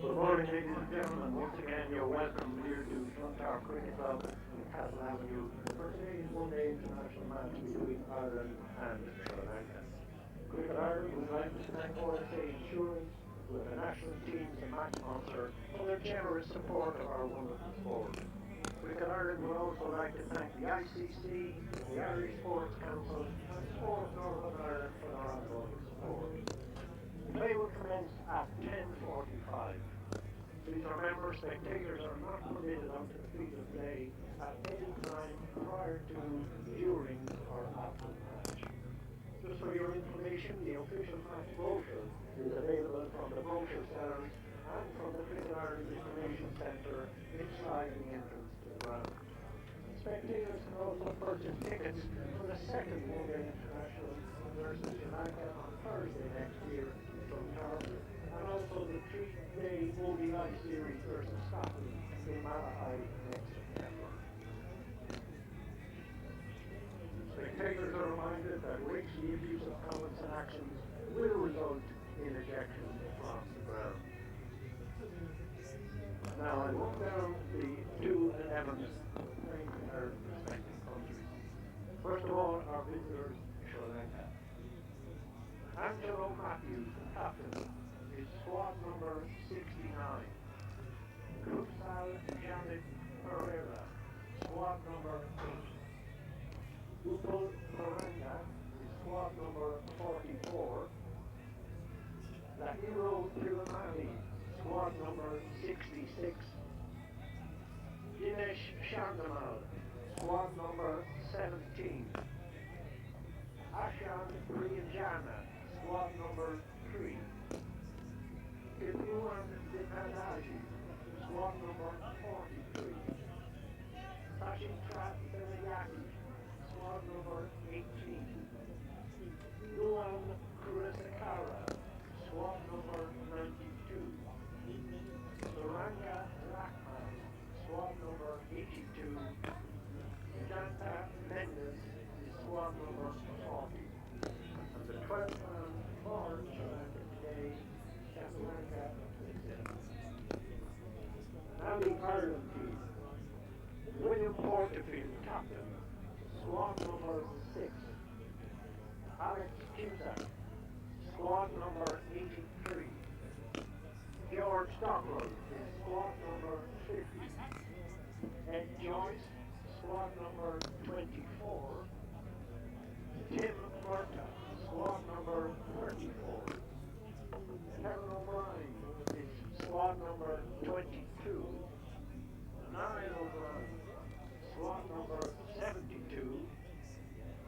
Good morning, ladies and gentlemen. Once again, you're welcome here to Clontarf Cricket Club in Castle Avenue. The first day is one-day international match between Ireland and Sri Lanka. Cricket Ireland would like to thank RSA Insurance, with the national team as a match sponsor, for their generous support of our wonderful sport. Cricket Ireland would also like to thank the ICC, the Irish Sports Council, and Sport of Northern Ireland for their ongoing support. The play will commence at 10:45. Please remember, spectators are not permitted onto the field of play at any time prior to, during, or after the match. Just for your information, the official match brochure is available from the brochure sellers and from the Cricket Ireland Information Centre inside the entrance to the ground. Spectators can also purchase tickets for the second One-Day International versus Sri Lanka on Thursday next year in Clontarf, and also the three-day ODI series versus Scotland in Malahide next September. Spectators are reminded that racially abusive comments and actions will result in ejection from the ground. Now I look down the two 11s playing in their respective countries. First of all, our visitors, Sri Lanka. Angelo Matthews, captain, is squad number 69. Kusal Janet Pereira, squad number 8. Upal Maranga is squad number 44. Lahiro Tilamani, squad number 66. Dinesh Shandamal, squad number 17. Ashan Priyanjana, squad number 3. Kipuan Dipadaji, squad number 43. Sashitra Benayaki, squad number 18. Luan Kurisakara, squad number 92. Saranga Lakman, squad number 82. Janta Mendes is squad number 40. And the 12th man for Sri Lanka today, Sri Lanka is in. Now the Ireland team. William Porterfield, captain, squad number 6. Alex Cusack, squad number 83. George Stockwell is squad number 50. Ed Joyce, squad number 24. Tim Murta, squad number 34. Kevin O'Brien is squad number 22. Niall O'Brien, squad number 72.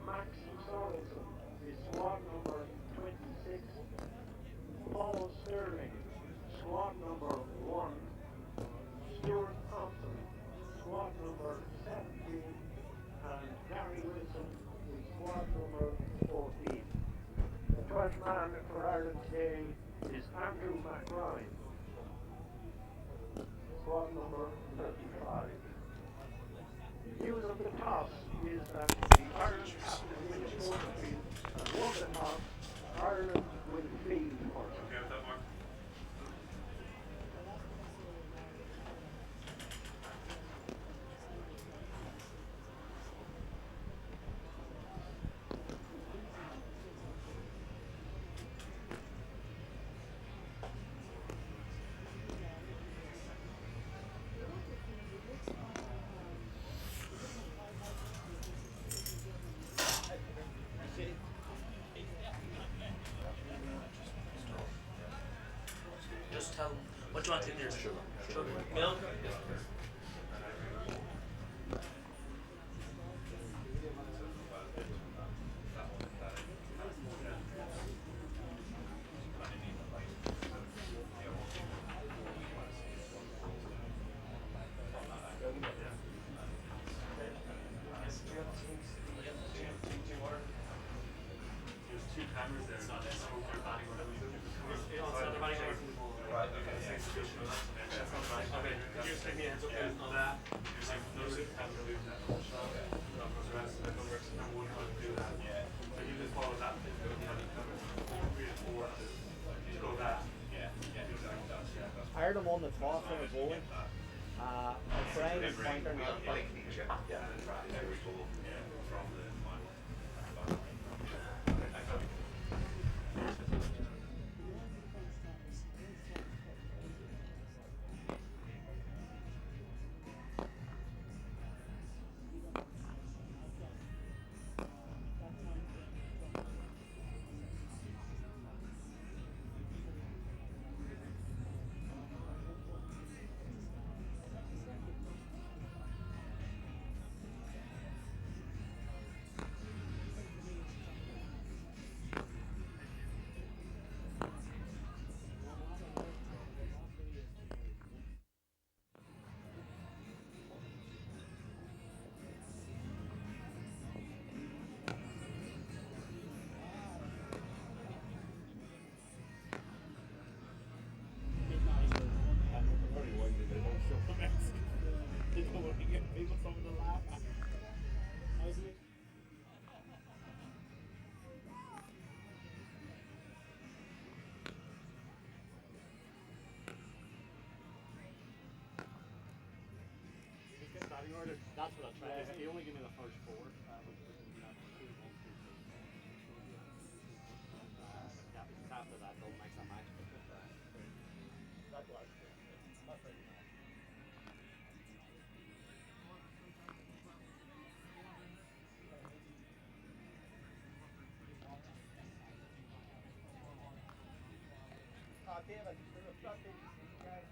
Max Sorensen is squad number 26. Paul Sterling, squad number 1. Stuart Thompson, squad number 17. And Gary Wilson is squad number 14. The 12th man for Ireland today is Andrew McRyan, squad number 35. News of the toss is that the Irish captain William Porterfield has won the toss. Ireland will field first. Okay with that, Mark? Just tell them what do you want in there. Sugar. Milk? There's two cameras there. It's not that smoke or body or whatever. It's not the body. Right, okay. That's not right. Okay, could you explain me hands up on that? You're saying no super camera do that. Okay. Because the rest of the works number 1 how to do that. Yeah. So you just follow that. You have 3 and 4 to go that. Yeah. Yeah. Ireland won the toss when it was bowling. Brian and Pointer not order? That's what I tried. Yeah. He only gave me the first four. After that, they'll make a match. That was good. David, there's a stuff that you guys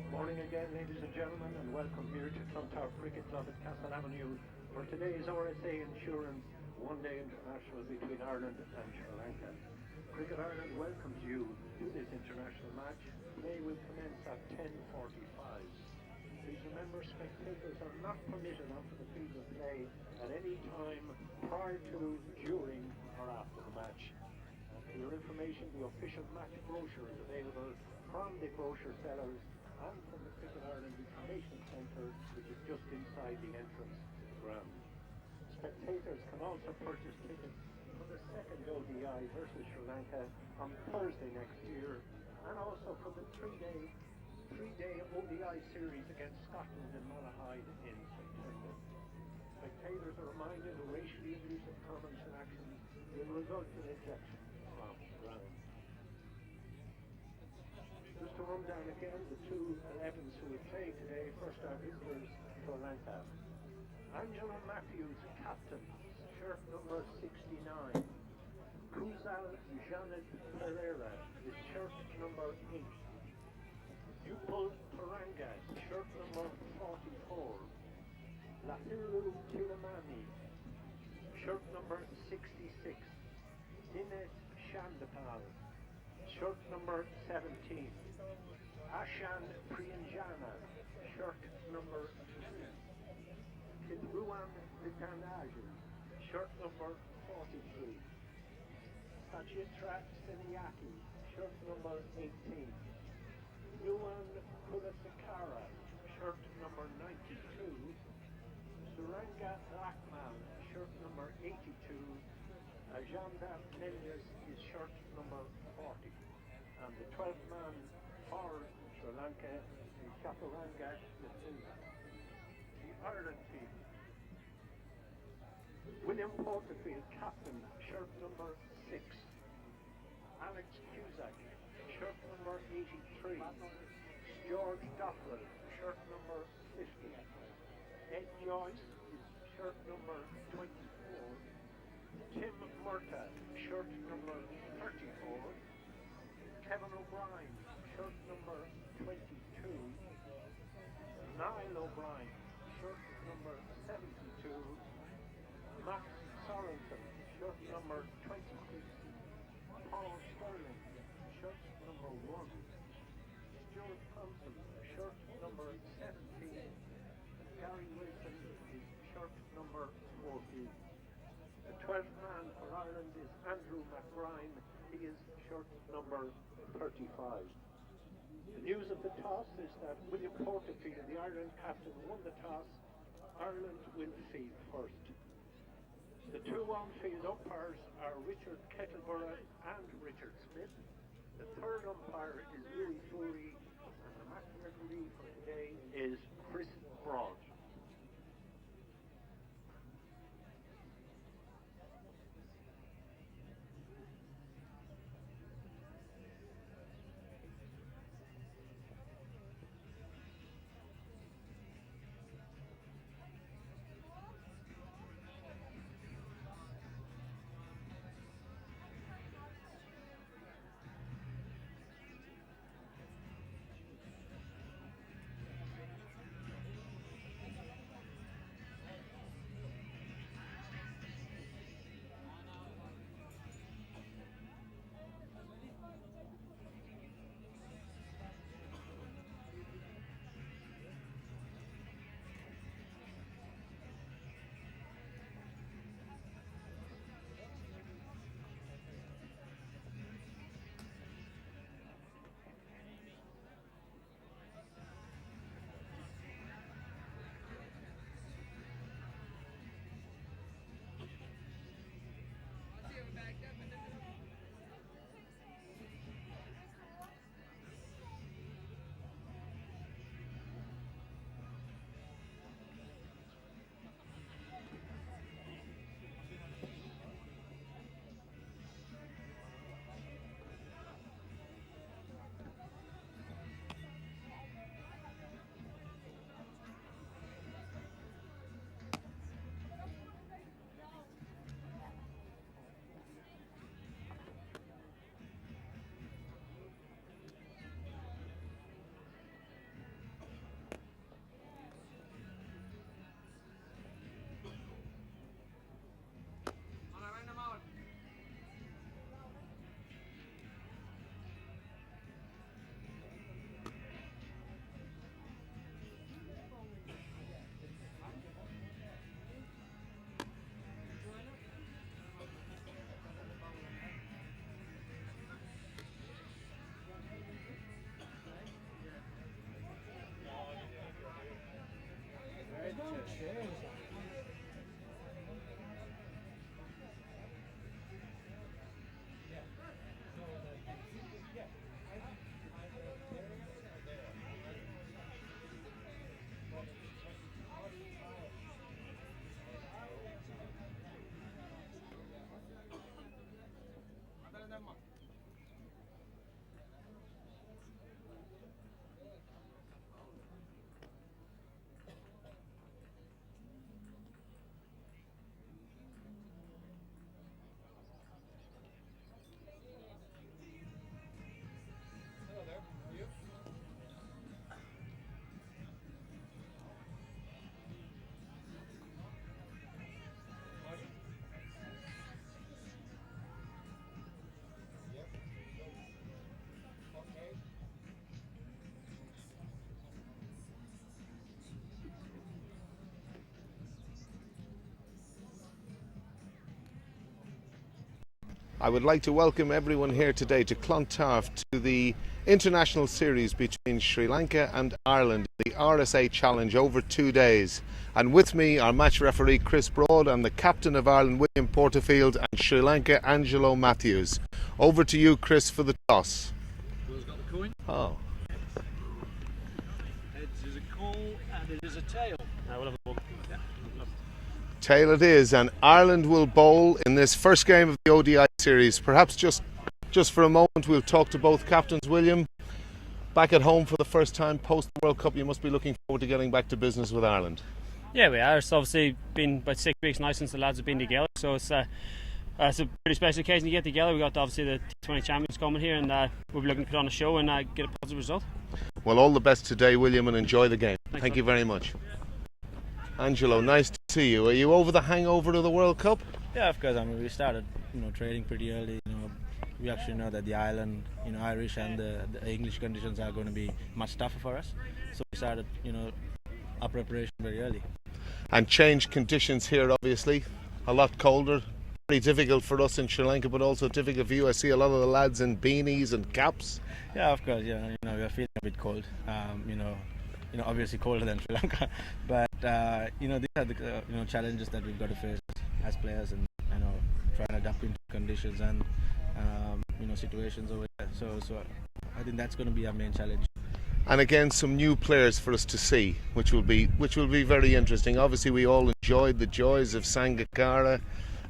Morning again, ladies and gentlemen, and welcome here to Clontarf Cricket Club at Castle Avenue for today's RSA Insurance one-day international between Ireland and Sri Lanka. Cricket Ireland welcomes you to this international match. Play will commence at 10:45. Please remember, spectators are not permitted onto the field of play at any time prior to, during, or after the match. For your information, the official match brochure is available from the brochure sellers and from the Cricket Ireland Information Centre, which is just inside the entrance to the ground. Spectators can also purchase tickets for the second ODI versus Sri Lanka on Thursday next year, and also for the three-day ODI series against Scotland in Malahide in September. Spectators are reminded that racially abusive comments and actions will result in ejection from the ground. Just to run down again the two 11s who will play today. First our visitors, Sri Lanka. Angelo Matthews, captain, shirt number 69. Kuzal Janet Pereira, is shirt number 8. Upal Taranga, shirt number 44. Lahiru Tilamani, shirt number 66. Dinesh Chandapal, shirt number 17. Ashan Priyanjana, shirt number 2. Kidruan Vitanaj, shirt number 43. Sachitra Siniaki, shirt number 18. Yuan Kulasakara, shirt number 92. Suranga Lakman, shirt number 82. Ajanda Mendes is shirt number 40. And the 12th man for Sri Lanka is Chaturanga D'Souza. The Ireland team. William Porterfield, captain, shirt number 6. Alex Cusack, shirt number 83. George Doffrell, shirt number 50. Ed Joyce is shirt number 24. Tim Murtagh, shirt number 34. Kevin O'Brien, shirt number 22. Niall O'Brien, shirt number 72. Max Sorensen, shirt number 23. Andrew McBride. He is shirt number 35. The news of the toss is that William Porterfield, the Ireland captain, won the toss. Ireland will field first. The two on-field umpires are Richard Kettleborough and Richard Smith. The third umpire is Louis Fourie, and the match referee for today is Chris Broad. I would like to welcome everyone here today to Clontarf to the international series between Sri Lanka and Ireland, the RSA Challenge over 2 days. And with me are match referee Chris Broad and the captain of Ireland William Porterfield and Sri Lanka Angelo Matthews. Over to you, Chris, for the toss. Who's got the coin? Oh. Heads is a call and it is a tail. We'll have a ball. Yeah. Tail it is, and Ireland will bowl in this first game of the ODI series. Perhaps just for a moment we'll talk to both captains. William, back at home for the first time post the World Cup, you must be looking forward to getting back to business with Ireland. Yeah, we are. It's obviously been about 6 weeks now since the lads have been together, so it's a pretty special occasion to get together. We've got obviously the T20 Champions coming here, and we'll be looking to put on a show and get a positive result. Well, all the best today, William, and enjoy the game. Thank you very much. Angelo, nice to see you. Are you over the hangover of the World Cup? Yeah, of course. I mean, we started, trading pretty early. We actually know that the island, Irish and the English conditions are going to be much tougher for us. So we started, our preparation very early. And changed conditions here, obviously. A lot colder, very difficult for us in Sri Lanka, but also difficult for you. I see a lot of the lads in beanies and caps. Yeah, of course. Yeah, we are feeling a bit cold. Obviously colder than Sri Lanka, but these are the challenges that we've got to face as players, and try and adapt into conditions and situations over there. So I think that's going to be our main challenge. And again, some new players for us to see, which will be very interesting. Obviously, we all enjoyed the joys of Sangakkara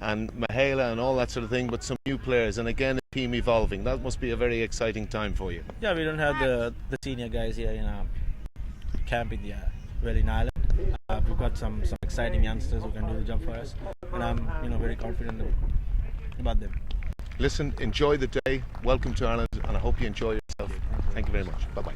and Mahela and all that sort of thing, but some new players, and again, a team evolving. That must be a very exciting time for you. Yeah, we don't have the senior guys here in our camp in Ireland. We've got some exciting youngsters who can do the job for us, and I'm very confident about them. Listen, enjoy the day. Welcome to Ireland, and I hope you enjoy yourself. Thank you very much. Bye bye.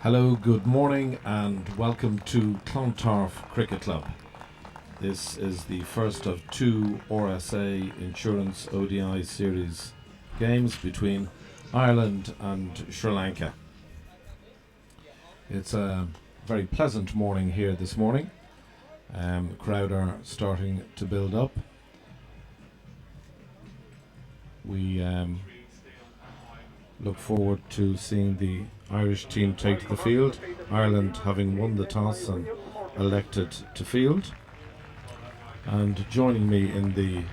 Hello, good morning and welcome to Clontarf Cricket Club. This is the first of two RSA Insurance ODI Series games between Ireland and Sri Lanka. It's a very pleasant morning here this morning. The crowd are starting to build up. We look forward to seeing the Irish team take to the field, Ireland having won the toss and elected to field. And joining me in the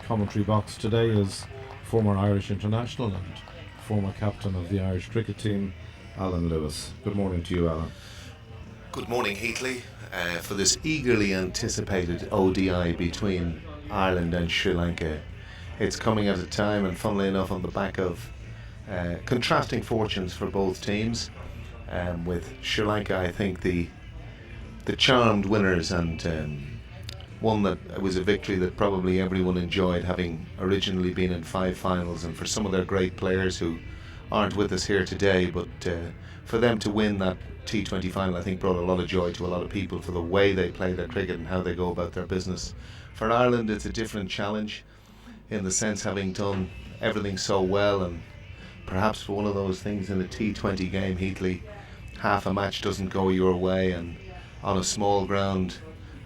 commentary box today is former Irish international and former captain of the Irish cricket team, Alan Lewis. Good morning to you, Alan. Good morning, Heatley, for this eagerly anticipated ODI between Ireland and Sri Lanka. It's coming at a time, and funnily enough, on the back of contrasting fortunes for both teams. With Sri Lanka, I think the charmed winners, and one that was a victory that probably everyone enjoyed, having originally been in 5 finals, and for some of their great players who aren't with us here today, but for them to win that T20 final, I think brought a lot of joy to a lot of people for the way they play their cricket and how they go about their business. For Ireland, it's a different challenge, in the sense having done everything so well, and perhaps for one of those things in a T20 game, Heatley, half a match doesn't go your way, and on a small ground,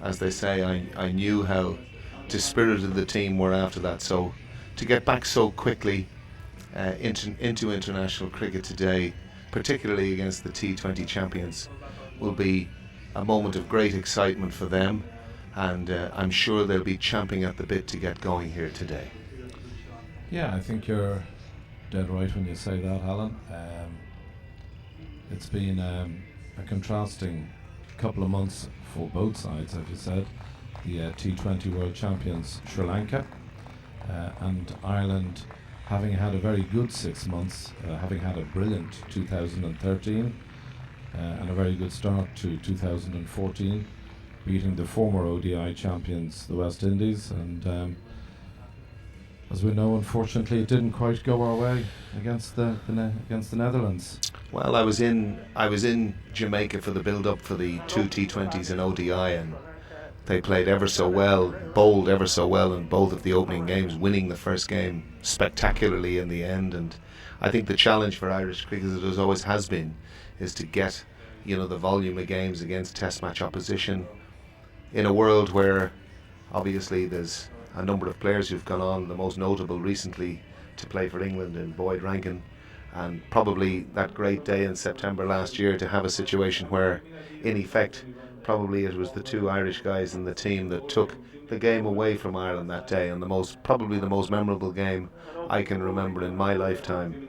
as they say, I knew how dispirited the team were after that. So to get back so quickly into international cricket today, particularly against the T20 champions, will be a moment of great excitement for them, and I'm sure they'll be champing at the bit to get going here today. Yeah, I think you're dead right when you say that, Alan. It's been a contrasting couple of months for both sides, as you said. The T20 World Champions Sri Lanka, and Ireland having had a very good 6 months, having had a brilliant 2013 and a very good start to 2014, beating the former ODI champions, the West Indies, and as we know, unfortunately, it didn't quite go our way against the Netherlands. Well, I was in Jamaica for the build-up for the 2 T20s in ODI, and they played ever so well, bowled ever so well in both of the opening games, winning the first game spectacularly in the end. And I think the challenge for Irish cricket, as always has been, is to get the volume of games against Test match opposition in a world where obviously there's a number of players who've gone on, the most notable recently to play for England in Boyd Rankin, and probably that great day in September last year to have a situation where, in effect, probably it was the 2 Irish guys in the team that took the game away from Ireland that day, and probably the most memorable game I can remember in my lifetime,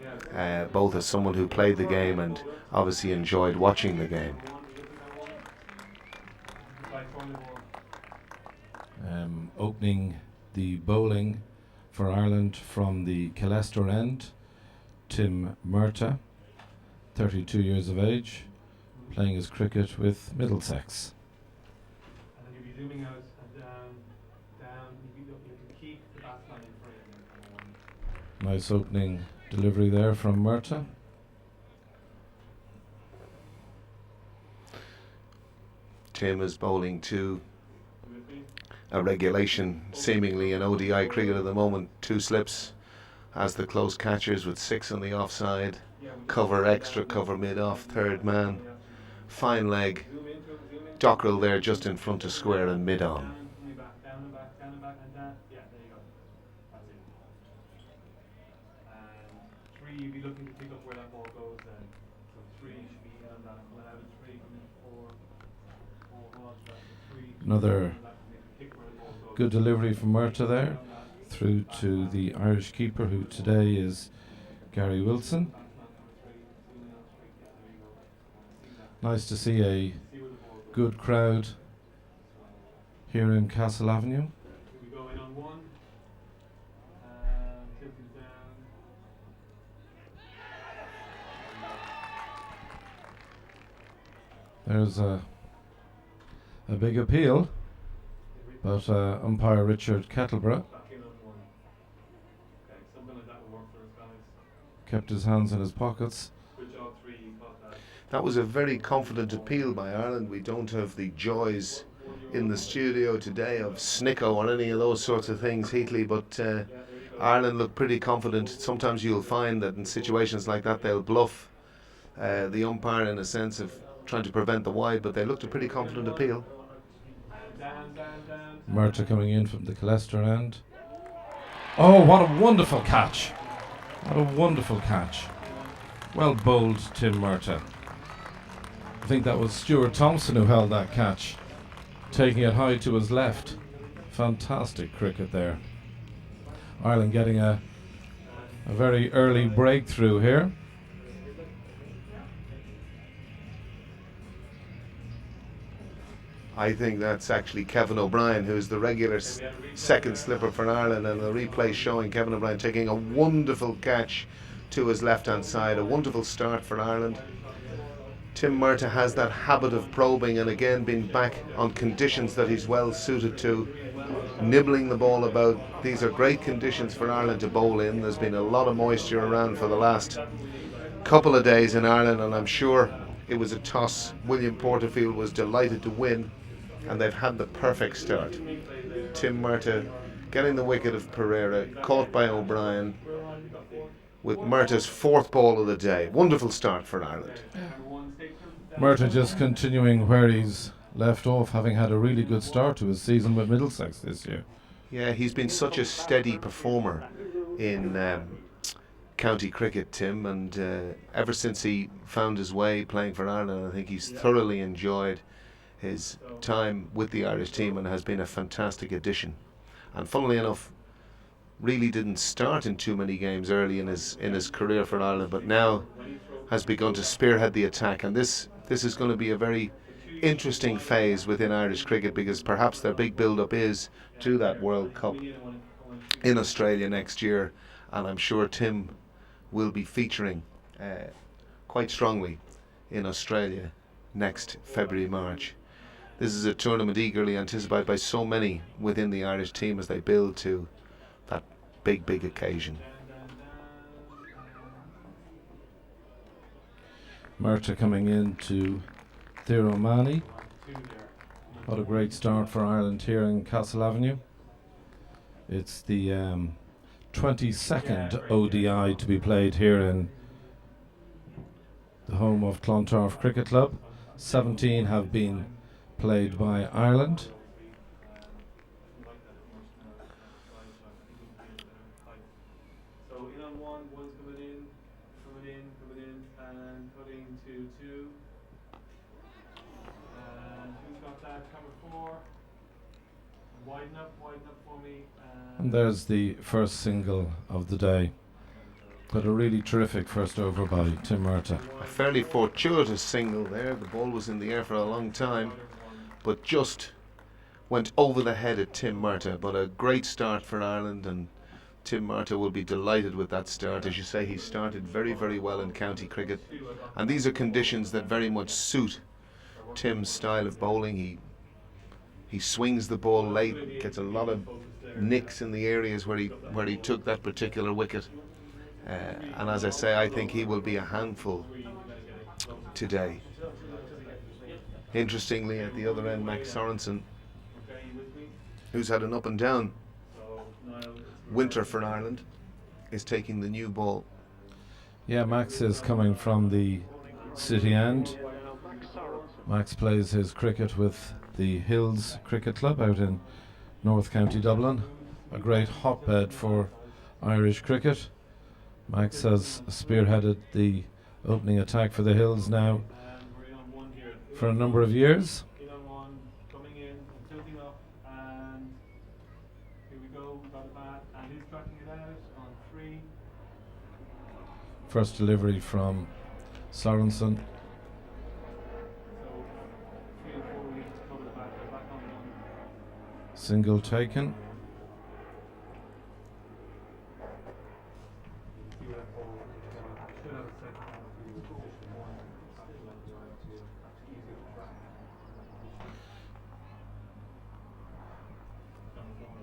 both as someone who played the game and obviously enjoyed watching the game. Opening the bowling for Ireland from the Clontarf end, Tim Murtagh, 32 years of age, playing his cricket with Middlesex. And then you'll be zooming out and down, you can keep the batsman in frame. Nice opening delivery there from Murtagh. Tim is bowling to a regulation seemingly in ODI cricket at the moment. 2 slips as the close catchers with 6 on the offside. Cover extra, cover mid-off, third man. Fine leg. Dockrell there just in front of square and mid-on. Down and back, down and back, and down. Yeah, there you go. That's it. And 3, you'd be looking to pick up where that ball goes then. So 3 should be in on that. Come out and 3, come in 4. 4 was that. 3. Another good delivery from Murtagh there, through to the Irish keeper, who today is Gary Wilson. Nice to see a good crowd here in Castle Avenue. We go in on 1. Tilted down. There's a big appeal, but umpire Richard Kettleborough Back in on 1. Okay, something like that will work for us, guys. kept his hands in his pockets. Good job, 3. You caught that. That was a very confident appeal by Ireland. We don't have the joys in the studio today of Snicko or any of those sorts of things, Heatley, but Ireland looked pretty confident. Sometimes you'll find that in situations like that they'll bluff the umpire in a sense of trying to prevent the wide, but they looked a pretty confident appeal. Murtagh coming in from the Colester end. Oh, what a wonderful catch! What a wonderful catch. Well bowled, Tim Murtagh. I think that was Stuart Thompson who held that catch, taking it high to his left. Fantastic cricket there. Ireland getting a very early breakthrough here. I think that's actually Kevin O'Brien, who's the regular second slipper for Ireland, and the replay showing Kevin O'Brien taking a wonderful catch to his left-hand side. A wonderful start for Ireland. Tim Murtagh has that habit of probing, and again being back on conditions that he's well suited to, nibbling the ball about. These are great conditions for Ireland to bowl in. There's been a lot of moisture around for the last couple of days in Ireland, and I'm sure it was a toss William Porterfield was delighted to win, and they've had the perfect start. Tim Murtagh getting the wicket of Pereira, caught by O'Brien, with Murtagh's 4th ball of the day. Wonderful start for Ireland. Murtagh just continuing where he's left off, having had a really good start to his season with Middlesex this year. Yeah, he's been such a steady performer in county cricket, Tim, and ever since he found his way playing for Ireland, I think he's thoroughly enjoyed his time with the Irish team and has been a fantastic addition. And funnily enough, really didn't start in too many games early in his career for Ireland, but now has begun to spearhead the attack, and this is going to be a very interesting phase within Irish cricket, because perhaps their big build-up is to that World Cup in Australia next year, and I'm sure Tim will be featuring quite strongly in Australia next February-March. This is a tournament eagerly anticipated by so many within the Irish team as they build to that big occasion. Murtagh coming in to Theo Mani. What a great start for Ireland here in Castle Avenue. It's the 22nd ODI to be played here in the home of Clontarf Cricket Club. 17 have been played by Ireland. So in on 1, 1's coming in, and cutting to 2. And who's got that? Cover 4. Widen up for me. And there's the first single of the day. But a really terrific first over by Tim Murtagh. A fairly fortuitous single there. The ball was in the air for a long time, but just went over the head of Tim Murtagh. But a great start for Ireland, and Tim Murtagh will be delighted with that start. As you say, he started very well in county cricket, and these are conditions that very much suit Tim's style of bowling. He swings the ball late, gets a lot of nicks in the areas where he took that particular wicket, and as I say, I think he will be a handful today. Interestingly, at the other end, Max Sorensen, who's had an up and down winter for Ireland, is taking the new ball. Yeah, Max is coming from the city end. Max plays his cricket with the Hills Cricket Club out in North County Dublin, a great hotbed for Irish cricket. Max has spearheaded the opening attack for the Hills now for a number of years. Coming in and tilting up, and here we go, we got a bat, and he's tracking it out on 3. First delivery from Sorensen. So 3 and 4 weeks to cover the bat, they're back on 1. Single taken.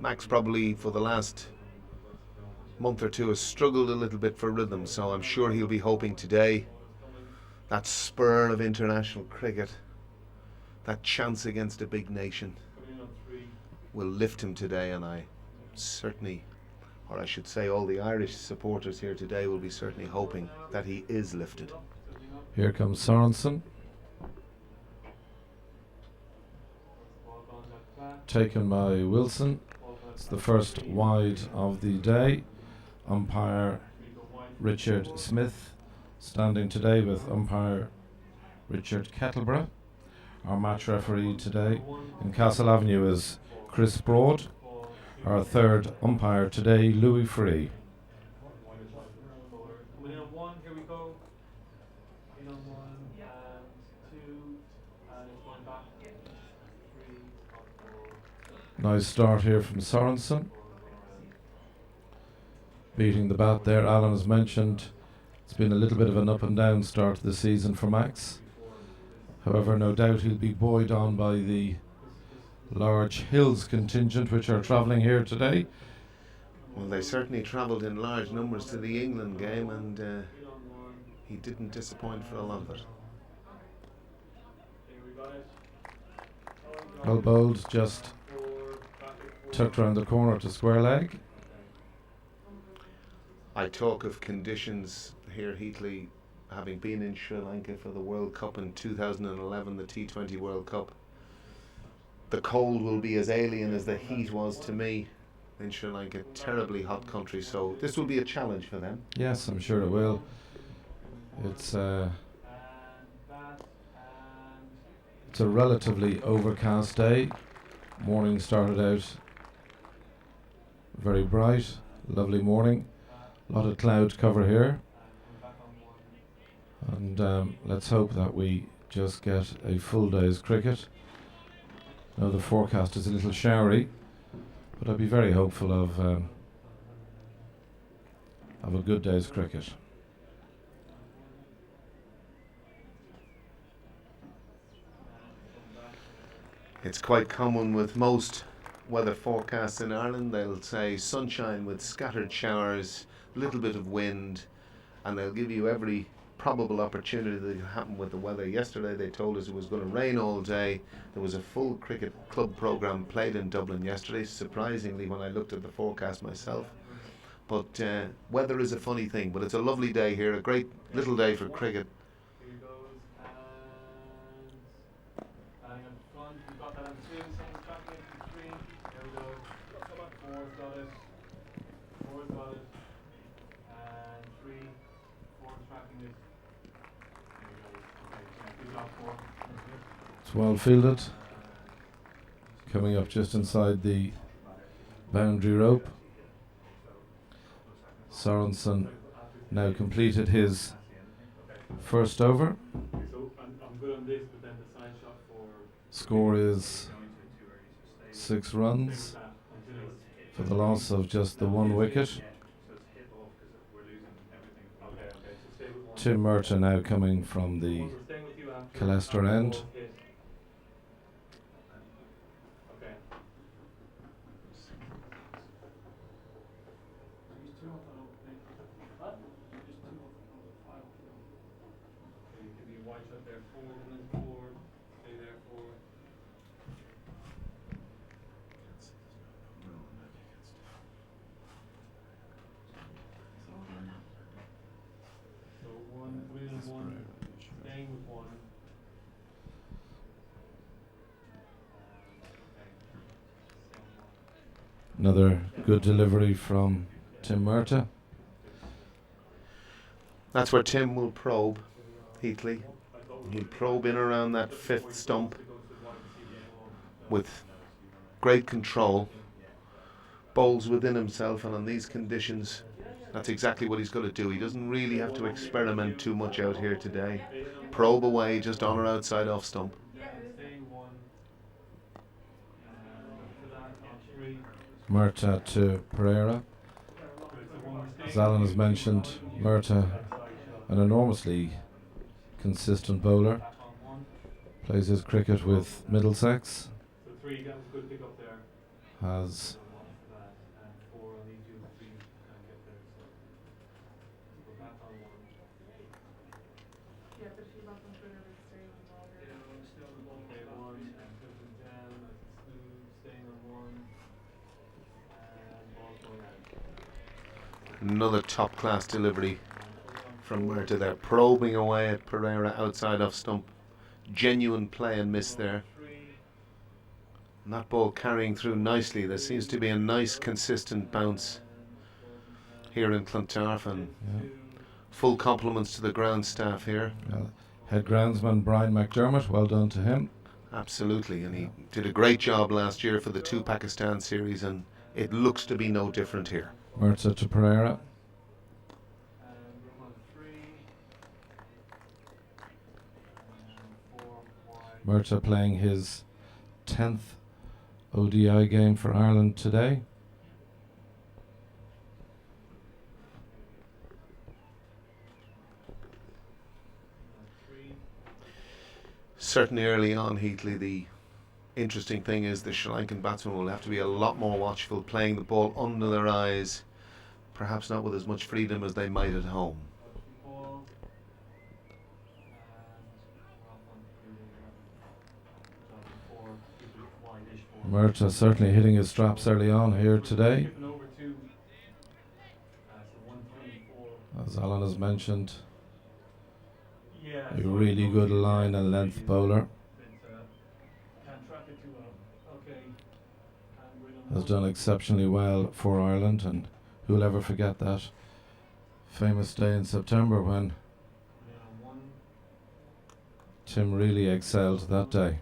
Max probably for the last month or two has struggled a little bit for rhythm, so I'm sure he'll be hoping today that spur of international cricket, that chance against a big nation, will lift him today. And I certainly, or I should say all the Irish supporters here today will be certainly hoping that he is lifted. Here comes Sorensen. Taken by Wilson. It's the first wide of the day. Umpire Richard Smith standing today with umpire Richard Kettleborough. Our match referee today in Castle Avenue is Chris Broad. Our third umpire today, Louis Free. Here we go. In on 1 and 2, and it's going back. 3, 4. Nice start here from Sorensen. Beating the bat there, Alan has mentioned it's been a little bit of an up and down start to the season for Max. However, no doubt he'll be buoyed on by the large Hills contingent which are travelling here today. Well, they certainly travelled in large numbers to the England game, and he didn't disappoint for a lot of it. Well bowled, just tucked around the corner to square leg. I talk of conditions here, Heatley, having been in Sri Lanka for the World Cup in 2011, the T20 World Cup. The cold will be as alien as the heat was to me in Sri Lanka. Terribly hot country, so this will be a challenge for them. Yes, I'm sure it will. It's a relatively overcast day. Morning started out very bright, lovely morning. A lot of cloud cover here, and let's hope that we just get a full day's cricket. Now the forecast is a little showery, but I'd be very hopeful of a good day's cricket. It's quite common with most weather forecasts in Ireland. They'll say sunshine with scattered showers, little bit of wind, and they'll give you every probable opportunity that happened with the weather. Yesterday they told us it was going to rain all day. There was a full cricket club programme played in Dublin yesterday, surprisingly when I looked at the forecast myself. But weather is a funny thing, but it's a lovely day here, a great little day for cricket. Here he goes, and batting in front, we've got that on 2, someone's tracking it from 3, there we go, 4's got it, 4's got it, and 3, 4's tracking it, there we go, okay, good job 4. It's well fielded, coming up just inside the boundary rope. Sorensen now completed his first over. So I'm good on this, but then the side shot for Score is 6 runs for the loss of just the 1 wicket. Tim Merton now coming from the Calester end. Another good delivery from Tim Murtagh. That's where Tim will probe, Heatley. He'll probe in around that fifth stump with great control. Bowls within himself, and on these conditions, that's exactly what he's going to do. He doesn't really have to experiment too much out here today. Probe away just on or outside off stump. Murtagh to Pereira. As Alan has mentioned, Murtagh, an enormously consistent bowler, plays his cricket with Middlesex, has another top class delivery from Murtagh there, probing away at Pereira outside off stump. Genuine play and miss there. And that ball carrying through nicely. There seems to be a nice consistent bounce here in Clontarf, and full compliments to the ground staff here. Head groundsman Brian McDermott, well done to him. Absolutely, and he did a great job last year for the 2 Pakistan series, and it looks to be no different here. Murtagh to Pereira. Murtagh playing his 10th ODI game for Ireland today. Certainly early on, Heatley, the interesting thing is the Sri Lankan batsmen will have to be a lot more watchful, playing the ball under their eyes, perhaps not with as much freedom as they might at home. Murtagh certainly hitting his straps early on here today. As Alan has mentioned, a really good line and length bowler. Has done exceptionally well for Ireland, and who'll ever forget that famous day in September when Tim really excelled that day.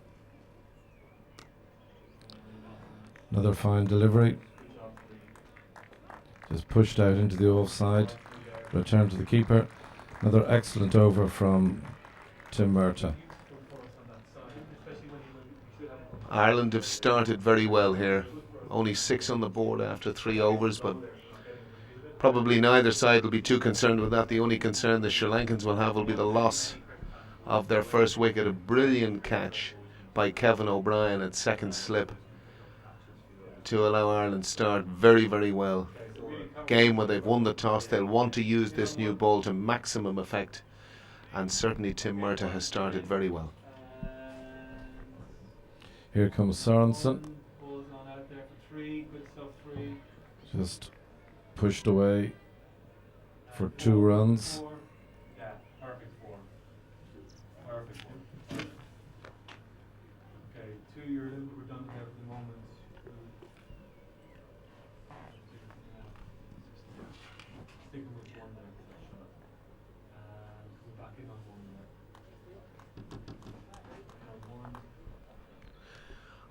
Another fine delivery. Just pushed out into the offside. Return to the keeper. Another excellent over from Tim Murtagh. Ireland have started very well here. Only 6 on the board after 3 overs, but probably neither side will be too concerned with that. The only concern the Sri Lankans will have will be the loss of their first wicket. A brilliant catch by Kevin O'Brien at second slip to allow Ireland start very, very well. Game where they've won the toss, they'll want to use this new ball to maximum effect, and certainly Tim Murtagh has started very well. Here comes Sorensen. Just pushed away for 2 runs.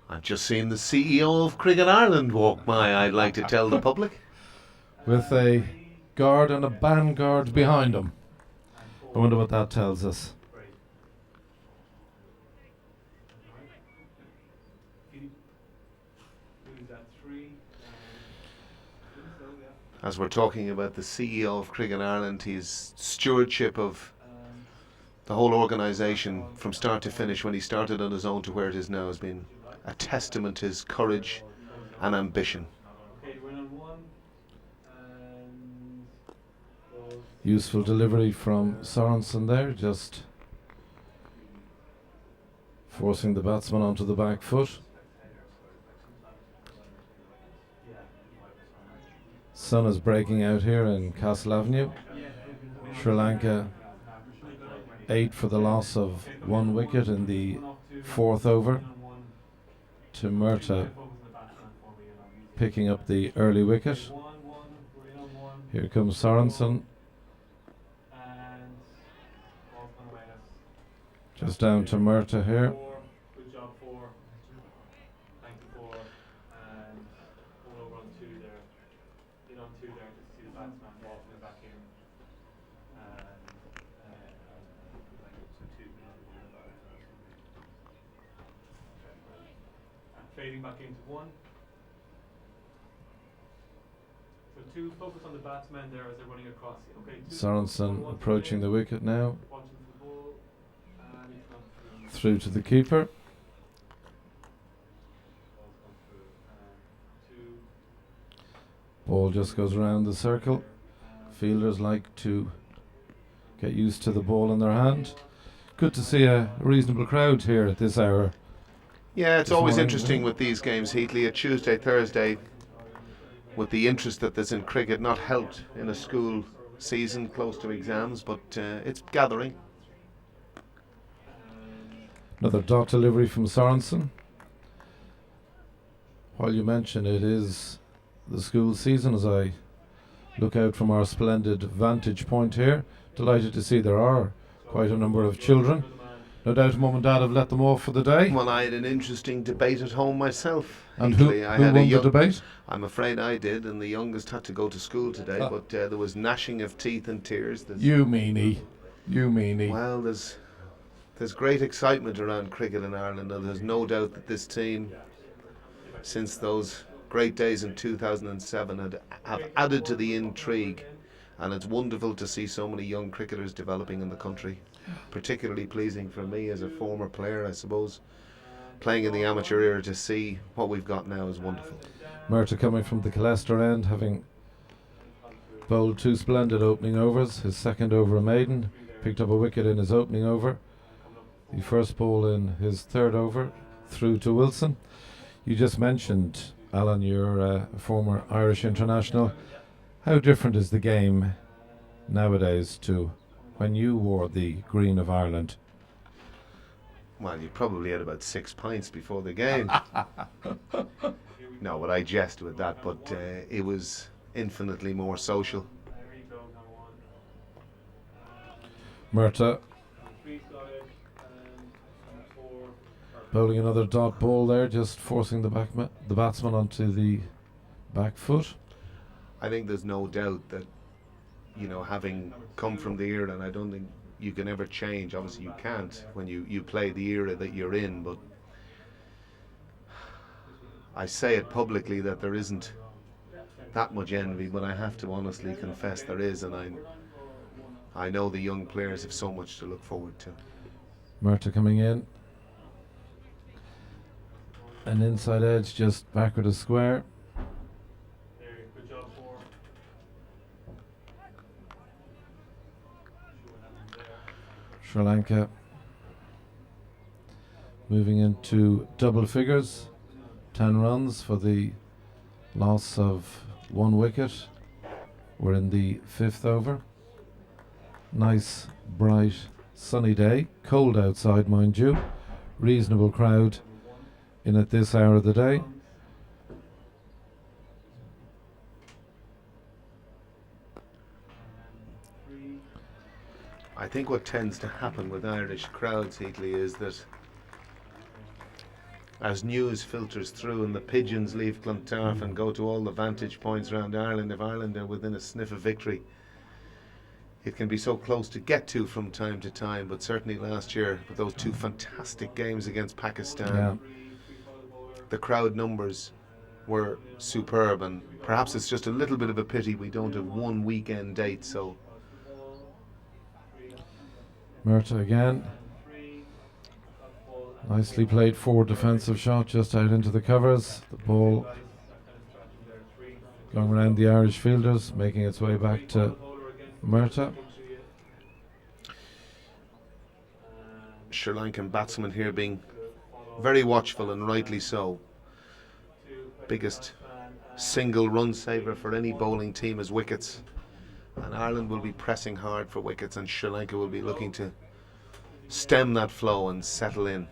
I've just seen the CEO of Cricket Ireland walk by, I'd like to tell the public. With a guard and a band guard behind him. I wonder what that tells us. As we're talking about the CEO of Cricket Ireland, his stewardship of the whole organisation from start to finish, when he started on his own to where it is now, has been a testament to his courage and ambition. Useful delivery from Sorensen there, just forcing the batsman onto the back foot. Sun is breaking out here in Castle Avenue. Sri Lanka 8 for the loss of 1 wicket in the 4th over. Tim Murtagh picking up the early wicket. Here comes Sorensen. Just down to Murta here. Good job, 4. Thank you, 4. And one over on 2 there. In on 2 there, just see the batsman walking back in. And fading back into 1. So 2, focus on the batsman there as they're running across. Okay, Sorensen approaching the wicket now. Watching the ball. And he's gone Through to the keeper. Ball just goes around the circle. Fielders like to get used to the ball in their hand. Good to see a reasonable crowd here at this hour. Yeah, it's This always morning, interesting yeah. with these games, Heatley. A Tuesday, Thursday, with the interest that there's in cricket, not helped in a school season close to exams, but it's gathering. Another dot delivery from Sorensen. While you mention it is the school season, as I look out from our splendid vantage point here, delighted to see there are quite a number of children. No doubt Mum and Dad have let them off for the day. Well, I had an interesting debate at home myself. And who Heatley. I won had the debate? I'm afraid I did, and the youngest had to go to school today, but there was gnashing of teeth and tears. You meanie. You meanie. Well, there's great excitement around cricket in Ireland, and there's no doubt that this team, since those great days in 2007, have added to the intrigue, and it's wonderful to see so many young cricketers developing in the country. Particularly pleasing for me as a former player, I suppose. Playing in the amateur era, to see what we've got now is wonderful. Murta coming from the Clontarf end, having bowled 2 splendid opening overs. His second over a maiden, picked up a wicket in his opening over. The first ball in his third over, through to Wilson. You just mentioned, Alan, you're a former Irish international. How different is the game nowadays to when you wore the green of Ireland? Well, you probably had about 6 pints before the game. No, but I jest with that, but it was infinitely more social. Murta bowling another dot ball there, just forcing the batsman onto the back foot. I think there's no doubt that, you know, having come from the era, and I don't think you can ever change, obviously you can't when you play the era that you're in, but I say it publicly that there isn't that much envy, but I have to honestly confess there is, and I know the young players have so much to look forward to. Murta coming in. An inside edge just backward of square. Good job, 4. Sri Lanka moving into double figures. 10 runs for the loss of 1 wicket. We're in the 5th over. Nice, bright, sunny day. Cold outside, mind you. Reasonable crowd in at this hour of the day. I think what tends to happen with Irish crowds, Heatley, is that as news filters through and the pigeons leave Clontarf and go to all the vantage points around Ireland, if Ireland are within a sniff of victory, it can be so close to get to from time to time. But certainly last year, with those 2 fantastic games against Pakistan, the crowd numbers were superb, and perhaps it's just a little bit of a pity we don't have 1 weekend date. So Murta again. Nicely played forward defensive shot just out into the covers. The ball going around the Irish fielders, making its way back to Murta. Sri Lankan batsmen here being very watchful, and rightly so. Biggest single run saver for any bowling team is wickets, and Ireland will be pressing hard for wickets, and Sri Lanka will be looking to stem that flow and settle in.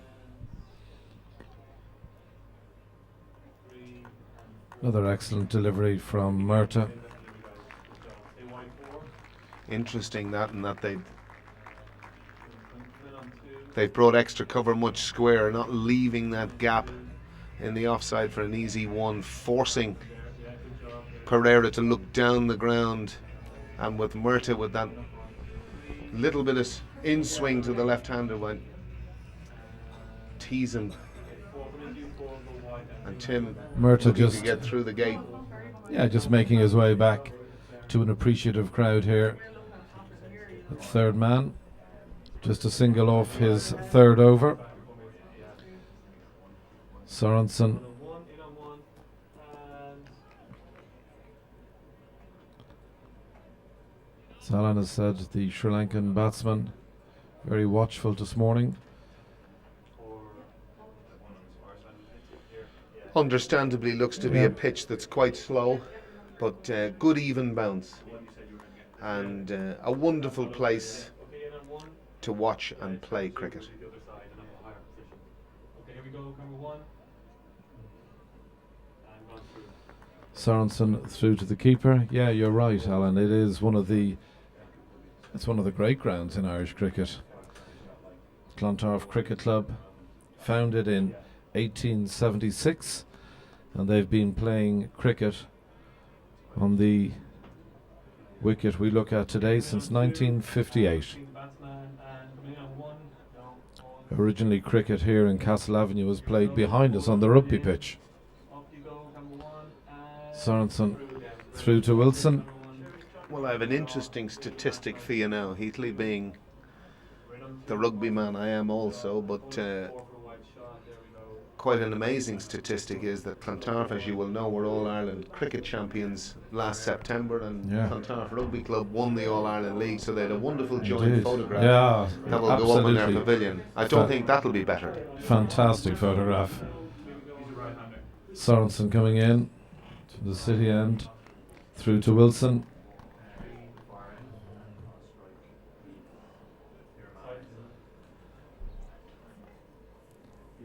Another excellent delivery from Murta. Interesting that, and that they've brought extra cover much square, not leaving that gap in the offside for an easy one, forcing Pereira to look down the ground, and with Murta with that little bit of in swing to the left-hander went teasing, and Tim Murta looking just to get through the gate. Yeah, just making his way back to an appreciative crowd here. The third man, just a single off his third over. Sorensen Salan has said the Sri Lankan batsman very watchful this morning. Understandably looks to be a pitch that's quite slow, but good even bounce, and a wonderful place to watch and play cricket. Sorensen through to the keeper. Yeah, you're right, Alan. It is it's one of the great grounds in Irish cricket. Clontarf Cricket Club, founded in 1876, and they've been playing cricket on the wicket we look at today since 1958. Originally, cricket here in Castle Avenue was played behind us on the rugby pitch. Sorensen through to Wilson. Well, I have an interesting statistic for you now, Heatley, being the rugby man I am also, but quite an amazing statistic is that Clontarf, as you will know, were All-Ireland cricket champions last September, and Clontarf Rugby Club won the All-Ireland League, so they had a wonderful joint photograph that will go up in their pavilion. I don't think that'll be better. Fantastic photograph. Sorensen coming in to the city end, through to Wilson.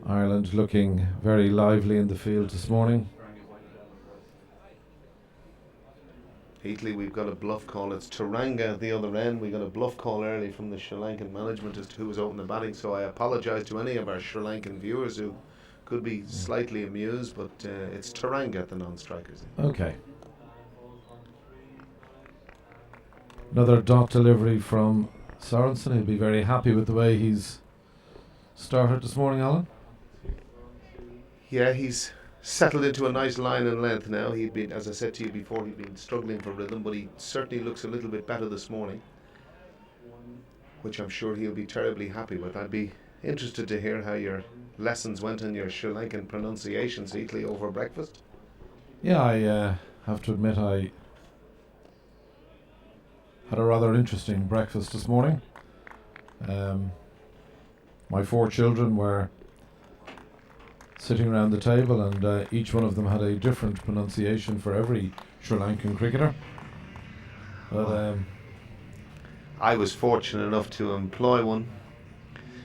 Ireland looking very lively in the field this morning. Heatley, we've got a bluff call. It's Taranga at the other end. We got a bluff call early from the Sri Lankan management as to who was opening the batting, so I apologise to any of our Sri Lankan viewers who could be slightly amused, but it's Taranga at the non-strikers. Okay. Another dot delivery from Sorensen. He'll be very happy with the way he's started this morning, Alan. Yeah, he's settled into a nice line and length now. He'd been, as I said to you before, he'd been struggling for rhythm, but he certainly looks a little bit better this morning, which I'm sure he'll be terribly happy with. I'd be interested to hear how your lessons went in your Sri Lankan pronunciations, Heatley, over breakfast. Yeah, I have to admit I had a rather interesting breakfast this morning. My 4 children were sitting around the table, and each one of them had a different pronunciation for every Sri Lankan cricketer. But I was fortunate enough to employ one,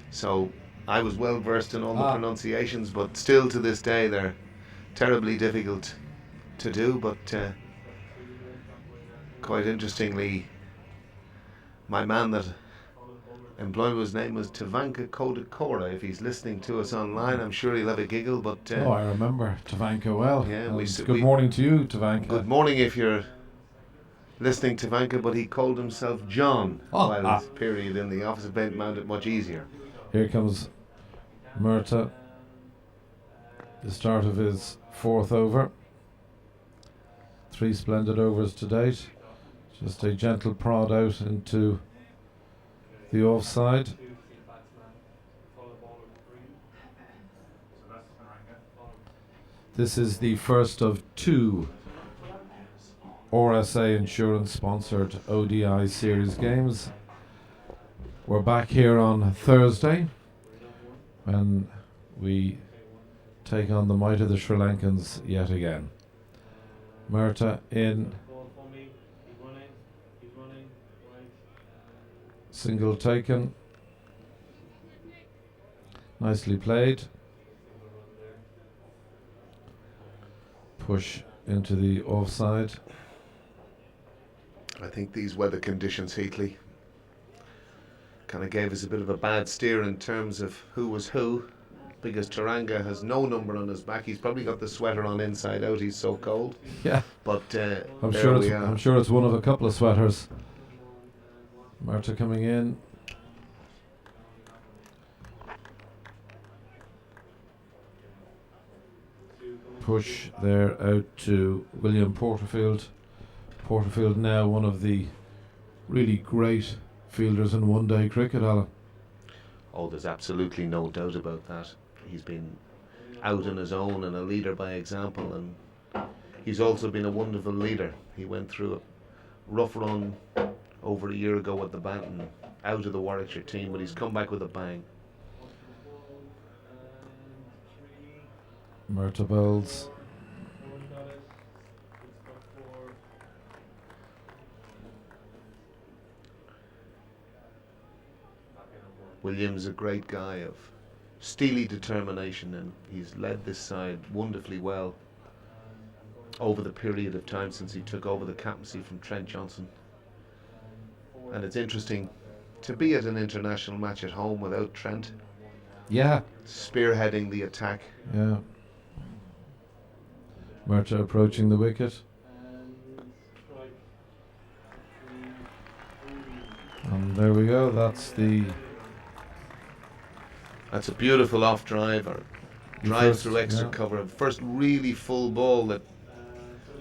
so I was well versed in all the pronunciations, but still to this day they're terribly difficult to do. But quite interestingly, my man that employed, his name was Tavanka Kodakora. If he's listening to us online, I'm sure he'll have a giggle. But I remember Tavanka well. Yeah, good morning to you, Tavanka. Good morning if you're listening, Tavanka. But he called himself John while his period in the office made it much easier. Here comes Murta, the start of his 4th over. 3 splendid overs to date. Just a gentle prod out into the offside. This is the first of 2 RSA Insurance sponsored ODI series games. We're back here on Thursday when we take on the might of the Sri Lankans yet again. Murta in. Single taken. Nicely played. Push into the offside. I think these weather conditions, Heatley, kind of gave us a bit of a bad steer in terms of who was who, because Taranga has no number on his back. He's probably got the sweater on inside out, he's so cold. Yeah, But I'm there sure we it's are. I'm sure it's one of a couple of sweaters. Marta coming in. Push there out to William Porterfield. Porterfield now one of the really great fielders in one-day cricket, Alan. Oh, there's absolutely no doubt about that. He's been out on his own and a leader by example, and he's also been a wonderful leader. He went through a rough run over a year ago at the bat and out of the Warwickshire team, but he's come back with a bang. Murta bowls. William's a great guy of steely determination, and he's led this side wonderfully well over the period of time since he took over the captaincy from Trent Johnson. And it's interesting to be at an international match at home without Trent. Yeah. Spearheading the attack. Yeah. Murta approaching the wicket. And there we go, that's a beautiful off drive or drive through extra yeah. cover. First really full ball that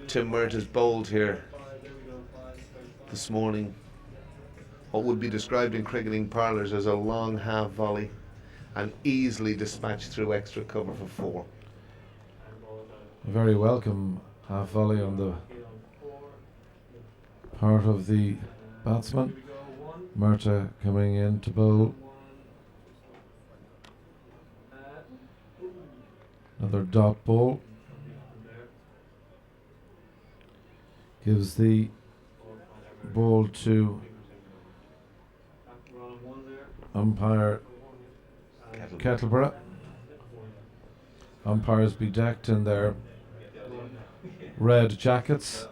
Tim Murta's bowled here this morning. What would be described in cricketing parlours as a long half volley and easily dispatched through extra cover for 4. a very welcome half volley on the part of the batsman. Murta coming in to bowl. Another dot ball. Gives the ball to umpire Kettleborough. Umpires be decked in their red jackets.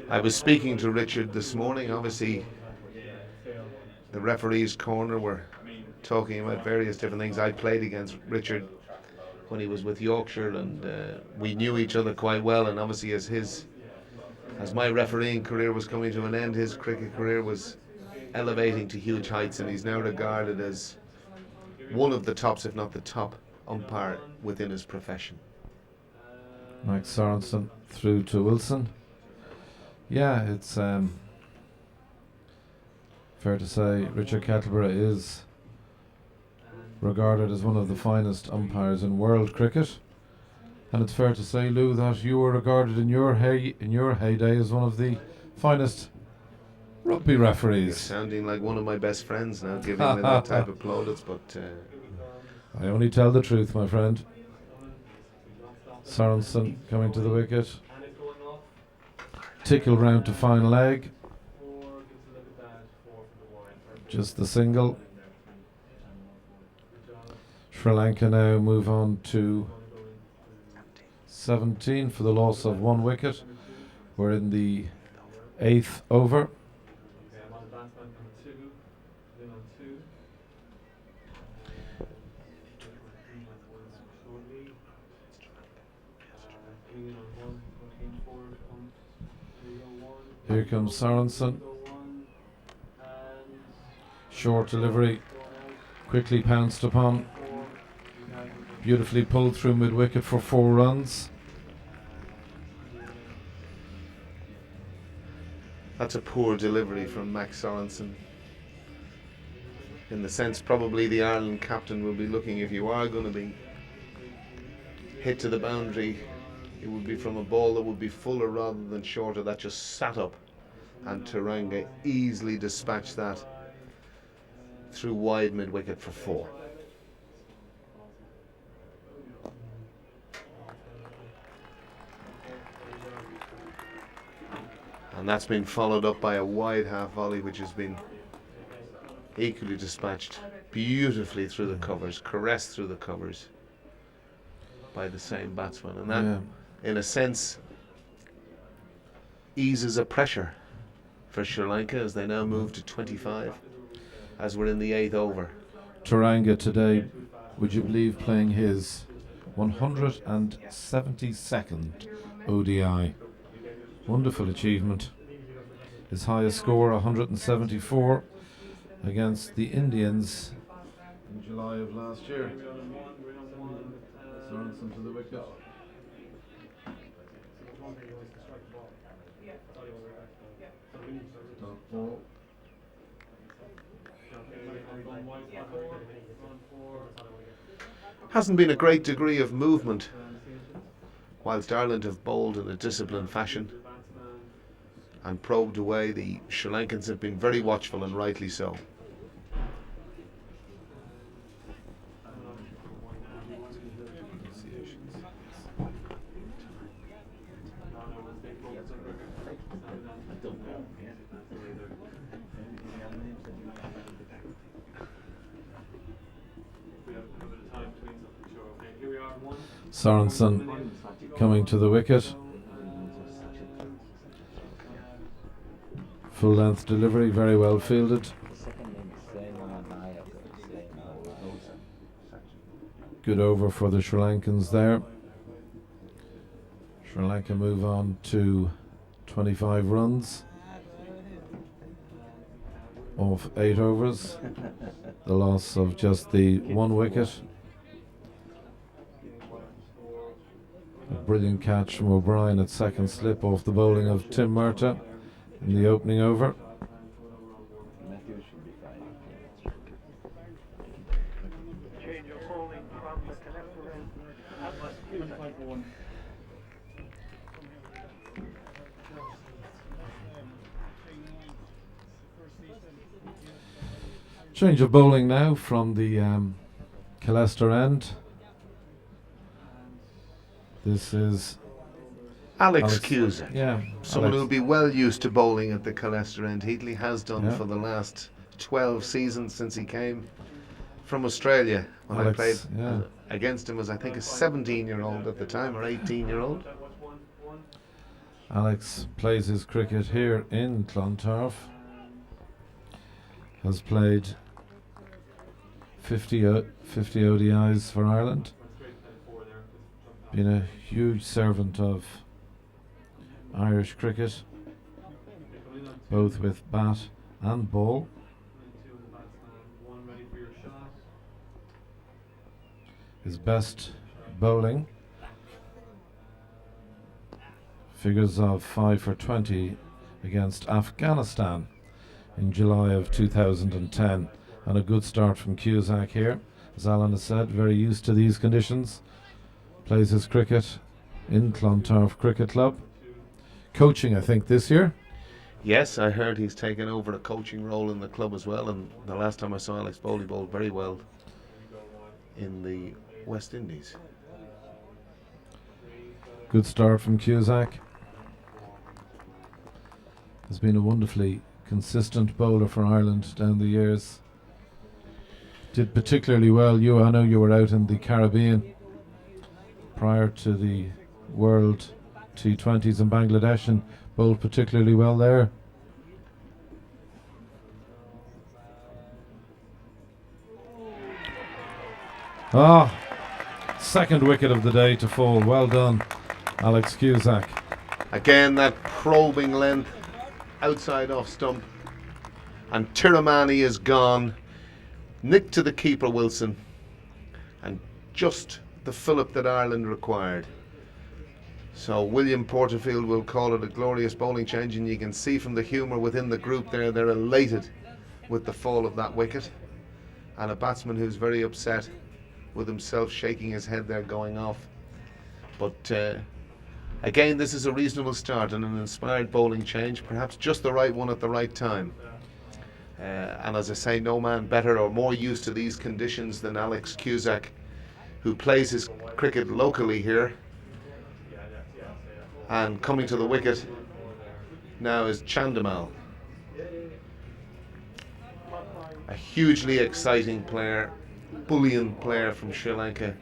I was speaking to Richard this morning. Obviously the referee's corner were talking about various different things. I played against Richard when he was with Yorkshire, and we knew each other quite well, and obviously as my refereeing career was coming to an end, his cricket career was elevating to huge heights, and he's now regarded as one of the tops, if not the top umpire within his profession. Mike Sorensen through to Wilson. Yeah, it's fair to say Richard Kettleborough is regarded as one of the finest umpires in world cricket, and it's fair to say, Lou, that you were regarded in your heyday as one of the finest rugby referees. You're sounding like one of my best friends now, giving me that type of plaudits, but I only tell the truth, my friend. Sorensen coming to the wicket. Tickle round to fine leg. Just the single. Sri Lanka now move on to 17 for the loss of 1 wicket. We're in the 8th over. Here comes Sorensen. Short delivery, quickly pounced upon. Beautifully pulled through mid-wicket for 4 runs. that's a poor delivery from Max Sorensen. In the sense, probably the Ireland captain will be looking, if you are going to be hit to the boundary, it would be from a ball that would be fuller rather than shorter. That just sat up, and Taranga easily dispatched that through wide mid-wicket for 4. And that's been followed up by a wide half volley, which has been equally dispatched beautifully through the covers, caressed through the covers by the same batsman. And that in a sense, eases a pressure for Sri Lanka as they now move to 25, as we're in the 8th over. Taranga today, would you believe, playing his 172nd ODI. Wonderful achievement. His highest score, 174, against the Indians in July of last year. Sorensen to the wicket. Top ball. Hasn't been a great degree of movement, whilst Ireland have bowled in a disciplined fashion and probed away. The Sri Lankans have been very watchful, and rightly so. Sorensen coming to the wicket. Full length delivery, very well fielded. Good over for the Sri Lankans there. Sri Lanka move on to 25 runs off 8 overs. The loss of just the 1 wicket. A brilliant catch from O'Brien at second slip off the bowling of Tim Murtagh in the opening over. Change of bowling from the connector end. Change of bowling now from the Colester end. This is Alex Cusack, yeah, someone Alex. who'll be well used to bowling at the Colester end. Heatley has done Yeah. for the last 12 seasons since he came from Australia. When Alex, I played yeah. against him as, I think, a 17-year-old at the time, or 18-year-old. Alex plays his cricket here in Clontarf. Has played 50 ODIs for Ireland. Been a huge servant of Irish cricket, both with bat and ball. His best bowling, figures of 5 for 20 against Afghanistan in July of 2010, and a good start from Cusack here. As Alan has said, very used to these conditions. Plays his cricket in Clontarf Cricket Club. Coaching, I think, this year. Yes, I heard he's taken over a coaching role in the club as well, and the last time I saw Alex bowl, he bowled very well in the West Indies. Good start from Cusack. Has been a wonderfully consistent bowler for Ireland down the years. Did particularly well. I know you were out in the Caribbean prior to the World T20s in Bangladesh and bowled particularly well there. Second wicket of the day to fall. Well done, Alex Cusack. Again, that probing length outside off stump, and Tiramani is gone. Nick to the keeper, Wilson, and just the fillip that Ireland required. So William Porterfield will call it a glorious bowling change, and you can see from the humour within the group there, they're elated with the fall of that wicket, and a batsman who's very upset with himself, shaking his head there, going off. But again, this is a reasonable start and an inspired bowling change, perhaps just the right one at the right time. And as I say, no man better or more used to these conditions than Alex Cusack, who plays his cricket locally here. And coming to the wicket now is Chandimal, a hugely exciting player, bullion player from Sri Lanka,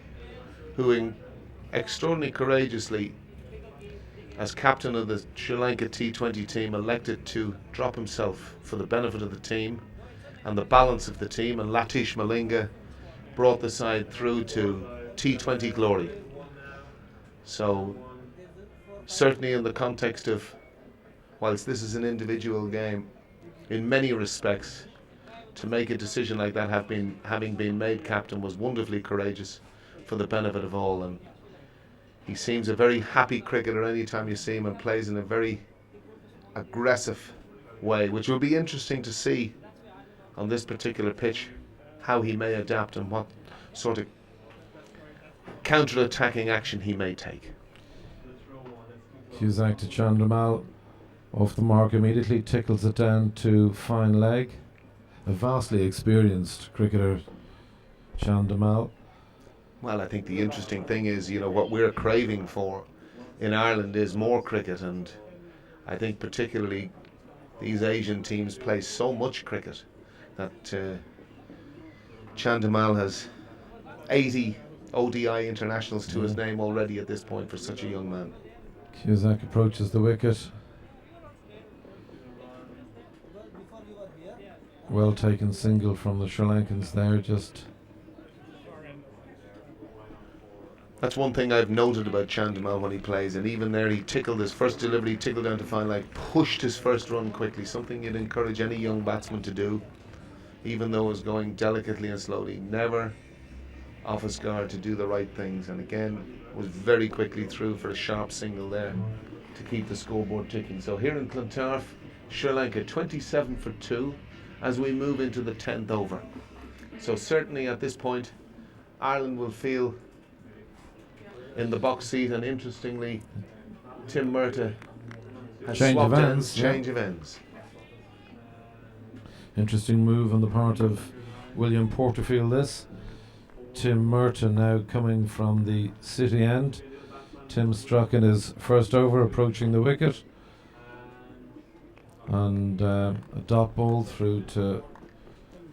who extraordinarily courageously as captain of the Sri Lanka T20 team, elected to drop himself for the benefit of the team and the balance of the team, and Latish Malinga brought the side through to T20 glory. So certainly in the context of, whilst this is an individual game, in many respects, to make a decision like that, having been made captain, was wonderfully courageous for the benefit of all. And he seems a very happy cricketer anytime you see him, and plays in a very aggressive way, which will be interesting to see on this particular pitch, how he may adapt and what sort of counter-attacking action he may take. Cusack to Chandramal, off the mark immediately, tickles it down to fine leg. A vastly experienced cricketer, Chandramal. Well, I think the interesting thing is, you know, what we're craving for in Ireland is more cricket, and I think particularly these Asian teams play so much cricket that Chandramal has 80 ODI internationals to his name already at this point for such a young man. Cusack approaches the wicket. Well taken single from the Sri Lankans there, just. That's one thing I've noted about Chandramal when he plays, and even there he tickled his first delivery, tickled down to fine leg, pushed his first run quickly, something you'd encourage any young batsman to do, even though it was going delicately and slowly. Never off his guard, to do the right things, and again was very quickly through for a sharp single there to keep the scoreboard ticking. So here in Clontarf, Sri Lanka 27 for 2 as we move into the 10th over. So certainly at this point Ireland will feel in the box seat, and interestingly Tim Murtagh has swapped ends. Change of ends. Interesting move on the part of William Porterfield this. Tim Murtagh now coming from the city end. Tim struck in his first over, approaching the wicket, and a dot ball through to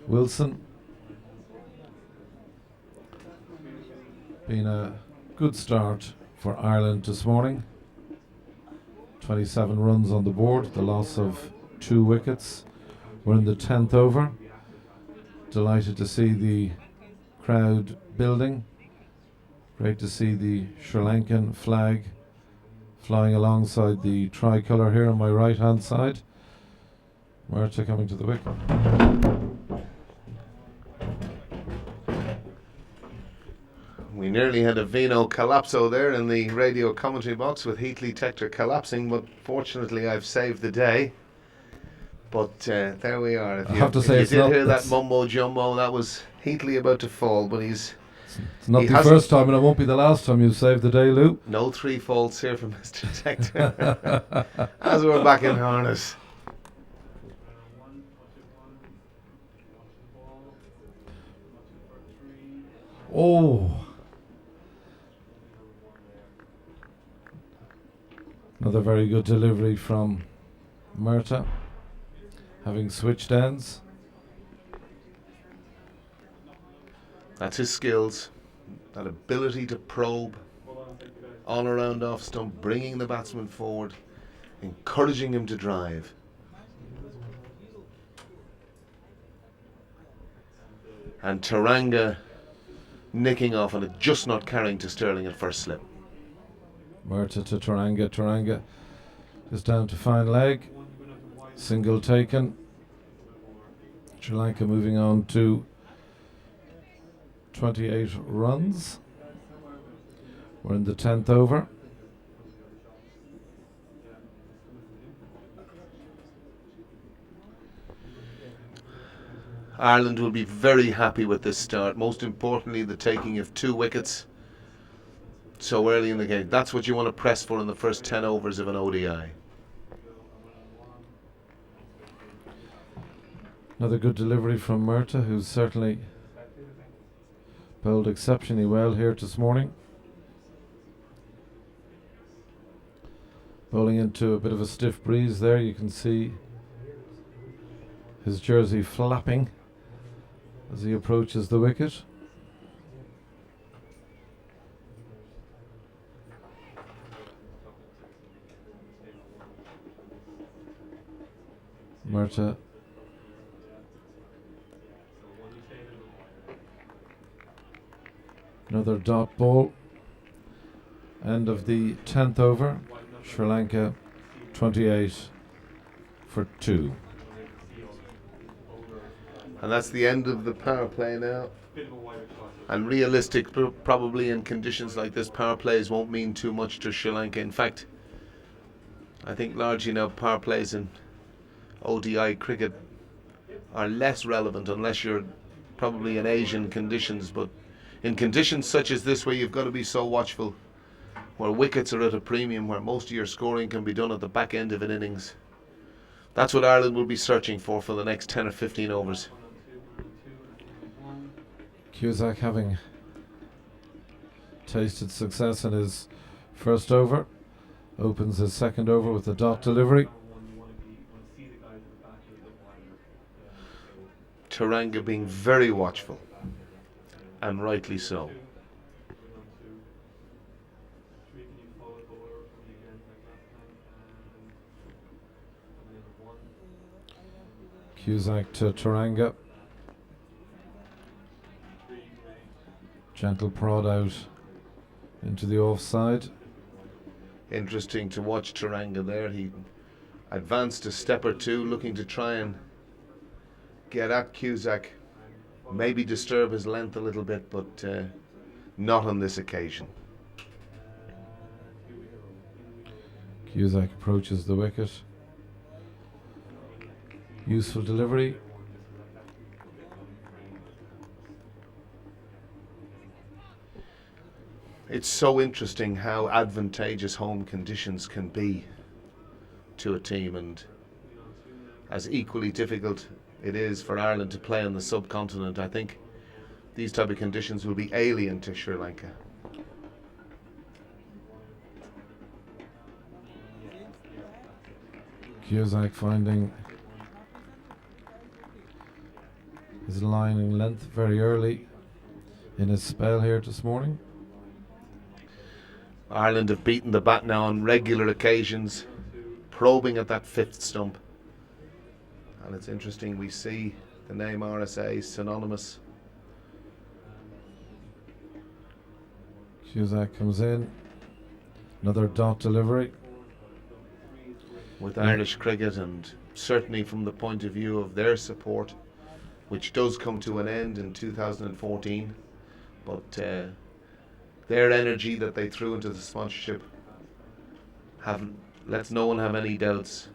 Wilson. Been a good start for Ireland this morning. 27 runs on the board, the loss of 2 wickets. We're in the 10th over. Delighted to see the crowd building. Great to see the Sri Lankan flag flying alongside the tricolour here on my right hand side. Murtagh coming to the wicket. We nearly had a Vino collapso there in the radio commentary box with Heatley Tector collapsing, but fortunately I've saved the day. But there we are. If you did hear that mumbo jumbo, that was Heatley about to fall, but it's not the first time, and it won't be the last time you've saved the day, Lou. No 3 faults here from Mr. Tector. As we're back in harness. Oh. Another very good delivery from Murtagh, having switched ends. That's his skills, that ability to probe on around off stump, bringing the batsman forward, encouraging him to drive. And Taranga nicking off and just not carrying to Sterling at first slip. Murtagh to Taranga. Taranga just down to fine leg. Single taken. Sri Lanka moving on to 28 runs. We're in the 10th over. Ireland will be very happy with this start. Most importantly, the taking of 2 wickets so early in the game. That's what you want to press for in the first 10 overs of an ODI. Another good delivery from Murtagh, who's certainly bowled exceptionally well here this morning. Bowling into a bit of a stiff breeze there. You can see his jersey flapping as he approaches the wicket. Murta. Another dot ball. End of the 10th over. Sri Lanka 28 for 2. And that's the end of the power play now. And realistic, probably in conditions like this, power plays won't mean too much to Sri Lanka. In fact, I think largely now power plays in ODI cricket are less relevant unless you're probably in Asian conditions. But in conditions such as this, where you've got to be so watchful, where wickets are at a premium, where most of your scoring can be done at the back end of an innings, that's what Ireland will be searching for the next 10 or 15 overs. Cusack, having tasted success in his first over, opens his second over with a dot delivery. Taranga being very watchful, and rightly so. Cusack to Taranga. Gentle prod out into the offside. Interesting to watch Taranga there. He advanced a step or two, looking to try and get at Cusack, maybe disturb his length a little bit, but not on this occasion. Cusack approaches the wicket. Useful delivery. It's so interesting how advantageous home conditions can be to a team, and as equally difficult it is for Ireland to play on the subcontinent. I think these type of conditions will be alien to Sri Lanka. Cusack finding his line in length very early in his spell here this morning. Ireland have beaten the bat now on regular occasions, probing at that fifth stump. And it's interesting, we see the name RSA synonymous. Cusack comes in. Another dot delivery. With Irish cricket, and certainly from the point of view of their support, which does come to an end in 2014, but their energy that they threw into the sponsorship lets no one have any doubts,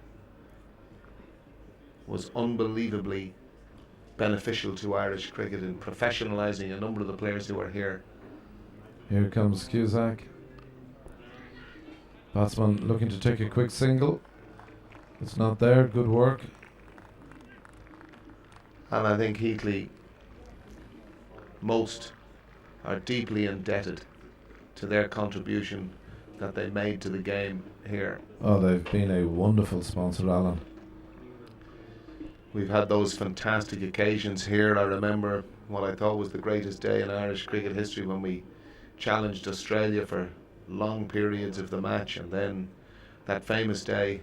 was unbelievably beneficial to Irish cricket in professionalising a number of the players who are here. Here comes Cusack. Batsman looking to take a quick single. It's not there. Good work. And I think Heatley, most are deeply indebted to their contribution that they made to the game here. Oh, they've been a wonderful sponsor, Alan. We've had those fantastic occasions here. I remember what I thought was the greatest day in Irish cricket history when we challenged Australia for long periods of the match, and then that famous day,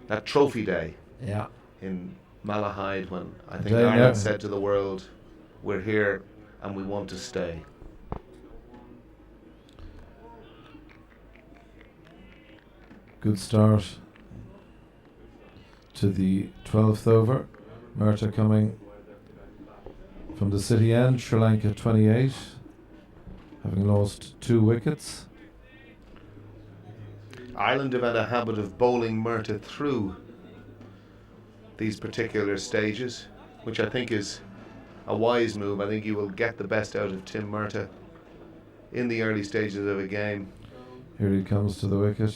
that trophy day, yeah, in Malahide, when I think Ireland said to the world, we're here and we want to stay. Good start to the 12th over. Murta coming from the city end. Sri Lanka 28, having lost 2 wickets. Ireland have had a habit of bowling Murta through these particular stages, which I think is a wise move. I think you will get the best out of Tim Murta in the early stages of a game. Here he comes to the wicket.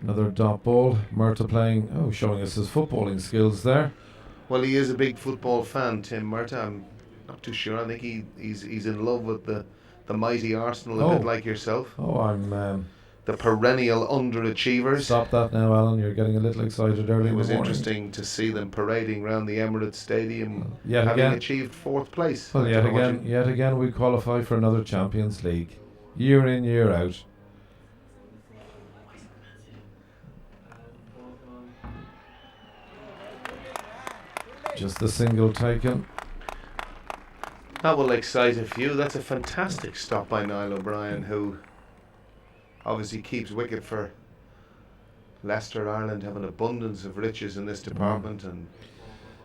Another dot ball. Murta playing, showing us his footballing skills there. Well, he is a big football fan, Tim Murta. I'm not too sure. I think he's in love with the mighty Arsenal, a bit like yourself. Oh, I'm the perennial underachievers. Stop that now, Alan. You're getting a little excited early in the morning. It was interesting to see them parading around the Emirates Stadium, yet having again achieved 4th place. Well, yet again, we qualify for another Champions League, year in, year out. Just the single taken. That will excite a few. That's a fantastic stop by Niall O'Brien, who obviously keeps wicket for Leicester. Ireland have an abundance of riches in this department, and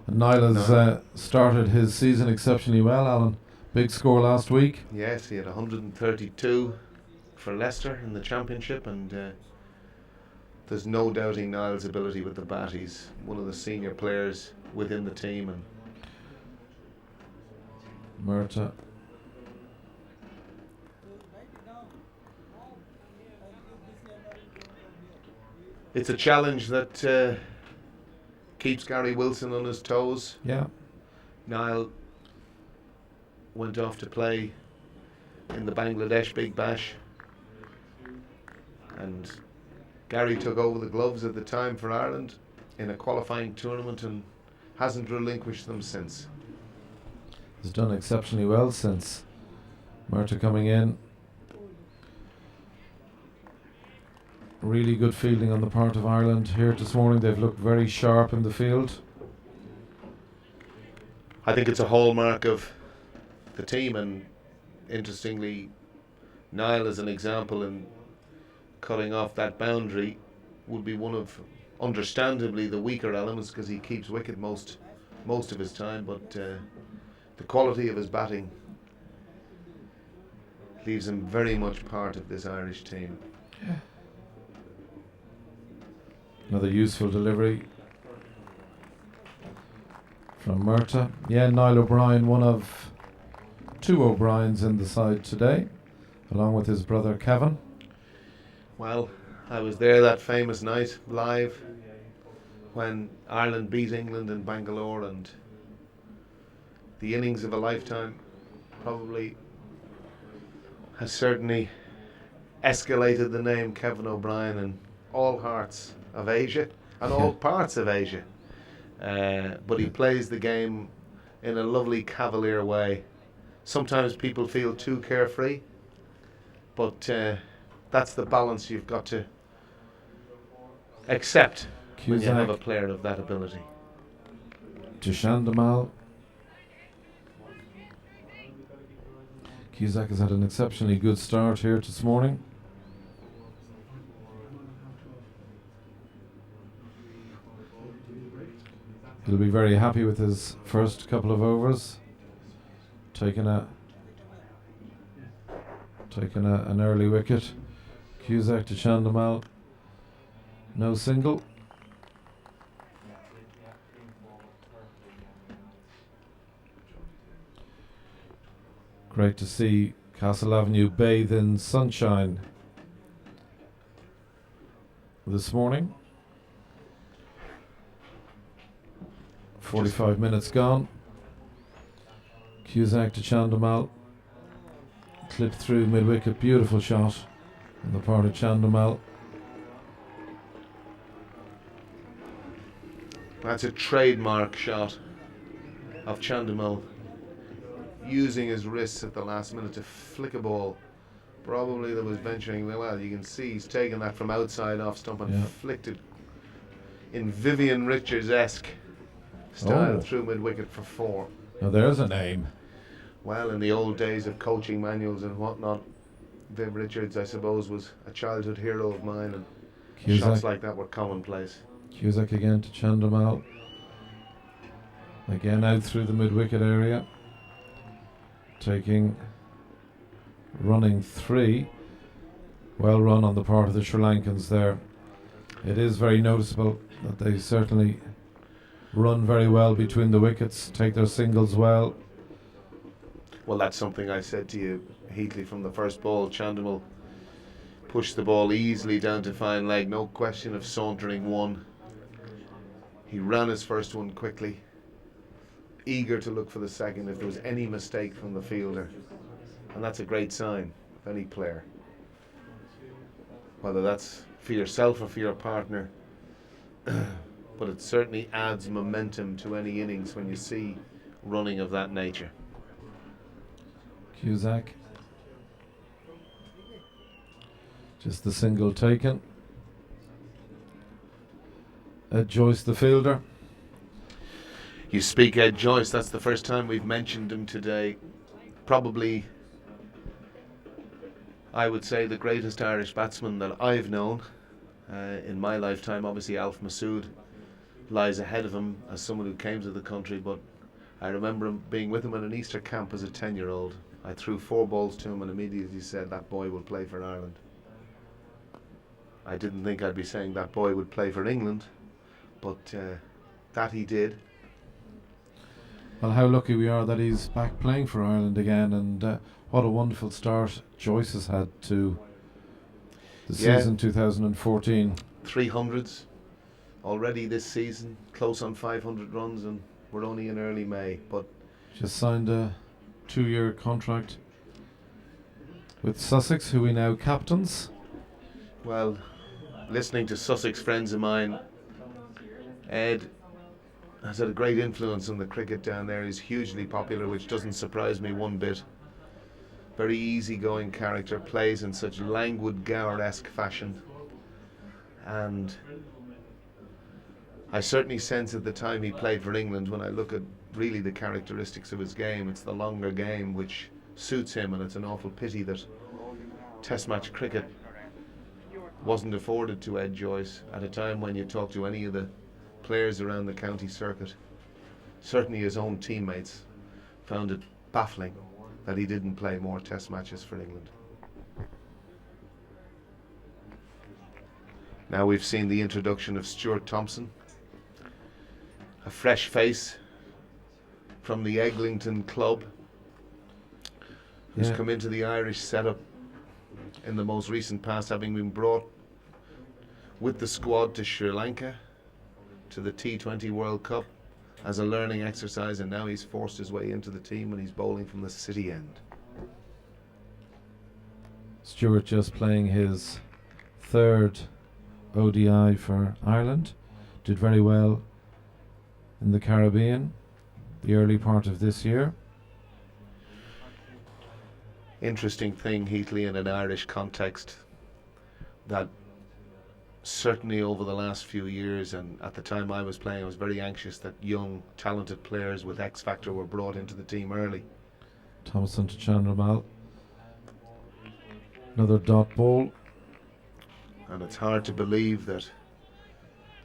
Niall has started his season exceptionally well, Alan. Big score last week. yes, he had 132 for Leicester in the championship, and there's no doubting Niall's ability with the bat. He's one of the senior players within the team, and Murtagh. it's a challenge that keeps Gary Wilson on his toes. Yeah. Niall went off to play in the Bangladesh Big Bash, and Gary took over the gloves at the time for Ireland in a qualifying tournament and hasn't relinquished them since. He's done exceptionally well since. Murtagh coming in. Really good fielding on the part of Ireland here this morning. They've looked very sharp in the field. I think it's a hallmark of the team, and interestingly, Niall as an example in cutting off that boundary would be one of, understandably, the weaker elements because he keeps wicket most of his time, but the quality of his batting leaves him very much part of this Irish team. Yeah. Another useful delivery from Murtagh. Yeah, Niall O'Brien, one of two O'Briens in the side today, along with his brother Kevin. Well, I was there that famous night live when Ireland beat England in Bangalore, and the innings of a lifetime probably has certainly escalated the name Kevin O'Brien in all hearts of Asia and all parts of Asia. But he plays the game in a lovely cavalier way. Sometimes people feel too carefree, but that's the balance you've got to accept when you have a player of that ability. Jashandamal. Cusack has had an exceptionally good start here this morning. He'll be very happy with his first couple of overs. Taking an early wicket. Cusack to Chandamal. No single. Great to see Castle Avenue bathe in sunshine this morning. 45 minutes gone. Cusack to Chandamal. Clipped through mid-wicket. Beautiful shot on the part of Chandamal. That's a trademark shot of Chandamal, using his wrists at the last minute to flick a ball. Probably that was venturing well. You can see he's taken that from outside off stump and flicked it in Vivian Richards-esque style through mid-wicket for 4. Now there's a name. Well, in the old days of coaching manuals and whatnot, Viv Richards, I suppose, was a childhood hero of mine, and Cusack. shots like that were commonplace. Cusack again to Chandamal. Again out through the mid-wicket area. Running 3. Well run on the part of the Sri Lankans there. It is very noticeable that they certainly run very well between the wickets, take their singles well. Well, that's something I said to you, Heatley, from the first ball. Chandamal pushed the ball easily down to fine leg, no question of sauntering one. He ran his first one quickly, eager to look for the second if there was any mistake from the fielder. And that's a great sign of any player. Whether that's for yourself or for your partner. But it certainly adds momentum to any innings when you see running of that nature. Cusack. Just the single taken. Joyce the fielder. You speak Ed Joyce, that's the first time we've mentioned him today. Probably, I would say, the greatest Irish batsman that I've known in my lifetime. Obviously Alf Masood lies ahead of him as someone who came to the country, but I remember him being with him at an Easter camp as a 10-year-old. I threw 4 balls to him and immediately said, that boy will play for Ireland. I didn't think I'd be saying that boy would play for England, but that he did. Well, how lucky we are that he's back playing for Ireland again, and what a wonderful start Joyce has had to the season 2014. 300s already this season, close on 500 runs, and we're only in early May. But just signed a 2-year contract with Sussex, who he now captains. Well, listening to Sussex friends of mine, Ed has had a great influence on the cricket down there. He's hugely popular, which doesn't surprise me one bit. Very easygoing character, plays in such languid Gower-esque fashion, and I certainly sense at the time he played for England, when I look at really the characteristics of his game, it's the longer game which suits him, and it's an awful pity that Test match cricket wasn't afforded to Ed Joyce at a time when you talk to any of the players around the county circuit. Certainly his own teammates found it baffling that he didn't play more Test matches for England. Now we've seen the introduction of Stuart Thompson, a fresh face from the Eglinton club, who's come into the Irish setup in the most recent past, having been brought with the squad to Sri Lanka to the T20 World Cup as a learning exercise, and now he's forced his way into the team and he's bowling from the city end. Stuart just playing his 3rd ODI for Ireland. Did very well in the Caribbean the early part of this year. Interesting thing, Heatley, in an Irish context, that certainly over the last few years, and at the time I was playing, I was very anxious that young, talented players with X Factor were brought into the team early. Thompson to Chandramal. Another dot ball. And it's hard to believe that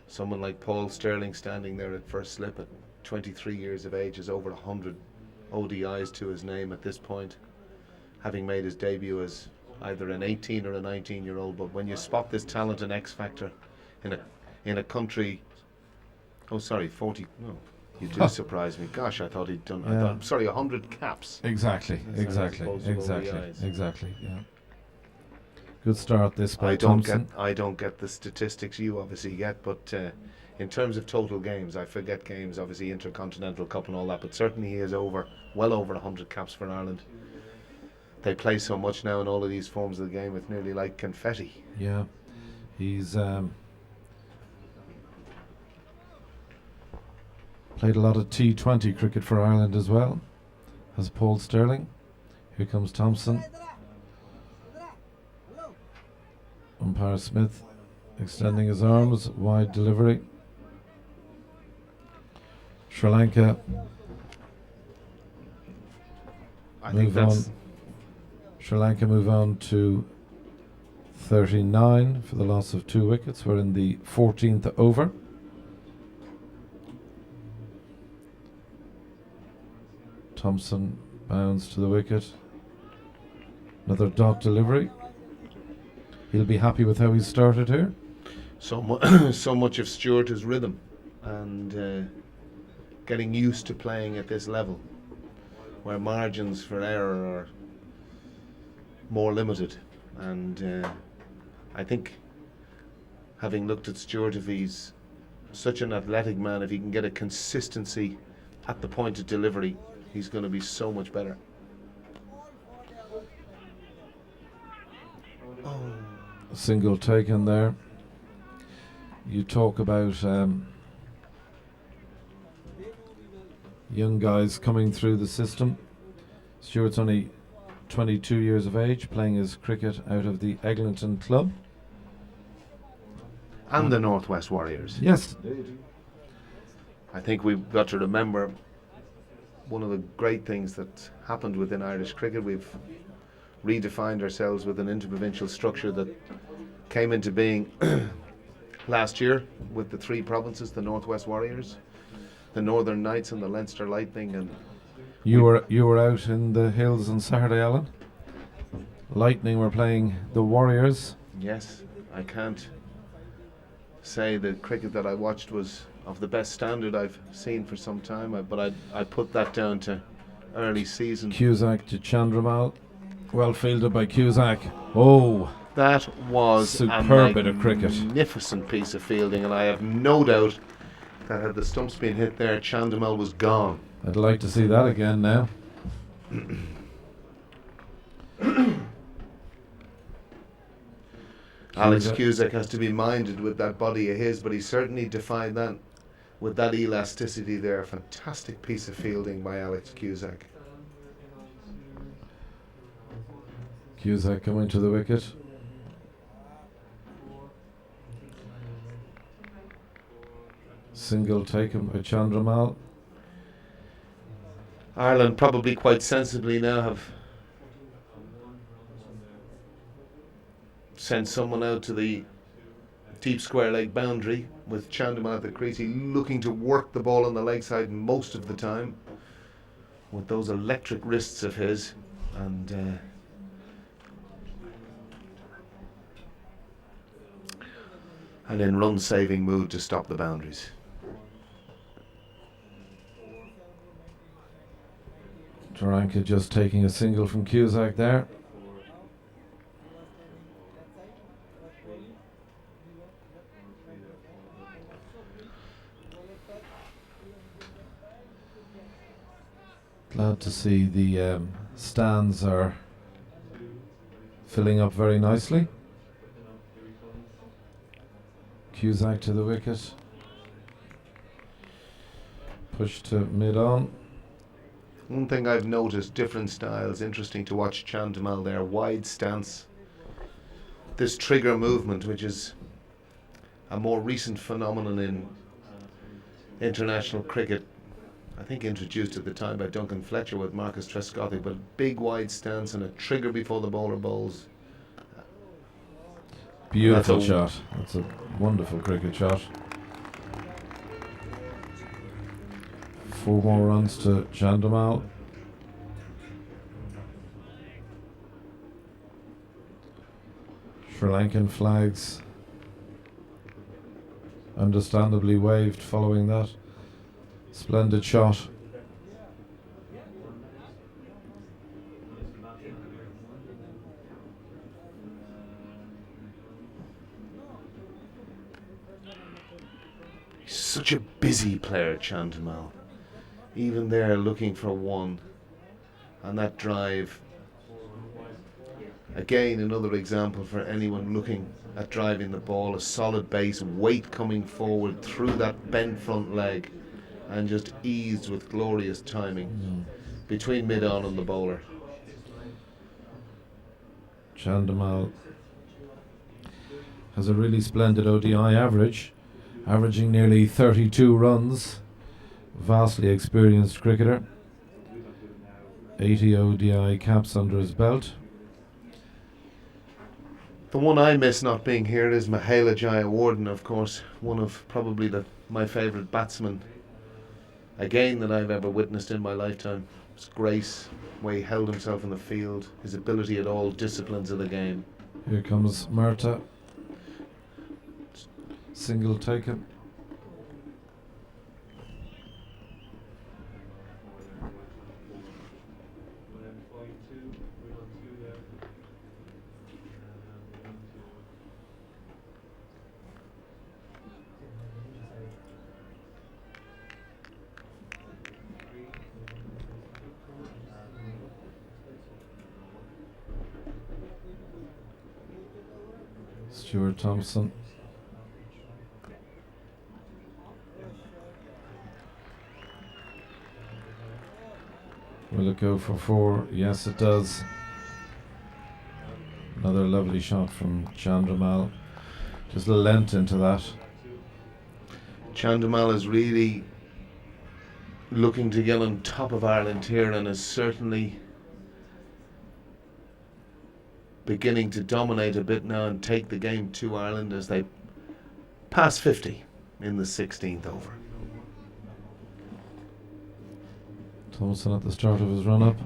someone like Paul Sterling, standing there at first slip at 23 years of age, has over 100 ODIs to his name at this point, having made his debut as either an 18 or a 19-year-old. But when you spot this talent and X Factor in a country, 40, no, you do surprise me. Gosh, I thought he'd done, 100 caps. Exactly, yeah. Good start this by Thompson. I don't get the statistics you obviously get, but in terms of total games, I forget games, obviously Intercontinental Cup and all that, but certainly he has well over 100 caps for Ireland. They play so much now in all of these forms of the game, it's nearly like confetti. Yeah, he's played a lot of T20 cricket for Ireland as well as Paul Sterling. Here comes Thompson. Umpire Smith extending his arms, wide delivery. Sri Lanka Sri Lanka move on to 39 for the loss of 2 wickets. We're in the 14th over. Thompson bounds to the wicket. Another dot delivery. He'll be happy with how he started here. So much of Stuart is rhythm and getting used to playing at this level, where margins for error are more limited. And I think, having looked at Stuart, if he's such an athletic man, if he can get a consistency at the point of delivery, he's going to be so much better. A single taken there. You talk about young guys coming through the system. Stuart's only 22 years of age, playing his cricket out of the Eglinton club. And the Northwest Warriors. Yes. I think we've got to remember one of the great things that happened within Irish cricket. We've redefined ourselves with an interprovincial structure that came into being last year with the three provinces, the Northwest Warriors, the Northern Knights and the Leinster Lightning. And you were out in the hills on Saturday, Alan. Lightning were playing the Warriors. Yes, I can't say the cricket that I watched was of the best standard I've seen for some time, but I put that down to early season. Cusack to Chandramal, well fielded by Cusack. Oh, that was superb bit of cricket. Magnificent piece of fielding, and I have no doubt that had the stumps been hit there, Chandramal was gone. I'd like to see that again now. Alex Cusack has to be minded with that body of his, but he certainly defied that with that elasticity there. Fantastic piece of fielding by Alex Cusack. Cusack coming to the wicket. Single taken by Chandramal. Ireland probably quite sensibly now have sent someone out to the deep square leg boundary with Chandramal at the crease, looking to work the ball on the leg side most of the time with those electric wrists of his, and in run saving mood to stop the boundaries. Taranka just taking a single from Cusack there. Glad to see the stands are filling up very nicely. Cusack to the wicket. Push to mid-on. One thing I've noticed, different styles, interesting to watch Chandramal there, wide stance. This trigger movement, which is a more recent phenomenon in international cricket, I think introduced at the time by Duncan Fletcher with Marcus Trescotty, but big wide stance and a trigger before the bowler bowls. Beautiful shot. That's a wonderful cricket shot. 4 more runs to Chandramal. Sri Lankan flags understandably waved following that splendid shot. He's such a busy player, Chandramal. Even there looking for one, and that drive, again another example for anyone looking at driving the ball, a solid base, weight coming forward through that bent front leg and just eased with glorious timing between mid-on and the bowler. Chandramal has a really splendid ODI average, averaging nearly 32 runs. Vastly experienced cricketer. 80 ODI caps under his belt. The one I miss not being here is Mahela Jayawarden, of course, one of probably my favourite batsmen again that I've ever witnessed in my lifetime. His grace, the way he held himself in the field, his ability at all disciplines of the game. Here comes Murtagh. Single taken. Stuart Thompson. Will it go for 4? Yes, it does. Another lovely shot from Chandramal. Just a length into that. Chandramal has really looking to get on top of Ireland here and is certainly beginning to dominate a bit now and take the game to Ireland as they pass 50 in the 16th over. Thompson at the start of his run-up.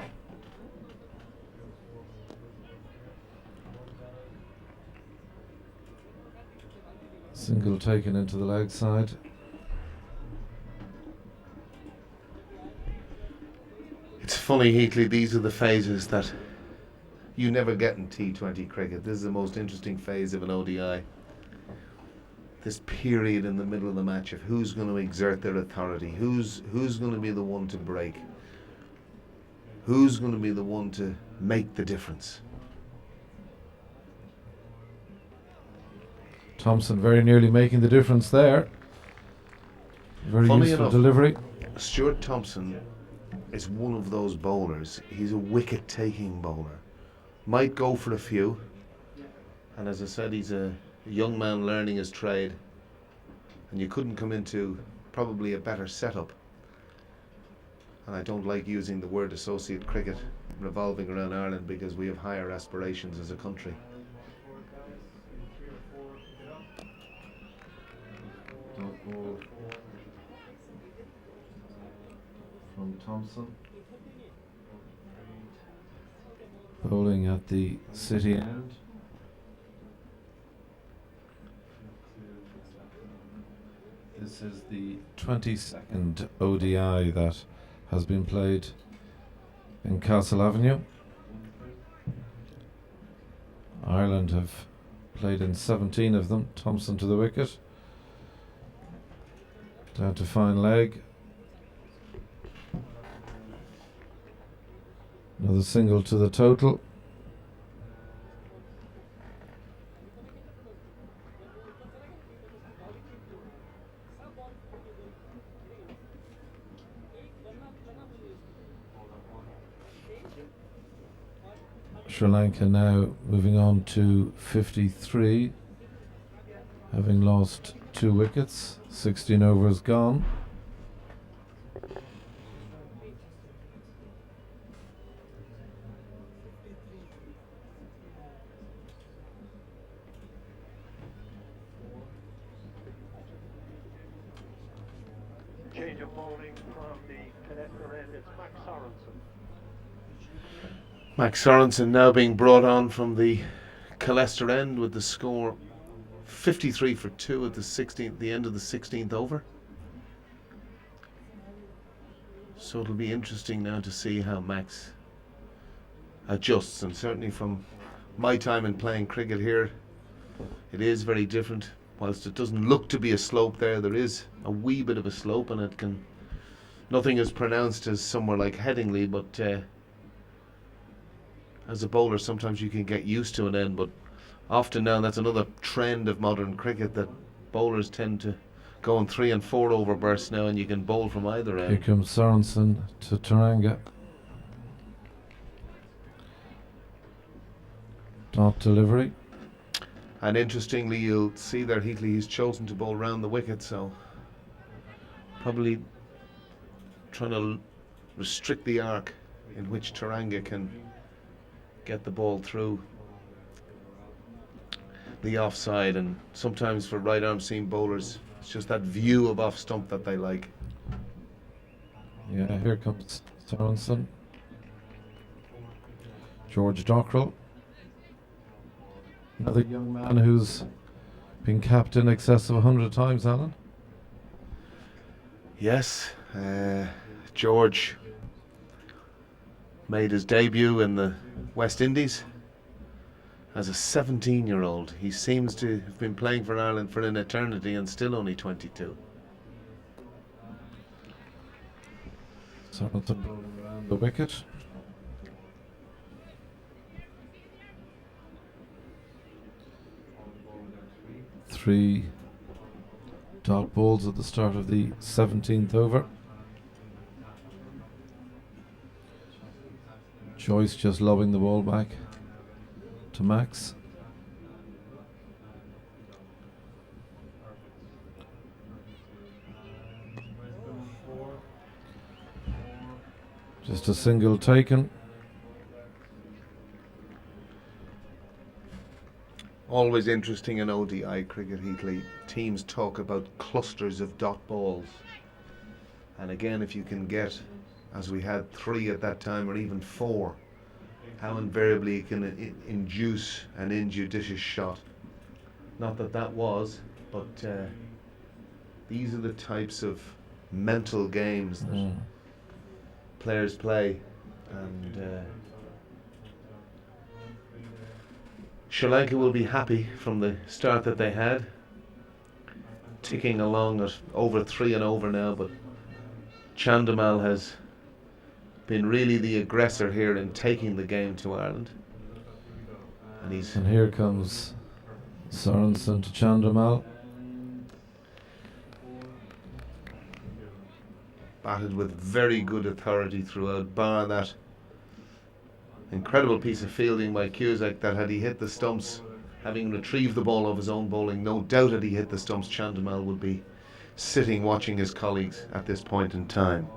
Single taken into the leg side. It's funny, Heatley, these are the phases that you never get in T20 cricket. This is the most interesting phase of an ODI. This period in the middle of the match of who's going to exert their authority, who's going to be the one to break, who's going to be the one to make the difference. Thompson very nearly making the difference there. Very Funny useful enough, delivery. Stuart Thompson is one of those bowlers. He's a wicket-taking bowler. Might go for a few. And as I said, he's a young man learning his trade. And you couldn't come into probably a better setup. And I don't like using the word associate cricket revolving around Ireland because we have higher aspirations as a country. From Thompson. Bowling at the city end. This is the 22nd ODI that has been played in Castle Avenue. Ireland have played in 17 of them. Thompson to the wicket. Down to fine leg. Another single to the total. Sri Lanka now moving on to 53, having lost 2 wickets, 16 overs gone. Change of bowling from the connector end, it's Max Sorensen. Max Sorensen now being brought on from the Colester end with the score 53 for 2 at the end of the 16th over. So it'll be interesting now to see how Max adjusts, and certainly from my time in playing cricket here, it is very different. Whilst it doesn't look to be a slope there is a wee bit of a slope, and it can, nothing as pronounced as somewhere like Headingley, but as a bowler sometimes you can get used to an end, but often now that's another trend of modern cricket that bowlers tend to go in 3 and 4 over bursts now, and you can bowl from either end. Here comes Sorensen to Taranga. Dot delivery. And interestingly, you'll see there Heatley, he's chosen to bowl round the wicket, so probably trying to restrict the arc in which Taranga can get the ball through the offside. And sometimes for right arm seam bowlers, it's just that view of off stump that they like. Yeah, here comes Sorensen. George Dockrell. Another young man who's been capped in excess of 100 times, Alan. Yes, George made his debut in the West Indies as a 17-year-old. He seems to have been playing for Ireland for an eternity and still only 22. Sorensen around the wicket. Three dot balls at the start of the 17th over. Joyce just lobbing the ball back to Max. Just a single taken. Always interesting in ODI cricket, Heatley. Teams talk about clusters of dot balls. And again, if you can get, as we had 3 at that time, or even 4, how invariably it can induce an injudicious shot. Not that that was, but these are the types of mental games that players play. And Sri Lanka will be happy from the start that they had, ticking along at over 3 and over now, but Chandimal has been really the aggressor here in taking the game to Ireland. And here comes Sorensen to Chandimal. Batted with very good authority throughout, bar that incredible piece of fielding by Cusack that had he hit the stumps, having retrieved the ball of his own bowling, no doubt had he hit the stumps, Chandimal would be sitting watching his colleagues at this point in time.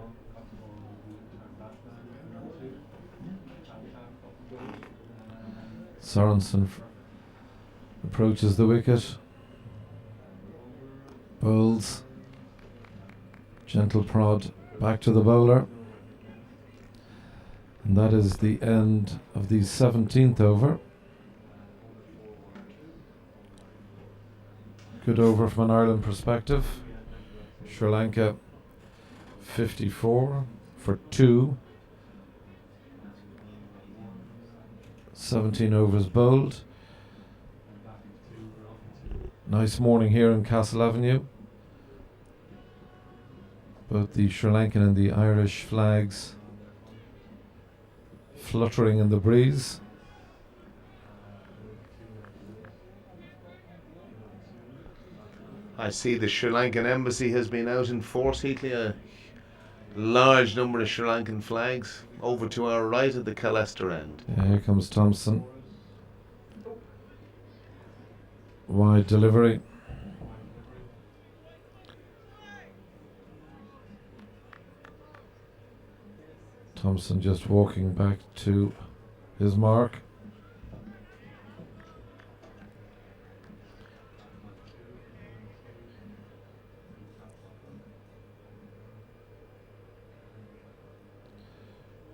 Sorensen approaches the wicket, bowls, gentle prod back to the bowler, and that is the end of the 17th over. Good over from an Ireland perspective. Sri Lanka 54 for 2. 17 overs bowled. Nice morning here in Castle Avenue. Both the Sri Lankan and the Irish flags fluttering in the breeze. I see the Sri Lankan embassy has been out in force, Heatley. A large number of Sri Lankan flags over to our right at the Calester end. Yeah, here comes Thompson. Wide delivery. Thompson just walking back to his mark.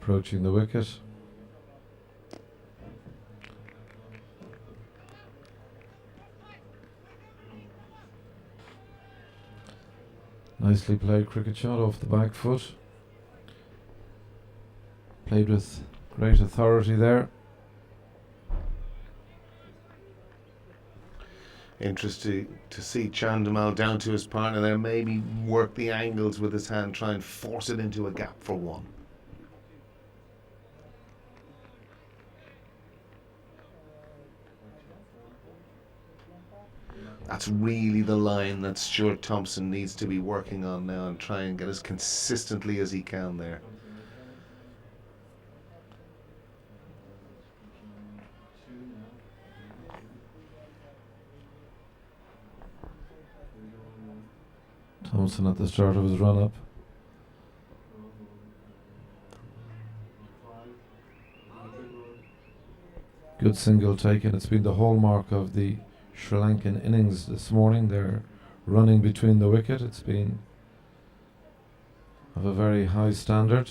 Approaching the wicket. Nicely played cricket shot off the back foot. Played with great authority there. Interesting to see Chandimal down to his partner there, maybe work the angles with his hand, try and force it into a gap for 1. That's really the line that Stuart Thompson needs to be working on now and try and get as consistently as he can there. Thompson at the start of his run-up. Good single taken. It's been the hallmark of the Sri Lankan innings this morning. They're running between the wicket. It's been of a very high standard.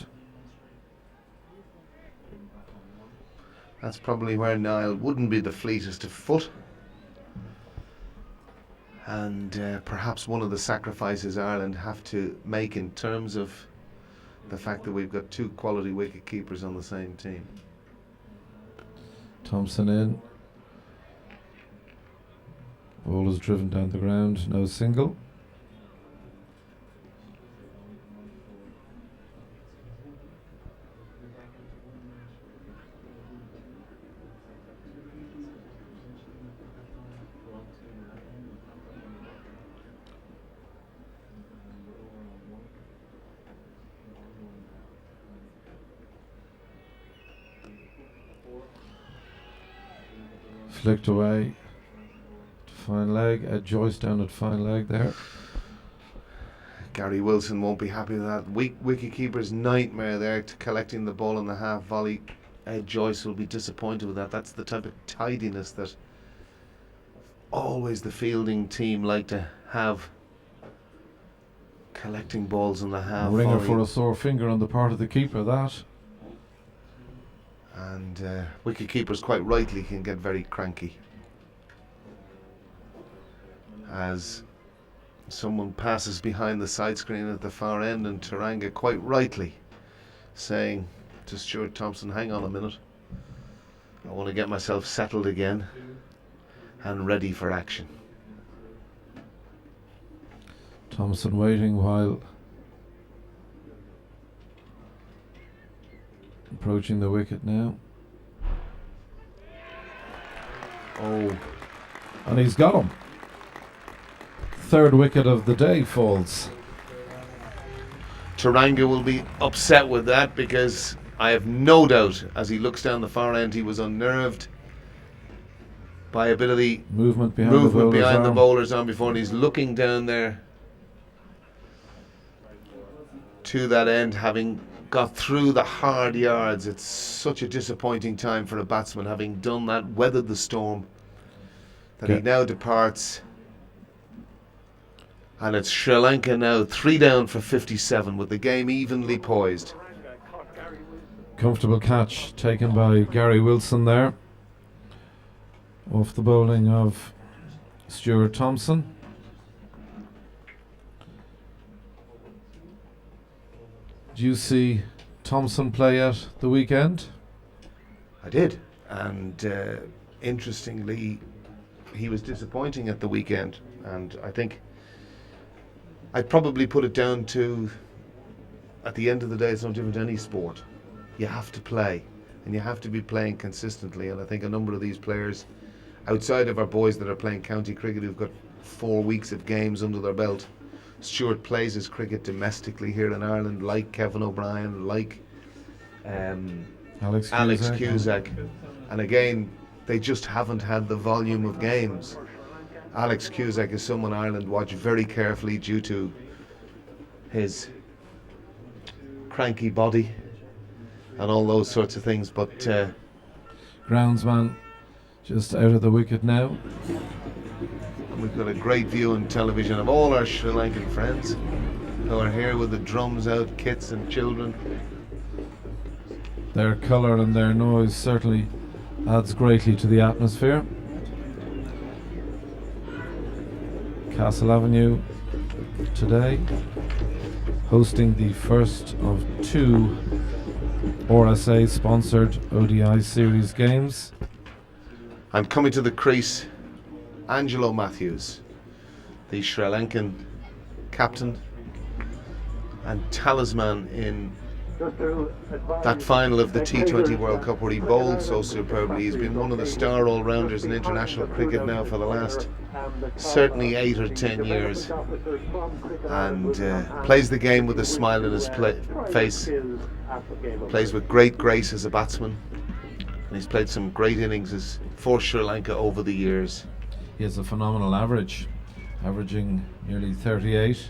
That's probably where Niall wouldn't be the fleetest of foot. And perhaps one of the sacrifices Ireland have to make in terms of the fact that we've got 2 quality wicket keepers on the same team. Thompson in. Ball is driven down the ground, no single. Flicked away to fine leg, Joyce down at fine leg there. Gary Wilson won't be happy with that. Wicketkeeper's nightmare there to collecting the ball in the half volley. Ed Joyce will be disappointed with that. That's the type of tidiness that always the fielding team like to have, collecting balls in the half volley. Ringer for a sore finger on the part of the keeper, that. And wicketkeepers quite rightly can get very cranky as someone passes behind the side screen at the far end, and Taranga quite rightly saying to Stuart Thompson, hang on a minute, I want to get myself settled again and ready for action. Thompson waiting while approaching the wicket now. Oh, and he's got him. Third wicket of the day falls. Taranga will be upset with that, because I have no doubt as he looks down the far end he was unnerved by a bit of the movement behind the bowler's arm before, and he's looking down there to that end, having got through the hard yards. It's such a disappointing time for a batsman, having done that, weathered the storm, that he now departs. And it's Sri Lanka now 3 down for 57 with the game evenly poised. Comfortable catch taken by Gary Wilson there, off the bowling of Stuart Thompson. Do you see Thompson play at the weekend? I did, and interestingly he was disappointing at the weekend, and I think I'd probably put it down to, at the end of the day, it's no different to any sport. You have to play, and you have to be playing consistently, and I think a number of these players, outside of our boys that are playing county cricket, who've got 4 weeks of games under their belt, Stuart plays his cricket domestically here in Ireland, like Kevin O'Brien, like Alex Cusack, and again, they just haven't had the volume of games. Alex Cusack is someone Ireland watch very carefully due to his cranky body and all those sorts of things, but groundsman just out of the wicket now. We've got a great view on television of all our Sri Lankan friends who are here with the drums out, kids and children. Their colour and their noise certainly adds greatly to the atmosphere. Castle Avenue today hosting the first of 2 RSA sponsored ODI series games. And coming to the crease, Angelo Matthews, the Sri Lankan captain and talisman in that final of the T20 World Cup where he bowled so superbly. He's been one of the star all-rounders in international cricket now for the last certainly 8 or 10 years, and plays the game with a smile in his face, plays with great grace as a batsman, and he's played some great innings for Sri Lanka over the years. He has a phenomenal average, averaging nearly 38,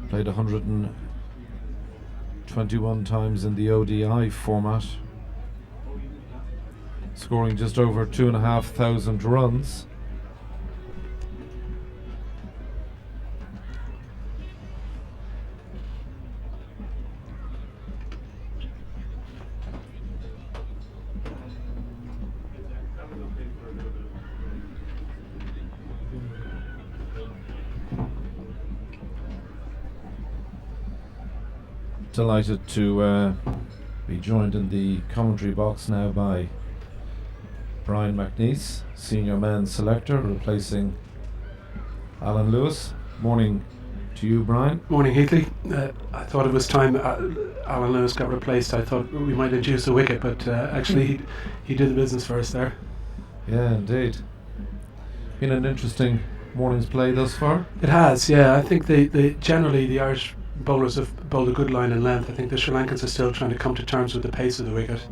played 121 times in the ODI format, scoring just over 2,500 runs. Delighted to be joined in the commentary box now by Brian McNeice, senior men's selector, replacing Alan Lewis. Morning to you, Brian. Morning, Heatley. I thought it was time Alan Lewis got replaced. I thought we might induce a wicket, but actually he did the business for us there. Yeah, indeed. Been an interesting morning's play thus far. It has, yeah. I think generally the Irish bowlers have bowled a good line in length. I think the Sri Lankans are still trying to come to terms with the pace of the wicket.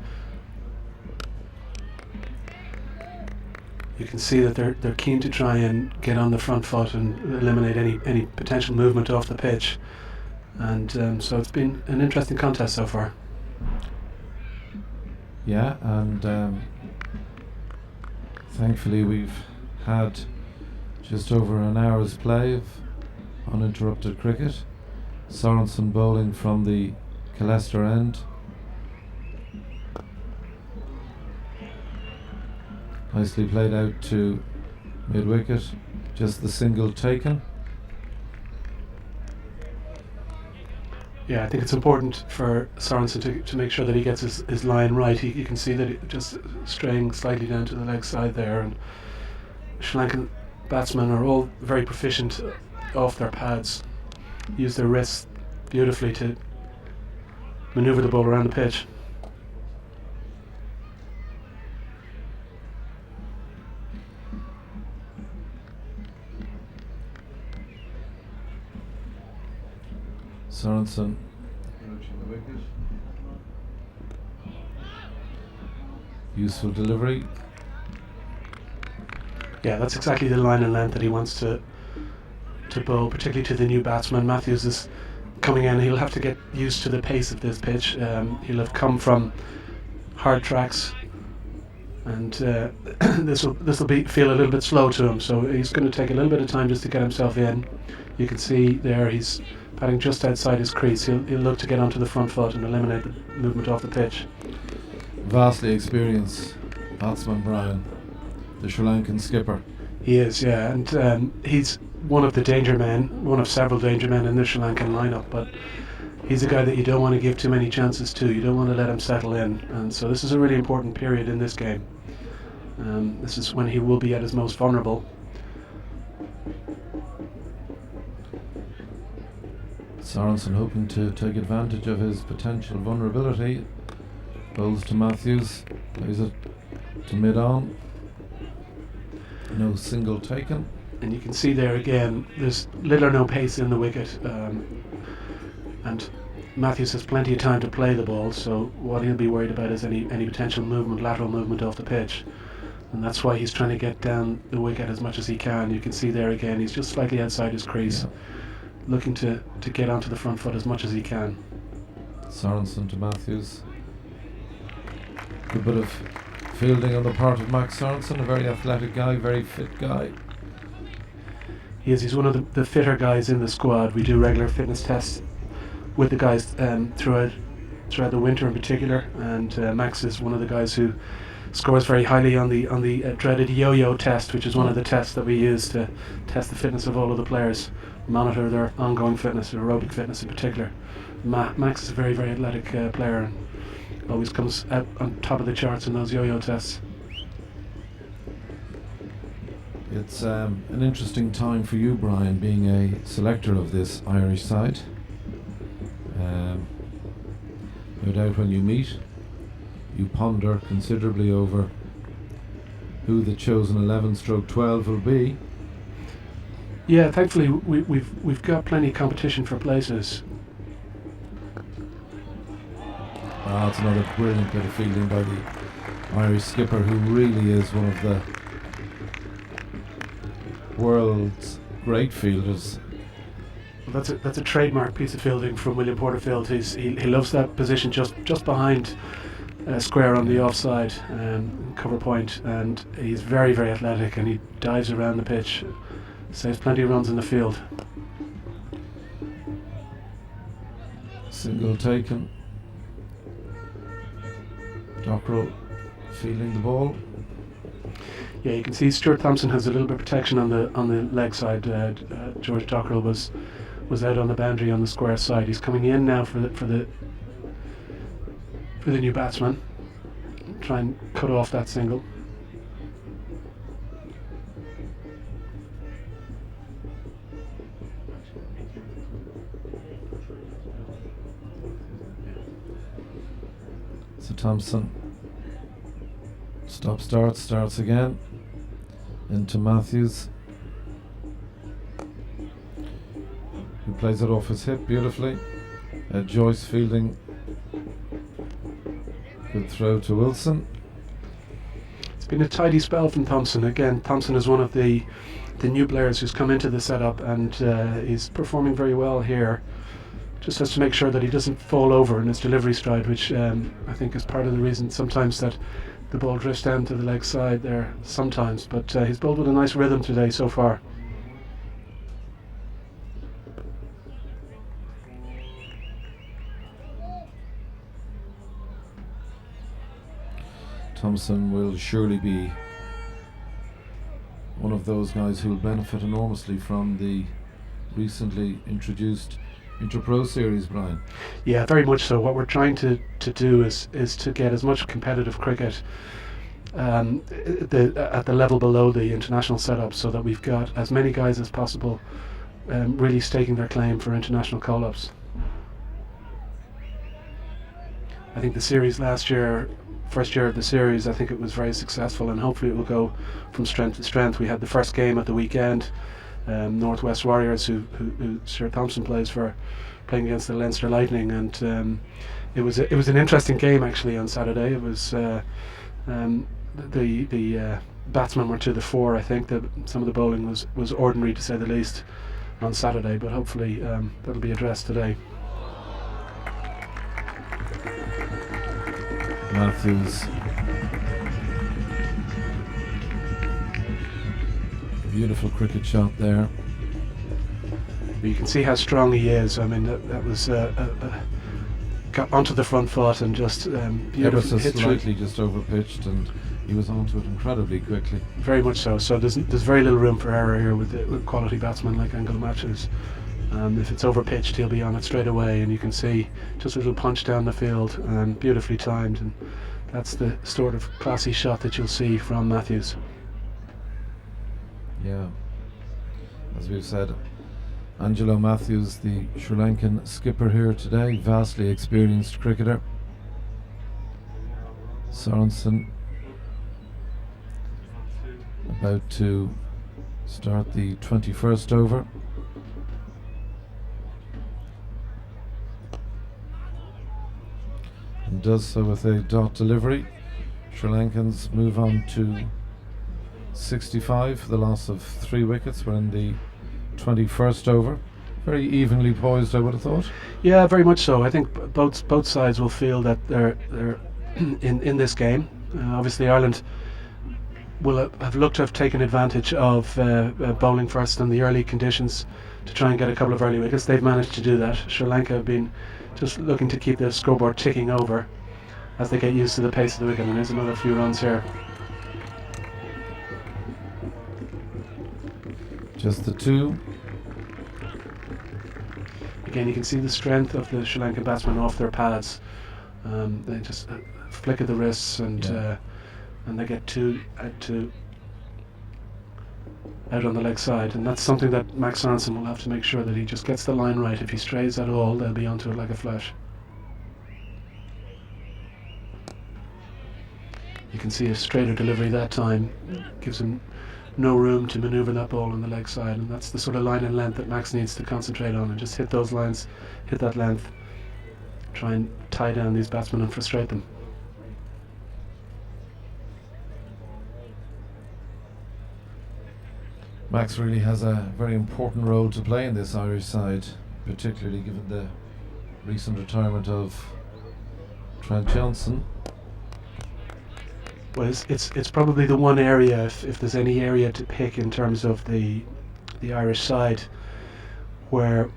You can see that they're keen to try and get on the front foot and eliminate any potential movement off the pitch. And so it's been an interesting contest so far. Yeah, and thankfully we've had just over an hour's play of uninterrupted cricket. Sorensen bowling from the Leicester end. Nicely played out to mid-wicket, just the single taken. Yeah, I think it's important for Sorensen to make sure that he gets his line right. You can see that it just straying slightly down to the leg side there, and Sri Lankan batsmen are all very proficient off their pads, use their wrists beautifully to manoeuvre the ball around the pitch. Sorensen approaching the wicket. Useful delivery. Yeah, that's exactly the line and length that he wants to bowl, particularly to the new batsman. Matthews is coming in. He'll have to get used to the pace of this pitch. He'll have come from hard tracks, and this will feel a little bit slow to him. So he's going to take a little bit of time just to get himself in. You can see there he's batting just outside his crease. He'll look to get onto the front foot and eliminate the movement off the pitch. Vastly experienced batsman Brian, the Sri Lankan skipper. He is, yeah, and he's one of the danger men, one of several danger men in the Sri Lankan lineup, but he's a guy that you don't want to give too many chances to. You don't want to let him settle in, and so this is a really important period in this game. This is when he will be at his most vulnerable. Sorensen hoping to take advantage of his potential vulnerability. Bowls to Matthews, plays it to mid-on. No single taken. And you can see there again, there's little or no pace in the wicket. And Matthews has plenty of time to play the ball, so what he'll be worried about is any potential movement, lateral movement off the pitch. And that's why he's trying to get down the wicket as much as he can. You can see there again, he's just slightly outside his crease. Yeah. Looking to get onto the front foot as much as he can. Sorensen to Matthews. Good bit of fielding on the part of Max Sorensen, a very athletic guy, very fit guy. He's one of the fitter guys in the squad. We do regular fitness tests with the guys throughout the winter in particular, and Max is one of the guys who scores very highly on the dreaded yo-yo test, which is one of the tests that we use to test the fitness of all of the players, monitor their ongoing fitness, aerobic fitness in particular. Max is a very, very athletic player and always comes out on top of the charts in those yo-yo tests. It's an interesting time for you, Brian, being a selector of this Irish side. No doubt when you meet, you ponder considerably over who the chosen 11/12 will be. Yeah, thankfully we've got plenty of competition for places. It's another brilliant bit of fielding by the Irish skipper, who really is one of the world's great fielders. Well, that's a trademark piece of fielding from William Porterfield. He loves that position just behind square on the offside cover point, and he's very, very athletic, and he dives around the pitch, saves plenty of runs in the field. Single taken. Dockrell fielding the ball. Yeah, you can see Stuart Thompson has a little bit of protection on the leg side. George Dockrell was out on the boundary on the square side. He's coming in now for the new batsman. Try and cut off that single. So Thompson starts again into Matthews, who plays it off his hip beautifully. Joyce fielding, good throw to Wilson. been a tidy spell from Thompson. Again, Thompson is one of the new players who's come into the setup, and he's performing very well here. Just has to make sure that he doesn't fall over in his delivery stride, which I think is part of the reason sometimes that the ball drifts down to the leg side there sometimes. But he's bowled with a nice rhythm today so far. Thompson will surely be one of those guys who will benefit enormously from the recently introduced Inter-Pro Series, Brian. Yeah, very much so. What we're trying to do is to get as much competitive cricket at the level below the international setup, so that we've got as many guys as possible really staking their claim for international call-ups. I think the series last year, first year of the series, I think it was very successful, and hopefully it will go from strength to strength. We had the first game at the weekend, Northwest Warriors, who Sir Thompson plays for, playing against the Leinster Lightning, and it was an interesting game actually on Saturday. It was the batsmen were to the fore. I think that some of the bowling was ordinary to say the least on Saturday, but hopefully that'll be addressed today. Matthews, beautiful cricket shot there. You can see how strong he is. I mean, that was got onto the front foot and just beautiful. Ever so slightly just overpitched, and he was onto it incredibly quickly. Very much so. So there's very little room for error here with quality batsmen like Angel Matthews. If it's overpitched, he'll be on it straight away, and you can see just a little punch down the field and beautifully timed, and that's the sort of classy shot that you'll see from Matthews. Yeah, as we've said, Angelo Matthews, the Sri Lankan skipper here today, vastly experienced cricketer. Sorensen about to start the 21st over. And does so with a dot delivery. Sri Lankans move on to 65 for the loss of 3 wickets. We're in the 21st over. Very evenly poised, I would have thought. Yeah, very much so. I think both sides will feel that they're in this game. Obviously Ireland will have looked to have taken advantage of bowling first in the early conditions to try and get a couple of early wickets. They've managed to do that. Sri Lanka have been just looking to keep the scoreboard ticking over as they get used to the pace of the wicket, and there's another few runs here. Just the 2. Again, you can see the strength of the Sri Lankan batsmen off their pads. They just flick of the wrists, and they get 2 out on the leg side, and that's something that Max Sorensen will have to make sure that he just gets the line right. If he strays at all, they'll be onto it like a flash. You can see a straighter delivery that time, gives him no room to manoeuvre that ball on the leg side, and that's the sort of line and length that Max needs to concentrate on, and just hit those lines, hit that length, try and tie down these batsmen and frustrate them. Max really has a very important role to play in this Irish side, particularly given the recent retirement of Trent Johnson. Well, it's probably the one area, if there's any area to pick in terms of the Irish side, where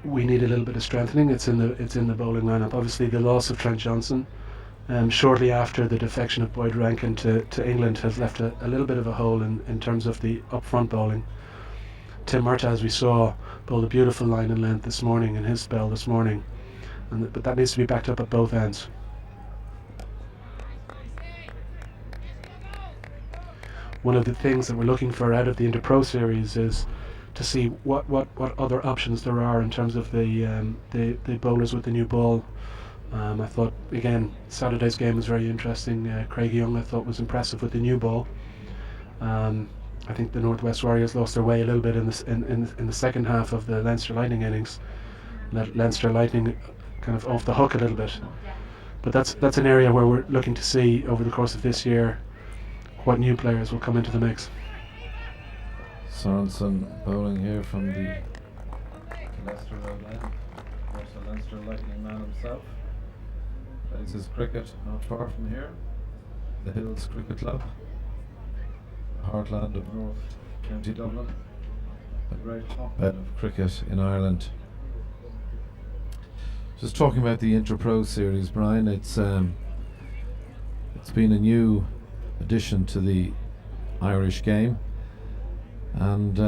we need a little bit of strengthening. It's in the bowling lineup. Obviously, the loss of Trent Johnson, shortly after the defection of Boyd Rankin to England, has left a little bit of a hole in terms of the up-front bowling. Tim Murtagh, as we saw, bowled a beautiful line and length this morning in his spell this morning, but that needs to be backed up at both ends. One of the things that we're looking for out of the Inter-Pro Series is to see what other options there are in terms of the bowlers with the new ball. I thought, again, Saturday's game was very interesting. Craig Young, I thought, was impressive with the new ball. I think the Northwest Warriors lost their way a little bit in the second half of the Leinster Lightning innings. Let Leinster Lightning kind of off the hook a little bit. But that's an area where we're looking to see over the course of this year what new players will come into the mix. Sorensen bowling here from the Leicester Road end. Also Leinster Lightning man himself. Plays his cricket not far from here. The Hills Cricket Club. The heartland of North County Dublin. A great hotbed of cricket in Ireland. Just talking about the Inter-Pro series, Brian, it's been a new addition to the Irish game, and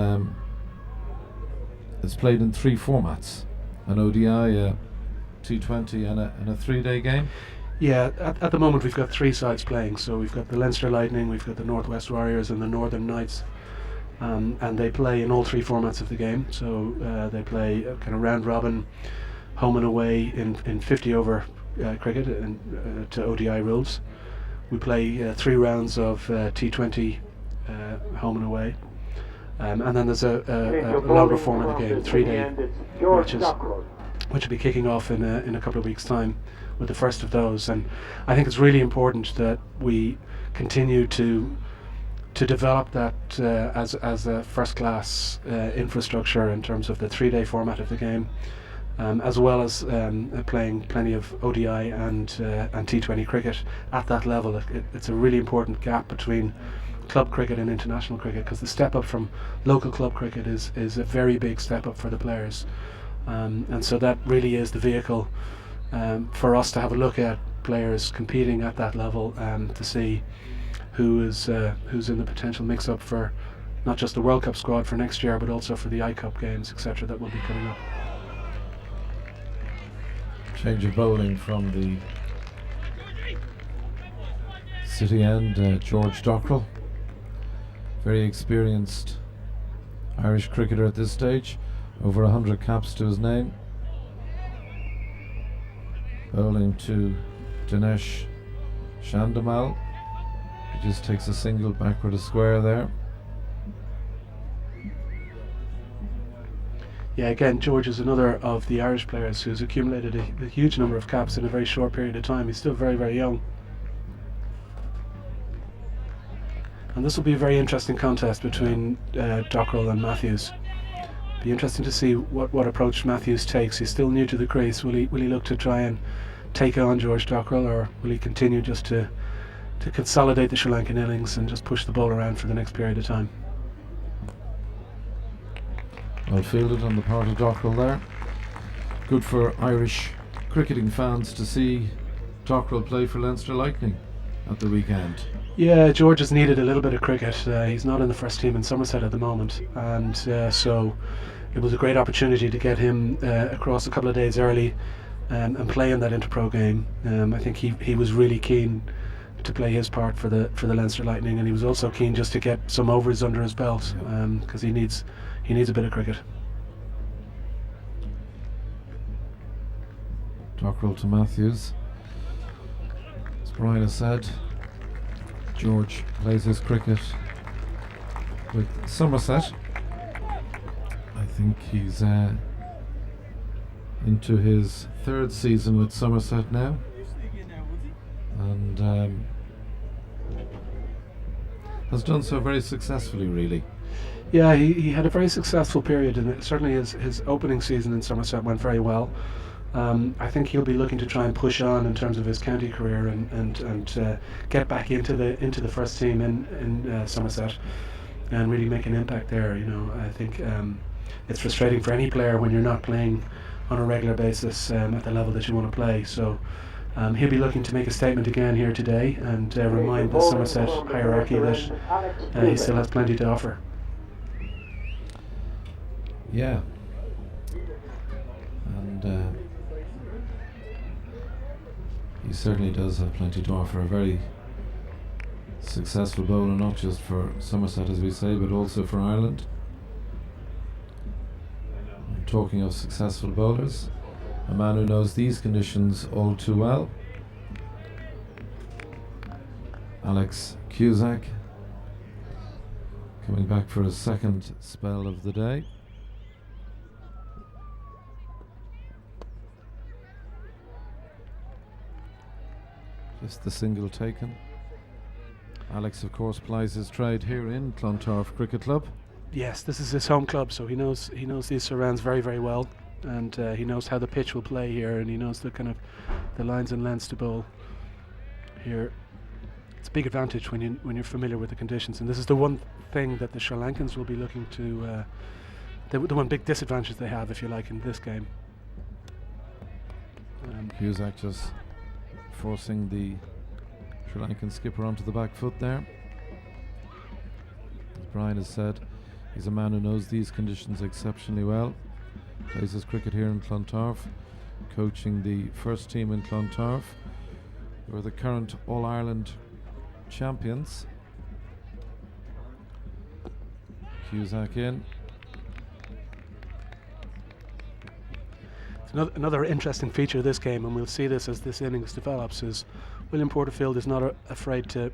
it's played in 3 formats: an ODI, a T20 and a 3-day game. Yeah, at the moment we've got 3 sides playing. So we've got the Leinster Lightning, we've got the Northwest Warriors and the Northern Knights, and they play in all 3 formats of the game. So they play a kind of round robin, home and away in 50 over cricket and to ODI rules. We play 3 rounds of T20 home and away, and then there's a longer form of the game, 3-day matches, which will be kicking off in a couple of weeks' time with the first of those. And I think it's really important that we continue to develop that as a first-class infrastructure in terms of the 3-day format of the game, as well as playing plenty of ODI and T20 cricket at that level. It's a really important gap between club cricket and international cricket, because the step up from local club cricket is a very big step up for the players, and so that really is the vehicle for us to have a look at players competing at that level, to see who's in the potential mix-up for not just the World Cup squad for next year, but also for the I-Cup games, etc., that will be coming up. Change of bowling from the City end, George Dockrell, very experienced Irish cricketer at this stage, over 100 caps to his name. Bowling to Dinesh Chandimal. He just takes a single backward a square there. Yeah, again, George is another of the Irish players who's accumulated a huge number of caps in a very short period of time. He's still very, very young. And this will be a very interesting contest between Dockrell and Matthews. Be interesting to see what approach Matthews takes. He's still new to the crease. Will he look to try and take on George Dockrell, or will he continue just to consolidate the Sri Lankan innings and just push the ball around for the next period of time? Well fielded on the part of Dockrell there. Good for Irish cricketing fans to see Dockrell play for Leinster Lightning at the weekend. Yeah, George has needed a little bit of cricket. He's not in the first team in Somerset at the moment, and so it was a great opportunity to get him across a couple of days early and play in that Inter-Pro game. I think he was really keen to play his part for the Leinster Lightning, and he was also keen just to get some overs under his belt, because he needs a bit of cricket. Dockrell to Matthews. As Brian has said, George plays his cricket with Somerset. I think he's into his 3rd season with Somerset now, and has done so very successfully, really. Yeah, he had a very successful period, and certainly his opening season in Somerset went very well. I think he'll be looking to try and push on in terms of his county career and get back into the first team in Somerset and really make an impact there. You know, I think it's frustrating for any player when you're not playing on a regular basis at the level that you want to play. So he'll be looking to make a statement again here today and remind the Somerset hierarchy that he still has plenty to offer. Yeah, and he certainly does have plenty to offer. A very successful bowler, not just for Somerset, as we say, but also for Ireland. And talking of successful bowlers, a man who knows these conditions all too well, Alex Cusack, coming back for his 2nd spell of the day. Just the single taken. Alex, of course, plies his trade here in Clontarf Cricket Club. Yes, this is his home club, so he knows these surrounds very, very well, and he knows how the pitch will play here, and he knows the kind of the lines and lengths to bowl here. It's a big advantage when you're familiar with the conditions, and this is the one thing that the Sri Lankans will be looking to. The one big disadvantage they have, if you like, in this game. Cusack just forcing the Sri Lankan skipper onto the back foot there. As Brian has said, he's a man who knows these conditions exceptionally well. Plays his cricket here in Clontarf, coaching the first team in Clontarf, who are the current All-Ireland champions. Cusack in. Another interesting feature of this game, and we'll see this as this innings develops, is William Porterfield is not afraid to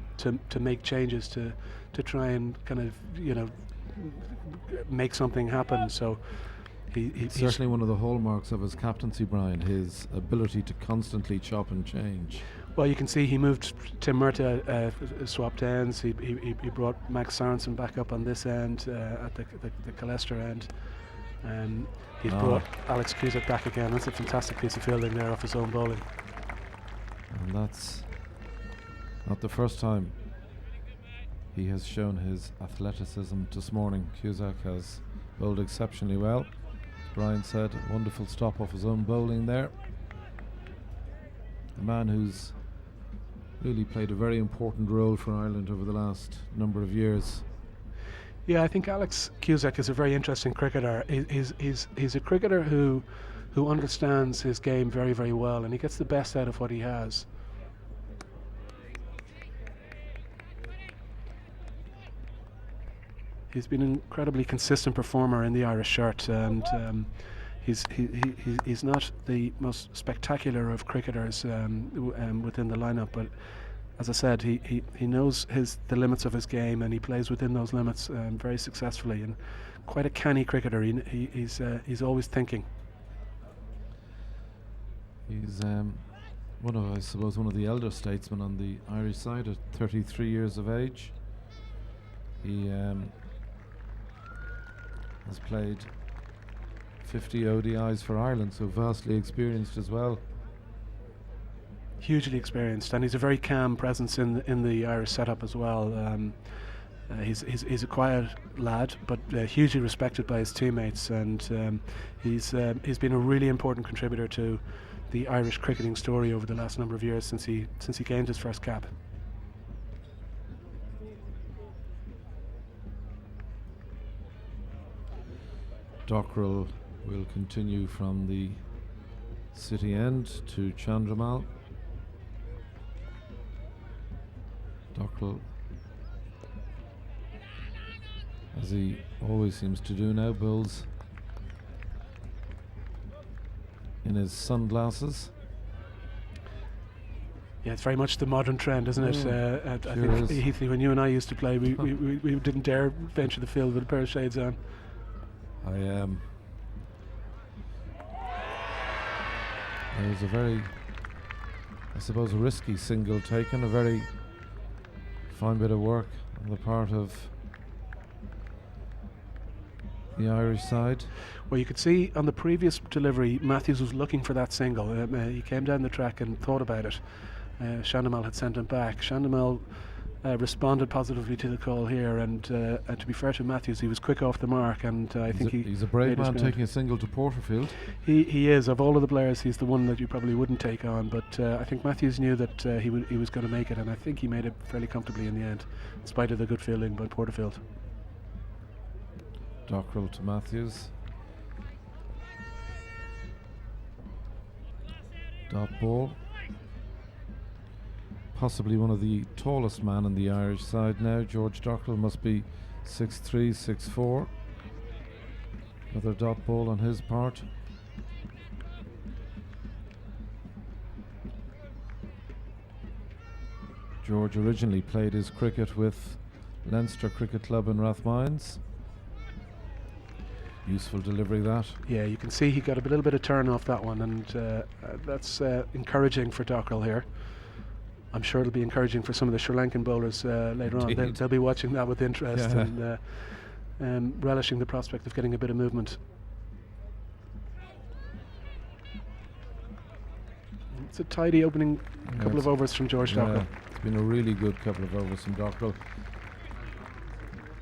make changes to try and kind of make something happen. So he's certainly one of the hallmarks of his captaincy, Brian, his ability to constantly chop and change. Well, you can see he moved Tim Murtagh, swapped ends. He brought Max Sorensen back up on this end at the Calester end. He's brought Alex Cusack back again. That's a fantastic piece of fielding there off his own bowling. And that's not the first time he has shown his athleticism this morning. Cusack has bowled exceptionally well. As Brian said, wonderful stop off his own bowling there. A man who's really played a very important role for Ireland over the last number of years. Yeah, I think Alex Cusack is a very interesting cricketer. He's a cricketer who understands his game very, very well, and he gets the best out of what he has. He's been an incredibly consistent performer in the Irish shirt, and he's not the most spectacular of cricketers within the lineup, but as I said, he knows the limits of his game, and he plays within those limits very successfully, and quite a canny cricketer. He's always thinking. He's one of the elder statesmen on the Irish side at 33 years of age. He has played 50 ODIs for Ireland, so vastly experienced as well. Hugely experienced, and he's a very calm presence in the Irish setup as well. He's a quiet lad, but hugely respected by his teammates, and he's been a really important contributor to the Irish cricketing story over the last number of years since he gained his first cap. Dockrell will continue from the city end to Chandramal. Dockrell, as he always seems to do now, bowls in his sunglasses. Yeah, it's very much the modern trend, isn't it? I think, Heathley, when you and I used to play, we didn't dare venture the field with a pair of shades on. There was a very, I suppose, a risky single taken, a very fine bit of work on the part of the Irish side. Well, you could see on the previous delivery, Matthews was looking for that single. He came down the track and thought about it. Shandamal had sent him back. Shandamal responded positively to the call here, and to be fair to Matthews, he was quick off the mark, and I think he's a brave man taking a single to Porterfield. He is. Of all of the players, he's the one that you probably wouldn't take on, but I think Matthews knew that he was going to make it, and I think he made it fairly comfortably in the end, in spite of the good fielding by Porterfield. Dockrell to Matthews. Dot ball. Possibly one of the tallest man on the Irish side now. George Dockrell must be 6'3", 6'4". Another dot ball on his part. George originally played his cricket with Leinster Cricket Club in Rathmines. Useful delivery, that. Yeah, you can see he got a little bit of turn off that one, and that's encouraging for Dockrell here. I'm sure it'll be encouraging for some of the Sri Lankan bowlers later on. They'll be watching that with interest and relishing the prospect of getting a bit of movement. It's a tidy opening couple of overs from George Dockrell. It's been a really good couple of overs from Dockrell.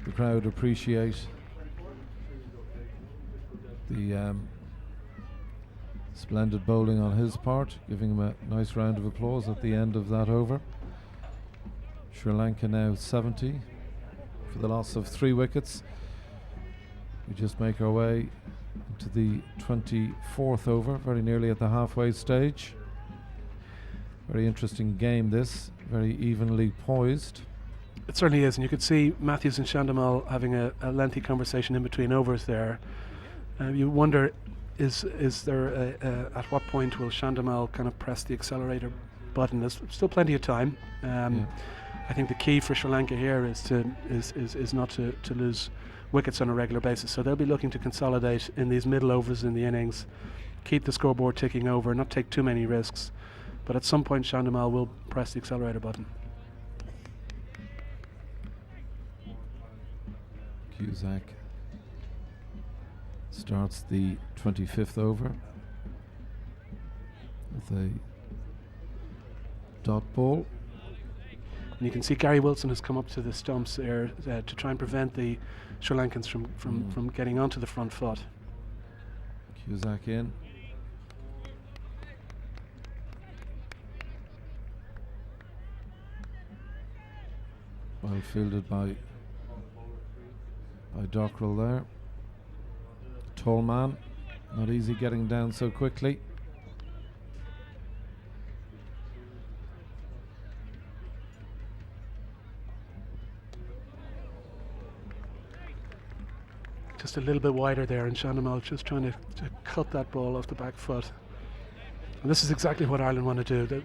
The crowd appreciate the splendid bowling on his part, giving him a nice round of applause at the end of that over. Sri Lanka now 70 for the loss of 3 wickets. We just make our way to the 24th over, very nearly at the halfway stage. Very interesting game this, very evenly poised. It certainly is, and you could see Matthews and Chandimal having a lengthy conversation in between overs there. You wonder, is there at what point will Chandimal kind of press the accelerator button? There's still plenty of time. I think the key for Sri Lanka here is not to lose wickets on a regular basis. So they'll be looking to consolidate in these middle overs in the innings, keep the scoreboard ticking over, not take too many risks. But at some point Chandimal will press the accelerator button. Cusack starts the 25th over with a dot ball. And you can see Gary Wilson has come up to the stumps there to try and prevent the Sri Lankans from getting onto the front foot. Cusack in. Well fielded by Dockrell there. Tall man, not easy getting down so quickly. Just a little bit wider there, and Chandimal just trying to cut that ball off the back foot. And this is exactly what Ireland want to do.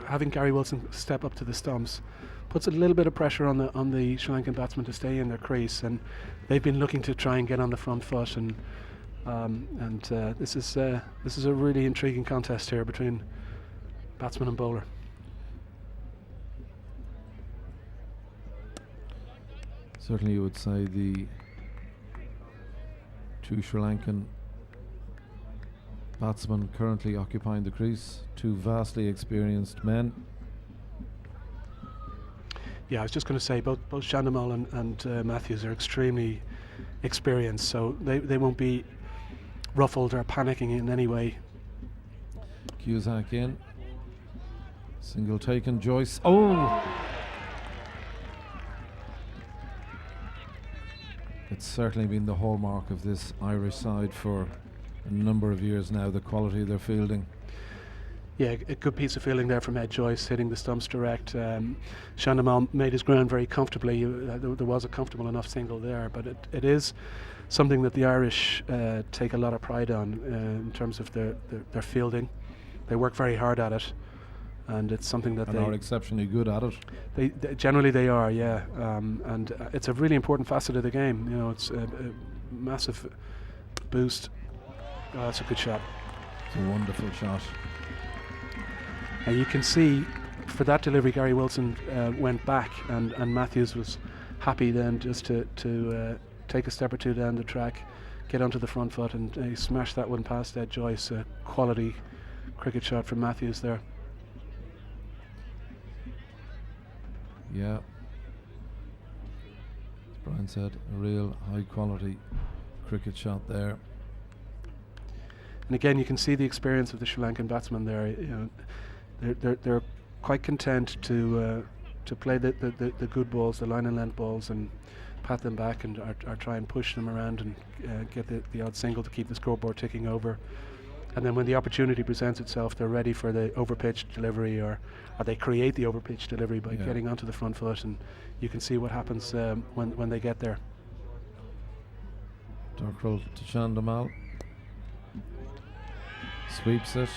Having Gary Wilson step up to the stumps puts a little bit of pressure on the Sri Lankan batsmen to stay in their crease, and they've been looking to try and get on the front foot. And this is a really intriguing contest here between batsman and bowler. Certainly, you would say the 2 Sri Lankan batsmen currently occupying the crease, 2 vastly experienced men. Yeah, I was just going to say both Chandimal and Matthews are extremely experienced, so they won't be ruffled or panicking in any way. Cusack in. Single taken, Joyce. Oh! It's certainly been the hallmark of this Irish side for a number of years now, the quality of their fielding. Yeah, a good piece of fielding there from Ed Joyce, hitting the stumps direct. Chandimal made his ground very comfortably. There was a comfortable enough single there, but it is something that the Irish take a lot of pride on in terms of their fielding. They work very hard at it, and it's something that they are exceptionally good at it. They generally they are, yeah. And it's a really important facet of the game. You know, it's a massive boost. Oh, that's a good shot. It's a wonderful shot. And you can see for that delivery Gary Wilson went back, and Matthews was happy then just to take a step or two down the track, get onto the front foot, and he smashed that one past Ed Joyce. A quality cricket shot from Matthews there. Yeah, as Brian said, a real high quality cricket shot there. And again, you can see the experience of the Sri Lankan batsmen there. You know, they're quite content to play the good balls, the line and length balls, and pat them back and or try and push them around and get the odd single to keep the scoreboard ticking over. And then when the opportunity presents itself, they're ready for the overpitched delivery, or they create the overpitched delivery by getting onto the front foot, and you can see what happens when they get there. Dockrell to Chandimal. Sweeps it.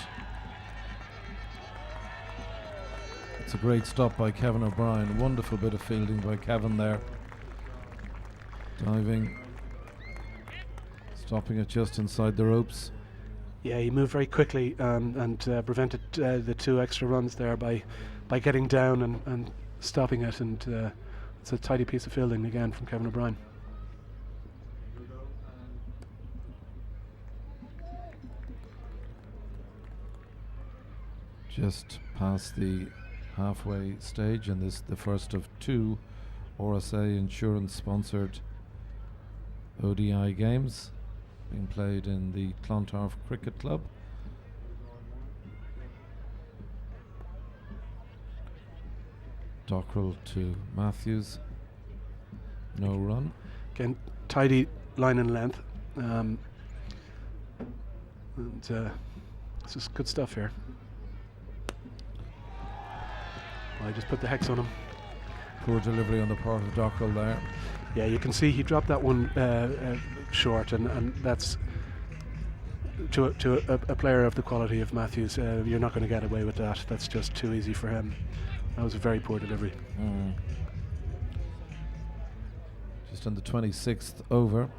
It's a great stop by Kevin O'Brien. Wonderful bit of fielding by Kevin there. Diving. Stopping it just inside the ropes. Yeah, he moved very quickly and prevented the 2 extra runs there by getting down and stopping it, and it's a tidy piece of fielding again from Kevin O'Brien. Just past the halfway stage, and this the first of 2 RSA Insurance sponsored ODI games being played in the Clontarf Cricket Club. Dockrell to Matthews, no run. Again, tidy line and length, and this is good stuff here. I just put the hex on him. Poor delivery on the part of Dockrell there. Yeah, you can see he dropped that one short, and that's to a player of the quality of Matthews. You're not going to get away with that. That's just too easy for him. That was a very poor delivery. Just on the 26th over.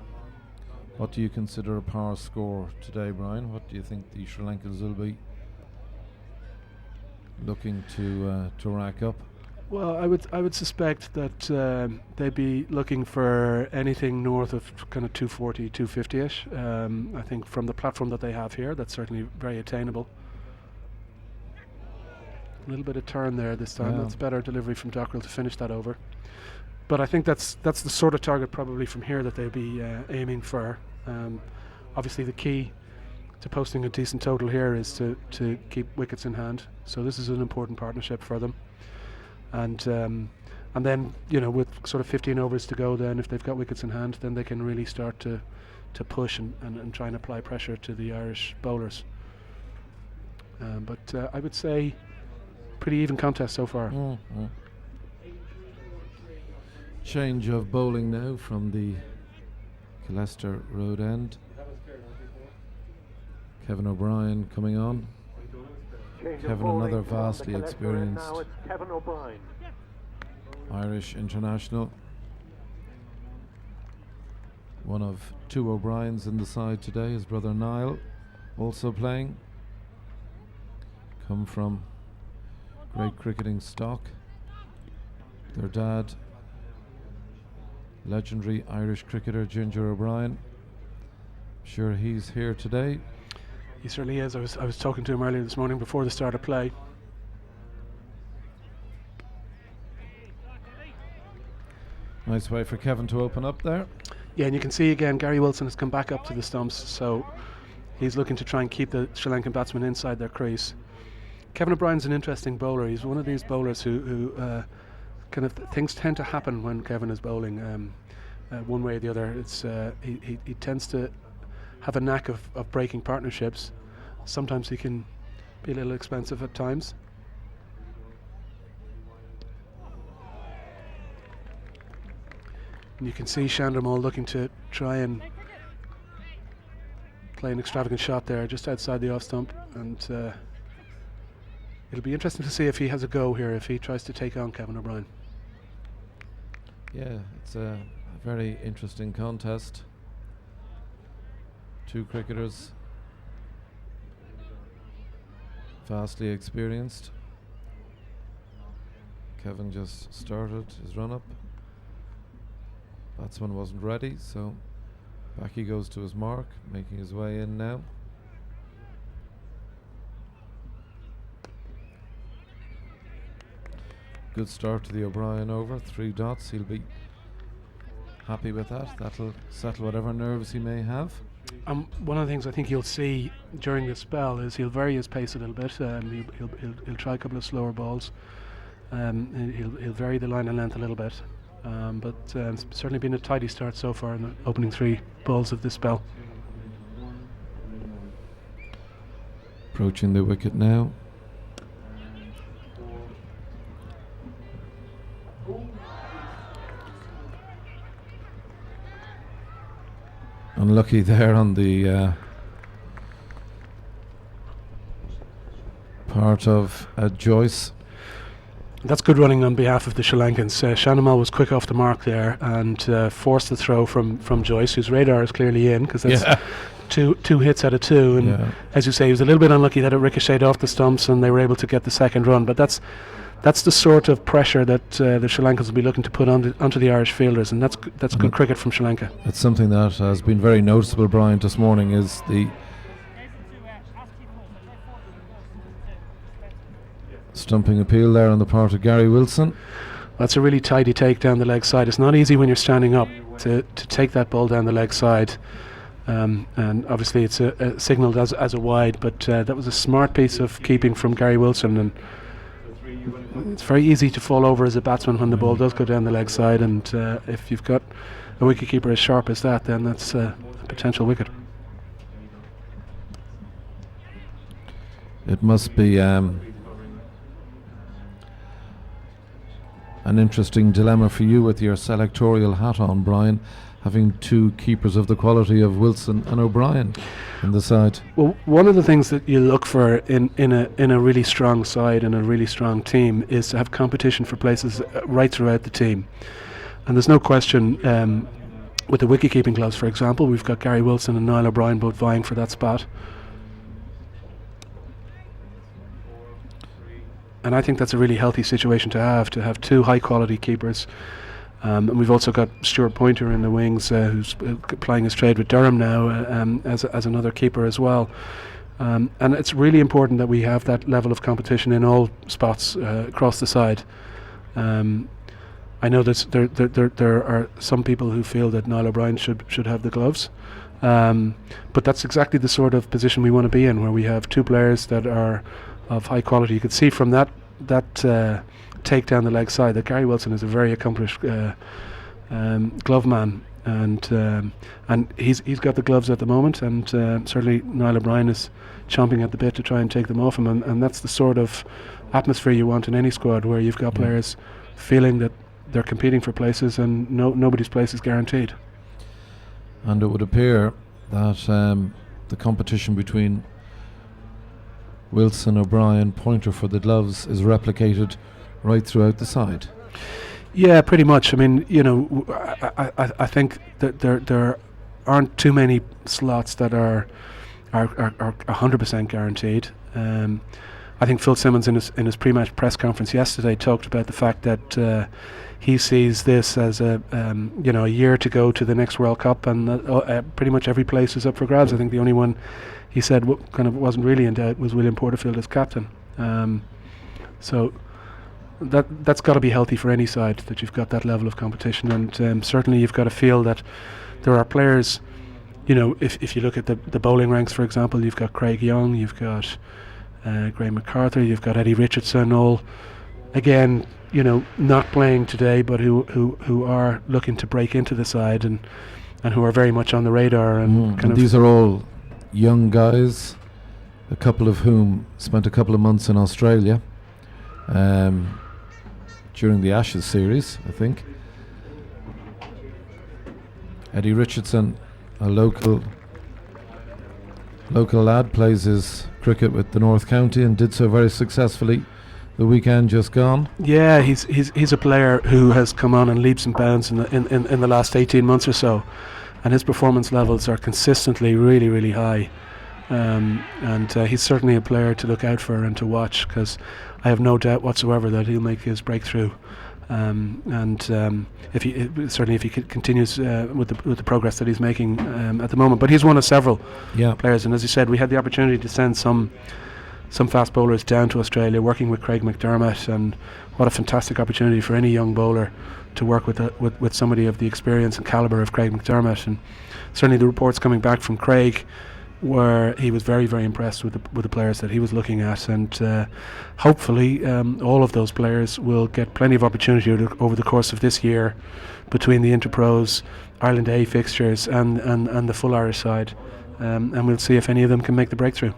What do you consider a power score today, Brian? What do you think the Sri Lankans will be looking to rack up? Well, I would suspect that they'd be looking for anything north of kind of 240, 250-ish. I think from the platform that they have here, that's certainly very attainable. A little bit of turn there this time. That's better delivery from Dockrell to finish that over. But I think that's the sort of target probably from here that they'll be aiming for. Obviously, the key to posting a decent total here is to keep wickets in hand. So this is an important partnership for them. And then, you know, with sort of 15 overs to go, then if they've got wickets in hand, then they can really start to push and try and apply pressure to the Irish bowlers. But I would say pretty even contest so far. Change of bowling now from the Leicester Road end. Kevin O'Brien coming on. Kevin, another vastly experienced Kevin O'Brien, Irish international. One of 2 O'Briens in the side today. His brother Niall also playing. Come from great cricketing stock. Their dad, legendary Irish cricketer Ginger O'Brien. Sure, he's here today. He certainly is. I was talking to him earlier this morning before the start of play. Nice way for Kevin to open up there. Yeah, and you can see again Gary Wilson has come back up to the stumps, so he's looking to try and keep the Sri Lankan batsmen inside their crease. Kevin O'Brien's an interesting bowler. He's one of these bowlers who kind of things tend to happen when Kevin is bowling, one way or the other. It's he tends to have a knack of breaking partnerships. Sometimes he can be a little expensive at times. And you can see Chandramal looking to try and play an extravagant shot there just outside the off stump, and it'll be interesting to see if he has a go here, if he tries to take on Kevin O'Brien. Yeah, it's a very interesting contest. 2 cricketers, vastly experienced. Kevin just started his run up. Batsman wasn't ready, so back he goes to his mark, making his way in now. Good start to the O'Brien over, 3 dots. He'll be happy with that. That'll settle whatever nerves he may have. One of the things I think you'll see during this spell is he'll vary his pace a little bit. He'll try a couple of slower balls. He'll vary the line and length a little bit. But it's certainly been a tidy start so far in the opening 3 balls of this spell. Approaching the wicket now. Unlucky there on the part of Joyce. That's good running on behalf of the Sri Lankans. Chandramal was quick off the mark there and forced the throw from Joyce, whose radar is clearly in, because two hits out of two, and as you say, he was a little bit unlucky that it ricocheted off the stumps and they were able to get the second run. But that's the sort of pressure that the Sri Lankans will be looking to put onto the Irish fielders, and that's good cricket from Sri Lanka. It's something that has been very noticeable, Brian, this morning, is the stumping appeal there on the part of Gary Wilson. That's a really tidy take down the leg side. It's not easy when you're standing up to take that ball down the leg side. And obviously it's signalled as a wide, but that was a smart piece of keeping from Gary Wilson, and it's very easy to fall over as a batsman when the ball does go down the leg side, and if you've got a wicketkeeper as sharp as that, then that's a potential wicket. It must be an interesting dilemma for you with your selectorial hat on, Brian, having two keepers of the quality of Wilson and O'Brien in the side. Well, one of the things that you look for in a really strong side and a really strong team is to have competition for places right throughout the team. And there's no question, with the wicket-keeping gloves, for example, we've got Gary Wilson and Niall O'Brien both vying for that spot. And I think that's a really healthy situation to have two high-quality keepers. And we've also got Stuart Pointer in the wings, who's plying his trade with Durham now as another keeper as well. And it's really important that we have that level of competition in all spots across the side. I know that there are some people who feel that Niall O'Brien should have the gloves. But that's exactly the sort of position we want to be in, where we have two players that are of high quality. You could see from that take down the leg side that Gary Wilson is a very accomplished glove man, and he's got the gloves at the moment, and certainly Niall O'Brien is chomping at the bit to try and take them off him, and that's the sort of atmosphere you want in any squad, where you've got players feeling that they're competing for places and nobody's place is guaranteed. And it would appear that the competition between Wilson, O'Brien, Pointer for the gloves is replicated right throughout the side. Yeah, pretty much. I mean, I think that there aren't too many slots that are 100% guaranteed. I think Phil Simmons in his pre-match press conference yesterday talked about the fact that he sees this as a year to go to the next World Cup, and pretty much every place is up for grabs. I think the only one he said kind of wasn't really in doubt was William Porterfield as captain. So that's got to be healthy for any side, that you've got that level of competition, and certainly you've got to feel that there are players. If you look at the bowling ranks, for example, you've got Craig Young, you've got Graham MacArthur, you've got Eddie Richardson, all again, not playing today, but who are looking to break into the side and who are very much on the radar. And these are all young guys, a couple of whom spent a couple of months in Australia during the Ashes series, I think. Eddie Richardson, a local lad, plays his cricket with the North County and did so very successfully the weekend just gone. Yeah, he's a player who has come on in leaps and bounds in the last 18 months or so, and his performance levels are consistently really, really high. And he's certainly a player to look out for and to watch, because I have no doubt whatsoever that he'll make his breakthrough. If he continues with the progress that he's making at the moment, but he's one of several players. And as you said, we had the opportunity to send some fast bowlers down to Australia, working with Craig McDermott, and what a fantastic opportunity for any young bowler to work with somebody of the experience and calibre of Craig McDermott. And certainly the reports coming back from Craig where he was very, very impressed with the players that he was looking at, and hopefully all of those players will get plenty of opportunity over the course of this year, between the Interpros, Ireland A fixtures and the full Irish side, and we'll see if any of them can make the breakthrough.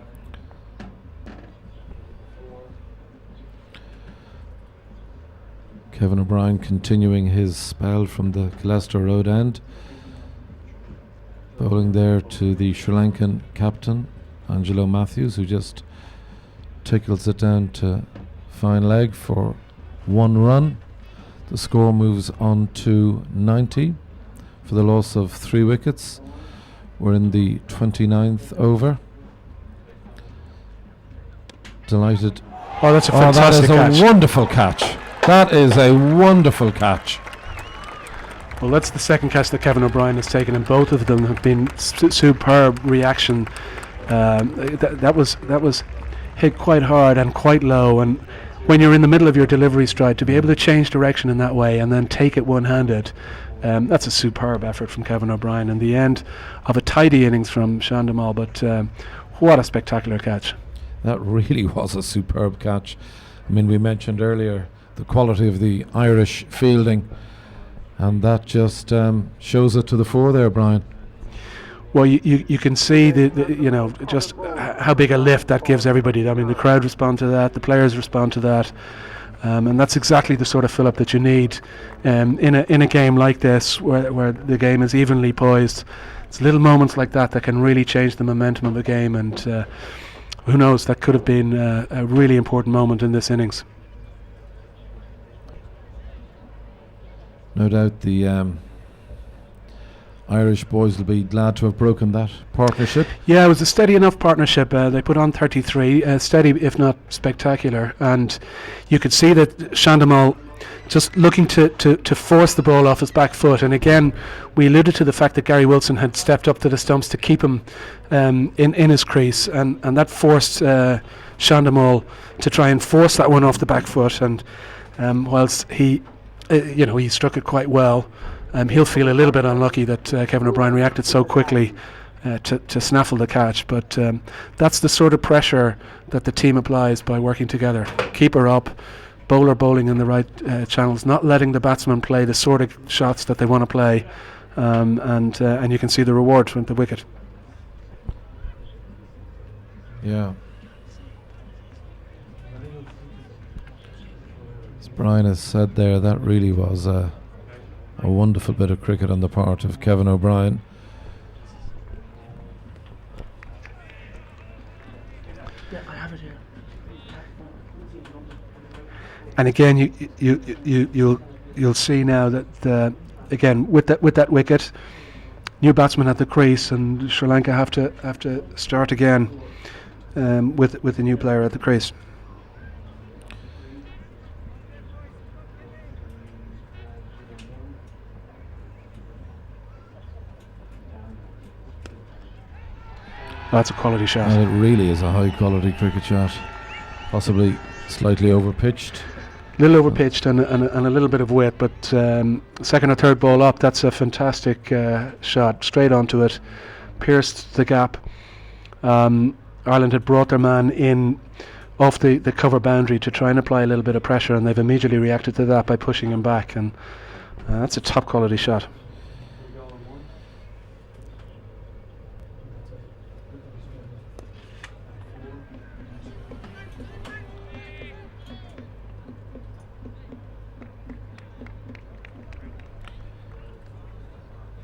Kevin O'Brien continuing his spell from the Gillespie Road end, bowling there to the Sri Lankan captain Angelo Matthews, who just tickles it down to fine leg for 1 run. The score moves on to 90 for the loss of 3 wickets. We're in the 29th over. Delighted. Oh, that's a fantastic that is catch. a wonderful catch. That is a wonderful catch. Well, that's the second catch that Kevin O'Brien has taken, and both of them have been superb reaction. That was hit quite hard and quite low, and when you're in the middle of your delivery stride, to be able to change direction in that way and then take it one-handed, that's a superb effort from Kevin O'Brien, and the end of a tidy innings from Sean Dumal, but what a spectacular catch. That really was a superb catch. I mean, we mentioned earlier the quality of the Irish fielding, and that just shows it to the fore there, Brian. Well, you can see the just how big a lift that gives everybody. I mean, the crowd respond to that, the players respond to that, and that's exactly the sort of fill-up that you need in a game like this, where the game is evenly poised. It's little moments like that that can really change the momentum of the game, and who knows, that could have been a really important moment in this innings. No doubt the Irish boys will be glad to have broken that partnership. Yeah, it was a steady enough partnership. They put on 33, steady if not spectacular, and you could see that Sean Dumal just looking to force the ball off his back foot. And again, we alluded to the fact that Gary Wilson had stepped up to the stumps to keep him in his crease, and that forced Sean Dumal to try and force that one off the back foot. And whilst he struck it quite well, he'll feel a little bit unlucky that Kevin O'Brien reacted so quickly to snaffle the catch. But that's the sort of pressure that the team applies by working together. Keeper up, bowler bowling in the right channels, not letting the batsman play the sort of shots that they want to play, and you can see the reward from the wicket. Yeah. As Brian has said there, that really was a wonderful bit of cricket on the part of Kevin O'Brien. Yeah, I have it here. And again, you'll see now that again with that wicket, new batsman at the crease, and Sri Lanka have to start again with the new player at the crease. That's a quality shot. And it really is a high quality cricket shot, possibly slightly overpitched. A little overpitched and a little bit of weight, but second or third ball up, that's a fantastic shot, straight onto it, pierced the gap. Ireland had brought their man in off the cover boundary to try and apply a little bit of pressure, and they've immediately reacted to that by pushing him back, and that's a top quality shot.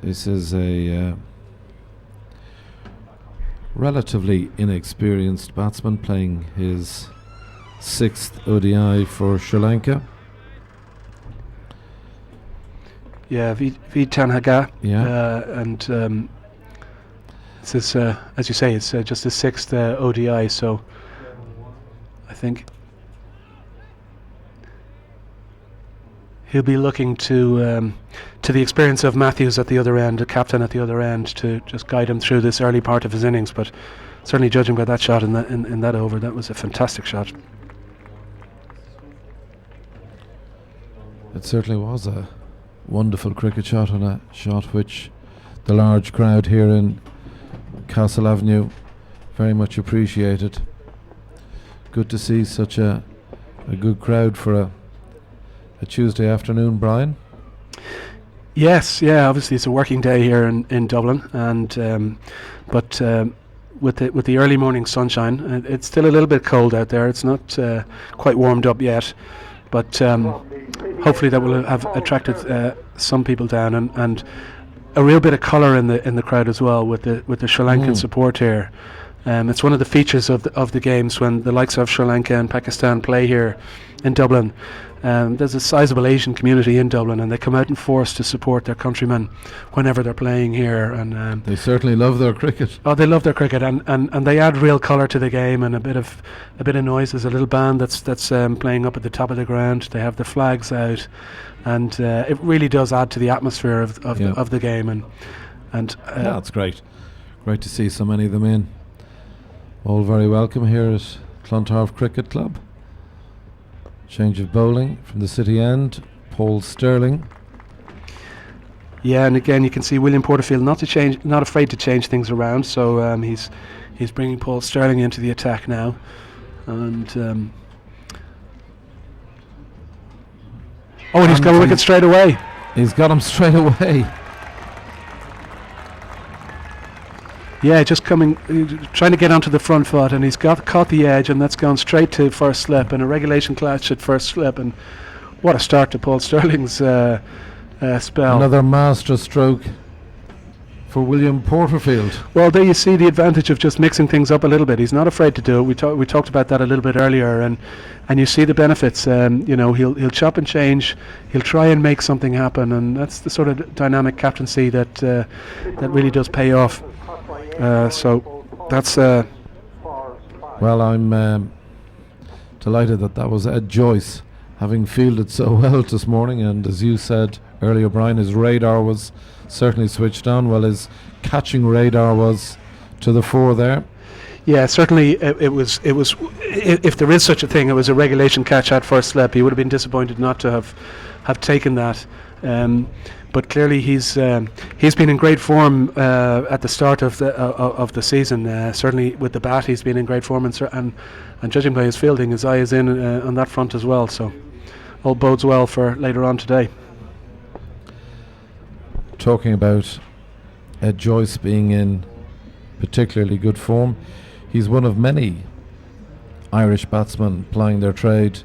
This is a relatively inexperienced batsman playing his 6th ODI for Sri Lanka. Yeah, Vitan Haga. Yeah. And this is, as you say, it's just his 6th ODI, so I think he'll be looking to the experience of Matthews at the other end, the captain at the other end, to just guide him through this early part of his innings. But certainly, judging by that shot in that over, that was a fantastic shot. It certainly was a wonderful cricket shot, and a shot which the large crowd here in Castle Avenue very much appreciated. Good to see such a good crowd for a Tuesday afternoon, Brian. Yes, yeah. Obviously, it's a working day here in Dublin, and but with the early morning sunshine, it's still a little bit cold out there. It's not quite warmed up yet, but hopefully that will have attracted some people down, and a real bit of colour in the crowd as well with the Sri Lankan support here. It's one of the features of the games when the likes of Sri Lanka and Pakistan play here in Dublin. There's a sizable Asian community in Dublin, and they come out in force to support their countrymen whenever they're playing here. And they certainly love their cricket. Oh, they love their cricket, and they add real colour to the game and a bit of noise. There's a little band that's playing up at the top of the ground. They have the flags out, and it really does add to the atmosphere of the game. And that's great. Great to see so many of them in. All very welcome here at Clontarf Cricket Club. Change of bowling from the city end. Paul Sterling. Yeah, and again you can see William Porterfield not afraid to change things around. So he's bringing Paul Sterling into the attack now, and and he's got a wicket straight away. He's got him straight away. Yeah, just trying to get onto the front foot, and he's caught the edge, and that's gone straight to first slip, and a regulation clash at first slip, and what a start to Paul Sterling's spell. Another master stroke for William Porterfield. Well, there you see the advantage of just mixing things up a little bit. He's not afraid to do it. We talked about that a little bit earlier, and you see the benefits. He'll chop and change. He'll try and make something happen, and that's the sort of dynamic captaincy that really does pay off. So that's well, I'm delighted that was Ed Joyce having fielded so well this morning, and as you said earlier, Brian, his radar was certainly switched on. Well, his catching radar was to the fore there. Yeah, certainly it was if there is such a thing, it was a regulation catch at first slip. He would have been disappointed not to have taken that. But clearly he's been in great form at the start of the season. Certainly with the bat, he's been in great form, and judging by his fielding, his eye is in on that front as well. So all bodes well for later on today. Talking about Ed Joyce being in particularly good form, he's one of many Irish batsmen plying their trade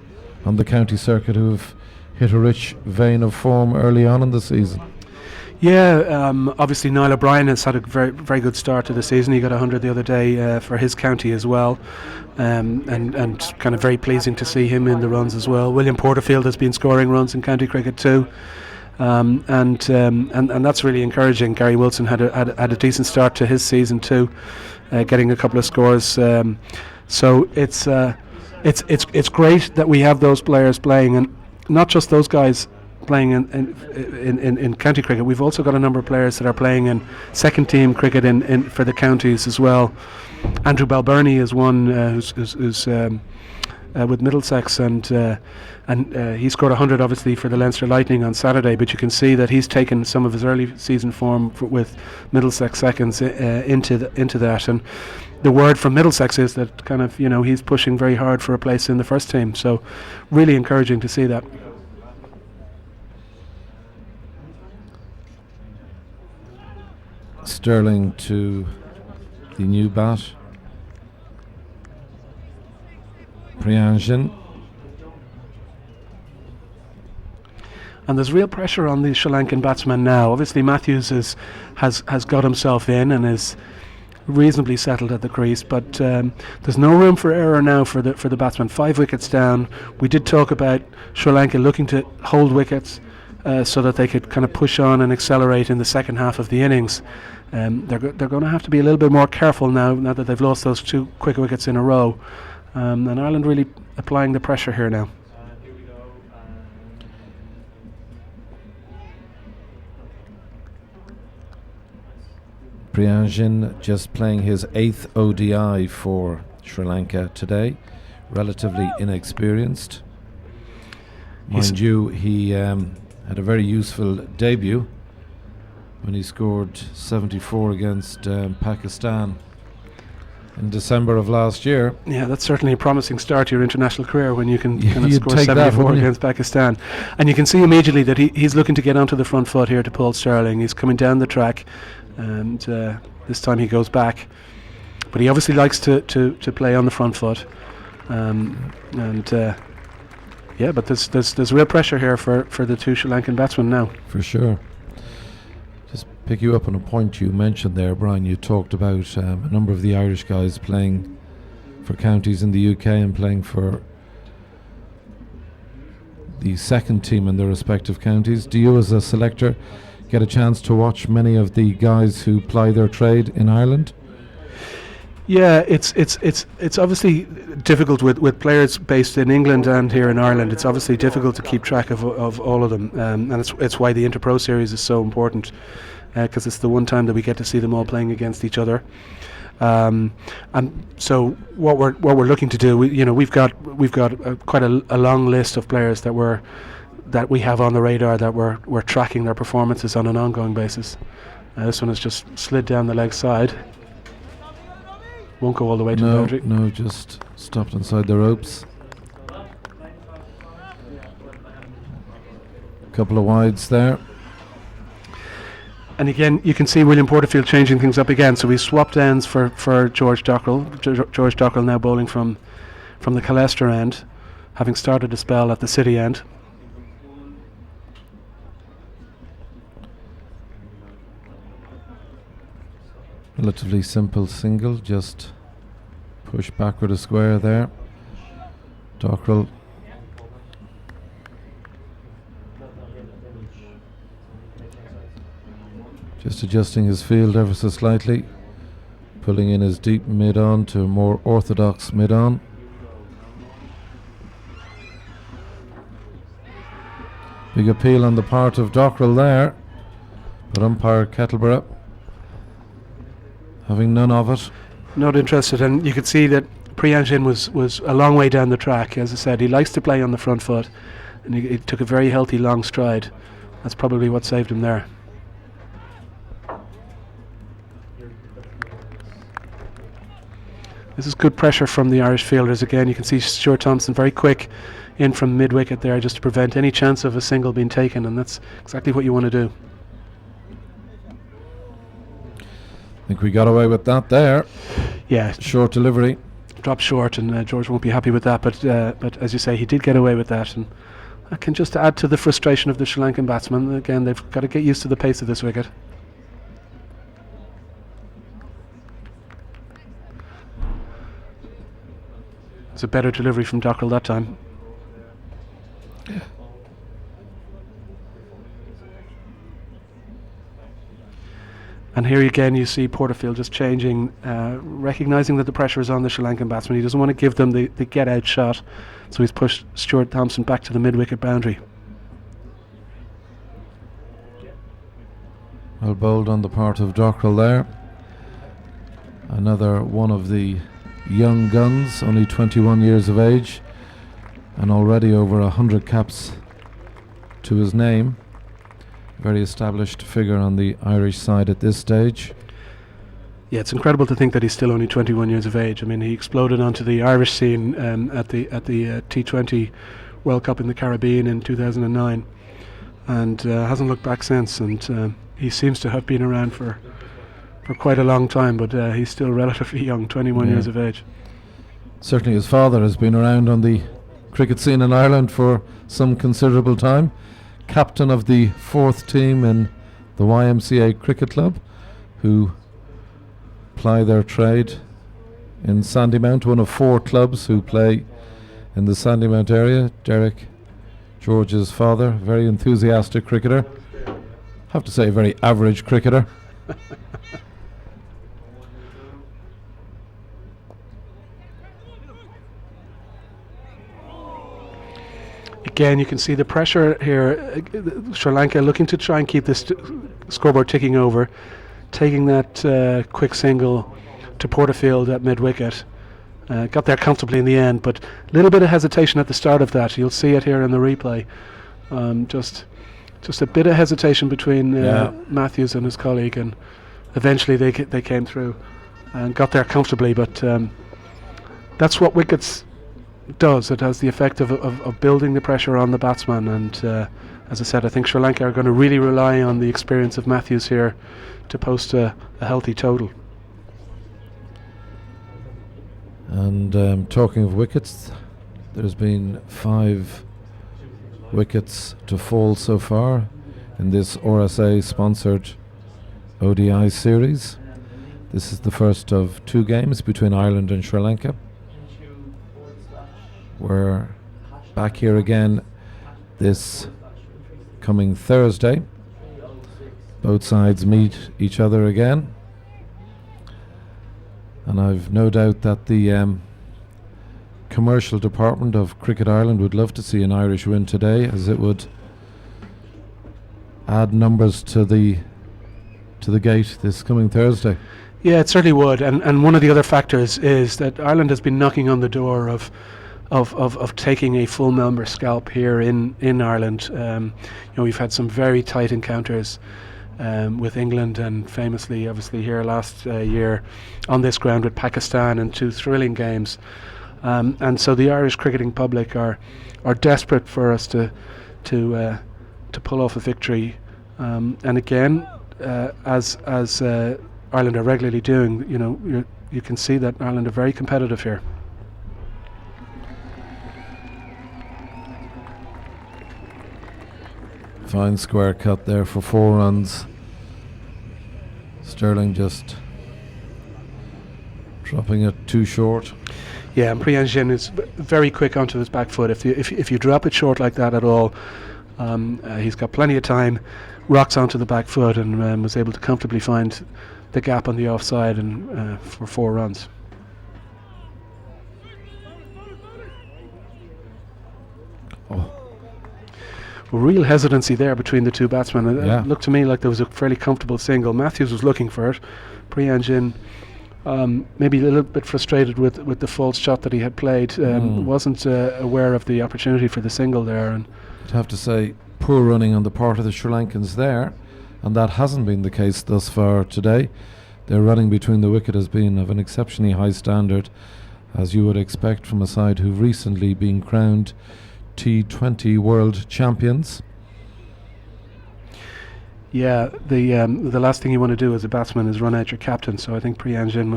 on the county circuit who have hit a rich vein of form early on in the season. Yeah, obviously Niall O'Brien has had a very, very good start to the season. He got 100 the other day for his county as well, and kind of very pleasing to see him in the runs as well. William Porterfield has been scoring runs in county cricket too, and that's really encouraging. Gary Wilson had a decent start to his season too, getting a couple of scores. So it's great that we have those players playing, and not just those guys playing in county cricket. We've also got a number of players that are playing in second team cricket for the counties as well. Andrew Balbirnie is one who's with Middlesex, and he scored 100 obviously for the Leinster Lightning on Saturday, but you can see that he's taken some of his early season form with Middlesex seconds into that, and the word from Middlesex is that kind of he's pushing very hard for a place in the first team, so really encouraging to see that. Sterling to the new bat. Priyanjan. And there's real pressure on the Sri Lankan batsmen now. Obviously Matthews has got himself in and is reasonably settled at the crease, but there's no room for error now for the batsmen. 5 wickets down. We did talk about Sri Lanka looking to hold wickets so that they could kind of push on and accelerate in the second half of the innings. They're going to have to be a little bit more careful now that they've lost those 2 quick wickets in a row, and Ireland really applying the pressure here now. Priyanjan just playing his 8th ODI for Sri Lanka today, relatively inexperienced. Mind you, he had a very useful debut when he scored 74 against Pakistan in December of last year. Yeah, that's certainly a promising start to your international career when you can kind of You'd score take 74 that, against Pakistan. And you can see immediately that he's looking to get onto the front foot here to Paul Sterling. He's coming down the track, and this time he goes back. But he obviously likes to play on the front foot. Yeah, but there's real pressure here for the 2 Sri Lankan batsmen now. For sure. Just pick you up on a point you mentioned there, Brian. You talked about a number of the Irish guys playing for counties in the UK and playing for the second team in their respective counties. Do you, as a selector, get a chance to watch many of the guys who ply their trade in Ireland? Yeah, it's obviously difficult with players based in England and here in Ireland. It's obviously difficult to keep track of all of them, and it's why the Inter-Pro Series is so important, because it's the one time that we get to see them all playing against each other. And so what we're looking to do, we've got quite a long list of players that we have on the radar, that we're tracking their performances on an ongoing basis. This one has just slid down the leg side. Won't go all the way to the boundary. No, just stopped inside the ropes. Couple of wides there. And again, you can see William Porterfield changing things up again. So we swapped ends for George Dockrell. George Dockrell now bowling from the Calester end, having started a spell at the City end. Relatively simple single, just push backward a square there. Dockrell just adjusting his field ever so slightly, pulling in his deep mid-on to a more orthodox mid-on. Big appeal on the part of Dockrell there, but umpire Kettleborough having none of it. Not interested, and you could see that Priyanjin was a long way down the track. As I said, he likes to play on the front foot, and he took a very healthy long stride. That's probably what saved him there. This is good pressure from the Irish fielders. Again, you can see Stuart Thompson very quick in from mid-wicket there, just to prevent any chance of a single being taken, and that's exactly what you want to do. I think we got away with that there. Yeah, short delivery, dropped short, and George won't be happy with that. But as you say, he did get away with that, and that can just add to the frustration of the Sri Lankan batsmen. Again, they've got to get used to the pace of this wicket. It's a better delivery from Dockrell that time. And here again you see Porterfield just changing, recognising that the pressure is on the Sri Lankan batsman. He doesn't want to give them the get out shot, so he's pushed Stuart Thompson back to the mid-wicket boundary. Well bowled on the part of Dockrell there. Another one of the young guns, only 21 years of age, and already over 100 caps to his name. Very established figure on the Irish side at this stage. Yeah, it's incredible to think that he's still only 21 years of age. I mean, he exploded onto the Irish scene at the T20 World Cup in the Caribbean in 2009, and hasn't looked back since. And he seems to have been around for quite a long time, but he's still relatively young, 21 years of age. Certainly his father has been around on the cricket scene in Ireland for some considerable time. Captain of the 4th team in the YMCA Cricket Club, who ply their trade in Sandymount, one of 4 clubs who play in the Sandymount area. Derek, George's father, very enthusiastic cricketer. Have to say, a very average cricketer. Again, you can see the pressure here. Sri Lanka looking to try and keep this scoreboard ticking over, taking that quick single to Porterfield at mid-wicket. Got there comfortably in the end, but a little bit of hesitation at the start of that. You'll see it here in the replay. Just a bit of hesitation between Matthews and his colleague, and eventually they came through and got there comfortably. But that's what wickets does. It has the effect of building the pressure on the batsman, and as I said, I think Sri Lanka are going to really rely on the experience of Matthews here to post a healthy total. And talking of wickets, there's been 5 wickets to fall so far in this RSA sponsored ODI series. This is the first of 2 games between Ireland and Sri Lanka. We're back here again this coming Thursday. Both sides meet each other again, and I've no doubt that the commercial department of Cricket Ireland would love to see an Irish win today, as it would add numbers to the gate this coming Thursday. Yeah, it certainly would. And one of the other factors is that Ireland has been knocking on the door of taking a full member scalp here in Ireland. We've had some very tight encounters with England, and famously, obviously, here last year on this ground with Pakistan, and 2 thrilling games. And so the Irish cricketing public are desperate for us to pull off a victory. And again, as Ireland are regularly doing, you can see that Ireland are very competitive here. Fine square cut there for 4 runs. Sterling just dropping it too short. Yeah, and Priyanjin is very quick onto his back foot. If you drop it short like that at all, he's got plenty of time, rocks onto the back foot, and was able to comfortably find the gap on the offside and for 4 runs. Oh. Real hesitancy there between the 2 batsmen. Yeah. It looked to me like there was a fairly comfortable single. Matthews was looking for it. Priyanjin, maybe a little bit frustrated with the false shot that he had played. Wasn't aware of the opportunity for the single there. And I'd have to say, poor running on the part of the Sri Lankans there, and that hasn't been the case thus far today. Their running between the wicket has been of an exceptionally high standard, as you would expect from a side who've recently been crowned T20 World Champions. Yeah, the last thing you want to do as a batsman is run out your captain. So I think Priyanjin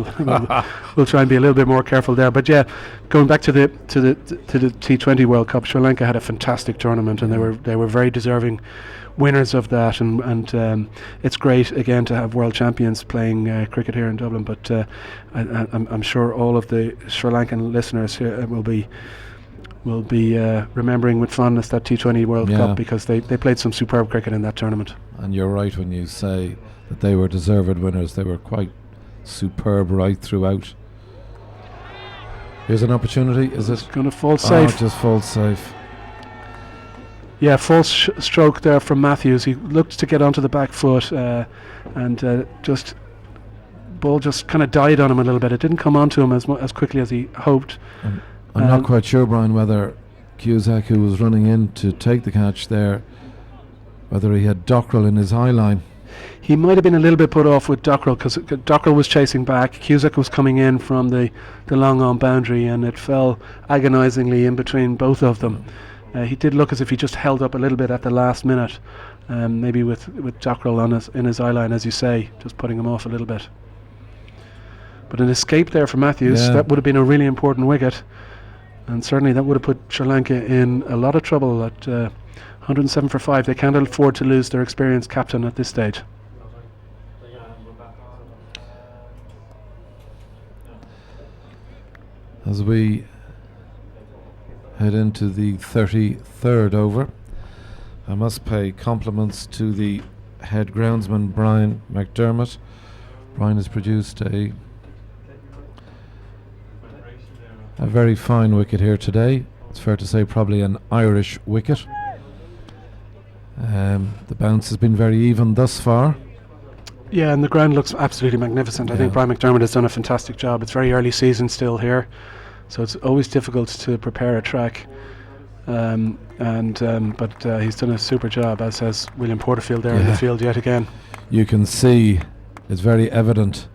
will try and be a little bit more careful there. But yeah, going back to the T20 World Cup, Sri Lanka had a fantastic tournament, and they were very deserving winners of that. And it's great again to have world champions playing cricket here in Dublin. But I'm sure all of the Sri Lankan listeners here will be remembering with fondness that T20 World Cup, because they played some superb cricket in that tournament. And you're right when you say that they were deserved winners. They were quite superb right throughout. Here's an opportunity. Is it going to fall safe? Oh, just falls safe. Yeah, false stroke there from Matthews. He looked to get onto the back foot, and ball just kind of died on him a little bit. It didn't come onto him as quickly as he hoped. I'm not quite sure, Brian, whether Cusack, who was running in to take the catch there, whether he had Dockrell in his eye line. He might have been a little bit put off with Dockrell, because Dockrell was chasing back. Cusack was coming in from the long on boundary, and it fell agonisingly in between both of them. He did look as if he just held up a little bit at the last minute, maybe with Dockrell in his eye line, as you say, just putting him off a little bit. But an escape there for Matthews, that would have been a really important wicket. And certainly that would have put Sri Lanka in a lot of trouble at 107 for 5. They can't afford to lose their experienced captain at this stage. As we head into the 33rd over, I must pay compliments to the head groundsman, Brian McDermott. Brian has produced a very fine wicket here today. It's fair to say probably an Irish wicket. The bounce has been very even thus far. Yeah, and the ground looks absolutely magnificent. I think Brian McDermott has done a fantastic job. It's very early season still here, so it's always difficult to prepare a track. But he's done a super job, as has William Porterfield there in the field yet again. You can see, it's very evident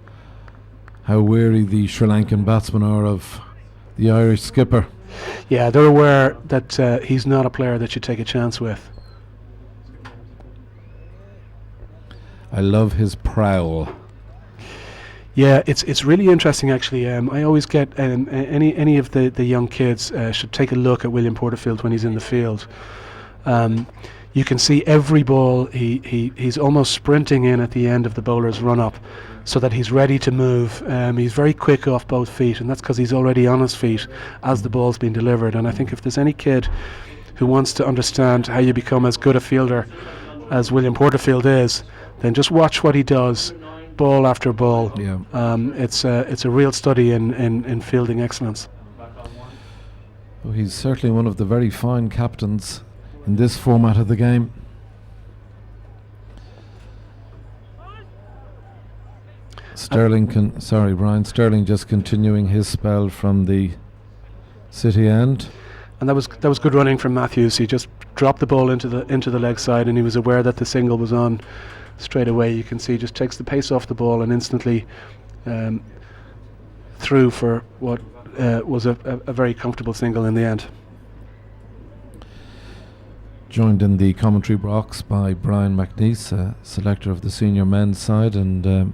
how weary the Sri Lankan batsmen are of the Irish skipper. Yeah, they're aware that he's not a player that you take a chance with. I love his prowl. Yeah, it's really interesting actually. I always get any of the young kids should take a look at William Porterfield when he's in the field. You can see every ball, he's almost sprinting in at the end of the bowler's run-up so that he's ready to move. He's very quick off both feet, and that's because he's already on his feet as the ball's been delivered. And I think if there's any kid who wants to understand how you become as good a fielder as William Porterfield is, then just watch what he does, ball after ball. Yeah. It's a real study in fielding excellence. Well, he's certainly one of the very fine captains in this format of the game. Brian Sterling just continuing his spell from the City end. And that was good running from Matthews. He just dropped the ball into the leg side, and he was aware that the single was on straight away. You can see he just takes the pace off the ball and instantly through for what was a very comfortable single in the end. Joined in the commentary box by Brian McNeese, selector of the senior men's side, and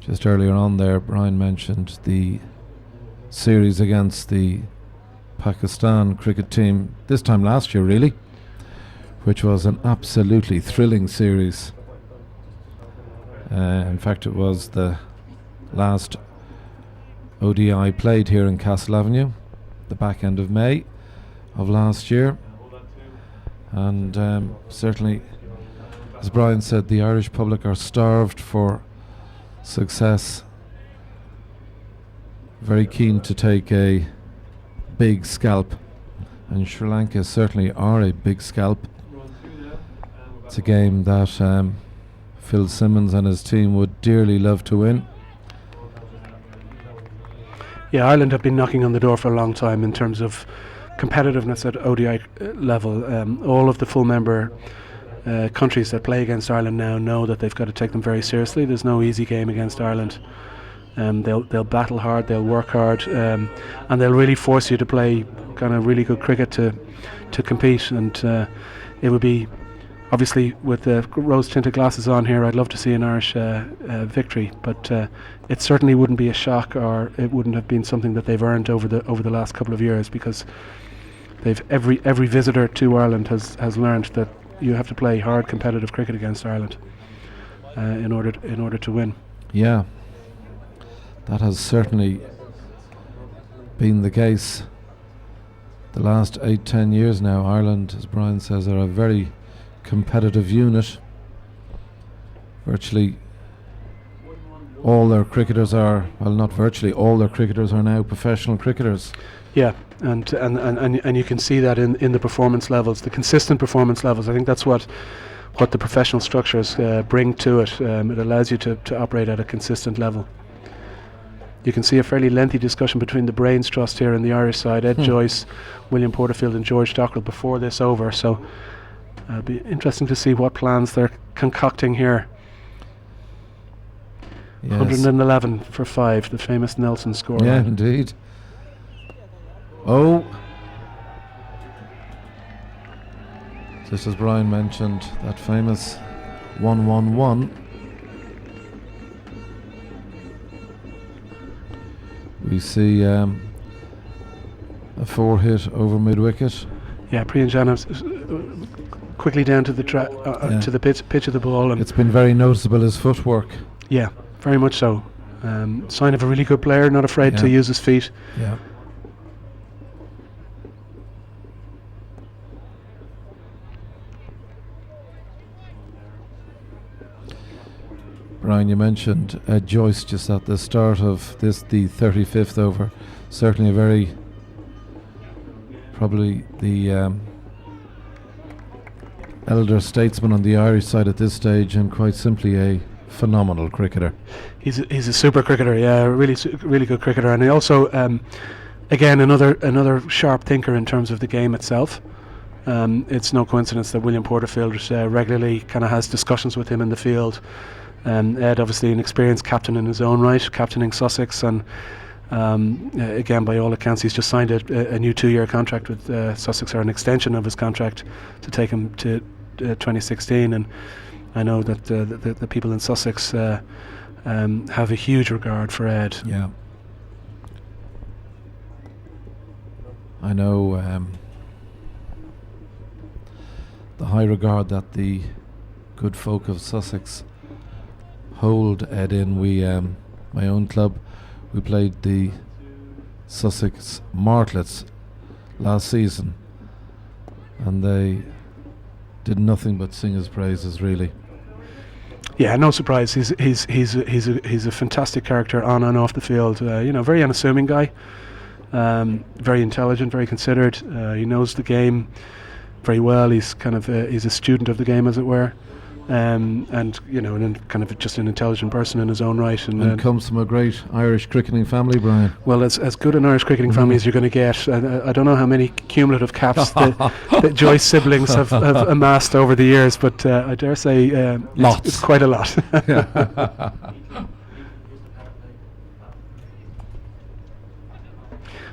just earlier on there Brian mentioned the series against the Pakistan cricket team, this time last year really, which was an absolutely thrilling series. In fact, it was the last ODI played here in Castle Avenue, the back end of May of last year. And certainly, as Brian said, the Irish public are starved for success, very keen to take a big scalp, and Sri Lanka certainly are a big scalp. It's a game that Phil Simmons and his team would dearly love to win. Yeah, Ireland have been knocking on the door for a long time in terms of competitiveness at ODI level. All of the full member countries that play against Ireland now know that they've got to take them very seriously. There's no easy game against Ireland. They'll battle hard, they'll work hard, and they'll really force you to play kind of really good cricket to compete. And it would be, obviously, with the rose-tinted glasses on here, I'd love to see an Irish victory, but it certainly wouldn't be a shock, or it wouldn't have been something that they've earned over the last couple of years, because they've every visitor to Ireland has learned that you have to play hard competitive cricket against Ireland in order to win. Yeah, that has certainly been the case the last 8-10 years now. Ireland, as Brian says, are a very competitive unit. Virtually all their cricketers are, well, not virtually all their cricketers are now professional cricketers. Yeah, and you can see that in the performance levels, the consistent performance levels. I think that's what the professional structures bring to it. It allows you to operate at a consistent level. You can see a fairly lengthy discussion between the Brains Trust here and the Irish side, Ed Joyce, William Porterfield and George Dockrell before this over, so it'll be interesting to see what plans they're concocting here. Yes. 111 for 5, the famous Nelson score. Yeah, indeed. Oh, just as Brian mentioned, that famous 1-1-1. We see a 4-hit over mid-wicket. Yeah, Priyanjana quickly down to the to the pitch of the ball, and it's been very noticeable, his footwork. Yeah, very much so. Sign of a really good player, not afraid to use his feet. Yeah. Brian, you mentioned Joyce just at the start of this, the 35th over. Certainly a very, probably the elder statesman on the Irish side at this stage, and quite simply a phenomenal cricketer. He's a super cricketer, yeah, really good cricketer, and he also, again, another sharp thinker in terms of the game itself. It's no coincidence that William Porterfield regularly kind of has discussions with him in the field. Ed, obviously an experienced captain in his own right, captaining Sussex, and again, by all accounts, he's just signed a new 2-year contract with Sussex, or an extension of his contract to take him to 2016. And I know that the people in Sussex have a huge regard for Ed. Yeah, I know. the high regard that the good folk of Sussex hold, Ed, in my own club, we played the Sussex Martlets last season, and they did nothing but sing his praises, really. Yeah, no surprise. He's a fantastic character on and off the field. Very unassuming guy. Very intelligent, very considered. He knows the game very well. He's he's a student of the game, as it were. And kind of just an intelligent person in his own right, and comes from a great Irish cricketing family, Brian. Well, as good an Irish cricketing family as you're going to get. I don't know how many cumulative caps that Joyce siblings have amassed over the years, but I dare say lots. It's quite a lot.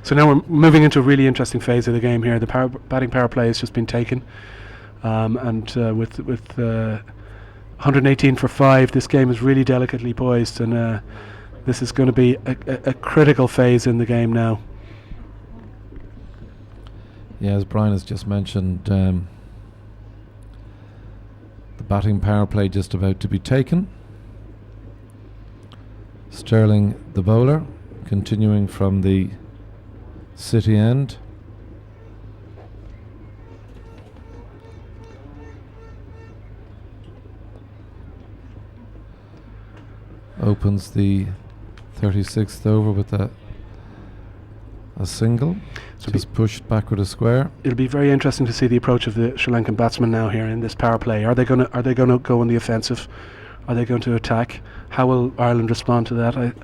So now we're moving into a really interesting phase of the game here. The batting power play has just been taken, and with 118 for 5, this game is really delicately poised, and this is going to be a critical phase in the game now. Yeah, as Brian has just mentioned, the batting power play just about to be taken. Sterling, the bowler, continuing from the City end. Opens the 36th over with a single, so just pushed backward a square. It'll be very interesting to see the approach of the Sri Lankan batsmen now here in this power play. Are they going to go on the offensive? Are they going to attack? How will Ireland respond to that?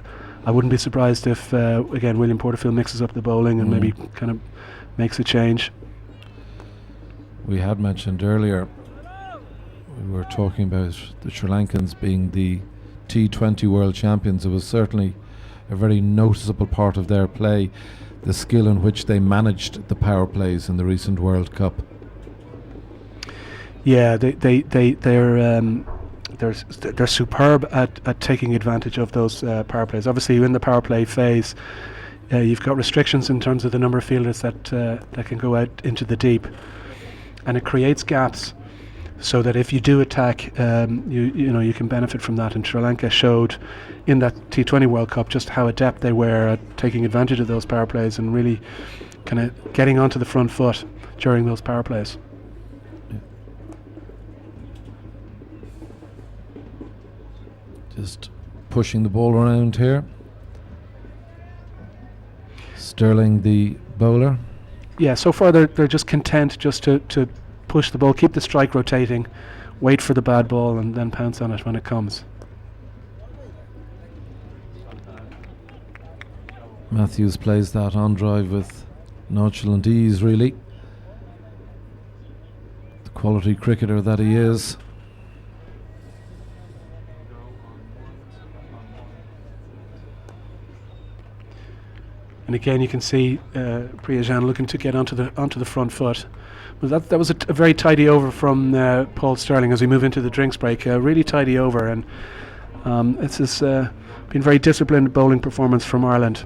I wouldn't be surprised if again William Porterfield mixes up the bowling and maybe kind of makes a change. We had mentioned earlier, we were talking about the Sri Lankans being the T20 World Champions. It was certainly a very noticeable part of their play, the skill in which they managed the power plays in the recent World Cup. Yeah, they're superb at taking advantage of those power plays. Obviously, in the power play phase, you've got restrictions in terms of the number of fielders that can go out into the deep, and it creates gaps, so that if you do attack, you can benefit from that. And Sri Lanka showed in that T20 World Cup just how adept they were at taking advantage of those power plays and really kind of getting onto the front foot during those power plays. Just pushing the ball around here. Sterling, the bowler. Yeah, so far they're just content just to push the ball, keep the strike rotating, wait for the bad ball, and then pounce on it when it comes. Matthews plays that on drive with nonchalant ease, really. The quality cricketer that he is. And again, you can see Priyajan looking to get onto the front foot. Well, that was a very tidy over from Paul Sterling as we move into the drinks break. Really tidy over, and this has been very disciplined bowling performance from Ireland.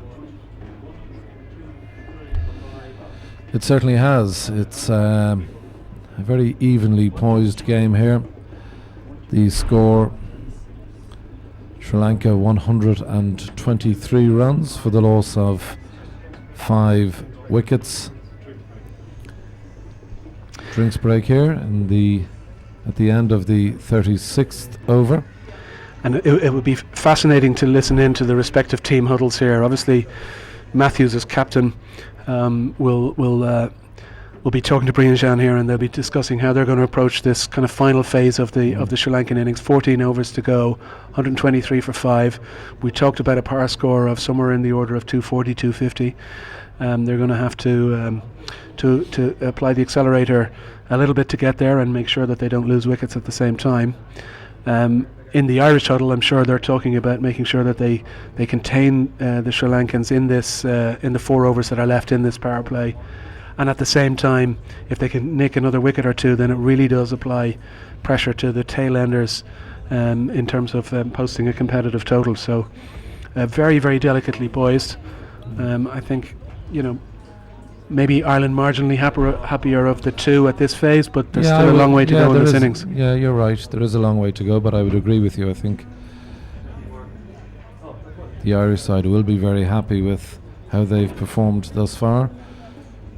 It certainly has. It's a very evenly poised game here. The score: Sri Lanka 123 runs for the loss of 5 wickets. Drinks break here at the end of the 36th over. And it would be fascinating to listen in to the respective team huddles here. Obviously, Matthews as captain will be talking to Priyajan here, and they'll be discussing how they're going to approach this kind of final phase of the Sri Lankan innings. 14 overs to go, 123 for 5. We talked about a par score of somewhere in the order of 240, 250. They're going to have to apply the accelerator a little bit to get there and make sure that they don't lose wickets at the same time. In the Irish huddle, I'm sure they're talking about making sure that they contain the Sri Lankans in this in the 4 overs that are left in this power play, and at the same time, if they can nick another wicket or two, then it really does apply pressure to the tail enders in terms of posting a competitive total. So very, very delicately poised. I think maybe Ireland marginally happier of the two at this phase, but there's Yeah, still a long way to go in this innings. Yeah, you're right. There is a long way to go, but I would agree with you. I think the Irish side will be very happy with how they've performed thus far.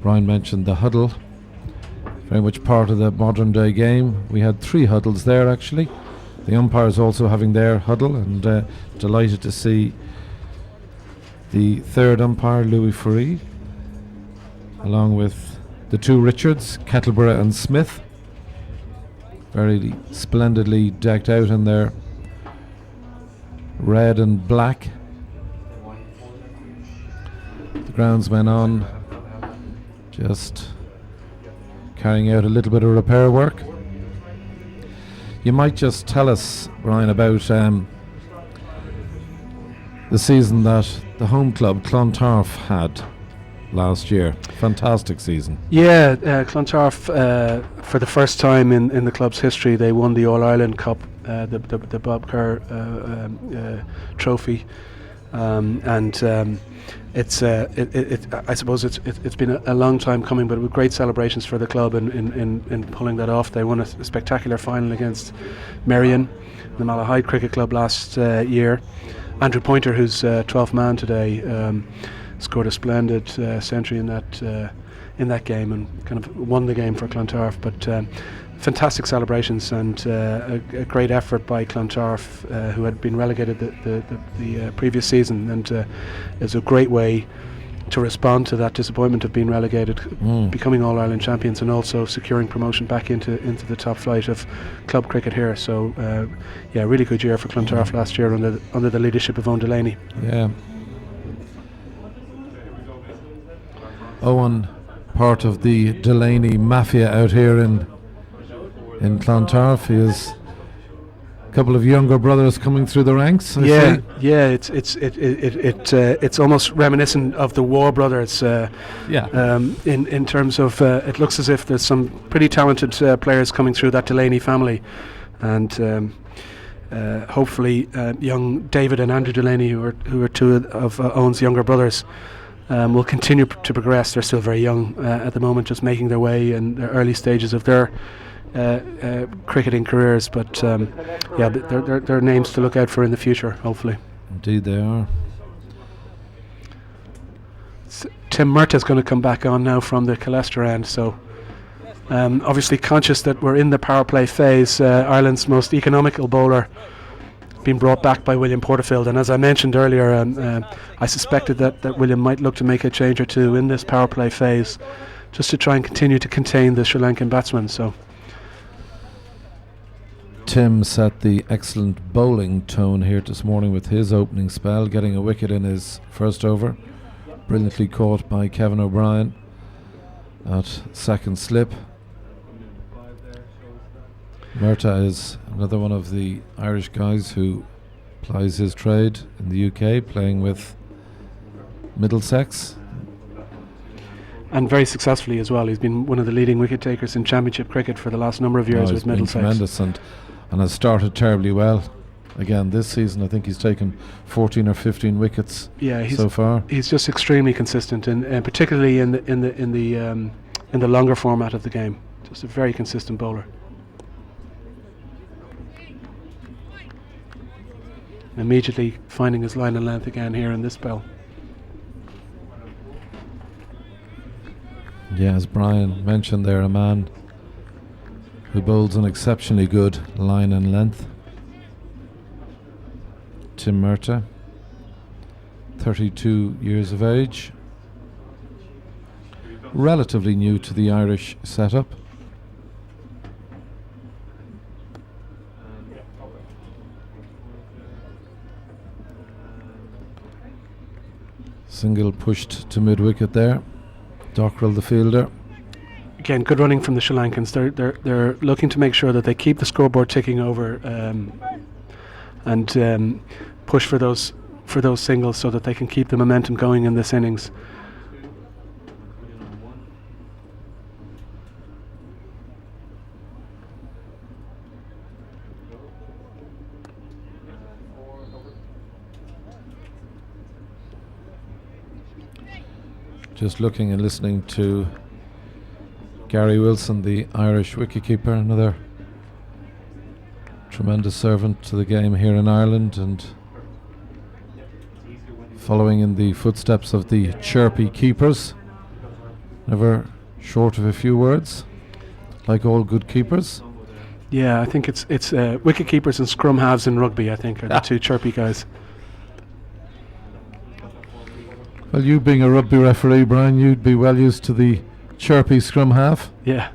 Brian mentioned the huddle, very much part of the modern day game. We had 3 huddles there actually. The umpires also having their huddle, and delighted to see the third umpire, Louis Fourie, along with the 2 Richards, Kettleborough and Smith, very splendidly decked out in their red and black. The groundsmen on, just carrying out a little bit of repair work. You might just tell us, Brian, about the season that the home club Clontarf had last year. Fantastic season. Yeah, Clontarf, for the first time in the club's history, they won the All-Ireland Cup, the Bob Kerr trophy, and it's I suppose it's been a long time coming, but with great celebrations for the club in pulling that off. They won a spectacular final against Merrion, the Malahide Cricket Club last year. Andrew Pointer, who's 12th man today, scored a splendid century in that game and kind of won the game for Clontarf. But fantastic celebrations and a great effort by Clontarf, who had been relegated the previous season, and it's a great way to respond to that disappointment of being relegated, becoming All-Ireland champions, and also securing promotion back into the top flight of club cricket here. So yeah, really good year for Clontarf last year under the leadership of Owen Delaney. Yeah. Owen, part of the Delaney mafia out here in Clontarf. He has a couple of younger brothers coming through the ranks. I see. It's almost reminiscent of the War brothers. In terms of it looks as if there's some pretty talented players coming through that Delaney family, and hopefully young David and Andrew Delaney, who are 2 of Owen's younger brothers, will continue to progress. They're still very young at the moment, just making their way in the early stages of their cricketing careers, but yeah, they're names to look out for in the future, hopefully. Indeed they are. Tim Murtaugh's going to come back on now from the Colester end, so obviously conscious that we're in the power play phase. Ireland's most economical bowler being brought back by William Porterfield, and as I mentioned earlier, I suspected that William might look to make a change or two in this power play phase, just to try and continue to contain the Sri Lankan batsmen. So Tim set the excellent bowling tone here this morning with his opening spell, getting a wicket in his first over, brilliantly caught by Kevin O'Brien at second slip. Murtaugh is another one of the Irish guys who plies his trade in the UK, playing with Middlesex. And very successfully as well. He's been one of the leading wicket takers in Championship cricket for the last number of years with Middlesex. Tremendous, and has started terribly well. Again, this season I think he's taken 14 or 15 wickets so far. He's just extremely consistent, and particularly in the longer format of the game. Just a very consistent bowler. Immediately finding his line and length again here in this spell. Yeah, as Brian mentioned there, a man who bowls an exceptionally good line and length. Tim Murtagh, 32 years of age, relatively new to the Irish setup. Single pushed to mid-wicket there. Dockrell the fielder. Again, good running from the Sri Lankans. They're looking to make sure that they keep the scoreboard ticking over and push for those singles so that they can keep the momentum going in this innings. Just looking and listening to Gary Wilson, the Irish wicketkeeper, another tremendous servant to the game here in Ireland, and following in the footsteps of the chirpy keepers, never short of a few words, like all good keepers. Yeah, I think it's wicket keepers and scrum halves in rugby, I think, are the two chirpy guys. Well, you being a rugby referee, Brian, you'd be well used to the chirpy scrum half. Yeah.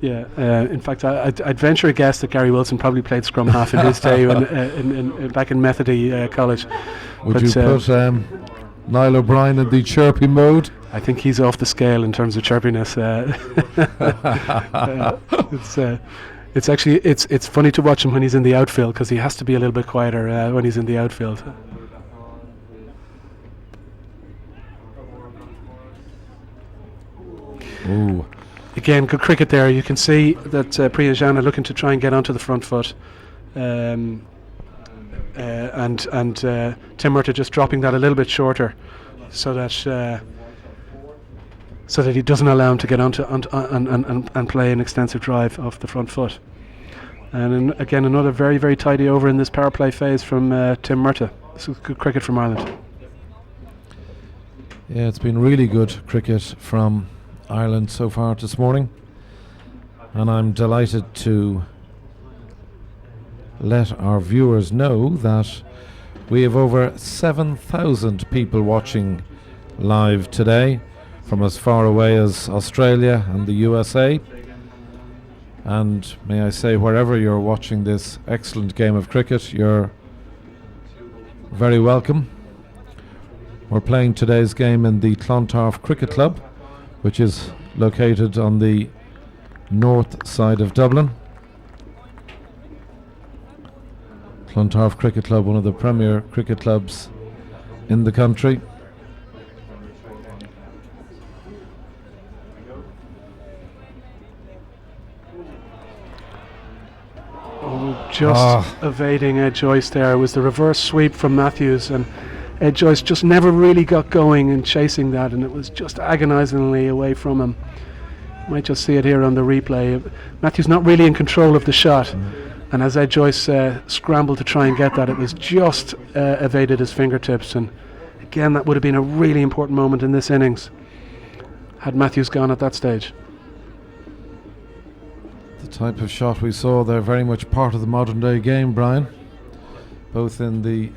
In fact, I'd venture a guess that Gary Wilson probably played scrum half in his day back in Methody College. Would you put Niall O'Brien in the chirpy mode? I think he's off the scale in terms of chirpiness. It's funny to watch him when he's in the outfield, because he has to be a little bit quieter when he's in the outfield. Ooh. Again, good cricket there. You can see that Priya Jana looking to try and get onto the front foot, and Tim Murtagh just dropping that a little bit shorter, so that he doesn't allow him to get onto and play an extensive drive off the front foot. And again, another very, very tidy over in this power play phase from Tim Murtagh. This is good cricket from Ireland. Yeah, it's been really good cricket from Ireland so far this morning, and I'm delighted to let our viewers know that we have over 7,000 people watching live today from as far away as Australia and the USA. And may I say, wherever you're watching this excellent game of cricket, you're very welcome. We're playing today's game in the Clontarf Cricket Club, which is located on the north side of Dublin. Clontarf Cricket Club, one of the premier cricket clubs in the country. Just evading Ed Joyce there. It was the reverse sweep from Matthews, and Ed Joyce just never really got going in chasing that, and it was just agonisingly away from him. Might just see it here on the replay. Matthews not really in control of the shot, and as Ed Joyce scrambled to try and get that, it was just evaded his fingertips. And again, that would have been a really important moment in this innings had Matthews gone at that stage. The type of shot we saw there, very much part of the modern day game, Brian, both in the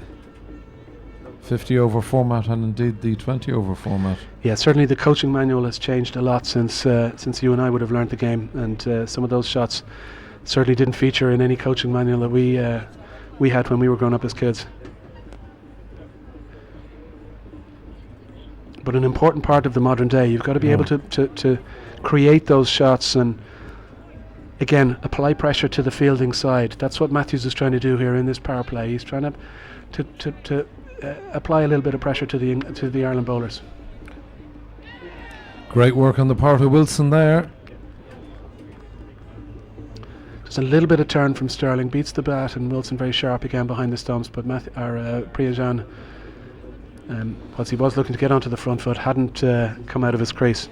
50 over format and indeed the 20 over format. Yeah, certainly the coaching manual has changed a lot since you and I would have learnt the game, and some of those shots certainly didn't feature in any coaching manual that we had when we were growing up as kids. But an important part of the modern day, you've got to be able to create those shots and again apply pressure to the fielding side. That's what Matthews is trying to do here in this power play. He's trying to apply a little bit of pressure to the Ireland bowlers. Great work on the part of Wilson there. Just a little bit of turn from Sterling, beats the bat, and Wilson very sharp again behind the stumps, but Priyajan, whilst he was looking to get onto the front foot, hadn't come out of his crease.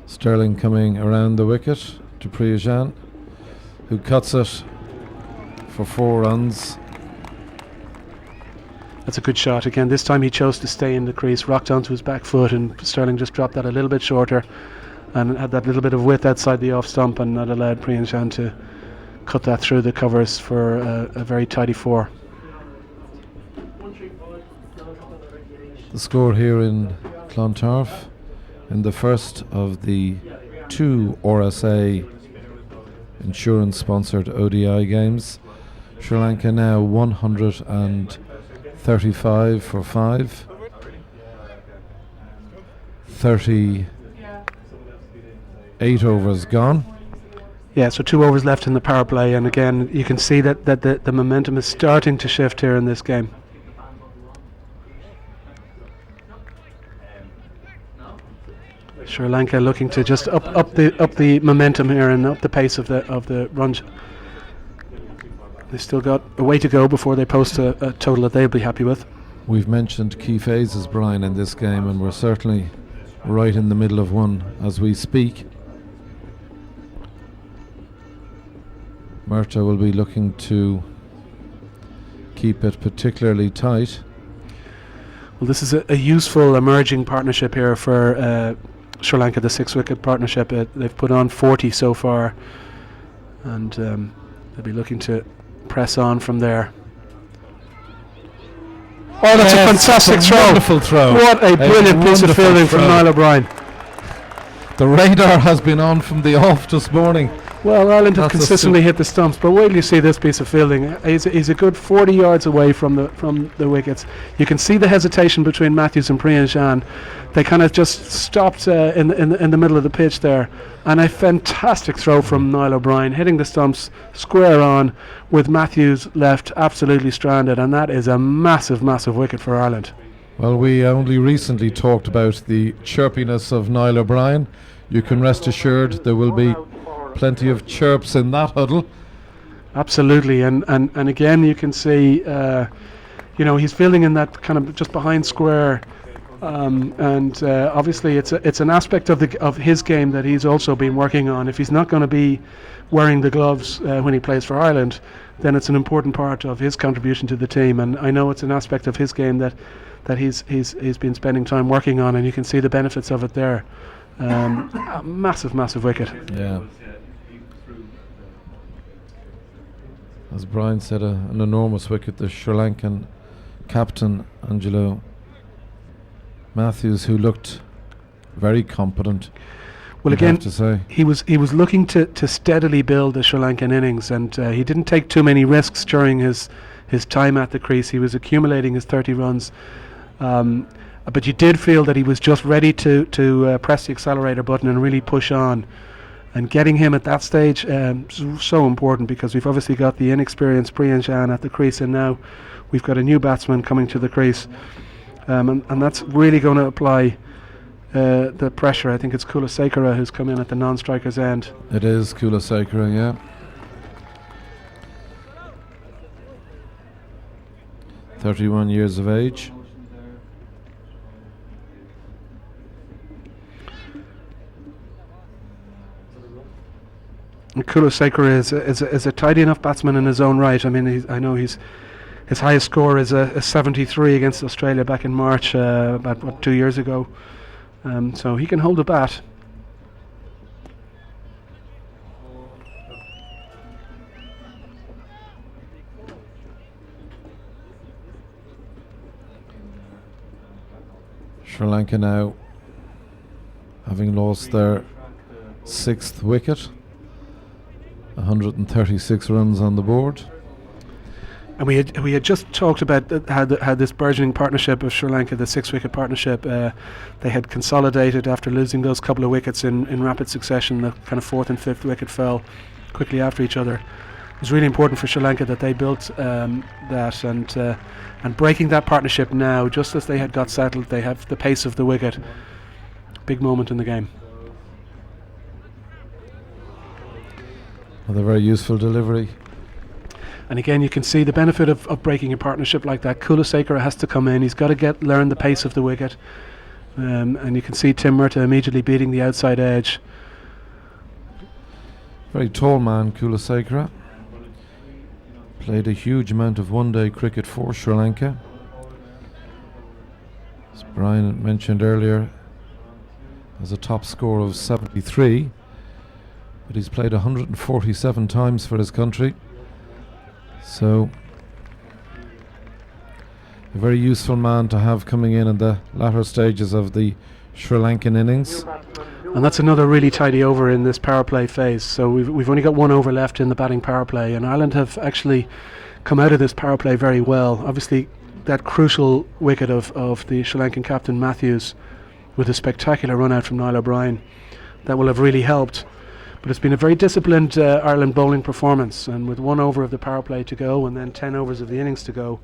Sterling coming around the wicket to Priyajan, who cuts it for 4 runs. That's a good shot. Again, this time he chose to stay in the crease, rocked onto his back foot, and Sterling just dropped that a little bit shorter and had that little bit of width outside the off stump, and that allowed Priyajan to cut that through the covers for a very tidy 4. The score here in Clontarf in the first of the 2 RSA Insurance sponsored ODI games. Sri Lanka now 135 for 5. 38 overs gone. Yeah, so 2 overs left in the power play, and again you can see that the momentum is starting to shift here in this game. Sri Lanka looking to just up the momentum here and up the pace of the run. They've still got a way to go before they post a total that they'll be happy with. We've mentioned key phases, Brian, in this game, and we're certainly right in the middle of one as we speak. Murtagh will be looking to keep it particularly tight. Well, this is a useful emerging partnership here for Sri Lanka, the 6-wicket partnership. They've put on 40 so far, and they'll be looking to press on from there. Oh, that's a fantastic throw. Wonderful throw. What a brilliant piece of fielding from Niall O'Brien. The radar has been on from the off this morning. Well, Ireland have consistently hit the stumps, but wait till you see this piece of fielding. He's a good 40 yards away from the wickets. You can see the hesitation between Matthews and Priyanjan. They kind of just stopped in the middle of the pitch there, and a fantastic throw from Niall O'Brien, hitting the stumps square on, with Matthews left absolutely stranded, and that is a massive, massive wicket for Ireland. Well, we only recently talked about the chirpiness of Niall O'Brien. You can rest assured there will be plenty of chirps in that huddle. Absolutely, and again you can see, he's fielding in that kind of just behind square, and obviously it's an aspect of his game that he's also been working on. If he's not going to be wearing the gloves when he plays for Ireland, then it's an important part of his contribution to the team. And I know it's an aspect of his game that he's been spending time working on, and you can see the benefits of it there. A massive wicket. Yeah. As Brian said, an enormous wicket. The Sri Lankan captain, Angelo Matthews, who looked very competent. Well, again, to say. he was looking to steadily build the Sri Lankan innings, and he didn't take too many risks during his time at the crease. He was accumulating his 30 runs, but you did feel that he was just ready to press the accelerator button and really push on. And getting him at that stage so important, because we've obviously got the inexperienced Priyanjan at the crease, and now we've got a new batsman coming to the crease, and that's really going to apply the pressure. I think it's Kulasekara who's come in at the non-striker's end. It is Kulasekara, yeah. "31 years of age. Kulasekara is a tidy enough batsman in his own right. I mean, I know his highest score is a 73 against Australia back in March, about 2 years ago. So he can hold a bat. Sri Lanka now having lost their 6th wicket, 136 runs on the board. And we had just talked about had this burgeoning partnership of Sri Lanka, the 6-wicket partnership. They had consolidated after losing those couple of wickets in rapid succession. The kind of 4th and 5th wicket fell quickly after each other. It was really important for Sri Lanka that they built that, and breaking that partnership now, just as they had got settled, they have the pace of the wicket. Big moment in the game. With a very useful delivery. And again, you can see the benefit of breaking a partnership like that. Kulasekara has to come in. He's got to learn the pace of the wicket. And you can see Tim Murtagh immediately beating the outside edge. Very tall man, Kulasekara. Played a huge amount of one-day cricket for Sri Lanka. As Brian mentioned earlier, has a top score of 73. But he's played 147 times for his country. So, a very useful man to have coming in the latter stages of the Sri Lankan innings. And that's another really tidy over in this power play phase. So we've only got 1 over left in the batting power play, and Ireland have actually come out of this power play very well. Obviously, that crucial wicket of the Sri Lankan captain Matthews, with a spectacular run out from Niall O'Brien, that will have really helped. But it's been a very disciplined Ireland bowling performance, and with 1 over of the power play to go and then 10 overs of the innings to go,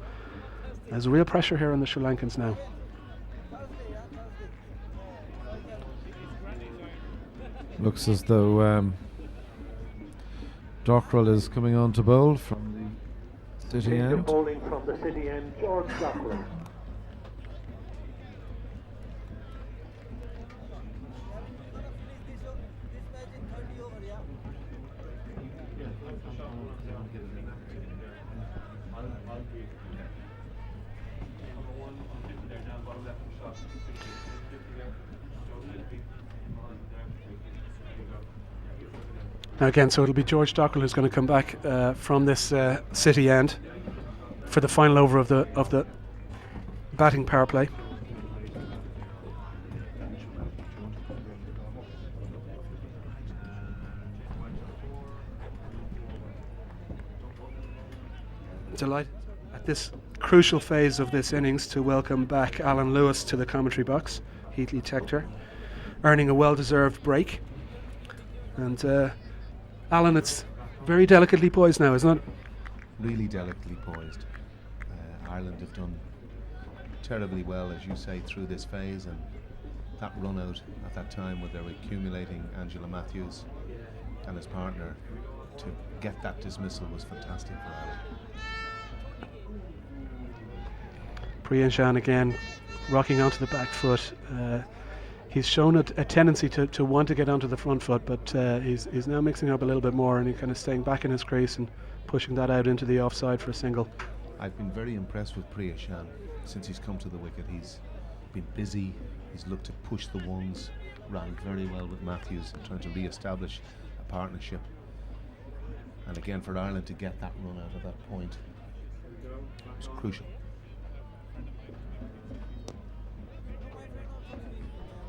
there's real pressure here on the Sri Lankans now. Looks as though Dockrell is coming on to bowl from the City end. Bowling from the City end, George Dockrell. Now again, so it'll be George Dockrell who's going to come back from this city end for the final over of the batting power play. Delighted at this crucial phase of this innings to welcome back Alan Lewis to the commentary box. Heatley Tector earning a well-deserved break. And Alan, it's very delicately poised now, isn't it? Really delicately poised. Ireland have done terribly well, as you say, through this phase, and that run out at that time where they were accumulating Angela Matthews and his partner, to get that dismissal was fantastic for Ireland. Priyanjan again rocking onto the back foot. He's shown a tendency to want to get onto the front foot, but he's now mixing up a little bit more, and he's kind of staying back in his crease and pushing that out into the offside for a single. I've been very impressed with Priyanjan since he's come to the wicket. He's been busy, he's looked to push the ones, ran very well with Matthews, trying to re-establish a partnership. And again, for Ireland to get that run out of that point was crucial.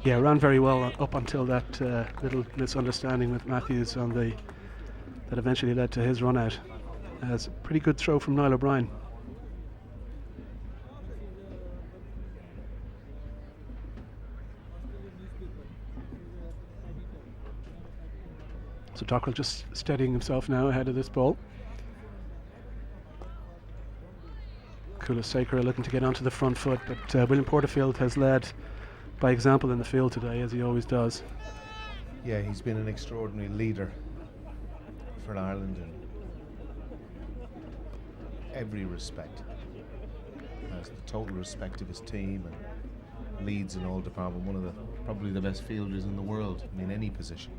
Yeah, ran very well up until that little misunderstanding with Matthews on that eventually led to his run out. It's a pretty good throw from Niall O'Brien. So Dockrell just steadying himself now ahead of this ball. Kulasekara looking to get onto the front foot, but William Porterfield has led by example in the field today, as he always does. Yeah, he's been an extraordinary leader for Ireland in every respect. Has the total respect of his team and leads in all departments. One of probably the best fielders in the world in any position.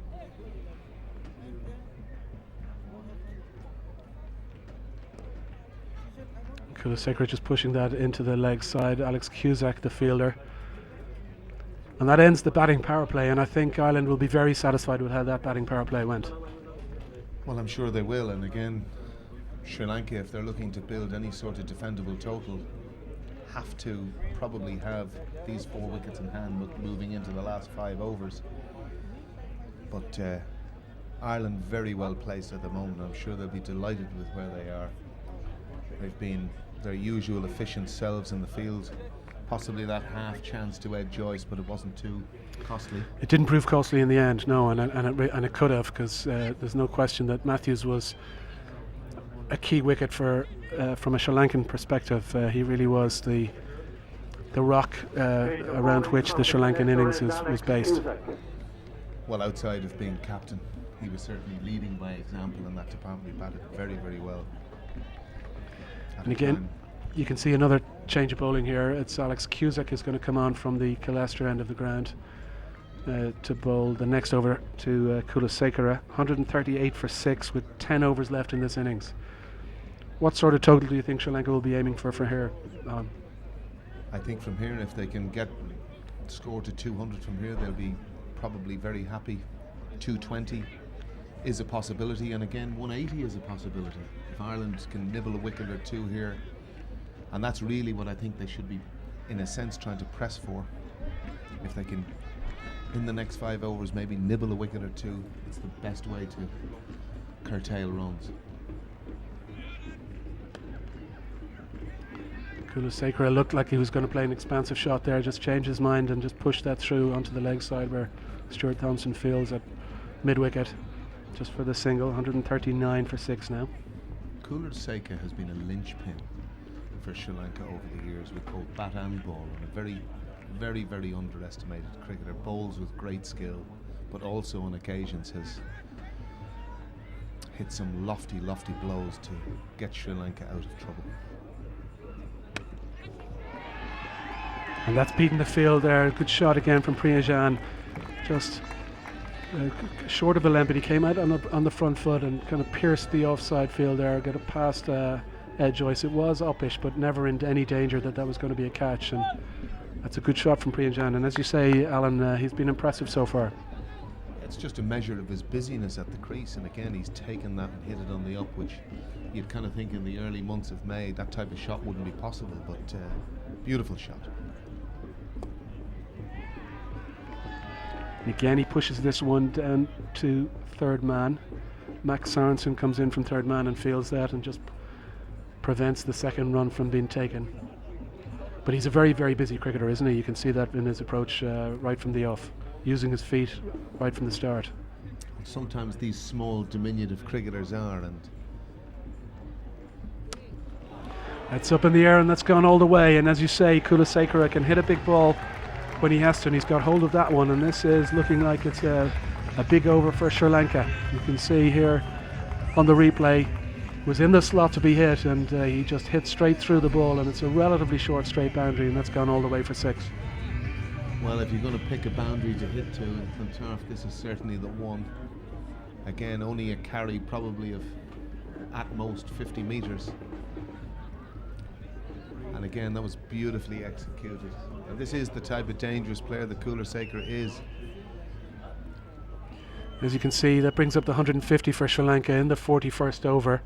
Kulasekara just pushing that into the leg side. Alex Cusack, the fielder. And that ends the batting power play, and I think Ireland will be very satisfied with how that batting power play went. Well, I'm sure they will, and again, Sri Lanka, if they're looking to build any sort of defendable total, have to probably have these 4 wickets in hand moving into the last 5 overs. But Ireland very well placed at the moment. I'm sure they'll be delighted with where they are. They've been their usual efficient selves in the field. Possibly that half chance to Ed Joyce, but it wasn't too costly. It didn't prove costly in the end, no, and it could have, because there's no question that Matthews was a key wicket for from a Sri Lankan perspective. He really was the rock around which the Sri Lankan innings was based. Well, outside of being captain, he was certainly leading by example in that department. He batted very, very well. And again, you can see another change of bowling here. It's Alex Cusack is going to come on from the Kilestra end of the ground to bowl the next over to Kulasekara. 138 for 6 with 10 overs left in this innings. What sort of total do you think Sri Lanka will be aiming for here, Alan? I think from here, if they can get score to 200 from here, they'll be probably very happy. 220 is a possibility, and again 180 is a possibility. If Ireland can nibble a wicket or two here, and that's really what I think they should be, in a sense, trying to press for. If they can, in the next 5 overs, maybe nibble a wicket or two, it's the best way to curtail runs. Kulasekara looked like he was going to play an expansive shot there, just changed his mind and just pushed that through onto the leg side where Stuart Thompson fields at mid-wicket, just for the single. 139 for 6 now. Kulasekara has been a linchpin for Sri Lanka over the years with both bat and ball, and a very, very, very underestimated cricketer. Bowls with great skill, but also on occasions has hit some lofty blows to get Sri Lanka out of trouble. And that's beating the field there. Good shot again from Priyanjan. Just short of a limp, but he came out on the front foot and kind of pierced the offside field there, got it past Ed Joyce. It was uppish, but never in any danger that was going to be a catch. And that's a good shot from Priyanjan. And as you say, Alan, he's been impressive so far. it's just a measure of his busyness at the crease, and again he's taken that and hit it on the up, which you'd kind of think in the early months of May that type of shot wouldn't be possible, but beautiful shot. And again, he pushes this one down to third man. Max Sorensen comes in from third man and feels that and just prevents the second run from being taken. But he's a very, very busy cricketer, isn't he? You can see that in his approach right from the off, using his feet right from the start. Sometimes these small, diminutive cricketers are, and that's up in the air and that's gone all the way. And as you say, Kulasekaara can hit a big ball when he has to, and he's got hold of that one. And this is looking like it's a big over for Sri Lanka. You can see here on the replay, was in the slot to be hit, and he just hit straight through the ball, and it's a relatively short straight boundary, and that's gone all the way for 6. Well, if you're going to pick a boundary to hit to in Clontarf, this is certainly the one. Again, only a carry probably of at most 50 metres. And again, that was beautifully executed. And this is the type of dangerous player that Kulasekaara is. As you can see, that brings up the 150 for Sri Lanka in the 41st over.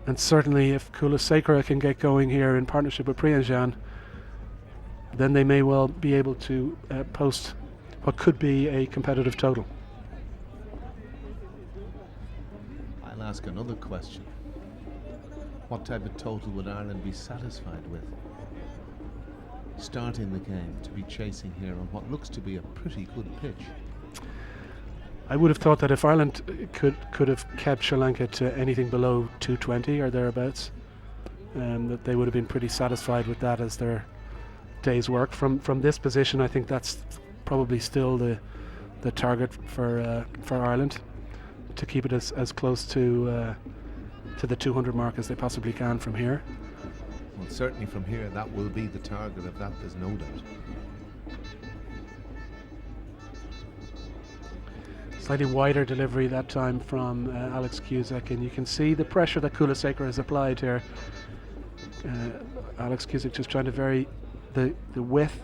And certainly if Kulasekaara can get going here in partnership with Priyanjan, then they may well be able to post what could be a competitive total. I'll ask another question. What type of total would Ireland be satisfied with? Starting the game to be chasing here on what looks to be a pretty good pitch. I would have thought that if Ireland could have kept Sri Lanka to anything below 220 or thereabouts, that they would have been pretty satisfied with that as their day's work. From this position, I think that's probably still the target for Ireland, to keep it as close to the 200 mark as they possibly can from here. Well, certainly from here, that will be the target of that, there's no doubt. Slightly wider delivery that time from Alex Cusack, and you can see the pressure that Kulasekaara has applied here. Alex Cusack just trying to vary the width,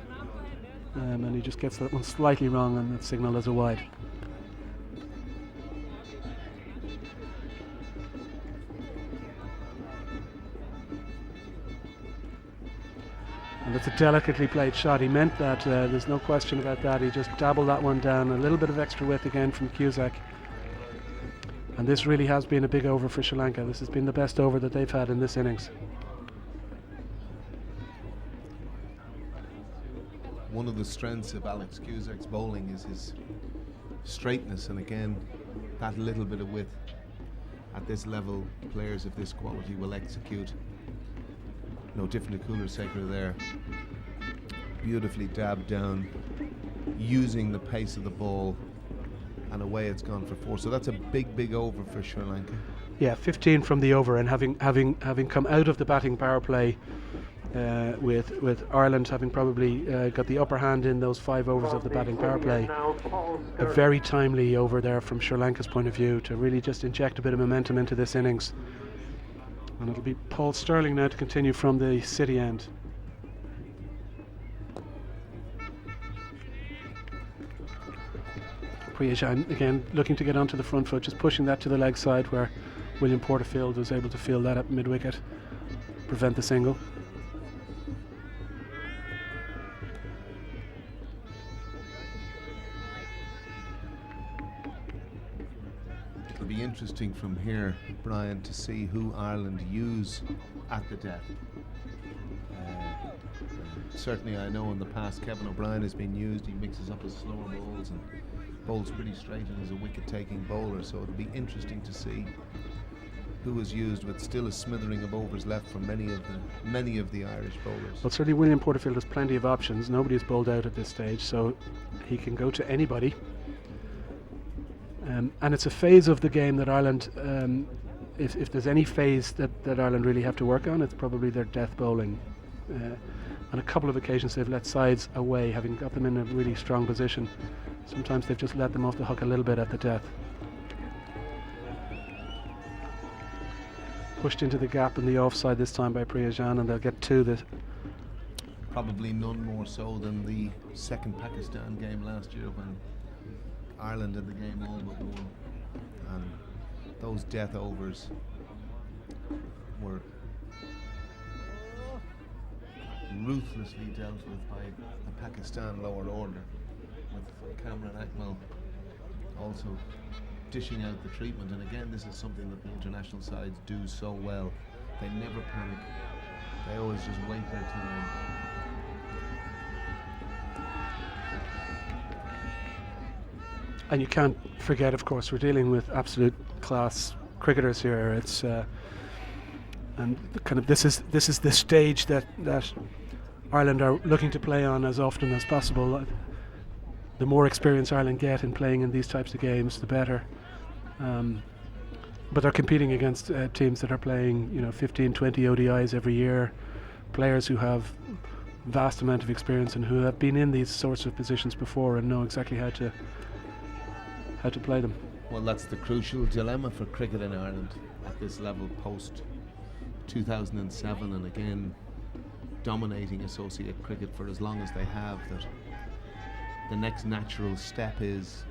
and he just gets that one slightly wrong, and that's signalled as a wide. And that's a delicately played shot. He meant that, there's no question about that. He just dabbled that one down. A little bit of extra width again from Cusack. And this really has been a big over for Sri Lanka. This has been the best over that they've had in this innings. One of the strengths of Alex Cusack's bowling is his straightness, and again, that little bit of width. At this level, players of this quality will execute. No different to Kulasekaara there. Beautifully dabbed down, using the pace of the ball, and away it's gone for 4. So that's a big over for Sri Lanka. Yeah, 15 from the over, and having come out of the batting power play with Ireland having probably got the upper hand in those 5 overs of the batting power play. A very timely over there from Sri Lanka's point of view to really just inject a bit of momentum into this innings. And it'll be Paul Sterling now to continue from the City end. Priyanjan again looking to get onto the front foot, just pushing that to the leg side where William Porterfield was able to field that up mid-wicket, prevent the single. It'll be interesting from here, Brian, to see who Ireland use at the death. Certainly I know in the past Kevin O'Brien has been used. He mixes up his slower bowls and bowls pretty straight and is a wicket-taking bowler, so it'll be interesting to see who is used with still a smattering of overs left from many of the Irish bowlers. Well, certainly William Porterfield has plenty of options. Nobody's bowled out at this stage, so he can go to anybody. And it's a phase of the game that Ireland, if there's any phase that Ireland really have to work on, it's probably their death bowling. On a couple of occasions they've let sides away, having got them in a really strong position. Sometimes they've just let them off the hook a little bit at the death. Pushed into the gap in the offside this time by Priyanjan, and they'll get 2. Probably none more so than the second Pakistan game last year when Ireland in the game all but one, and those death overs were ruthlessly dealt with by the Pakistan lower order, with Cameron Akmal also dishing out the treatment. And again, this is something that the international sides do so well. They never panic. They always just wait their time. And you can't forget, of course, we're dealing with absolute class cricketers here. It's and kind of this is the stage that Ireland are looking to play on as often as possible. The more experience Ireland get in playing in these types of games, the better. But they're competing against teams that are playing, 15, 20 ODIs every year, players who have vast amount of experience and who have been in these sorts of positions before and know exactly how to play them. Well, that's the crucial dilemma for cricket in Ireland at this level post 2007, and again dominating associate cricket for as long as they have, that the next natural step is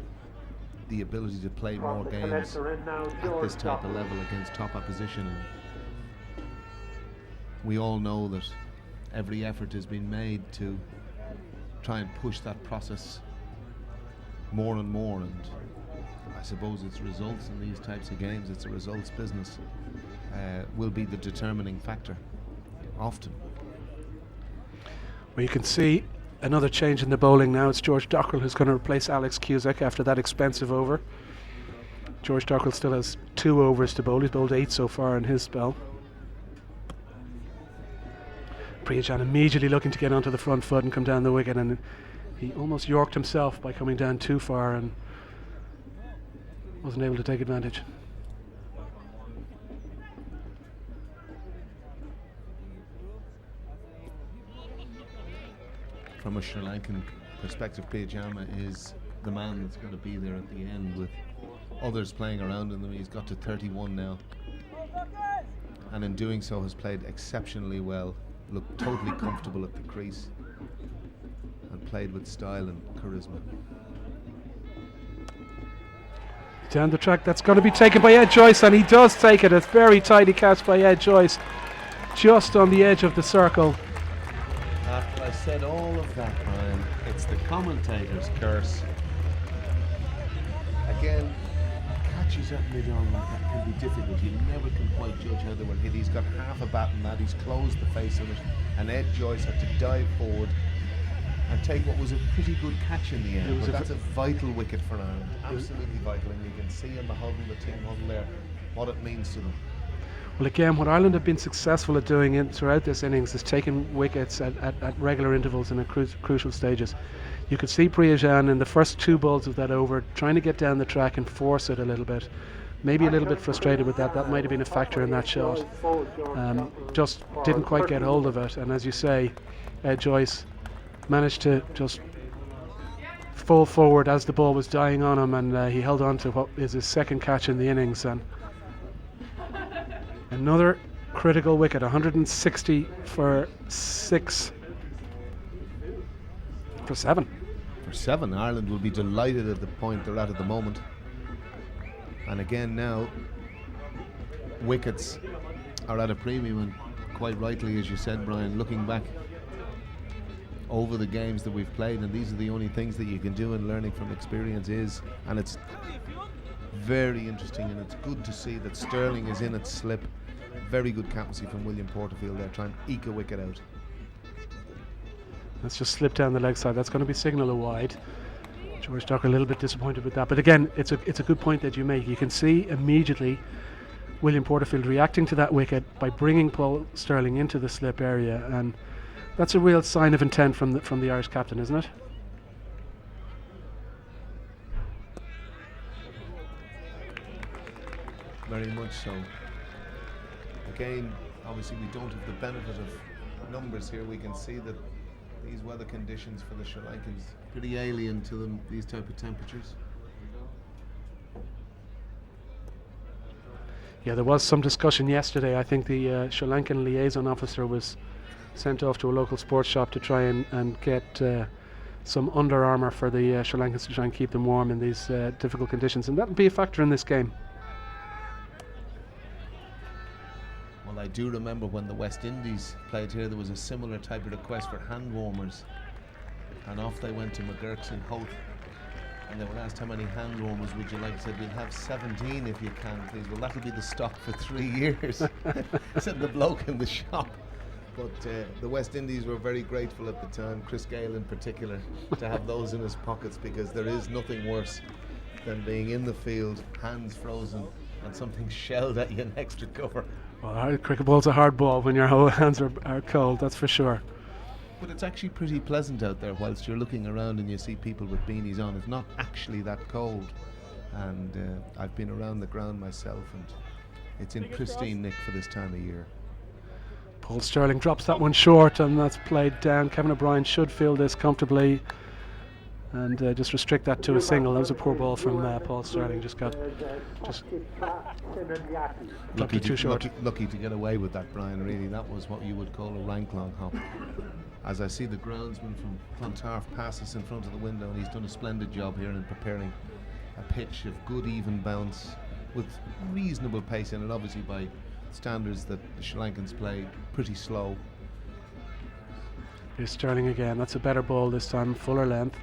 the ability to play more games at this type of level against top opposition. And we all know that every effort has been made to try and push that process more and more, and I suppose its results in these types of games, it's a results business, will be the determining factor often. Well, you can see another change in the bowling now. It's George Dockrell who's going to replace Alex Cusack after that expensive over. George Dockrell still has 2 overs to bowl. He's bowled 8 so far in his spell. Priyajan immediately looking to get onto the front foot and come down the wicket, and he almost yorked himself by coming down too far and wasn't able to take advantage. From a Sri Lankan perspective, Priyajama is the man that's going to be there at the end, with others playing around him. He's got to 31 now, and in doing so has played exceptionally well, looked totally comfortable at the crease, and played with style and charisma. Down the track, that's going to be taken by Ed Joyce, and he does take it. A very tidy catch by Ed Joyce, just on the edge of the circle. After I said all of that, Brian, it's the commentator's curse. Again, catches at mid-on like that can be difficult. You never can quite judge how they were hit. He's got half a bat in that, he's closed the face of it, and Ed Joyce had to dive forward and take what was a pretty good catch in the end. But that's a vital wicket for Ireland, absolutely vital, and you can see in the huddle, the team huddle there, what it means to them. Well, again, what Ireland have been successful at doing throughout this innings is taking wickets at regular intervals and at crucial stages. You could see Priyajan in the first 2 balls of that over trying to get down the track and force it a little bit. Maybe a little bit frustrated with that. That might have been a factor in that shot. Just didn't quite get hold of it. And as you say, Ed Joyce managed to just fall forward as the ball was dying on him, and he held on to what is his second catch in the innings. And another critical wicket, 160 for 6. For 7. For 7, Ireland will be delighted at the point they're at the moment. And again now, wickets are at a premium, and quite rightly, as you said, Brian, looking back over the games that we've played, and these are the only things that you can do, and learning from experience and it's very interesting, and it's good to see that Sterling is in its slip. Very good captaincy from William Porterfield there, trying to eke a wicket out. Let's just slip down the leg side. That's going to be signal a wide. George Dockrell a little bit disappointed with that, but again, it's a good point that you make. You can see immediately William Porterfield reacting to that wicket by bringing Paul Sterling into the slip area, and that's a real sign of intent from the Irish captain, isn't it? Very much so. Again, obviously we don't have the benefit of numbers here. We can see that these weather conditions for the Sri Lankans pretty alien to them, these type of temperatures. Yeah, there was some discussion yesterday. I think the Sri Lankan liaison officer was sent off to a local sports shop to try and get some Under Armour for the Sri Lankans to try and keep them warm in these difficult conditions, and that'll be a factor in this game. Well, I do remember when the West Indies played here, there was a similar type of request for hand warmers, and off they went to McGurk's in Hoth, and they were asked how many hand warmers would you like. Said, we'll have 17 if you can, please. Well, that'll be the stock for 3 years, said the bloke in the shop. But the West Indies were very grateful at the time, Chris Gayle in particular, to have those in his pockets, because there is nothing worse than being in the field, hands frozen, and something shelled at you next to cover. Well, cricket ball's a hard ball when your whole hands are cold, that's for sure. But it's actually pretty pleasant out there whilst you're looking around and you see people with beanies on. It's not actually that cold. And I've been around the ground myself, and it's in pristine nick for this time of year. Paul Sterling drops that one short, and that's played down. Kevin O'Brien should field this comfortably and just restrict that to a single. That was a poor ball from Paul Sterling. Just lucky to get away with that, Brian. Really, that was what you would call a rank long hop. As I see the groundsman from Clontarf pass us in front of the window, and he's done a splendid job here in preparing a pitch of good even bounce with reasonable pace in it, obviously by standards that the Sri Lankans play pretty slow. Here's Sterling again. That's a better ball this time, fuller length.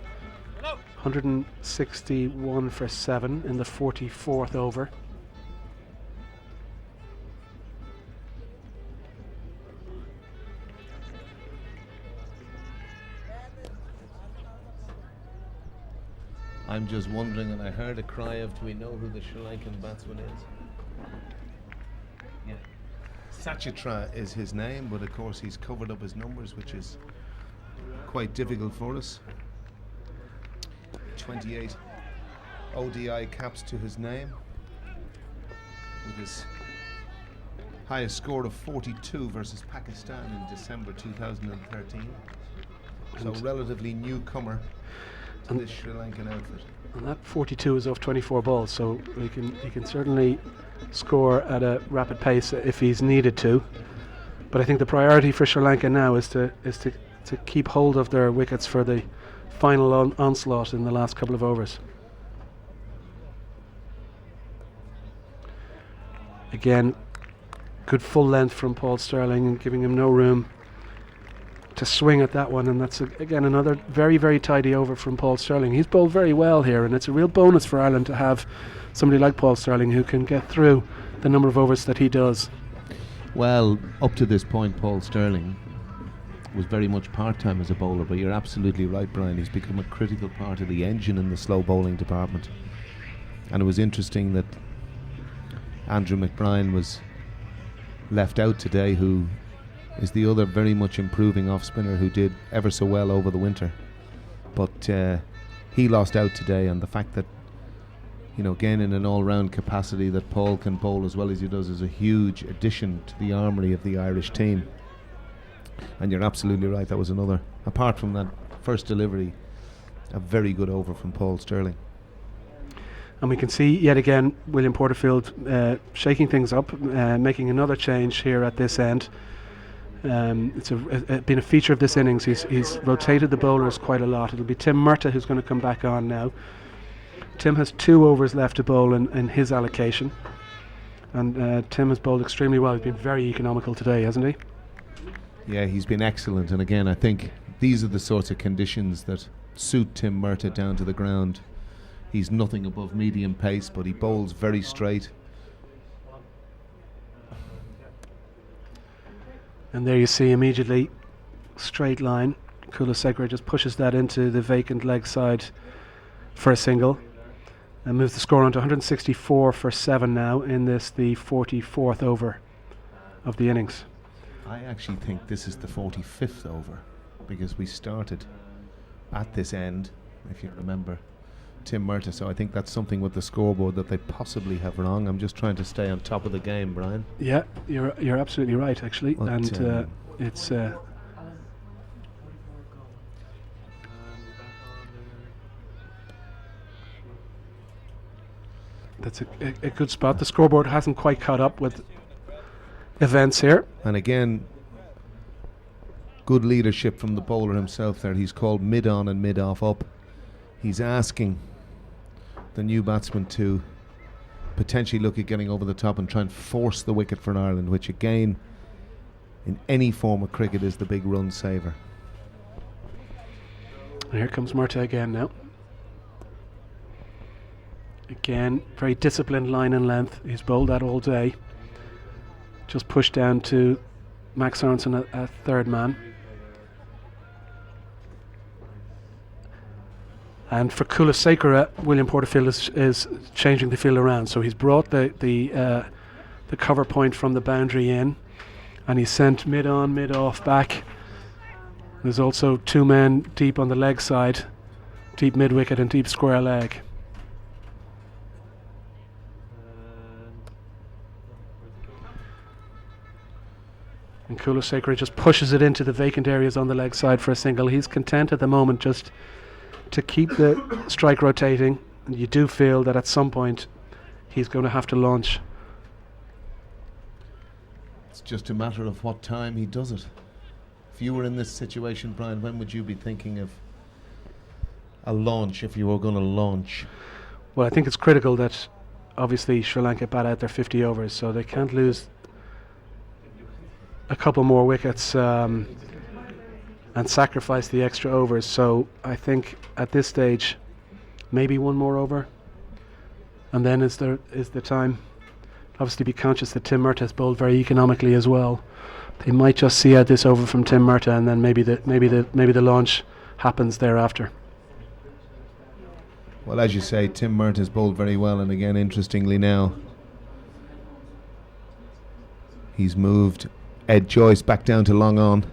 161 for 7 in the 44th over. I'm just wondering, and I heard a cry of, do we know who the Sri Lankan batsman is? Yeah. Sachitra is his name, but of course he's covered up his numbers, which is quite difficult for us. 28 ODI caps to his name, with his highest score of 42 versus Pakistan in December 2013. So relatively newcomer to this Sri Lankan outfit. And that 42 is off 24 balls, so he can certainly score at a rapid pace if he's needed to. But I think the priority for Sri Lanka now is to keep hold of their wickets for the final onslaught in the last couple of overs. Again, good full length from Paul Sterling and giving him no room to swing at that one, and that's again another very, very tidy over from Paul Sterling. He's bowled very well here, and it's a real bonus for Ireland to have somebody like Paul Sterling who can get through the number of overs that he does. Well, up to this point, Paul Sterling was very much part-time as a bowler, but you're absolutely right, Brian. He's become a critical part of the engine in the slow bowling department. And it was interesting that Andrew McBride was left out today, who is the other very much improving off-spinner who did ever so well over the winter. But he lost out today, and the fact that, you know, again in an all-round capacity, that Paul can bowl as well as he does is a huge addition to the armoury of the Irish team. And you're absolutely right, that was another, apart from that first delivery, a very good over from Paul Sterling. And we can see yet again William Porterfield shaking things up, making another change here at this end. It's been a feature of this innings. He's rotated the bowlers quite a lot. It'll be Tim Murtagh who's going to come back on now. Tim has 2 overs left to bowl in his allocation, and Tim has bowled extremely well. He's been very economical today, hasn't he? Yeah, he's been excellent, and again I think these are the sorts of conditions that suit Tim Murtagh down to the ground. He's nothing above medium pace, but he bowls very straight. And there you see immediately, straight line. Kulasekara just pushes that into the vacant leg side for a single and moves the score on to 164 for 7 now in this, the 44th over of the innings. I actually think this is the 45th over, because we started at this end, if you remember, Tim Murtagh. So I think that's something with the scoreboard that they possibly have wrong. I'm just trying to stay on top of the game, Brian. Yeah, you're absolutely right, actually. But and it's that's a good spot. The scoreboard hasn't quite caught up with events here. And again, Good leadership from the bowler himself there. He's called mid-on and mid-off up. He's asking the new batsman to potentially look at getting over the top and try and force the wicket for Ireland, which again, in any form of cricket, is the big run saver. And here comes Murtagh again now. Again, very disciplined line and length. He's bowled that all day. Just pushed down to Max Sorensen, a third man. And for Kulasekara, William Porterfield is changing the field around. So he's brought the cover point from the boundary in, and he's sent mid-on, mid-off back. There's also 2 men deep on the leg side, deep mid-wicket and deep square leg. And Kulasekara just pushes it into the vacant areas on the leg side for a single. He's content at the moment just to keep the strike rotating, and you do feel that at some point he's going to have to launch. It's just a matter of what time he does it. If you were in this situation, Brian, when would you be thinking of a launch if you were going to launch? Well, I think it's critical that obviously Sri Lanka bat out their 50 overs, so they can't lose a couple more wickets and sacrifice the extra overs. So I think at this stage maybe one more over, and then is the time. Obviously be conscious that Tim Murtagh has bowled very economically as well. They might just see out this over from Tim Murtagh, and then maybe the launch happens thereafter. Well, as you say, Tim Murtagh has bowled very well, and again, interestingly now, he's moved Ed Joyce back down to long on.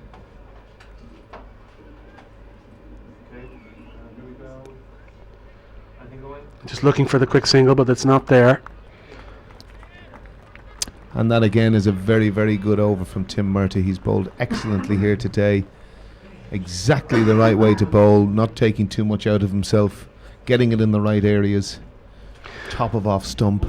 Just looking for the quick single, but it's not there. And that again is a very, very good over from Tim Murtagh. He's bowled excellently here today. Exactly the right way to bowl, not taking too much out of himself, getting it in the right areas. Top of off stump.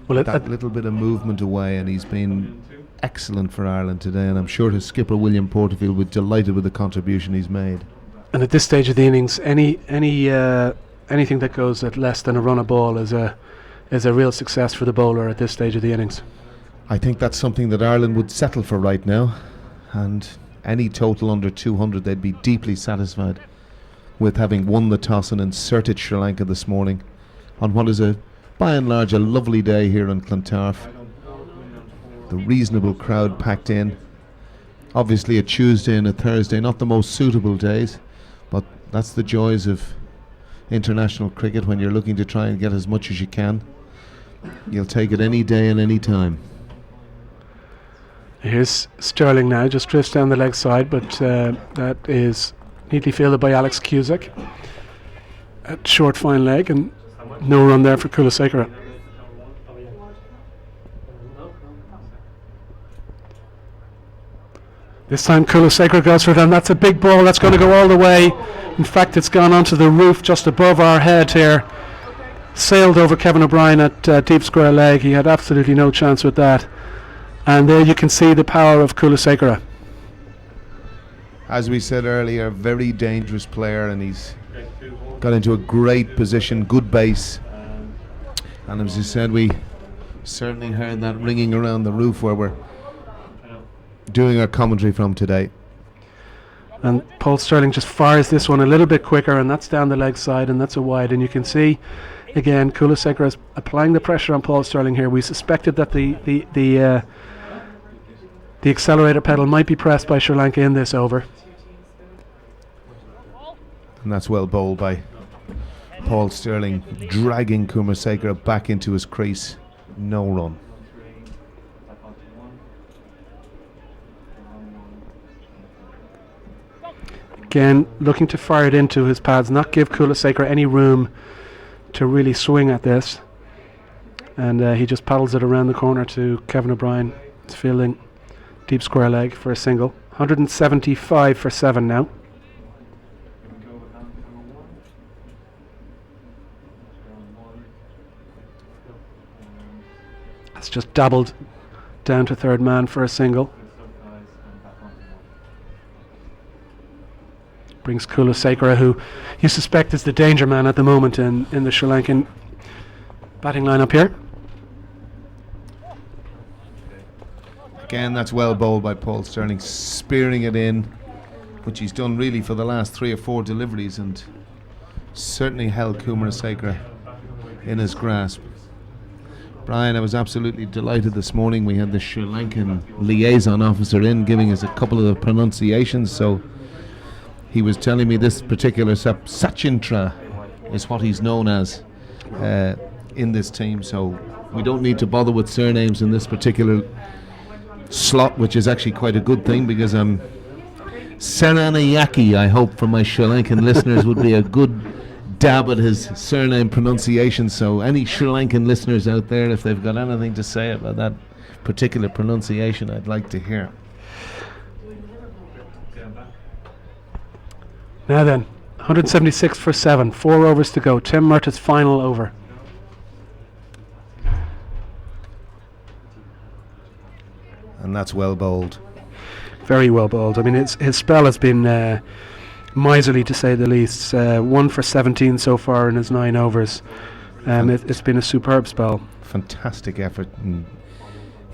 Well, that little bit of movement away, and he's been excellent for Ireland today, and I'm sure his skipper William Porterfield was delighted with the contribution he's made. And at this stage of the innings, anything that goes at less than a run a ball is a real success for the bowler at this stage of the innings. I think that's something that Ireland would settle for right now, and any total under 200 they'd be deeply satisfied with, having won the toss and inserted Sri Lanka this morning on what is by and large a lovely day here in Clontarf. The reasonable crowd packed in. Obviously a Tuesday and a Thursday, not the most suitable days, but that's the joys of international cricket when you're looking to try and get as much as you can. You'll take it any day and any time. Here's Sterling now, just drifts down the leg side, but that is neatly fielded by Alex Cusack at short fine leg, and no run there for Kulasekara. This time Kulasekara goes for it, and that's a big ball. That's going to go all the way. In fact, it's gone onto the roof just above our head here. Sailed over Kevin O'Brien at deep square leg. He had absolutely no chance with that. And there you can see the power of Kulasekara. As we said earlier, very dangerous player, and he's got into a great position, good base. And as you said, we certainly heard that ringing around the roof where we're doing our commentary from today. And Paul Sterling just fires this one a little bit quicker, and that's down the leg side, and that's a wide. And you can see again Kulasekara is applying the pressure on Paul Sterling here. We suspected that the accelerator pedal might be pressed by Sri Lanka in this over. And that's well bowled by Paul Sterling, dragging Kulasekara back into his crease. No run. Again, looking to fire it into his pads, not give Kulasekara any room to really swing at this. And he just paddles it around the corner to Kevin O'Brien. It's fielding deep square leg for a single. 175 for 7 now. It's just dabbled down to third man for a single. brings Kulasekara, who you suspect is the danger man at the moment in the Sri Lankan batting lineup here. Again, that's well bowled by Paul Stirling, spearing it in, which he's done really for the last 3 or 4 deliveries, and certainly held Kumarasekara in his grasp. Brian, I was absolutely delighted this morning. We had the Sri Lankan liaison officer in giving us a couple of the pronunciations, so he was telling me this particular Sachintra is what he's known as in this team, so we don't need to bother with surnames in this particular slot, which is actually quite a good thing, because Saranayaki, I hope, for my Sri Lankan listeners, would be a good dab at his surname pronunciation. So any Sri Lankan listeners out there, if they've got anything to say about that particular pronunciation, I'd like to hear. Now then, 176 for 7, 4 overs to go. Tim Murtagh's final over. And that's well bowled. Very well bowled. I mean, his spell has been miserly, to say the least. 1 for 17 so far in his 9 overs. It's been a superb spell. Fantastic effort. And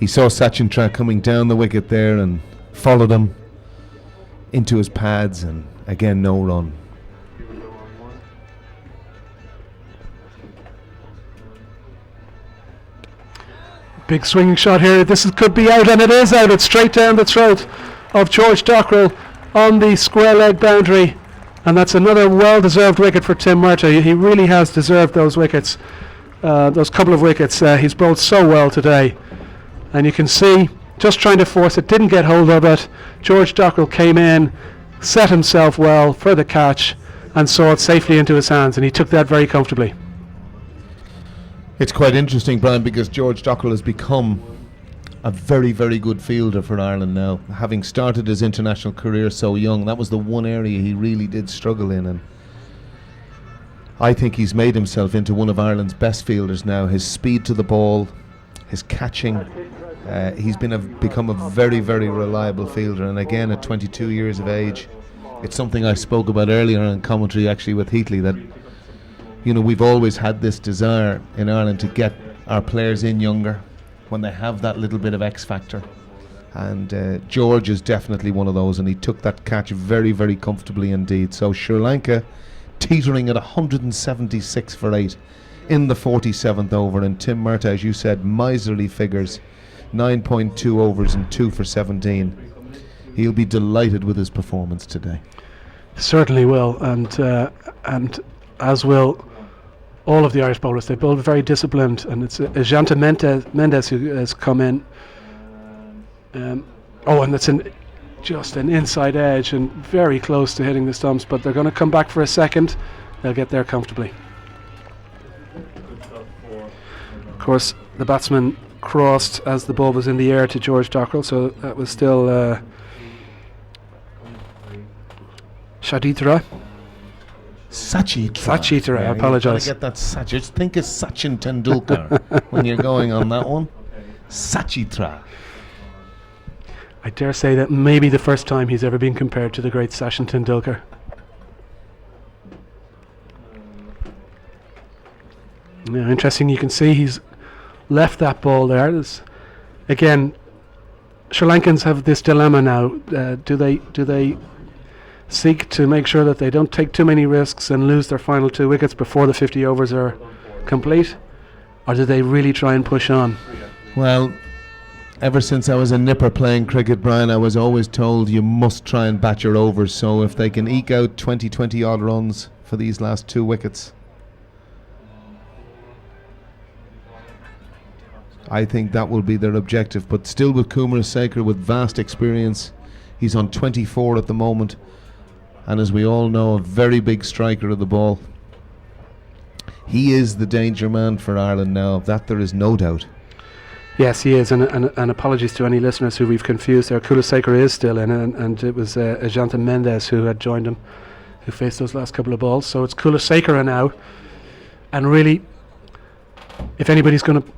he saw Sachintra coming down the wicket there and followed him into his pads, and again, no run. Big swinging shot here. Could be out, and it is out. It's straight down the throat of George Dockrell on the square leg boundary, and that's another well-deserved wicket for Tim Murtagh. He really has deserved those wickets, those couple of wickets. He's bowled so well today, and you can see, just trying to force it, didn't get hold of it. George Dockrell came in, set himself well for the catch, and saw it safely into his hands, and he took that very comfortably. It's quite interesting, Brian, because George Dockrell has become a very, very good fielder for Ireland now. Having started his international career so young, that was the one area he really did struggle in, and I think he's made himself into one of Ireland's best fielders now. His speed to the ball, his catching, he's become a very, very reliable fielder, and again at 22 years of age, it's something I spoke about earlier in commentary actually with Heatley, that we've always had this desire in Ireland to get our players in younger when they have that little bit of X factor, and George is definitely one of those, and he took that catch very, very comfortably indeed. So Sri Lanka teetering at 176 for 8 in the 47th over, and Tim Murtagh, as you said, miserly figures, 9.2 overs and 2 for 17. He'll be delighted with his performance today. Certainly will, and as will all of the Irish bowlers. They bowl very disciplined, and it's Ajanta Mendes who has come in. And that's just an inside edge and very close to hitting the stumps, but they're going to come back for a second. They'll get there comfortably. Of course, the batsman crossed as the ball was in the air to George Dockrell, so that was still Sachitra, I apologise. Get that Just think of Sachin Tendulkar when you're going on that one. Sachitra. I dare say that maybe the first time he's ever been compared to the great Sachin Tendulkar. Yeah, interesting. You can see he's left that ball there. Again, Sri Lankans have this dilemma now. Do they seek to make sure that they don't take too many risks and lose their final 2 wickets before the 50 overs are complete, or do they really try and push on? Well, ever since I was a nipper playing cricket, Brian, I was always told you must try and bat your overs, so if they can eke out 20 odd runs for these last 2 wickets, I think that will be their objective. But still, with Kumarasekara, with vast experience, he's on 24 at the moment, and as we all know, a very big striker of the ball. He is the danger man for Ireland now, of that there is no doubt. Yes, he is, and apologies to any listeners who we've confused there. Kulasekara is still in, and it was Ajanta Mendes who had joined him, who faced those last couple of balls. So it's Kulasekara now, and really, if anybody's going to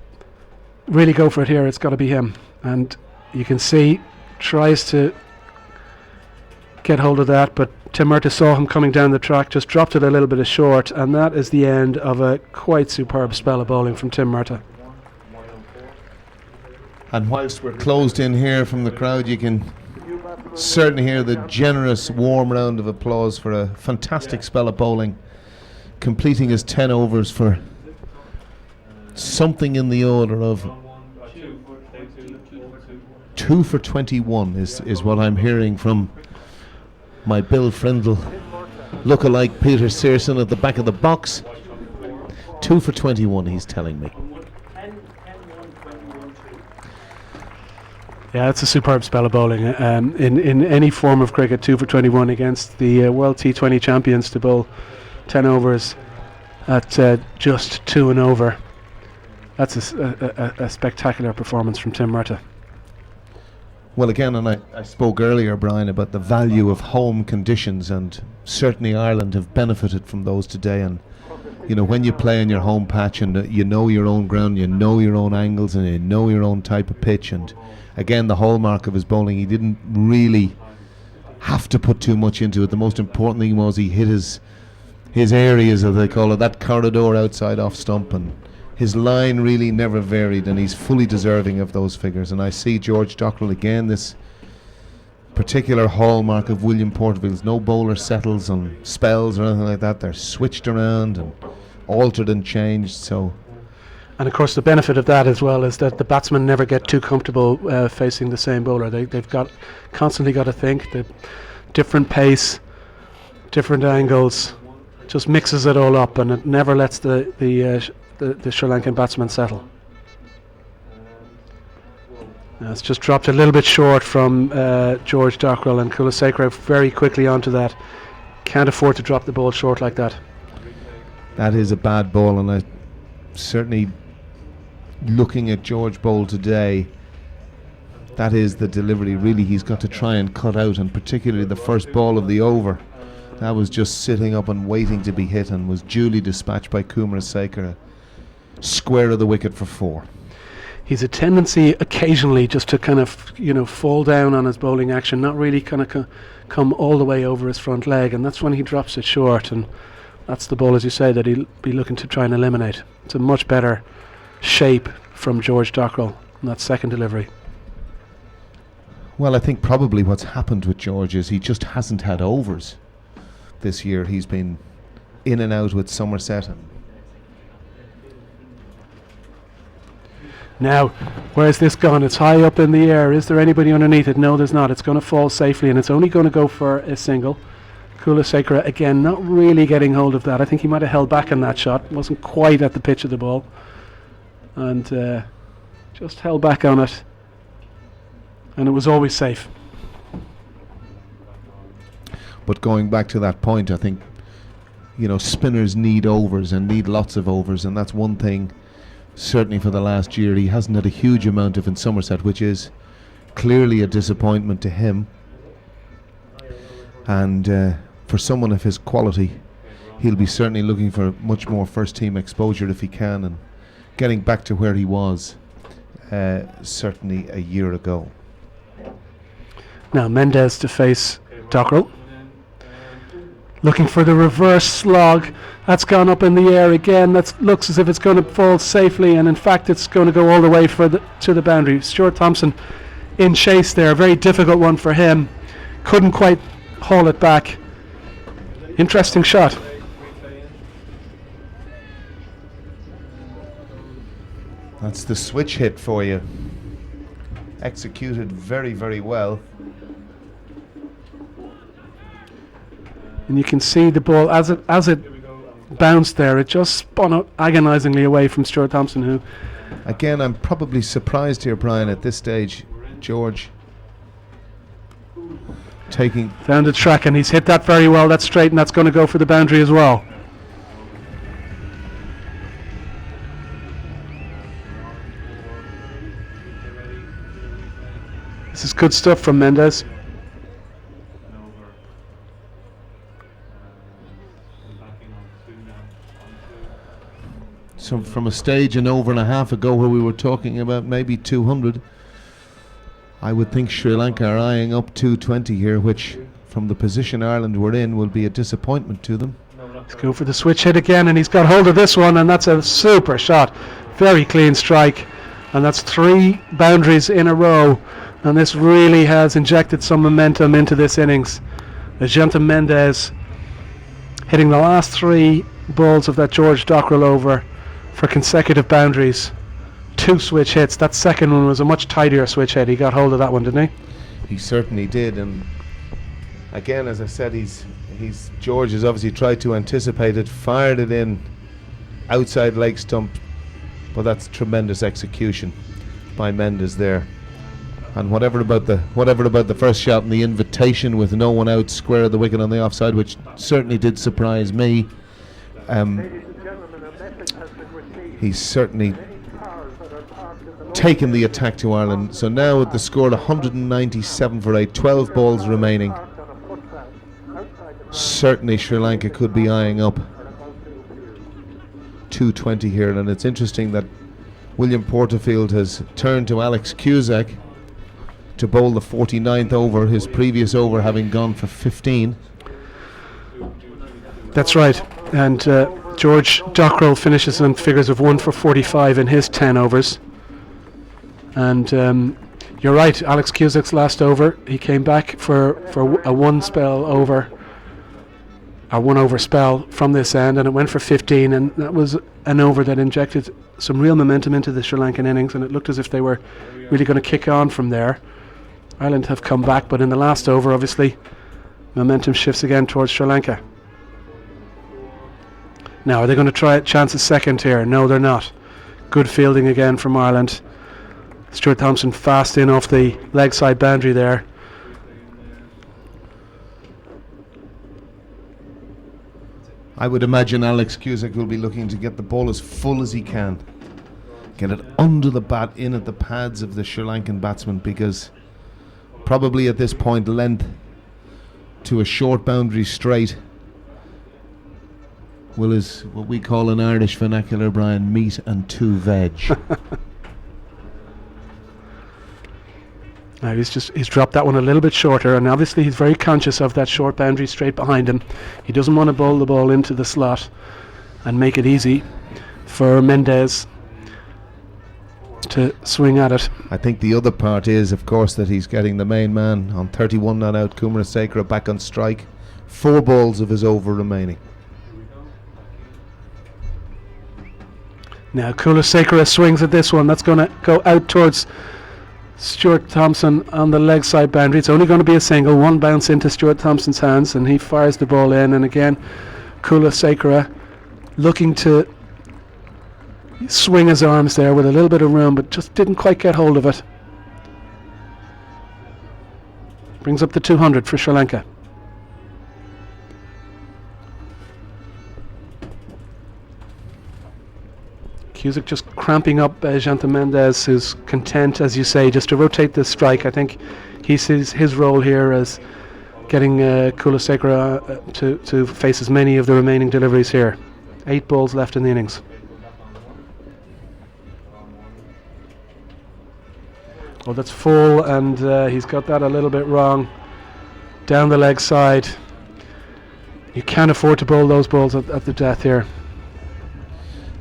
really go for it here, it's got to be him. And you can see, tries to get hold of that, but Tim Murtagh saw him coming down the track, just dropped it a little bit short, and that is the end of a quite superb spell of bowling from Tim Murtagh. And whilst we're closed in here from the crowd, you can certainly hear the generous, warm round of applause for a fantastic spell of bowling, completing his 10 overs for something in the order of 2 for 21 is what I'm hearing from my Bill Frindle lookalike Peter Searson at the back of the box. 2 for 21, he's telling me. Yeah, it's a superb spell of bowling. In any form of cricket, 2 for 21 against the World T20 champions to bowl 10 overs at just 2 and over. That's a spectacular performance from Tim Murtagh. Well, again, and I spoke earlier, Brian, about the value of home conditions, and certainly Ireland have benefited from those today. And you know, when you play on your home patch and you know your own ground, you know your own angles, and you know your own type of pitch, and again, the hallmark of his bowling, he didn't really have to put too much into it. The most important thing was he hit his areas, as they call it, that corridor outside off stump, and his line really never varied, and he's fully deserving of those figures. And I see George Dockrell again, this particular hallmark of William Porterfield's, no bowler settles on spells or anything like that. They're switched around and altered and changed. So, and of course the benefit of that as well is that the batsmen never get too comfortable facing the same bowler. They've constantly got to think the different pace, different angles, just mixes it all up, and it never lets the Sri Lankan batsman settle. It's just dropped a little bit short from George Dockrell, and Kulasekara very quickly onto that. Can't afford to drop the ball short like that. That is a bad ball, and I certainly, looking at George Bowl today, that is the delivery really he's got to try and cut out, and particularly the first ball of the over. That was just sitting up and waiting to be hit, and was duly dispatched by Kulasekara. Square of the wicket for 4. He's a tendency occasionally just to kind of, you know, fall down on his bowling action, not really kind of come all the way over his front leg, and that's when he drops it short, and that's the ball, as you say, that he'll be looking to try and eliminate. It's a much better shape from George Dockrell in that second delivery. Well, I think probably what's happened with George is he just hasn't had overs this year. He's been in and out with Somerset. And now, where's this gone? It's high up in the air. Is there anybody underneath it? No, there's not. It's going to fall safely, and it's only going to go for a single. Kulasekara, again, not really getting hold of that. I think he might have held back on that shot. Wasn't quite at the pitch of the ball. And just held back on it. And it was always safe. But going back to that point, I think, you know, spinners need overs and need lots of overs, and that's one thing. Certainly for the last year, he hasn't had a huge amount of in Somerset, which is clearly a disappointment to him. And for someone of his quality, he'll be certainly looking for much more first-team exposure if he can, and getting back to where he was certainly a year ago. Now Mendes to face Dockrell. Looking for the reverse slog. That's gone up in the air again. That looks as if it's going to fall safely, and in fact it's going to go all the way to the boundary. Stuart Thompson in chase there. A very difficult one for him. Couldn't quite haul it back. Interesting shot. That's the switch hit for you. Executed very, very well. And you can see the ball as it bounced there. It just spun out agonisingly away from Stuart Thompson, who, again, I'm probably surprised here, Brian, at this stage. George taking down the track, and he's hit that very well. That's straight, and that's going to go for the boundary as well. This is good stuff from Mendes. So from a stage an over and a half ago where we were talking about maybe 200, I would think Sri Lanka are eyeing up 220 here, which from the position Ireland were in, will be a disappointment to them. Let's go for the switch hit again, and he's got hold of this one, and that's a super shot. Very clean strike, and that's 3 boundaries in a row, and this really has injected some momentum into this innings. Agenta Mendes hitting the last 3 balls of that George Dockrell over for consecutive boundaries. 2 switch hits. That second one was a much tidier switch hit. He got hold of that one, didn't he? He certainly did, and again, as I said, George has obviously tried to anticipate it, fired it in outside leg stump, but that's tremendous execution by Mendes there. And whatever about the first shot and the invitation with no one out square of the wicket on the offside, which certainly did surprise me. He's certainly taken the attack to Ireland. So now at the score 197 for 8, 12 balls remaining. Certainly Sri Lanka could be eyeing up 220 here, and it's interesting that William Porterfield has turned to Alex Cusack to bowl the 49th over, his previous over having gone for 15. That's right, and George Dockrell finishes on figures of 1 for 45 in his 10 overs. And you're right, Alex Cusack's last over, he came back for a 1 over spell from this end, and it went for 15, and that was an over that injected some real momentum into the Sri Lankan innings, and it looked as if they were really going to kick on from there. Ireland have come back, but in the last over, obviously, momentum shifts again towards Sri Lanka. Now, are they going to try a chance a second here? No, they're not. Good fielding again from Ireland. Stuart Thompson fast in off the leg side boundary there. I would imagine Alex Cusack will be looking to get the ball as full as he can. Get it under the bat, in at the pads of the Sri Lankan batsman, because probably at this point length to a short boundary straight will, is what we call in Irish vernacular, Brian, meat and 2 veg. Now he's dropped that one a little bit shorter, and obviously he's very conscious of that short boundary straight behind him. He doesn't want to bowl the ball into the slot and make it easy for Mendes to swing at it. I think the other part is, of course, that he's getting the main man on 31 not out, Kumara Sekera, back on strike. 4 balls of his over remaining. Now Kulasekara swings at this one. That's going to go out towards Stuart Thompson on the leg side boundary. It's only going to be a single. 1 bounce into Stuart Thompson's hands, and he fires the ball in. And again, Kulasekara looking to swing his arms there with a little bit of room, but just didn't quite get hold of it. Brings up the 200 for Sri Lanka. Cusack just cramping up Janta Mendes, who's content, as you say, just to rotate this strike. I think he sees his role here as getting Kulasekara to face as many of the remaining deliveries here. 8 balls left in the innings. Oh, that's full, and he's got that a little bit wrong. Down the leg side. You can't afford to bowl those balls at the death here.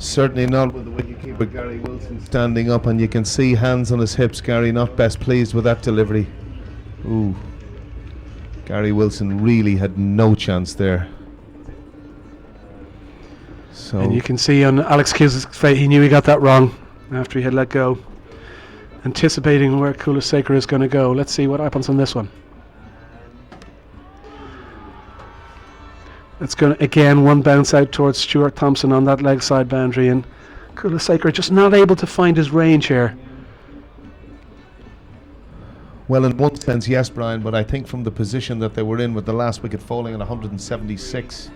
Certainly not with the wicketkeeper Gary Wilson standing up, and you can see hands on his hips. Gary not best pleased with that delivery. Ooh, Gary Wilson really had no chance there. So, and you can see on Alex Cusack's face, he knew he got that wrong after he had let go, anticipating where Kulasekara is going to go. Let's see what happens on this one. It's going to, again, 1 bounce out towards Stuart Thompson on that leg side boundary, and Kulasekara just not able to find his range here. well, in one sense, yes, Brian, but I think from the position that they were in with the last wicket falling at 176,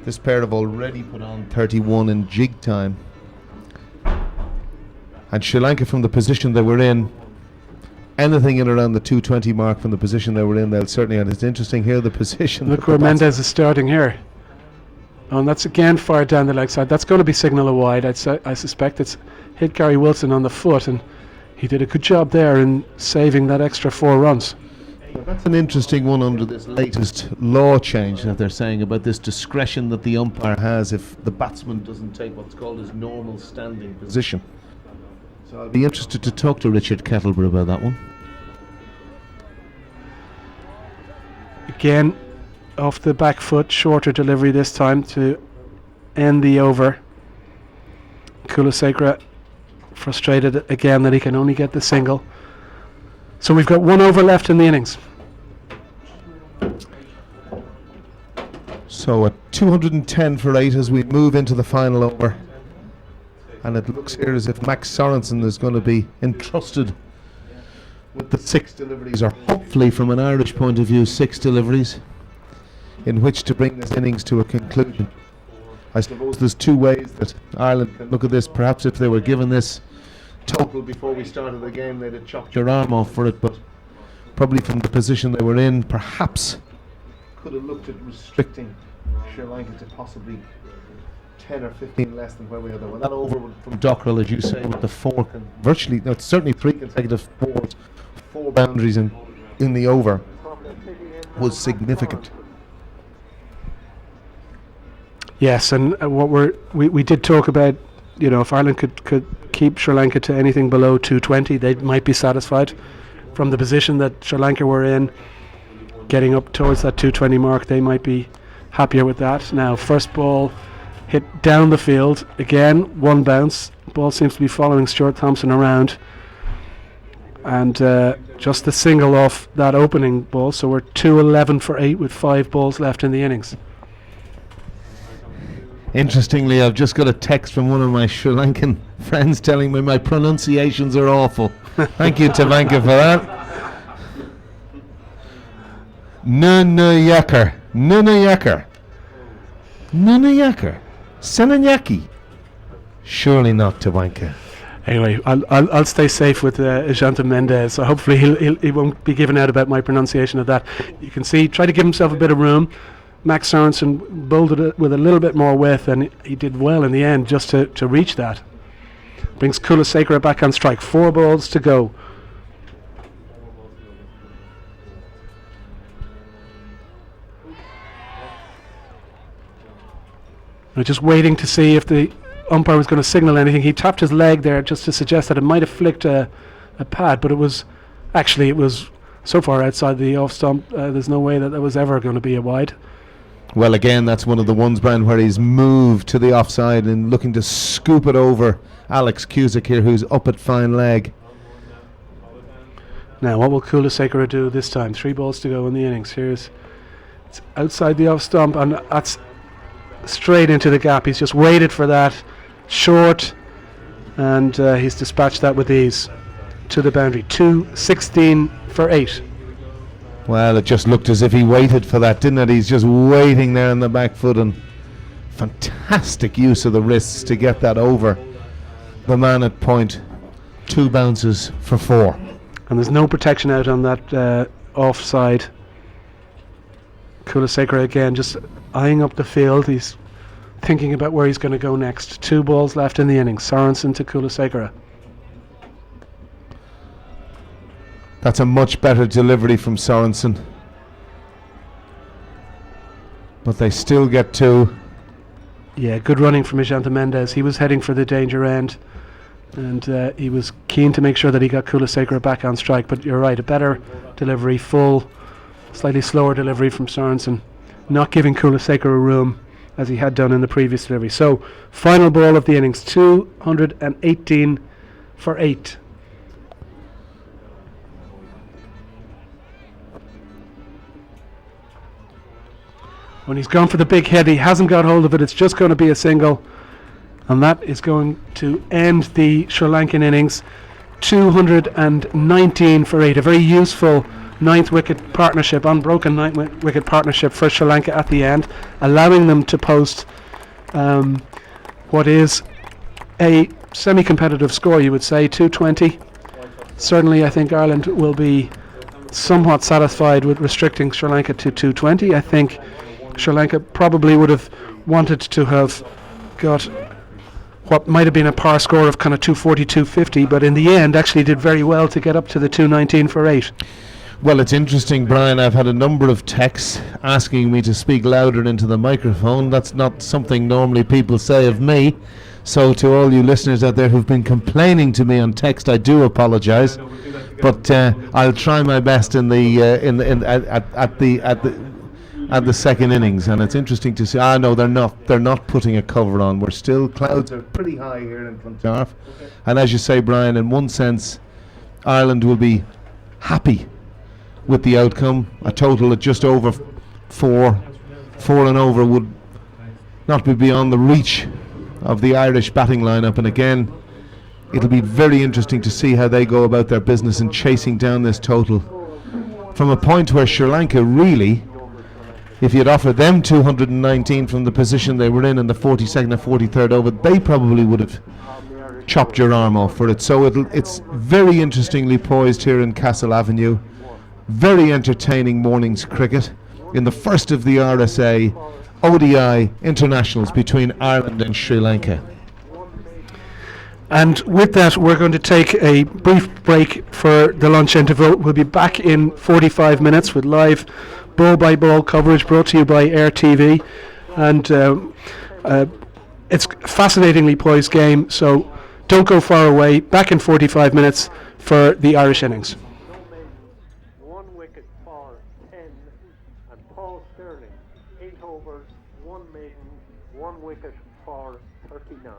this pair have already put on 31 in jig time. And Sri Lanka, from the position they were in, anything in around the 220 mark from the position they were in, they'll certainly. And it's interesting here, the position. Look where Mendes is starting here. Oh, and that's again fired down the leg side. That's going to be signal a wide. I suspect it's hit Gary Wilson on the foot, and he did a good job there in saving that extra 4 runs. That's an interesting one under this latest law change that they're saying about this discretion that the umpire has if the batsman doesn't take what's called his normal standing position. So I'll be interested to talk to Richard Kettleborough about that one. Again, off the back foot, shorter delivery this time to end the over. Kulasekara frustrated again that he can only get the single. So we've got 1 over left in the innings. So at 210 for 8 as we move into the final over. And it looks here as if Max Sorensen is going to be entrusted with the 6 deliveries, or hopefully from an Irish point of view 6 deliveries, in which to bring this innings to a conclusion. I suppose there's 2 ways that Ireland can look at this. Perhaps if they were given this total before we started the game, they'd have chopped your arm off for it, but probably from the position they were in, perhaps could have looked at restricting Sri Lanka to possibly 10 or 15 less than where we are. Well, that over from Dockrell, as you say, with the 4 virtually, no, it's certainly 3 consecutive 4 boundaries in the over was significant. Yes, and what we did talk about, you know, if Ireland could keep Sri Lanka to anything below 220, they might be satisfied. From the position that Sri Lanka were in, getting up towards that 220 mark, they might be happier with that. Now, first ball hit down the field, again, 1 bounce. Ball seems to be following Stuart Thompson around. And just the single off that opening ball, so we're 211 for 8 with 5 balls left in the innings. Interestingly, I've just got a text from one of my Sri Lankan friends telling me my pronunciations are awful. Thank you, Tavanka, for that. Nunayakar. Nunayakar. Nunayakar. Senanyaki. Surely not Tavanka. Anyway, I'll stay safe with Ajanta Mendez, so hopefully he won't be given out about my pronunciation of that. You can see, try to give himself a bit of room. Max Sorensen bowled it with a little bit more width, and he did well in the end just to reach that. Brings Kulasekara back on strike. 4 balls to go. Now just waiting to see if the umpire was going to signal anything. He tapped his leg there just to suggest that it might have flicked a pad, but it was so far outside the off stump. There's no way that was ever going to be a wide. Well, again, that's one of the ones, Brian, where he's moved to the offside and looking to scoop it over Alex Cusack here, who's up at fine leg. Now, what will Kulasekara do this time? 3 balls to go in the innings. It's outside the off stump, and that's straight into the gap. He's just waited for that short, and he's dispatched that with ease to the boundary. 216 for 8. Well, it just looked as if he waited for that, didn't it? He's just waiting there on the back foot, and fantastic use of the wrists to get that over the man at point. 2 bounces for 4. And there's no protection out on that offside. Kulasekara again just eyeing up the field. He's thinking about where he's going to go next. 2 balls left in the innings. Sorensen to Kulasekara. That's a much better delivery from Sorensen. But they still get 2. Yeah, good running from Ajanta Mendez. He was heading for the danger end, and he was keen to make sure that he got Kulasekara back on strike. But you're right, a better delivery, full, slightly slower delivery from Sorensen, not giving Kulasekara room as he had done in the previous delivery. So, final ball of the innings, 218 for 8. When he's gone for the big hit, he hasn't got hold of it. It's just going to be a single, and that is going to end the Sri Lankan innings. 219 for 8. A very useful 9th wicket partnership, unbroken 9th wicket partnership for Sri Lanka at the end, allowing them to post what is a semi-competitive score, you would say, 220. Certainly, I think Ireland will be somewhat satisfied with restricting Sri Lanka to 220. I think Sri Lanka probably would have wanted to have got what might have been a par score of kind of 240, 250, but in the end actually did very well to get up to the 219 for 8. Well, it's interesting, Brian. I've had a number of texts asking me to speak louder into the microphone. That's not something normally people say of me. So to all you listeners out there who've been complaining to me on text, I do apologise. But I'll try my best at the second innings. And it's interesting to see. No, they're not putting a cover on. We're still, clouds are pretty high here in Clontarf. And as you say, Brian, in one sense, Ireland will be happy with the outcome. A total of just over four and over would not be beyond the reach of the Irish batting lineup, and again it'll be very interesting to see how they go about their business in chasing down this total from a point where Sri Lanka really, if you'd offered them 219 from the position they were in the 42nd or 43rd over, they probably would have chopped your arm off for it. So it's very interestingly poised here in Castle Avenue. Very entertaining morning's cricket in the first of the RSA ODI internationals between Ireland and Sri Lanka. And with that, we're going to take a brief break for the lunch interval. We'll be back in 45 minutes with live ball-by-ball coverage brought to you by Air TV. And it's a fascinatingly poised game, so don't go far away. Back in 45 minutes for the Irish innings. 1 wicket for 10, and Paul Sterling, 8 overs, 1 maiden, 1 wicket for 39.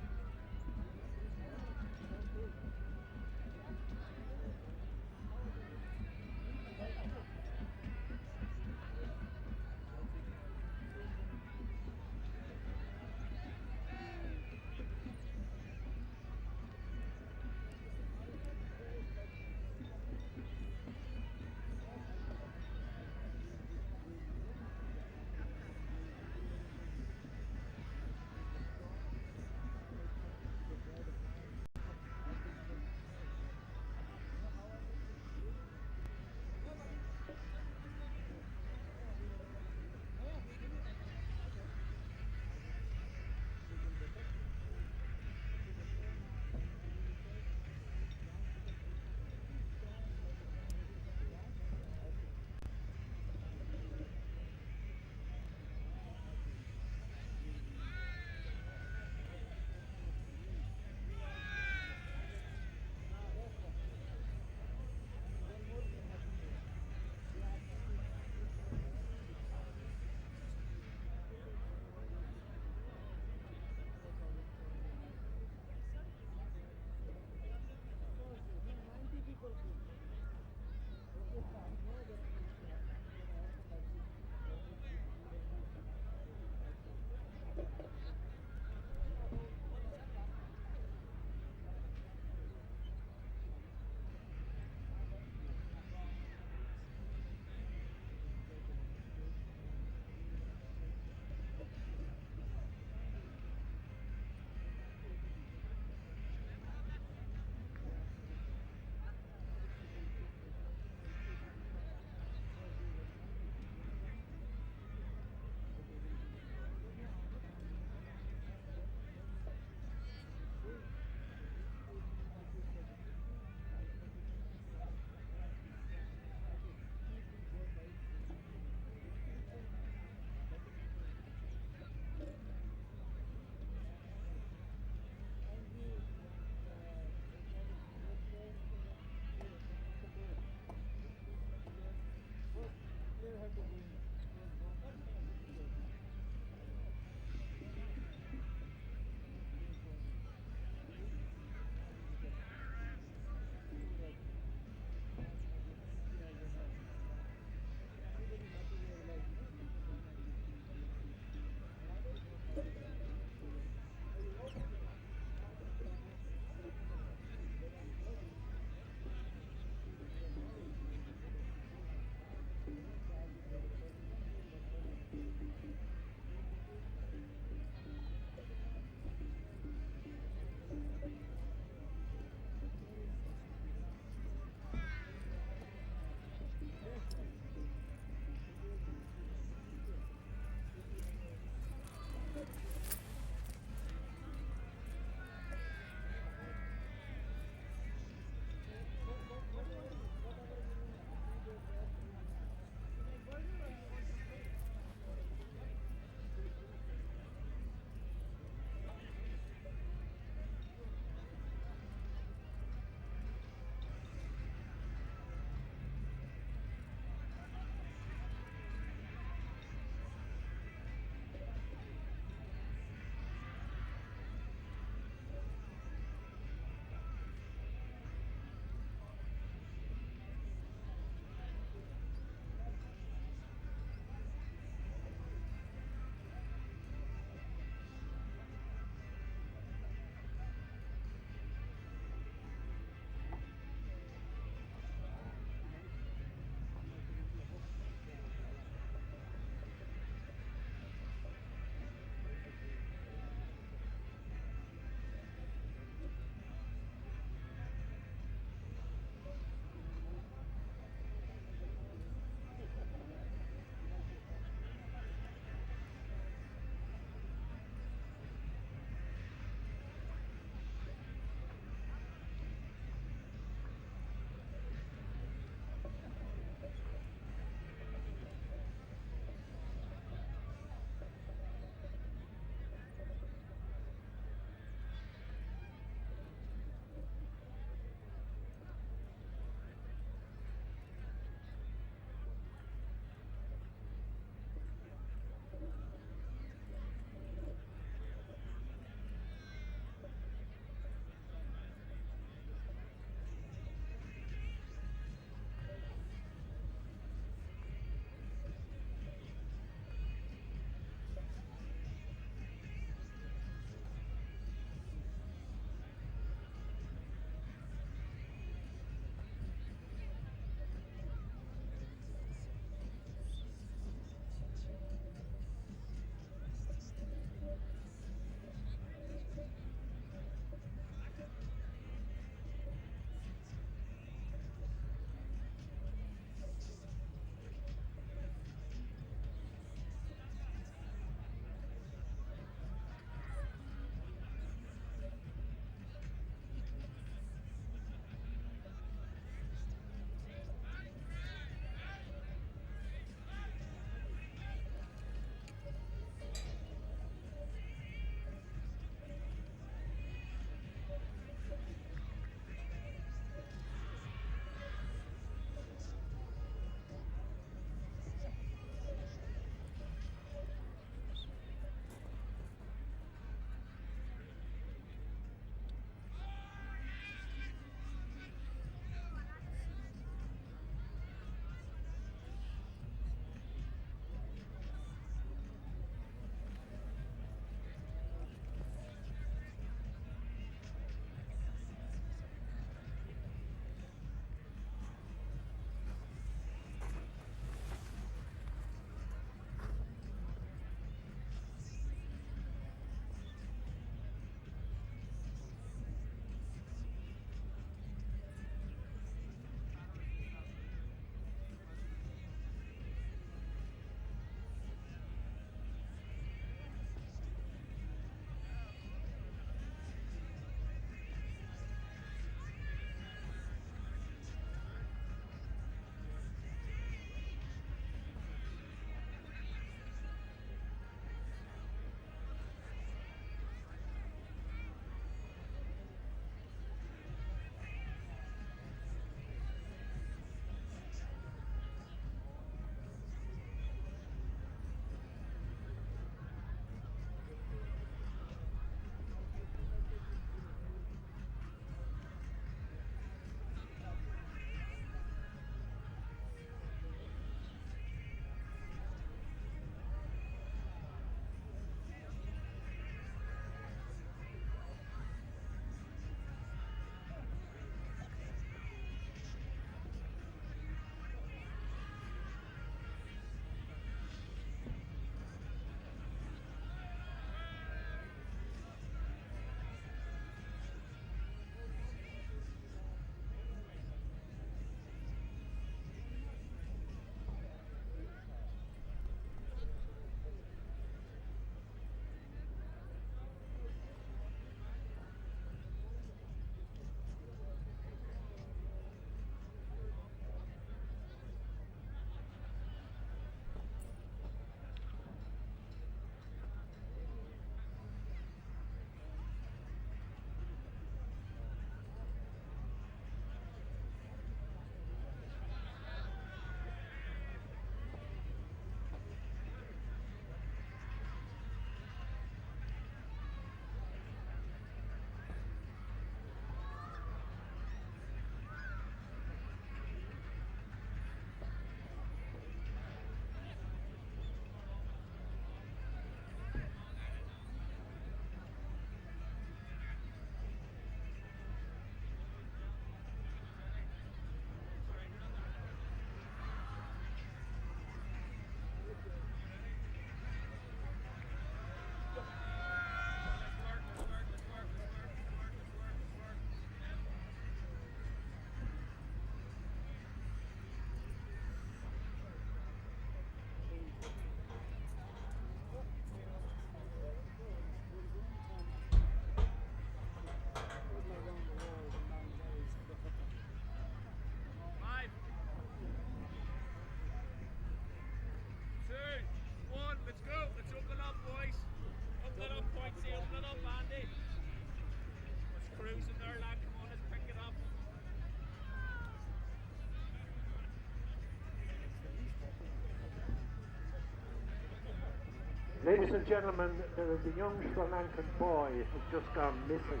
Ladies and gentlemen, there is a young Sri Lankan boy who's just gone missing.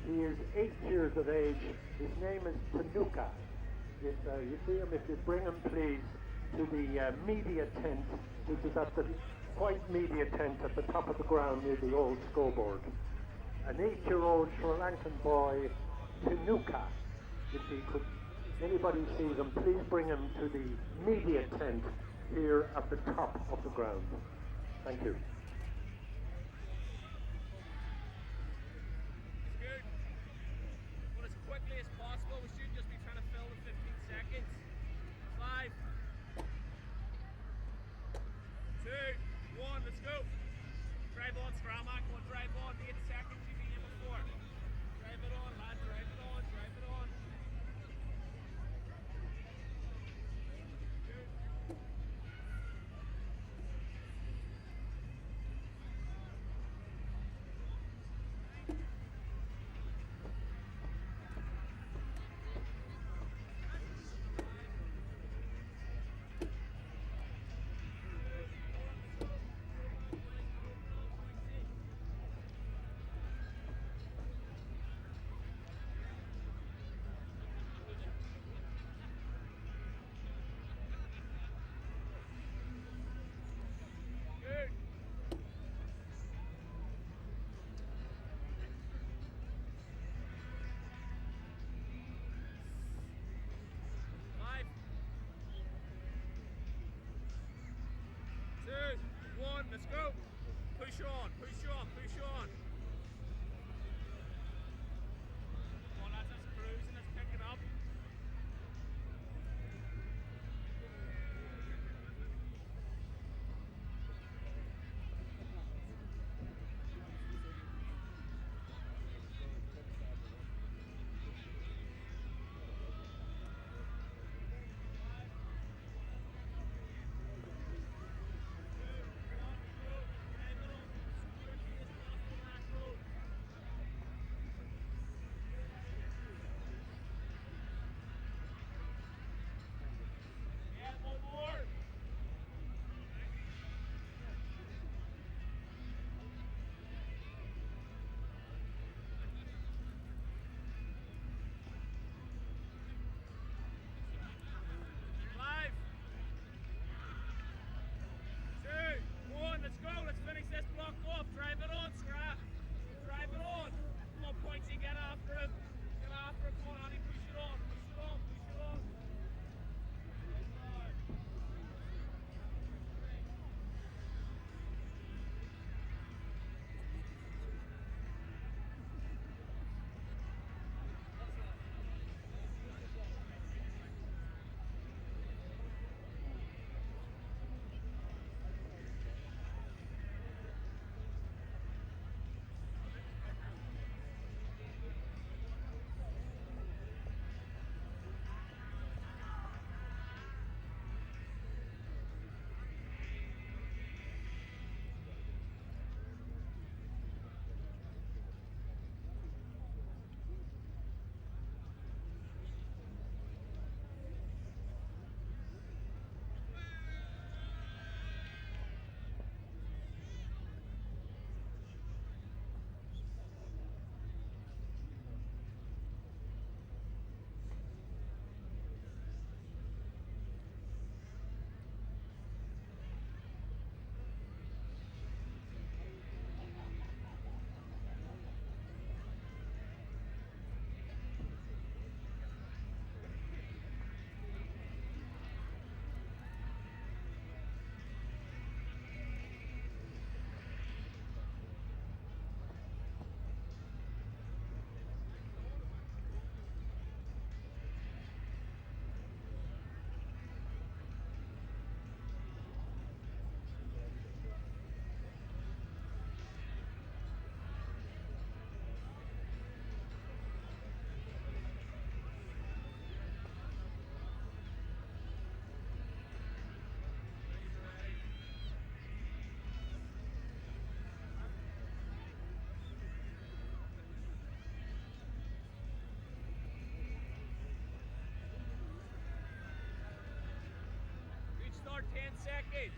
He is 8 years of age. His name is Tanuka. If you see him, if you bring him please to the media tent, which is at the white media tent at the top of the ground near the old scoreboard. An 8-year-old Sri Lankan boy, Tanuka. If anybody sees him, please bring him to the media tent here at the top of the ground. Thank you. Scoot. Well, as quickly as possible. We should just be trying to fill in 15 seconds. 5, 2, 1, let's go. Drive on, Strama. Come on, drive on. The 8 seconds you've been here before. Drive it on, lad. Drive it on. Drive it on. Let's go. Push on, push on, push on. Come on, lads, that's cruising, let's pick it up. Start 10 seconds.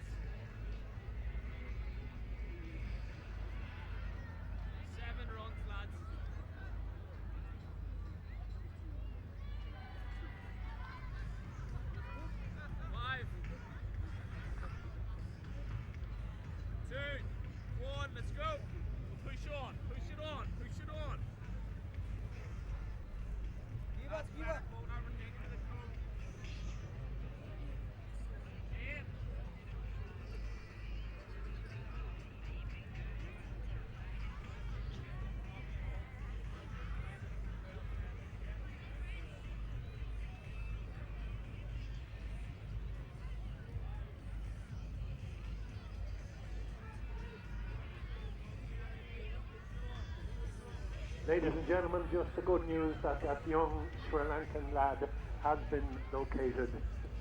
Ladies and gentlemen, just the good news that that young Sri Lankan lad has been located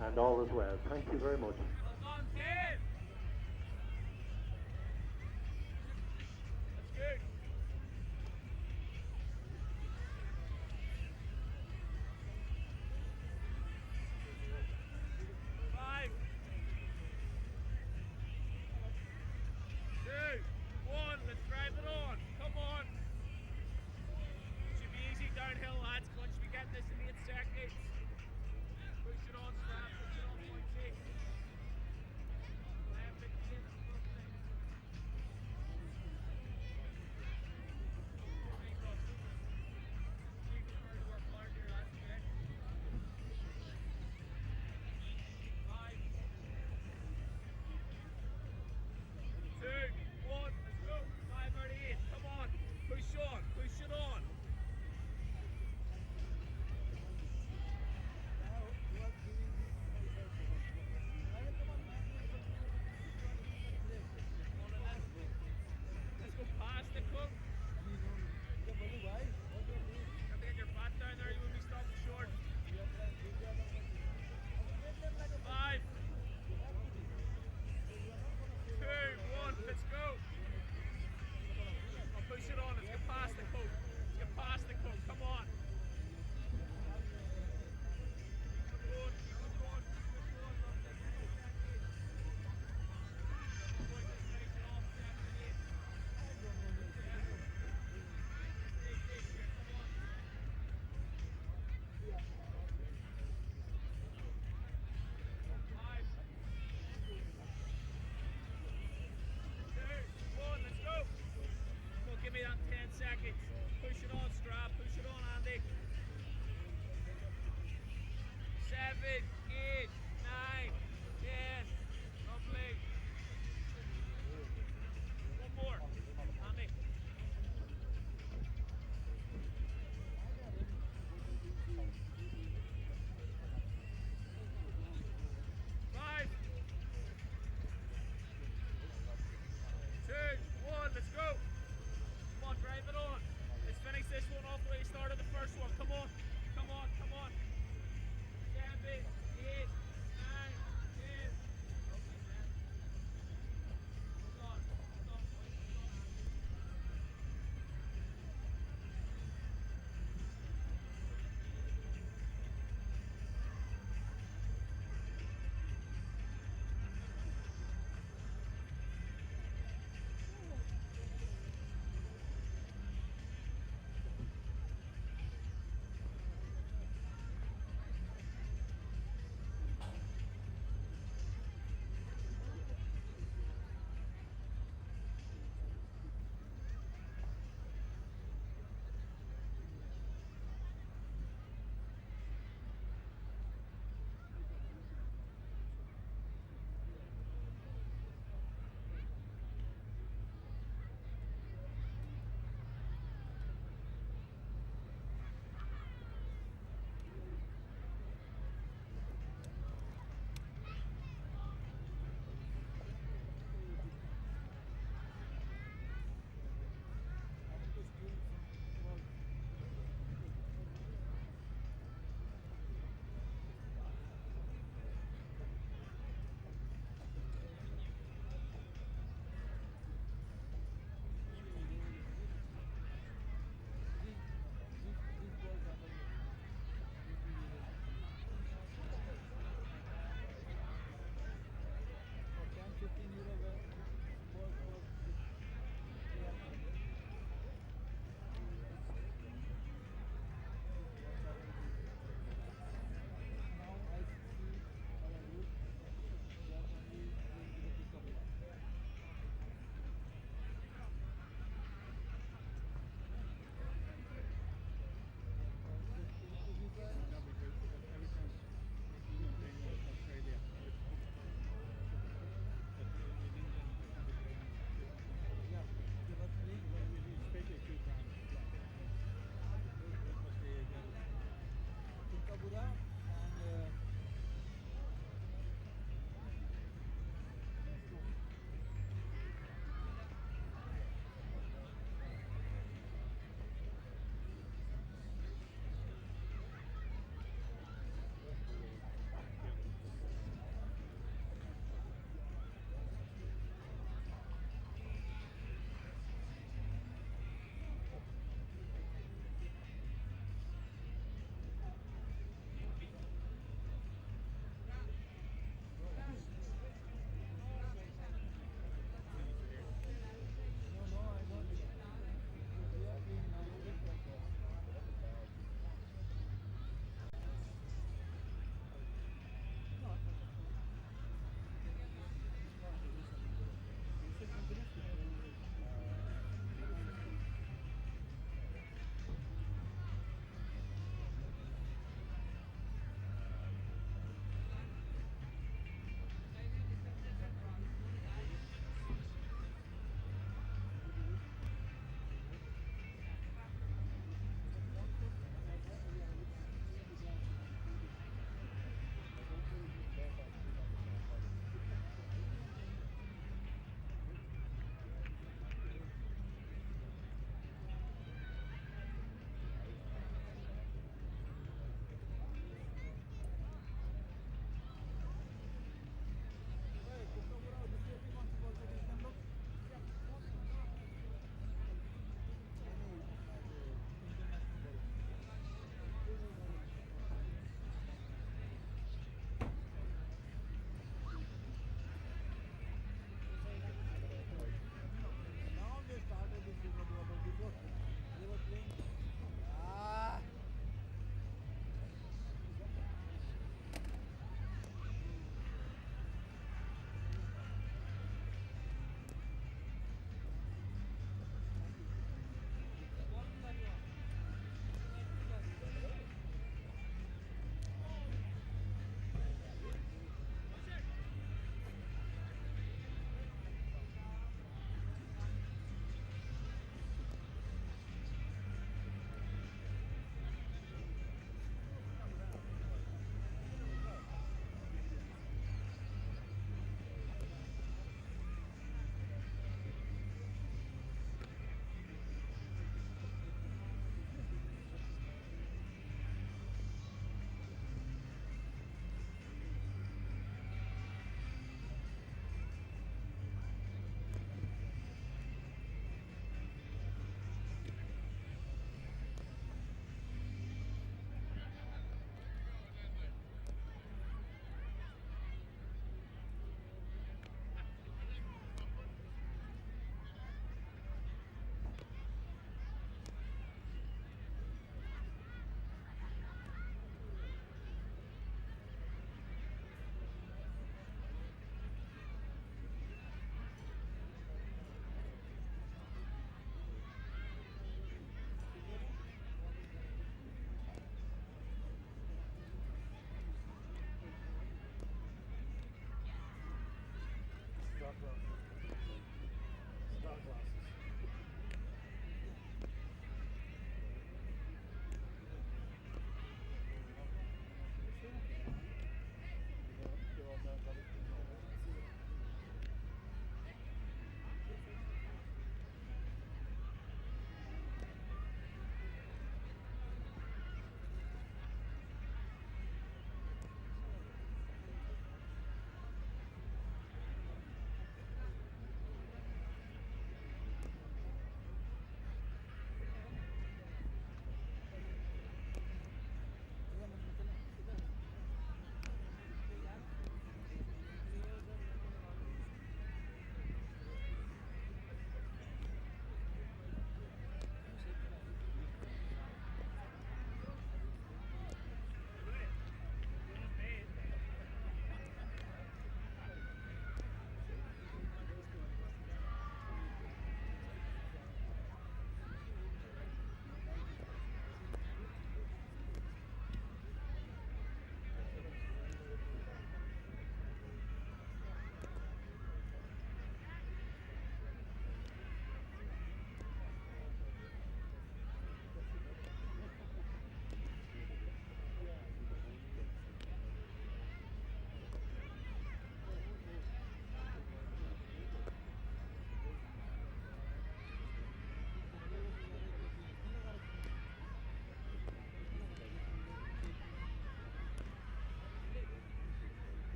and all is well. Thank you very much.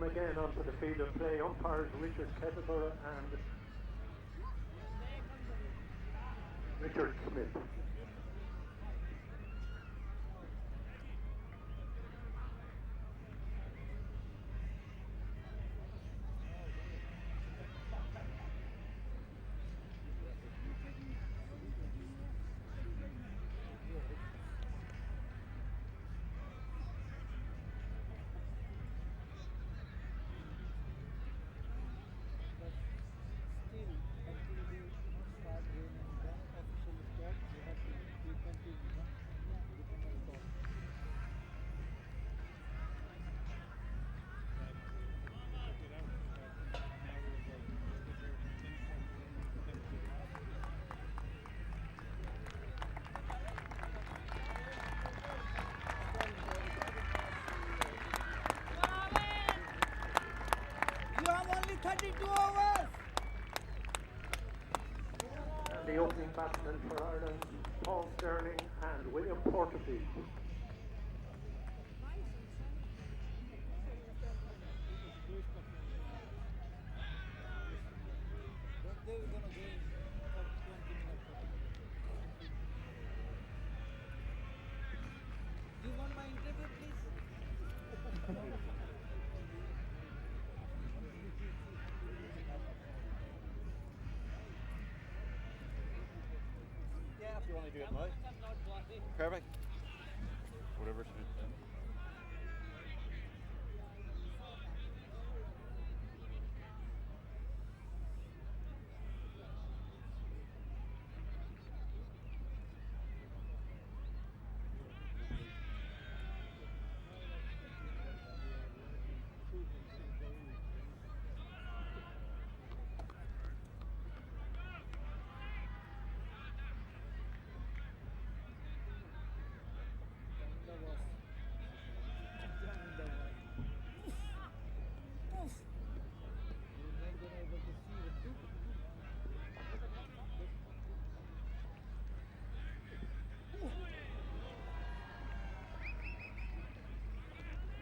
welcome again onto the field of play umpires Richard Kettleborough and Richard Smith. The opening batsmen for Ireland, Paul Sterling and William Porterfield. You want my interview, please? Yeah, if you want to do it now. Perfect. Whatever suits them.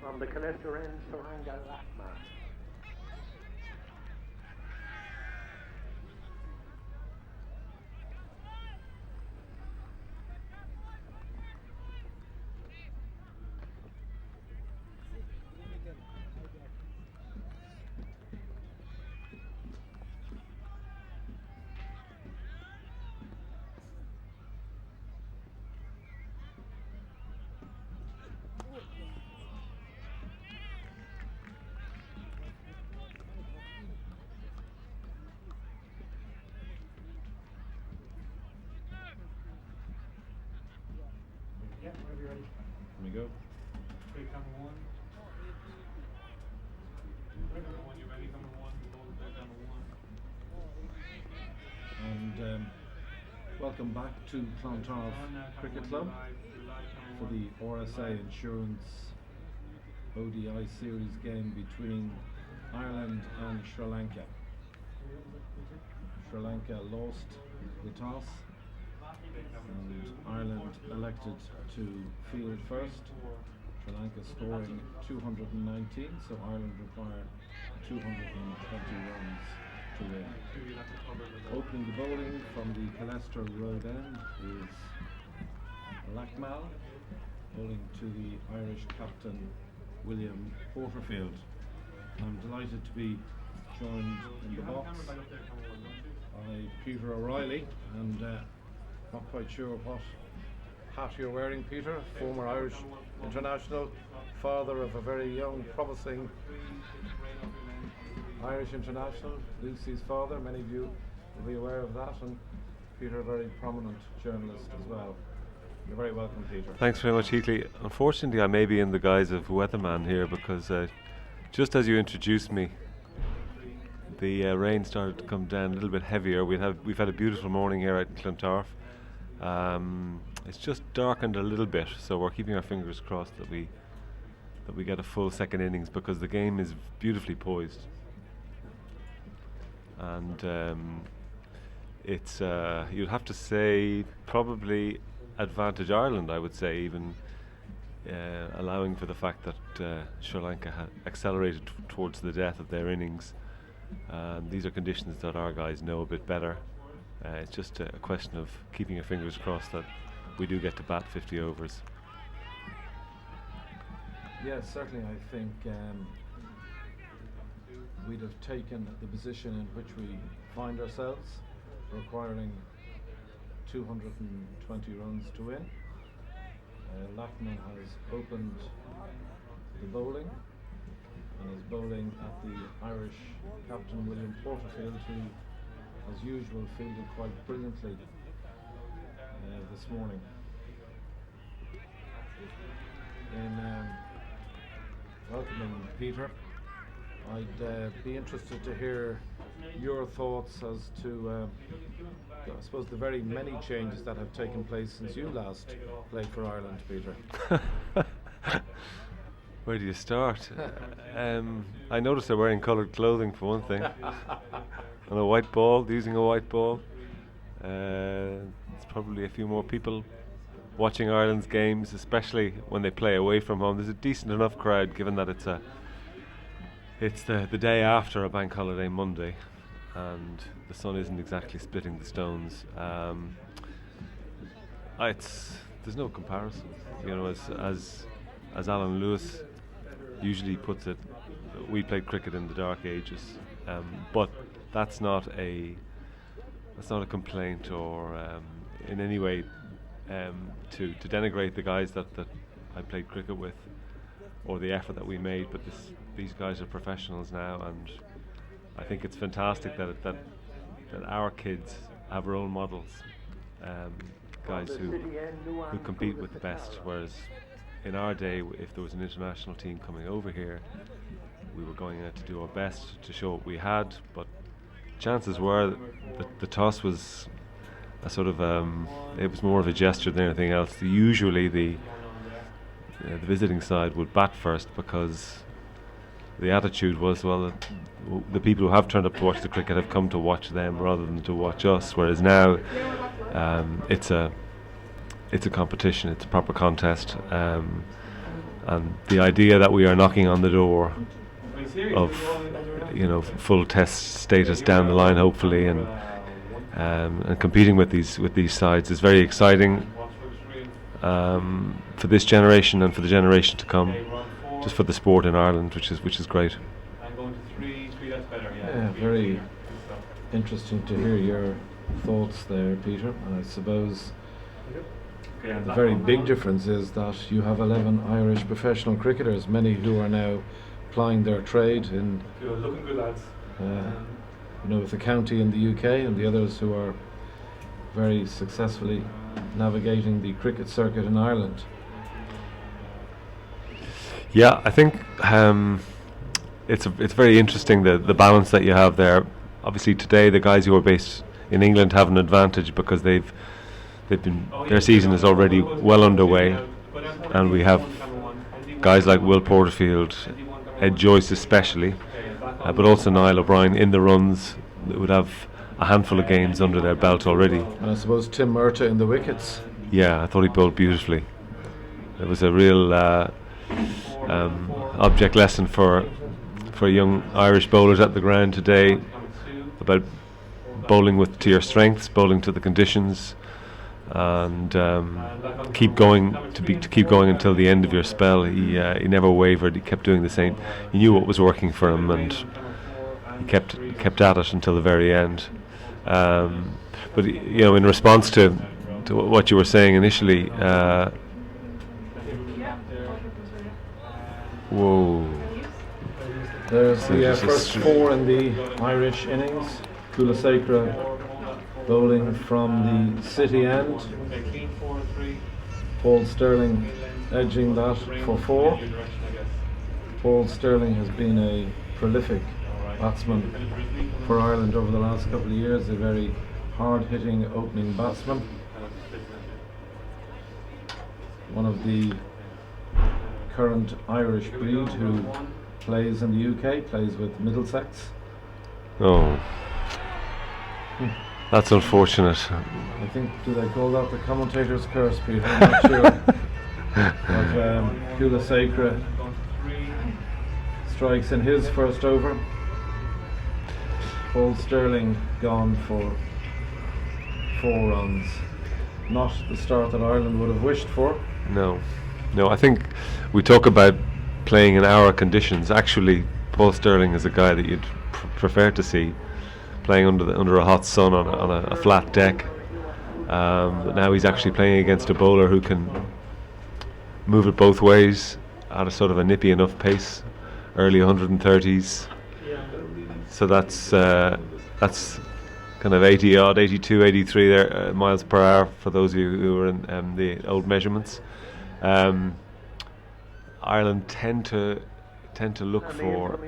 From the Clontarf end, Saranga Lakman. Yeah, whenever you're ready. Here we go. Okay, camera one. Camera one, you ready? Camera one, hold it there, camera one. And welcome back to Clontarf Cricket Club for the RSA Insurance ODI Series game between Ireland and Sri Lanka. Sri Lanka lost the toss and Ireland elected to field first. Sri Lanka scoring 219, so Ireland require 220 runs to win. Opening the bowling from the Clontarf Road end is Lakmal, bowling to the Irish captain William Porterfield. I'm delighted to be joined in the box by Peter O'Reilly, and not quite sure what hat you're wearing, Peter. Former Irish international, father of a very young, promising Irish international, Lucy's father. Many of you will be aware of that, and Peter, a very prominent journalist as well. You're very welcome, Peter. Thanks very much, Heatley. Unfortunately, I may be in the guise of weatherman here because just as you introduced me, the rain started to come down a little bit heavier. We've had a beautiful morning here at Clontarf. It's just darkened a little bit, so we're keeping our fingers crossed that we get a full second innings, because the game is beautifully poised, and it's you'd have to say probably advantage Ireland, I would say, even allowing for the fact that Sri Lanka had accelerated towards the death of their innings. These are conditions that our guys know a bit better. It's just a question of keeping your fingers crossed that we do get to bat 50 overs. Yes, certainly I think we'd have taken the position in which we find ourselves, requiring 220 runs to win. Lackman has opened the bowling and is bowling at the Irish captain William Porterfield, who as usual fielded quite brilliantly this morning. In welcoming Peter, I'd be interested to hear your thoughts as to I suppose the very many changes that have taken place since you last played for Ireland, Peter. Where do you start? I noticed they're wearing coloured clothing for one thing. And a white ball, using a white ball. There's probably a few more people watching Ireland's games, especially when they play away from home. There's a decent enough crowd, given that it's the day after a bank holiday Monday, and the sun isn't exactly splitting the stones. There's no comparison, you know. As Alan Lewis usually puts it, we played cricket in the dark ages, but that's not a complaint or in any way to denigrate the guys that I played cricket with or the effort that we made. But these guys are professionals now, and I think it's fantastic that our kids have role models, guys who compete with the best. Whereas in our day, if there was an international team coming over here, we were going out to do our best to show what we had, but chances were that the toss was a sort of it was more of a gesture than anything else. Usually the visiting side would bat first, because the attitude was, well, the people who have turned up to watch the cricket have come to watch them rather than to watch us. Whereas now it's a competition, it's a proper contest, and the idea that we are knocking on the door of, you know, full test status down the line, hopefully, and competing with these sides is very exciting for this generation and for the generation to come, just for the sport in Ireland, which is great. Yeah, very interesting to hear your thoughts there, Peter. And I suppose the very big difference is that you have 11 Irish professional cricketers, many who are now plying their trade in with the county in the UK, and the others who are very successfully navigating the cricket circuit in Ireland. Yeah, I think it's very interesting the balance that you have there. Obviously today the guys who are based in England have an advantage because their season is already well underway, and we have guys like Will Porterfield, Ed Joyce especially, but also Niall O'Brien in the runs that would have a handful of games under their belt already. And I suppose Tim Murtagh in the wickets. Yeah, I thought he bowled beautifully. It was a real object lesson for young Irish bowlers at the ground today about bowling to your strengths, bowling to the conditions, and keep going until the end of your spell. He never wavered. He kept doing the same. He knew what was working for him, and he kept at it until the very end. But you know, in response to what you were saying initially, whoa. There's the first four in the Irish innings. Kulasekara bowling from the city end. Paul Sterling edging that for 4. Paul Sterling has been a prolific batsman for Ireland over the last couple of years, a very hard-hitting opening batsman. One of the current Irish breed who plays in the UK, plays with Middlesex. Oh. That's unfortunate. I think, do they call that the commentator's curse, Peter? I'm not sure. Kula Sacra strikes in his first over. Paul Sterling gone for 4 runs. Not the start that Ireland would have wished for. No, I think we talk about playing in our conditions. Actually, Paul Sterling is a guy that you'd prefer to see playing under a hot sun on a flat deck. But now he's actually playing against a bowler who can move it both ways at a sort of a nippy enough pace, early 130s. So that's kind of 80 odd, 82, 83 there, miles per hour for those of you who are in the old measurements. Ireland tend to look for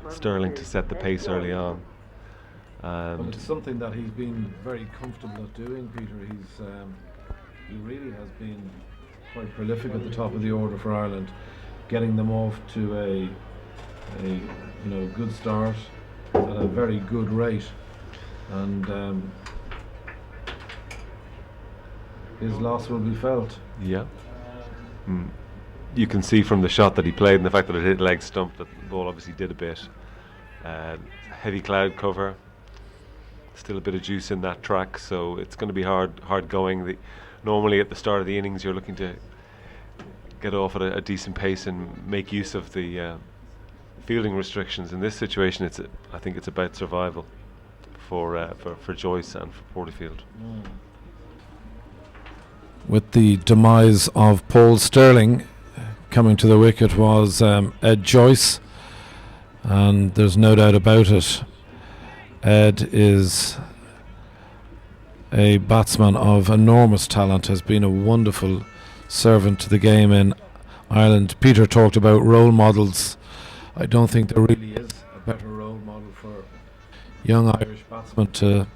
Sterling to set the pace early on. But it's something that he's been very comfortable at doing, Peter. He really has been quite prolific at the top of the order for Ireland, getting them off to a good start at a very good rate, and his loss will be felt. Yeah. You can see from the shot that he played and the fact that it hit leg stump that the ball obviously did a bit. Heavy cloud cover, still a bit of juice in that track, so it's going to be hard going. Normally at the start of the innings you're looking to get off at a decent pace and make use of the fielding restrictions. In this situation, I think it's about survival for Joyce and for Porterfield. With the demise of Paul Sterling, coming to the wicket was Ed Joyce, and there's no doubt about it, Ed is a batsman of enormous talent, has been a wonderful servant to the game in Ireland. Peter talked about role models. I don't think there really is a better role model for young Irish batsmen to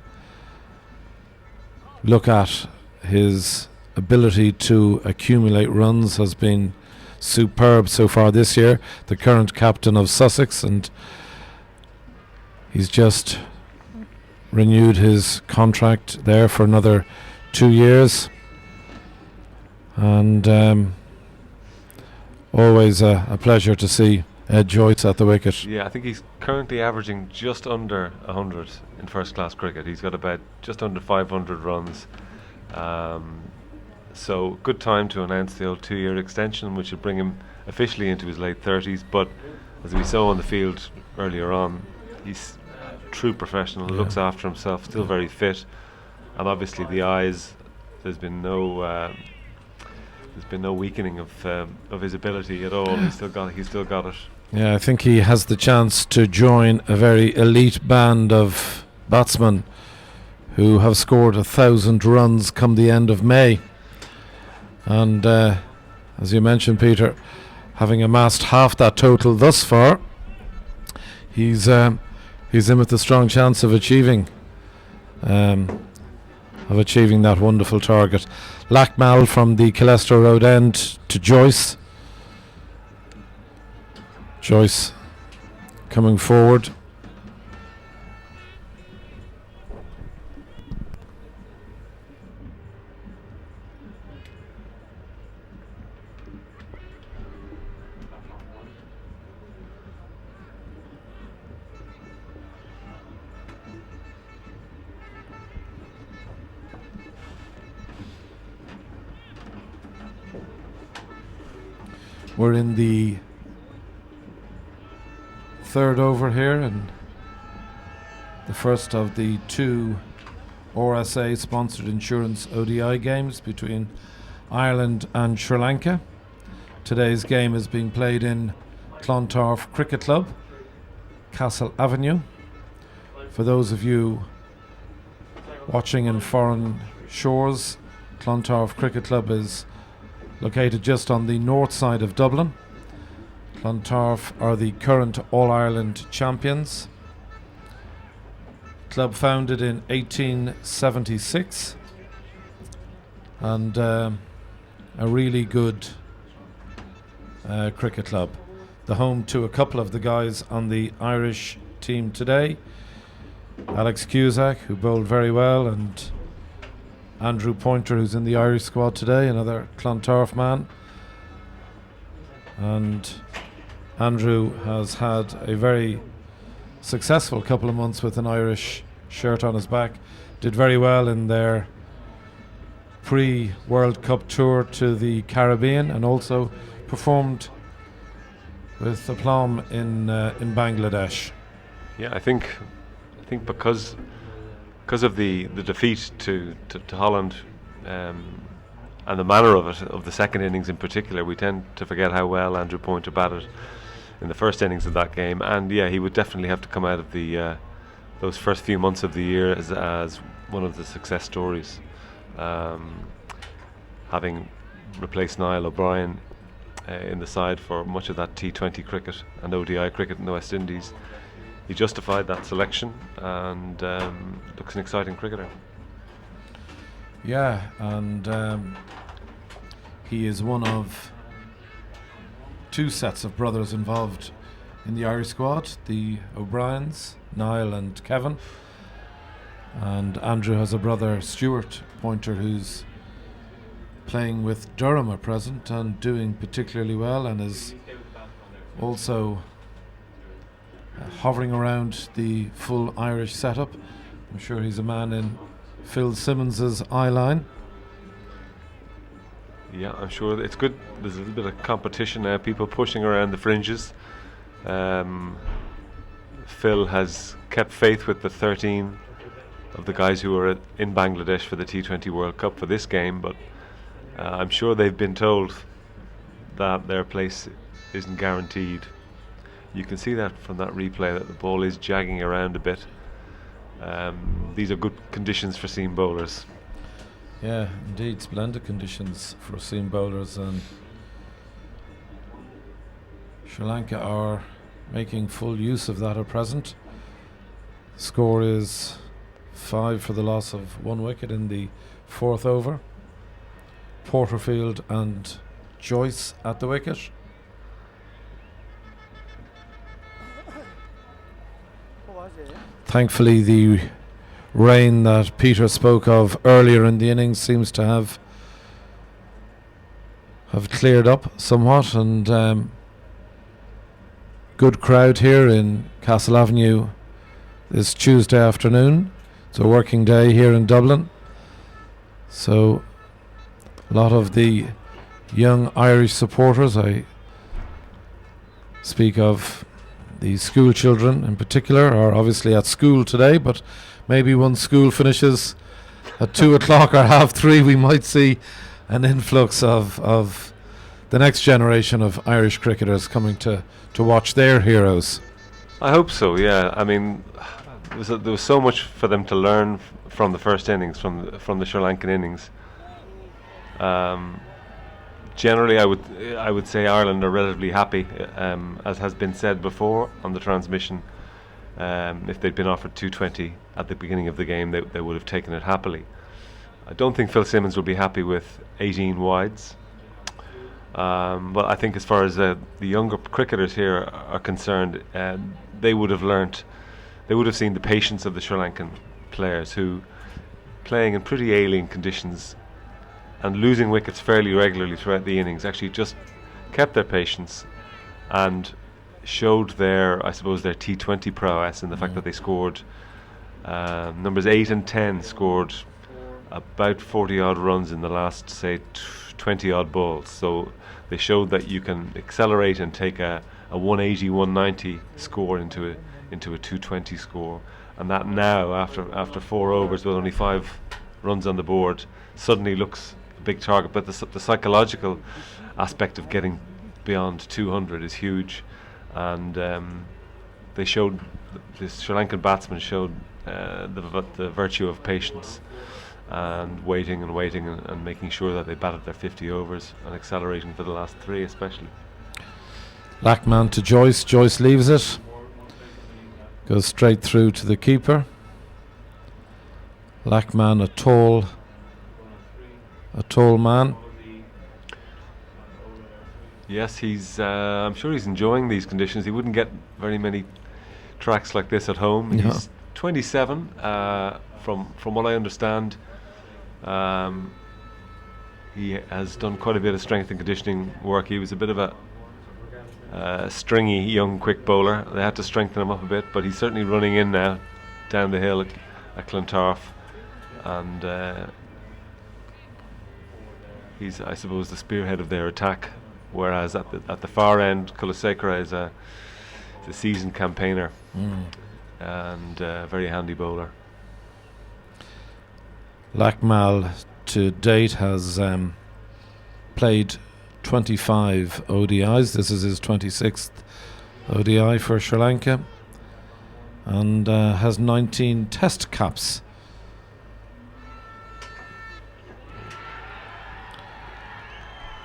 look at. His ability to accumulate runs has been superb so far this year. The current captain of Sussex, and he's just renewed his contract there for another 2 years, and always a pleasure to see Ed Joyce at the wicket. Yeah, I think he's currently averaging just under 100 in first class cricket. He's got about just under 500 runs. So good time to announce the old 2-year extension, which will bring him officially into his late 30s. But as we saw on the field earlier on, he's a true professional, looks after himself, still very fit, and obviously the eyes. There's been no weakening of his ability at all. He's still got it. Yeah, I think he has the chance to join a very elite band of batsmen who have scored 1,000 runs come the end of May. And as you mentioned, Peter, having amassed half that total thus far, he's in with a strong chance of achieving that wonderful target. Lackmal from the Killestro Road end to Joyce. Joyce coming forward. We're in the third over here, and the first of the 2 RSA sponsored insurance ODI games between Ireland and Sri Lanka. Today's game is being played in Clontarf Cricket Club, Castle Avenue. For those of you watching in foreign shores, Clontarf Cricket Club is located just on the north side of Dublin. Clontarf are the current All-Ireland champions. Club founded in 1876, and a really good cricket club. The home to a couple of the guys on the Irish team today, Alex Cusack, who bowled very well, and Andrew Pointer, who's in the Irish squad today, another Clontarf man. and Andrew has had a very successful couple of months with an Irish shirt on his back. Did very well in their pre-World Cup tour to the Caribbean, and also performed with aplomb in Bangladesh. Yeah, I think because of the defeat to Holland, and the manner of it, of the second innings in particular, we tend to forget how well Andrew Pointer batted in the first innings of that game. And yeah, he would definitely have to come out of the those first few months of the year as one of the success stories, having replaced Niall O'Brien in the side for much of that T20 cricket and ODI cricket in the West Indies. He justified that selection, and looks an exciting cricketer. Yeah, and he is one of two sets of brothers involved in the Irish squad, the O'Briens, Niall and Kevin. And Andrew has a brother, Stuart Pointer, who's playing with Durham at present and doing particularly well, and is also hovering around the full Irish setup. I'm sure he's a man in Phil Simmons's eye line. Yeah, I'm sure it's good. There's a little bit of competition now, people pushing around the fringes. Phil has kept faith with the 13 of the guys who are in Bangladesh for the T20 World Cup for this game, but I'm sure they've been told that their place isn't guaranteed. You can see that from that replay, that the ball is jagging around a bit. These are good conditions for seam bowlers. Yeah, indeed, splendid conditions for seam bowlers, and Sri Lanka are making full use of that at present. The score is 5 for the loss of 1 wicket in the 4th over. Porterfield and Joyce at the wicket. Thankfully, the rain that Peter spoke of earlier in the innings seems to have cleared up somewhat, and good crowd here in Castle Avenue this Tuesday afternoon. It's a working day here in Dublin, so a lot of the young Irish supporters, I speak of the school children in particular, are obviously at school today, but maybe once school finishes at 2 o'clock or 3:30, we might see an influx of the next generation of Irish cricketers coming to watch their heroes. I hope so, yeah. I mean, there was so much for them to learn from the first innings, from the Sri Lankan innings. Generally, I would say Ireland are relatively happy, as has been said before on the transmission. If they'd been offered 220 at the beginning of the game, they would have taken it happily. I don't think Phil Simmons will be happy with 18 wides. But I think as far as the younger cricketers here are concerned, they would have seen the patience of the Sri Lankan players, who, playing in pretty alien conditions and losing wickets fairly regularly throughout the innings, actually just kept their patience and showed their T20 prowess in the fact that they scored numbers 8 and 10 scored about 40 odd runs in the last, say, 20 odd balls. So they showed that you can accelerate and take a 180, 190 score into a 220 score, and that now after 4 overs with only 5 runs on the board suddenly looks a big target. But the psychological aspect of getting beyond 200 is huge, and they showed, the Sri Lankan batsmen showed the virtue of patience and waiting and making sure that they batted their 50 overs and accelerating for the last 3 especially. Lackman to Joyce. Joyce leaves it, goes straight through to the keeper. Lackman, a tall man. Yes, he's. I'm sure he's enjoying these conditions. He wouldn't get very many tracks like this at home. No. He's 27. From what I understand, he has done quite a bit of strength and conditioning work. He was a bit of a stringy, young, quick bowler. They had to strengthen him up a bit, but he's certainly running in now down the hill at Clontarf, and he's, I suppose, the spearhead of their attack. Whereas at the far end, Kulasekara is a seasoned campaigner and a very handy bowler. Lakmal to date has played 25 ODIs. This is his 26th ODI for Sri Lanka, and has 19 test caps.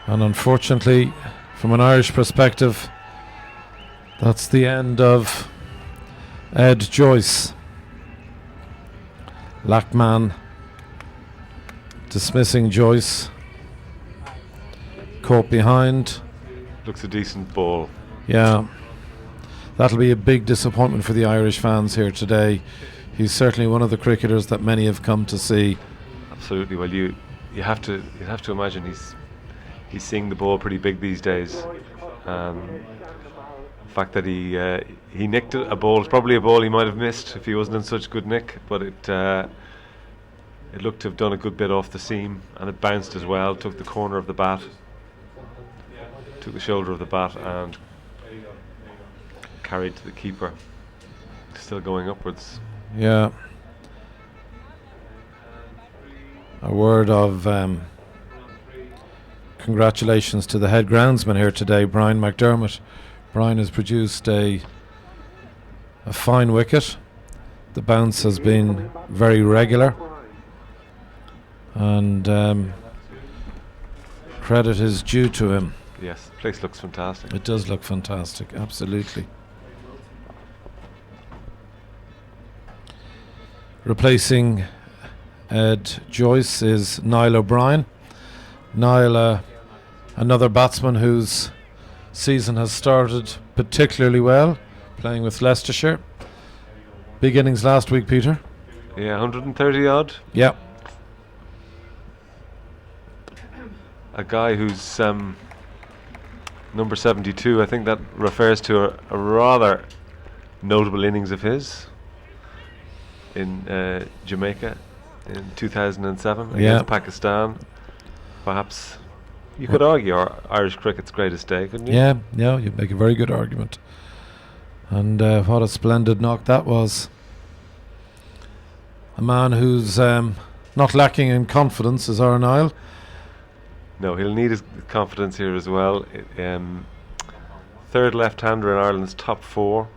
And unfortunately, from an Irish perspective, that's the end of Ed Joyce. Lakman dismissing Joyce. Caught behind. Looks a decent ball. Yeah. That'll be a big disappointment for the Irish fans here today. He's certainly one of the cricketers that many have come to see. Absolutely. Well, you have to imagine he's seeing the ball pretty big these days. The fact that he nicked a ball, it's probably a ball he might have missed if he wasn't in such good nick, but it looked to have done a good bit off the seam, and it bounced as well, took the corner of the bat, took the shoulder of the bat, and carried to the keeper. Still going upwards. Yeah. A word of congratulations to the head groundsman here today, Brian McDermott. Brian has produced a fine wicket. The bounce has been very regular, and credit is due to him. Yes, the place looks fantastic. It does look fantastic, absolutely. Replacing Ed Joyce is Niall O'Brien. Niall, another batsman whose season has started particularly well, playing with Leicestershire. Big innings last week, Peter. Yeah, 130 odd. Yeah. A guy who's number 72, I think that refers to a rather notable innings of his in Jamaica in 2007 against Pakistan. Perhaps you could argue Irish cricket's greatest day, couldn't you? Yeah, you'd make a very good argument. And what a splendid knock that was. A man who's not lacking in confidence is our Niall. No, he'll need his confidence here as well. Third left-hander in Ireland's top four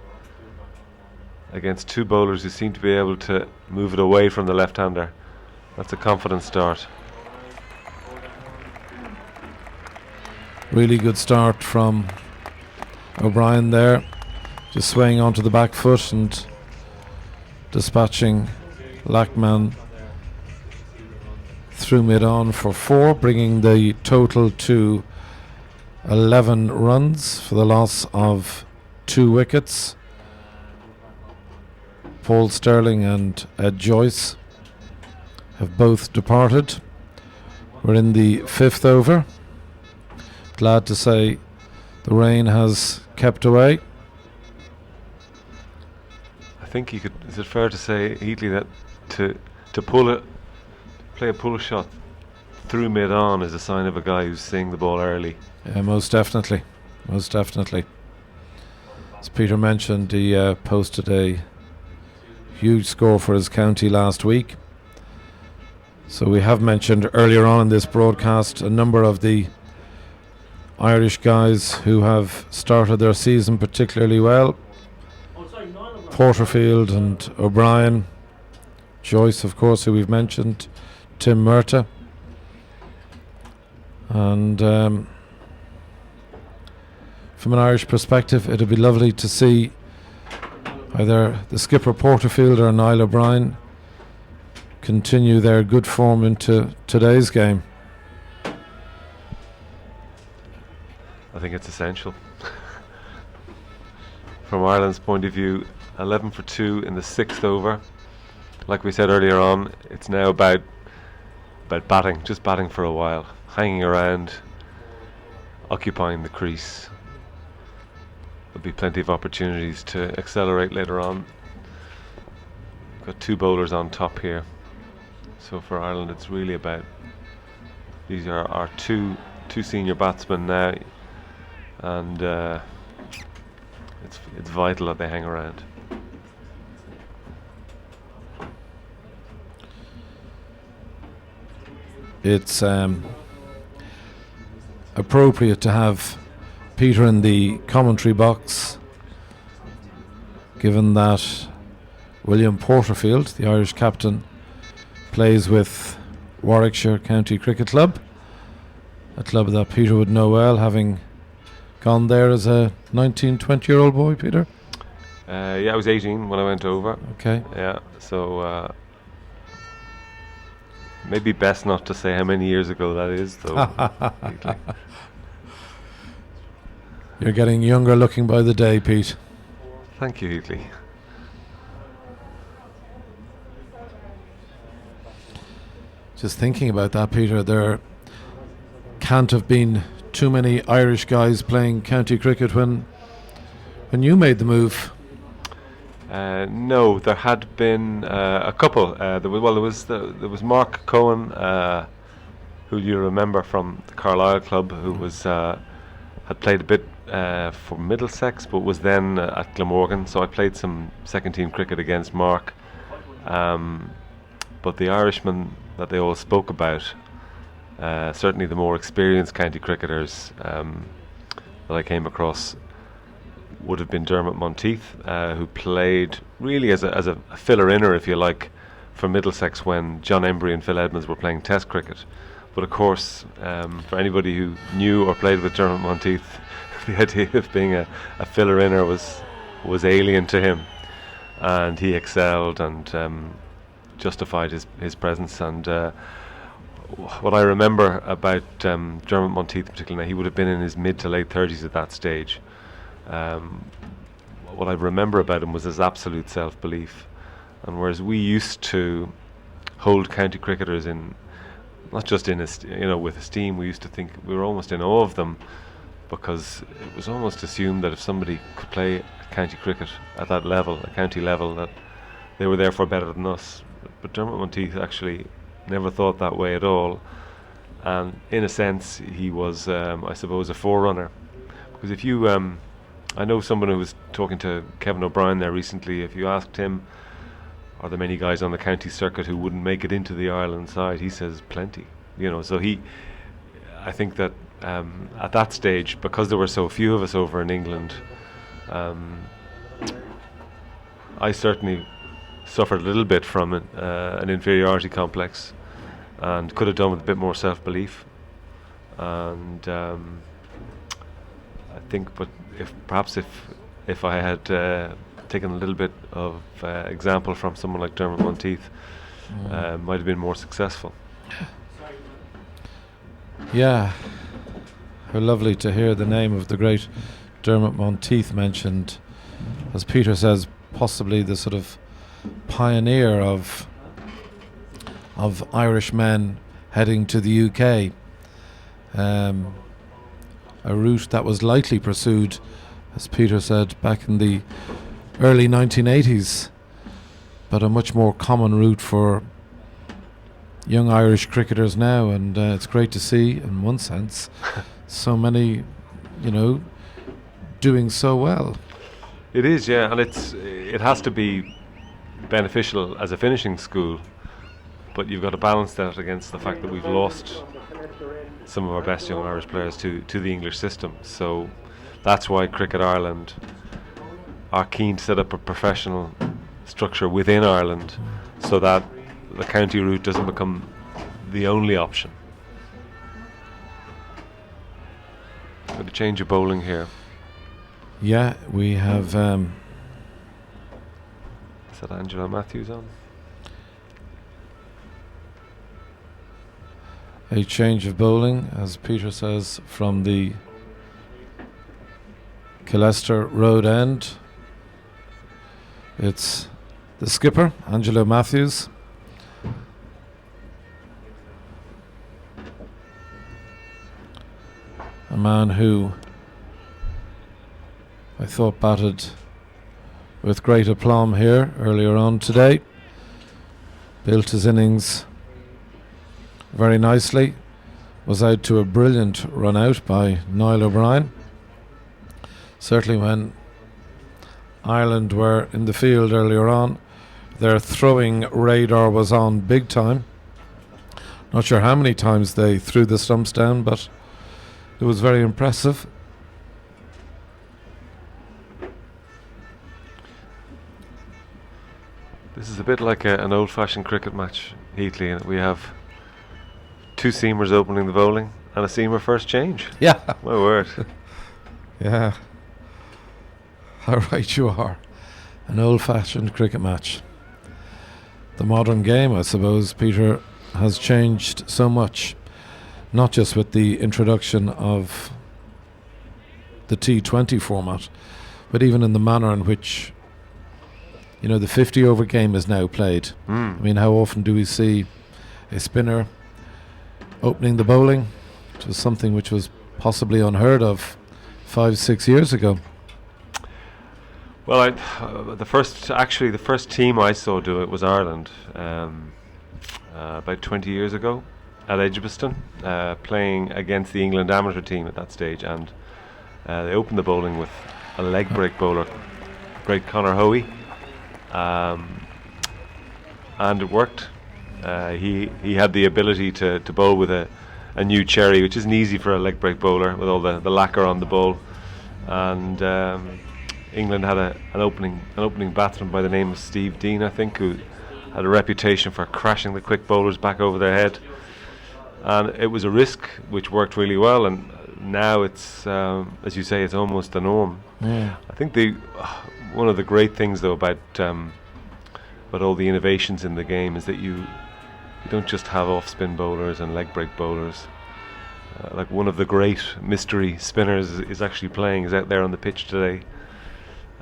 against two bowlers who seem to be able to move it away from the left-hander. That's a confident start. Really good start from O'Brien there, just swaying onto the back foot and dispatching Lakman through mid-on for 4, bringing the total to 11 runs for the loss of 2 wickets. Paul Sterling and Ed Joyce have both departed. We're in the 5th over. Glad to say the rain has kept away. I think you could. Is it fair to say, Heatley, that to play a pull shot through mid-on is a sign of a guy who's seeing the ball early? Yeah, most definitely. Most definitely. As Peter mentioned, he posted a huge score for his county last week. So we have mentioned earlier on in this broadcast a number of the Irish guys who have started their season particularly well. Porterfield and O'Brien, Joyce, of course, who we've mentioned, Tim Murtagh, and from an Irish perspective, it'd be lovely to see either the skipper Porterfield or Niall O'Brien continue their good form into today's game. I think it's essential. From Ireland's point of view, 11 for 2 in the 6th over. Like we said earlier on, it's now about batting, just batting for a while, hanging around, occupying the crease. there'll be plenty of opportunities to accelerate later on. Got 2 bowlers on top here. So for Ireland, it's really about, these are our two senior batsmen now, and it's vital that they hang around. It's appropriate to have Peter in the commentary box, given that William Porterfield, the Irish captain, plays with Warwickshire County Cricket Club, a club that Peter would know well, having gone there as a 19, 20-year-old boy, Peter? Yeah, I was 18 when I went over. Okay. Yeah, so maybe best not to say how many years ago that is, though. You're getting younger looking by the day, Pete. Thank you, Heatley. Just thinking about that, Peter, there can't have been too many Irish guys playing county cricket when you made the move. No, there had been a couple. There was Mark Cohen, who you remember from the Carlisle club, who was had played a bit for Middlesex, but was then at Glamorgan. So I played some second team cricket against Mark. But the Irishman that they all spoke about, certainly the more experienced county cricketers that I came across, would have been Dermot Monteith, who played really as a filler-inner, if you like, for Middlesex when John Embry and Phil Edmonds were playing Test cricket. But of course, for anybody who knew or played with Dermot Monteith, the idea of being a filler-inner was alien to him, and he excelled and justified his presence. And what I remember about Dermot Monteith particularly, he would have been in his mid to late 30s at that stage. What I remember about him was his absolute self-belief, and whereas we used to hold county cricketers in, not just in with esteem, we used to think we were almost in awe of them, because it was almost assumed that if somebody could play county cricket at that level, a county level, that they were therefore better than us. But Dermot Monteith actually never thought that way at all, and in a sense he was, I suppose, a forerunner. Because if you I know someone who was talking to Kevin O'Brien there recently. If you asked him, are there many guys on the county circuit who wouldn't make it into the Ireland side, he says plenty. So I think that at that stage, because there were so few of us over in England, I certainly suffered a little bit from an inferiority complex, and could have done with a bit more self-belief. And I think, but if I had taken a little bit of example from someone like Dermot Monteith, might have been more successful. Yeah, how lovely to hear the name of the great Dermot Monteith mentioned. As Peter says, possibly the sort of pioneer of Irish men heading to the UK. A route that was lightly pursued, as Peter said, back in the early 1980s, but a much more common route for young Irish cricketers now, and it's great to see, in one sense, so many, doing so well. It is, yeah, and it has to be beneficial as a finishing school, but you've got to balance that against the fact that we've lost some of our best young Irish players to the English system. So that's why Cricket Ireland are keen to set up a professional structure within Ireland, so that the county route doesn't become the only option. Got a change of bowling here. Yeah, we have. Is that Angela Matthews on? A change of bowling, as Peter says, from the Killester Road end. It's the skipper, Angelo Matthews. A man who I thought batted with great aplomb here earlier on today. Built his innings very nicely. Was out to a brilliant run out by Niall O'Brien. Certainly when Ireland were in the field earlier on, their throwing radar was on big time. Not sure how many times they threw the stumps down, but it was very impressive. This is a bit like an old-fashioned cricket match, Heatley, and we have two seamers opening the bowling and a seamer first change. Yeah. My word. Yeah. How right you are. An old-fashioned cricket match. The modern game, I suppose, Peter, has changed so much. Not just with the introduction of the T20 format, but even in the manner in which, you know, the 50-over game is now played. I mean, how often do we see a spinner opening the bowling? It was something which was possibly unheard of 5-6 years ago. Well, the first team I saw do it was Ireland about 20 years ago at Edgbaston, playing against the England amateur team at that stage, and they opened the bowling with a leg break bowler, great Conor Hoey, and it worked. He had the ability to bowl with a new cherry, which isn't easy for a leg break bowler with all the lacquer on the bowl, and England had an opening batsman by the name of Steve Dean, I think, who had a reputation for crashing the quick bowlers back over their head, and it was a risk which worked really well. And now it's, as you say, it's almost the norm. Yeah. I think one of the great things though about all the innovations in the game is that you don't just have off-spin bowlers and leg break bowlers. Like one of the great mystery spinners is actually playing, is out there on the pitch today.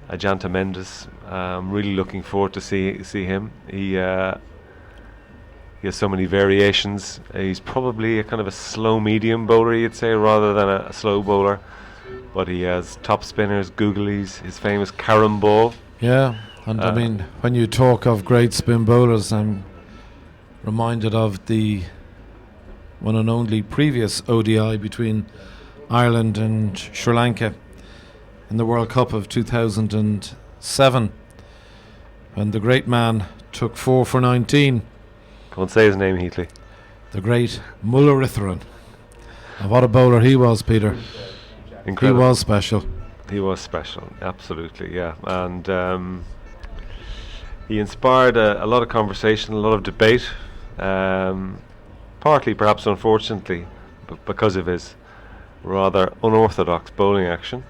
Ajanta Mendes. I'm really looking forward to see him. He has so many variations. He's probably a kind of a slow medium bowler, you'd say, rather than a slow bowler. But he has top spinners, googlies, his famous carom ball. Yeah, and I mean, when you talk of great spin bowlers, I'm reminded of the one and only previous ODI between Ireland and Sri Lanka in the World Cup of 2007, when the great man took 4 for 19. Go and say his name, Heatley. The great Mullaritharan. And what a bowler he was, Peter. Incredible. He was special. He was special, absolutely, yeah. And he inspired a lot of conversation, a lot of debate, partly perhaps unfortunately because of his rather unorthodox bowling action.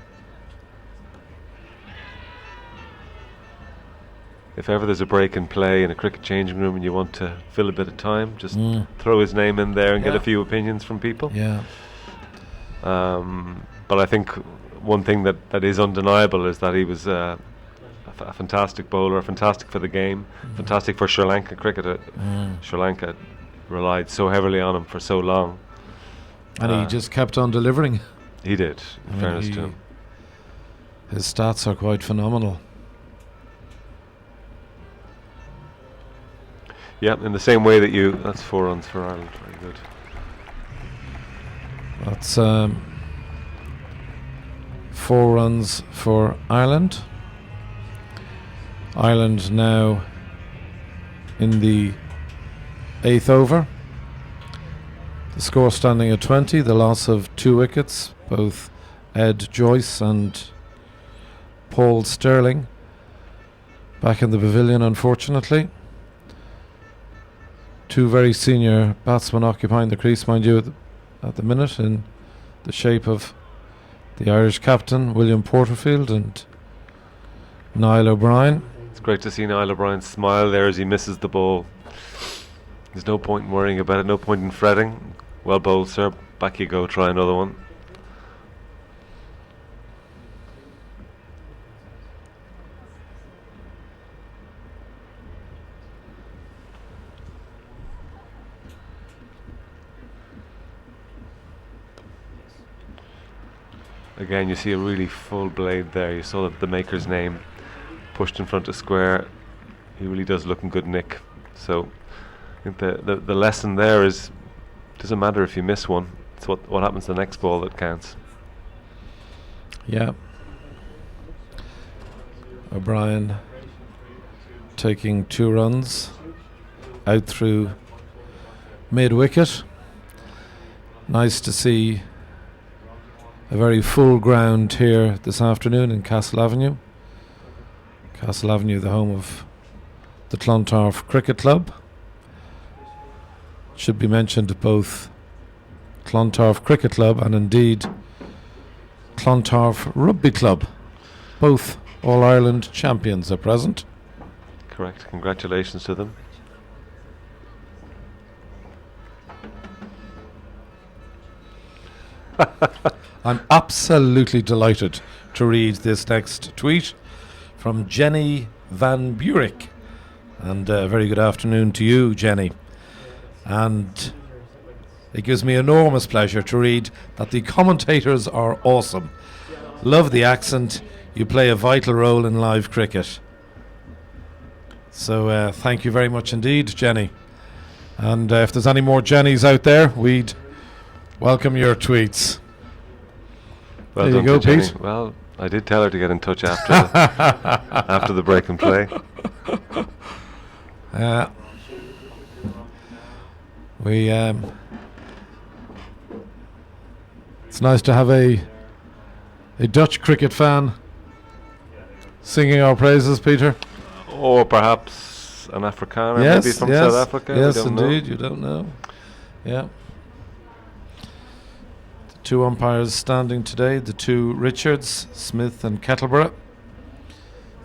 If ever there's a break in play in a cricket changing room and you want to fill a bit of time, just throw his name in there and get a few opinions from people. Yeah. But I think one thing that is undeniable is that he was a fantastic bowler, fantastic for the game, fantastic for Sri Lanka cricket. Sri Lanka relied so heavily on him for so long. And he just kept on delivering. He did, in fairness to him. His stats are quite phenomenal. Yeah, in the same way that that's 4 runs for Ireland, very good. That's 4 runs for Ireland. Ireland now in the 8th over. The score standing at 20, the loss of 2 wickets, both Ed Joyce and Paul Sterling back in the pavilion, unfortunately. 2 very senior batsmen occupying the crease, mind you, at the minute, in the shape of the Irish captain, William Porterfield, and Niall O'Brien. It's great to see Niall O'Brien smile there as he misses the ball. There's no point in worrying about it, no point in fretting. Well bowled, sir. Back you go, try another one. again, you see a really full blade there. You saw the maker's name pushed in front of square. He really does look in good nick. So I think the lesson there is, doesn't matter if you miss one. It's what happens to the next ball that counts. Yeah. O'Brien taking 2 runs out through mid-wicket. Nice to see a very full ground here this afternoon in Castle Avenue. Castle Avenue, the home of the Clontarf Cricket Club. It should be mentioned both Clontarf Cricket Club and indeed Clontarf Rugby Club, both All-Ireland champions at present. Correct. Congratulations to them. I'm absolutely delighted to read this next tweet from Jenny Van Burik. And a very good afternoon to you, Jenny. And it gives me enormous pleasure to read that the commentators are awesome. Love the accent. You play a vital role in live cricket. So thank you very much indeed, Jenny. And if there's any more Jennies out there, we'd welcome your tweets. Well there you done go, to Jenny. Pete. Well, I did tell her to get in touch after after the break and play. It's nice to have a Dutch cricket fan singing our praises, Peter. Or perhaps an Afrikaner, maybe from South Africa. Yes, we don't indeed, know. you don't know. Yeah. The 2 umpires standing today, the 2 Richards, Smith and Kettleborough.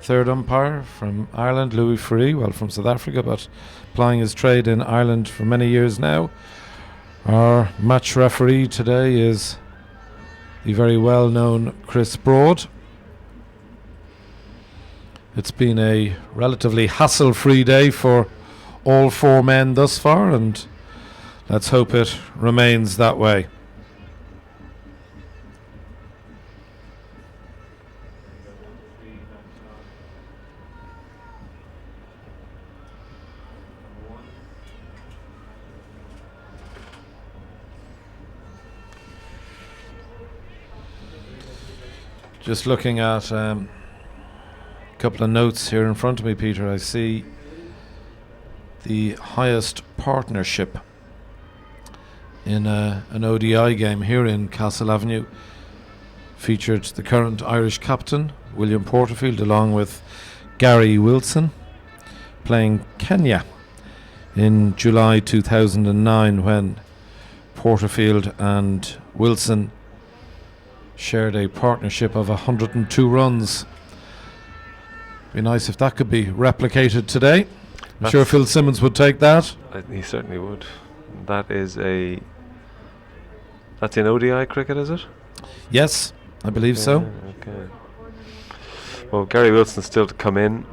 3rd umpire from Ireland, Louis Free, well, from South Africa, but plying his trade in Ireland for many years now. Our match referee today is the very well-known Chris Broad. It's been a relatively hassle-free day for all 4 men thus far, and let's hope it remains that way. Just looking at couple of notes here in front of me, Peter. I see the highest partnership in an ODI game here in Castle Avenue featured the current Irish captain William Porterfield along with Gary Wilson playing Kenya in July 2009 when Porterfield and Wilson shared a partnership of 102 runs. Be nice if that could be replicated today. I'm sure Phil Simmons would take that. He certainly would. That's in ODI cricket, is it? Yes, I believe so. Okay. Well, Gary Wilson's still to come in.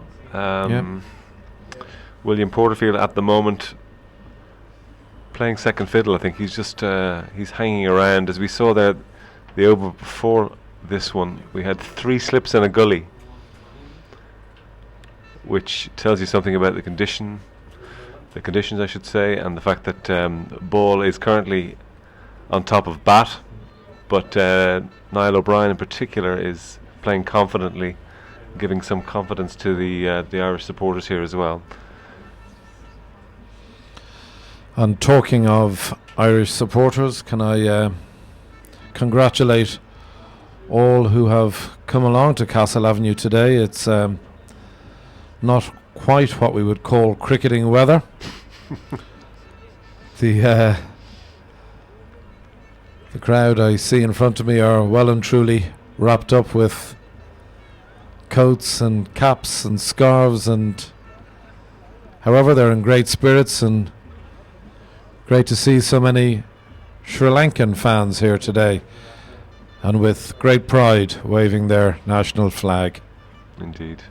William Porterfield at the moment playing second fiddle. I think he's just he's hanging around. As we saw there, the over before this one, we had 3 slips in a gully, which tells you something about the conditions, I should say, and the fact that ball is currently on top of bat, but Niall O'Brien in particular is playing confidently, giving some confidence to the Irish supporters here as well. And talking of Irish supporters, can I congratulate all who have come along to Castle Avenue today. It's not quite what we would call cricketing weather. The crowd I see in front of me are well and truly wrapped up with coats and caps and scarves, and however they're in great spirits, and great to see so many Sri Lankan fans here today and with great pride waving their national flag. Indeed.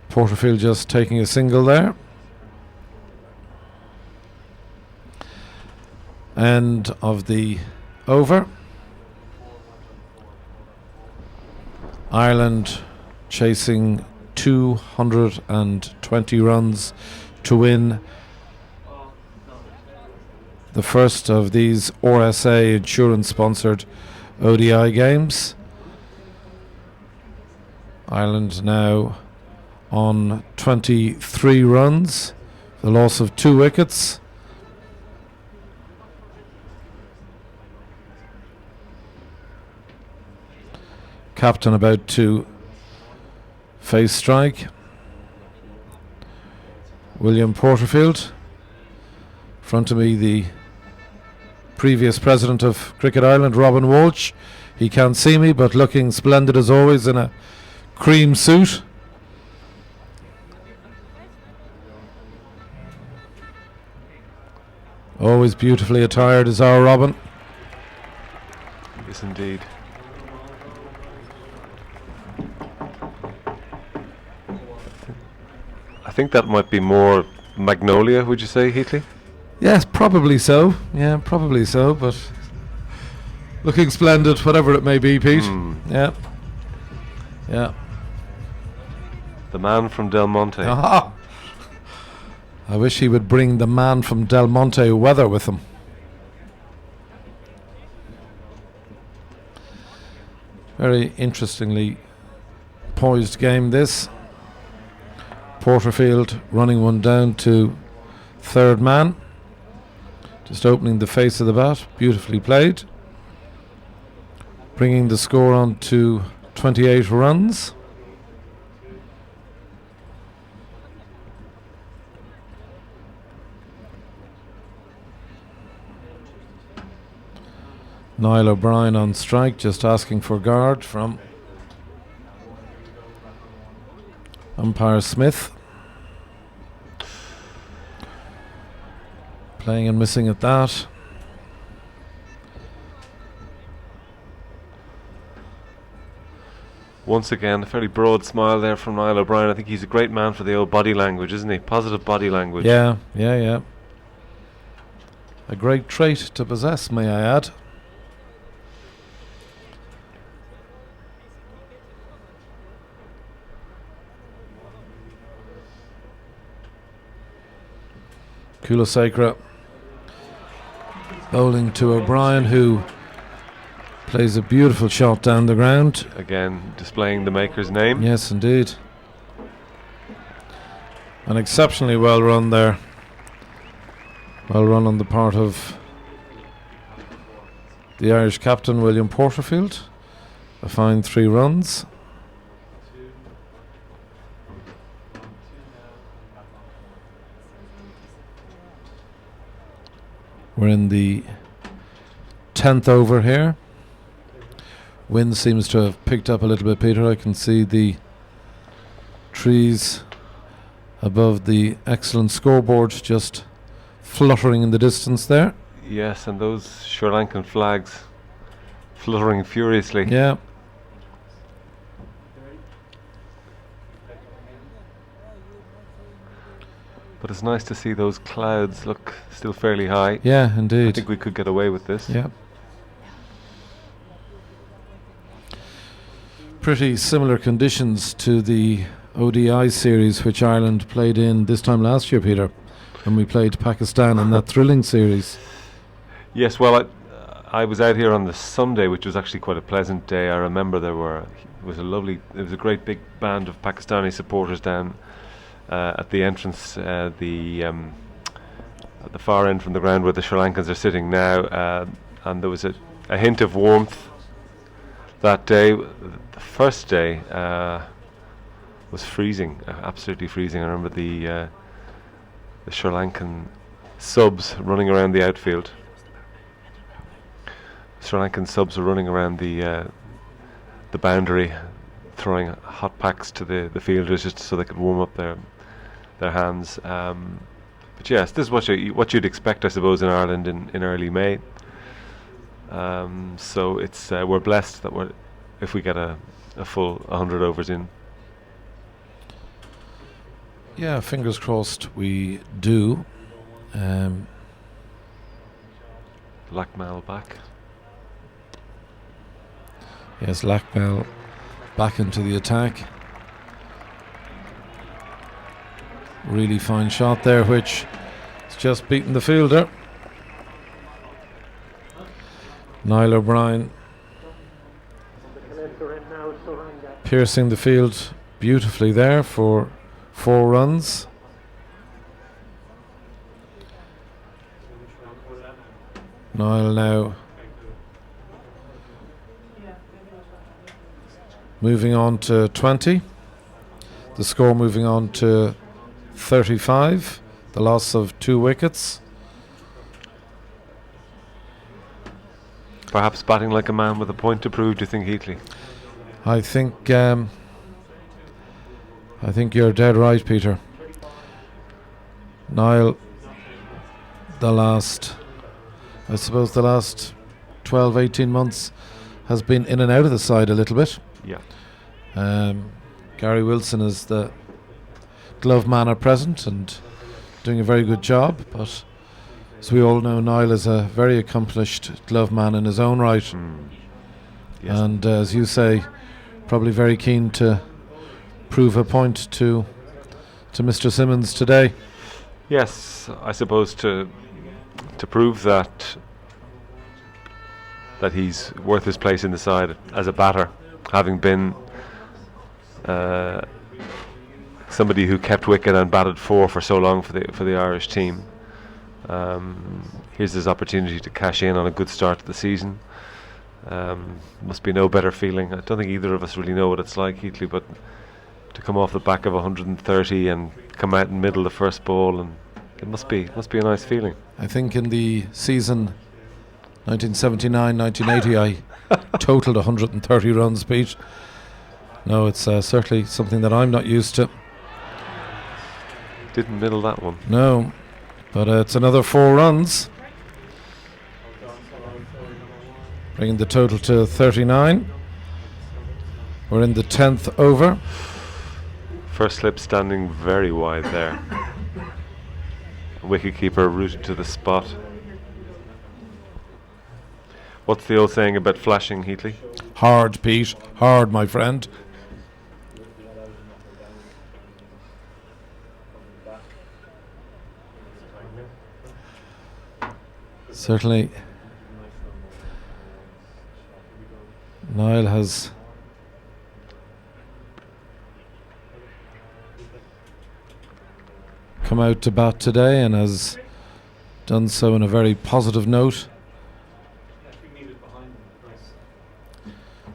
Porterfield just taking a single there. end of the over. Ireland chasing 220 runs to win the first of these RSA Insurance sponsored ODI games. Ireland now on 23 runs, the loss of 2 wickets. Captain about to face strike. William Porterfield. In front of me, the previous president of Cricket Ireland, Robin Walsh. He can't see me, but looking splendid as always in a cream suit. Always beautifully attired is our Robin. Yes, indeed. I think that might be more magnolia, would you say, Heatley? Yes, probably so. Yeah, probably so, but looking splendid, whatever it may be, Pete. Yeah. Yeah. The man from Del Monte. Aha! I wish he would bring the man from Del Monte weather with him. Very interestingly poised game this. Porterfield running one down to third man. Just opening the face of the bat. Beautifully played. Bringing the score on to 28 runs. Niall O'Brien on strike, just asking for guard from umpire Smith. Playing and missing at that. Once again, a fairly broad smile there from Niall O'Brien. I think he's a great man for the old body language, isn't he? Positive body language. Yeah. A great trait to possess, may I add. Kulasekra bowling to O'Brien, who plays a beautiful shot down the ground. Again, displaying the maker's name. Yes, indeed. An exceptionally well run there. Well run on the part of the Irish captain, William Porterfield. A fine 3 runs. We're in the 10th over here. Wind seems to have picked up a little bit, Peter. I can see the trees above the excellent scoreboard just fluttering in the distance there. Yes, and those Sri Lankan flags fluttering furiously. Yeah. But it's nice to see those clouds look still fairly high. Yeah, indeed. I think we could get away with this. Yeah. Pretty similar conditions to the ODI series which Ireland played in this time last year, Peter, when we played Pakistan in that thrilling series. Yes, well, I was out here on the Sunday, which was actually quite a pleasant day. I remember there was a great big band of Pakistani supporters down at the entrance, at the far end from the ground where the Sri Lankans are sitting now, and there was a hint of warmth that day. The first day was freezing, absolutely freezing. I remember the Sri Lankan subs running around the outfield. Sri Lankan subs were running around the boundary, throwing hot packs to the fielders just so they could warm up their hands. But yes, this is what you'd expect, I suppose, in Ireland in early May. So it's we're blessed that if we get a full 100 overs in. Yeah, fingers crossed we do. Lackmel back. Yes, Lackmel back into the attack. Really fine shot there, which has just beaten the fielder. Niall O'Brien piercing the field beautifully there for 4 runs. Niall now moving on to 20. The score moving on to 35. The loss of 2 wickets. Perhaps batting like a man with a point to prove, do you think, Heatley? I think you're dead right, Peter. Niall, the last 12, 18 months has been in and out of the side a little bit. Yeah. Gary Wilson is the glove man at present and doing a very good job, but as we all know, Niall is a very accomplished glove man in his own right. Yes. And as you say, probably very keen to prove a point to Mr. Simmons today. Yes, I suppose to prove that he's worth his place in the side as a batter, having been somebody who kept wicket and batted 4 for so long for the Irish team. Here's his opportunity to cash in on a good start to the season. Must be no better feeling. I don't think either of us really know what it's like, Heatley, but to come off the back of 130 and come out in the middle of the first ball, and it must be a nice feeling. I think in the season 1979-1980 I totaled 130 runs, Pete. No, it's certainly something that I'm not used to. Didn't middle that one. No, but it's another 4 runs, bringing the total to 39. We're in the 10th over. First slip standing very wide there. Wicketkeeper rooted to the spot. What's the old saying about flashing, Heatley? Hard, Pete. Hard, my friend. Certainly, Niall has come out to bat today and has done so in a very positive note.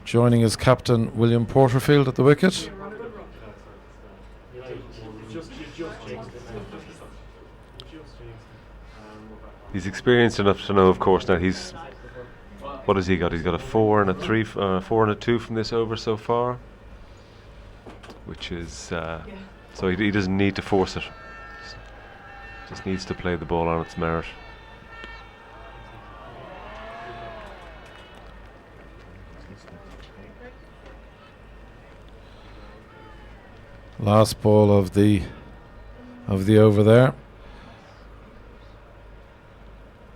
Joining as captain William Porterfield at the wicket. He's experienced enough to know, of course, that what has he got? He's got a 4 and a 3, 4 and a 2 from this over so far, which is so he doesn't need to force it. Just needs to play the ball on its merit. Last ball of the over there.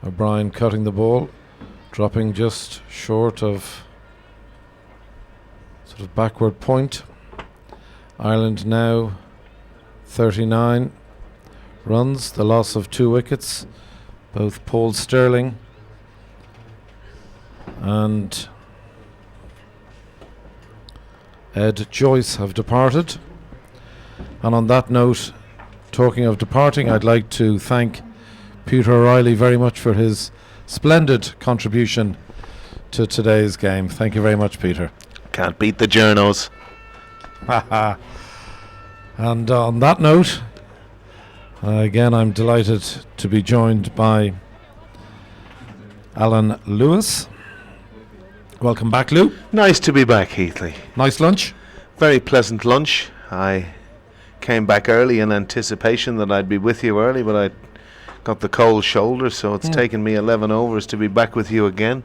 O'Brien cutting the ball, dropping just short of sort of backward point. Ireland now 39 runs, the loss of 2 wickets. Both Paul Sterling and Ed Joyce have departed. And on that note, talking of departing, I'd like to thank Peter O'Reilly very much for his splendid contribution to today's game. Thank you very much, Peter. Can't beat the journos. And on that note, again, I'm delighted to be joined by Alan Lewis. Welcome back, Lou. Nice to be back, Heatley. Nice lunch? Very pleasant lunch. I came back early in anticipation that I'd be with you early, but I got the cold shoulder, so it's taken me 11 overs to be back with you again.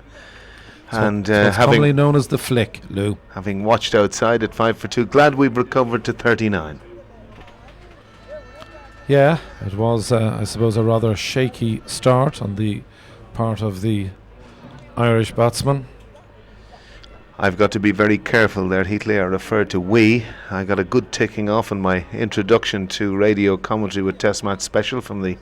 And it's commonly known as the flick, Lou. Having watched outside at 5 for 2, glad we've recovered to 39. Yeah, it was, I suppose, a rather shaky start on the part of the Irish batsman. I've got to be very careful there, Heatley. I referred to we. I got a good ticking off in my introduction to radio commentary with Test Match Special from the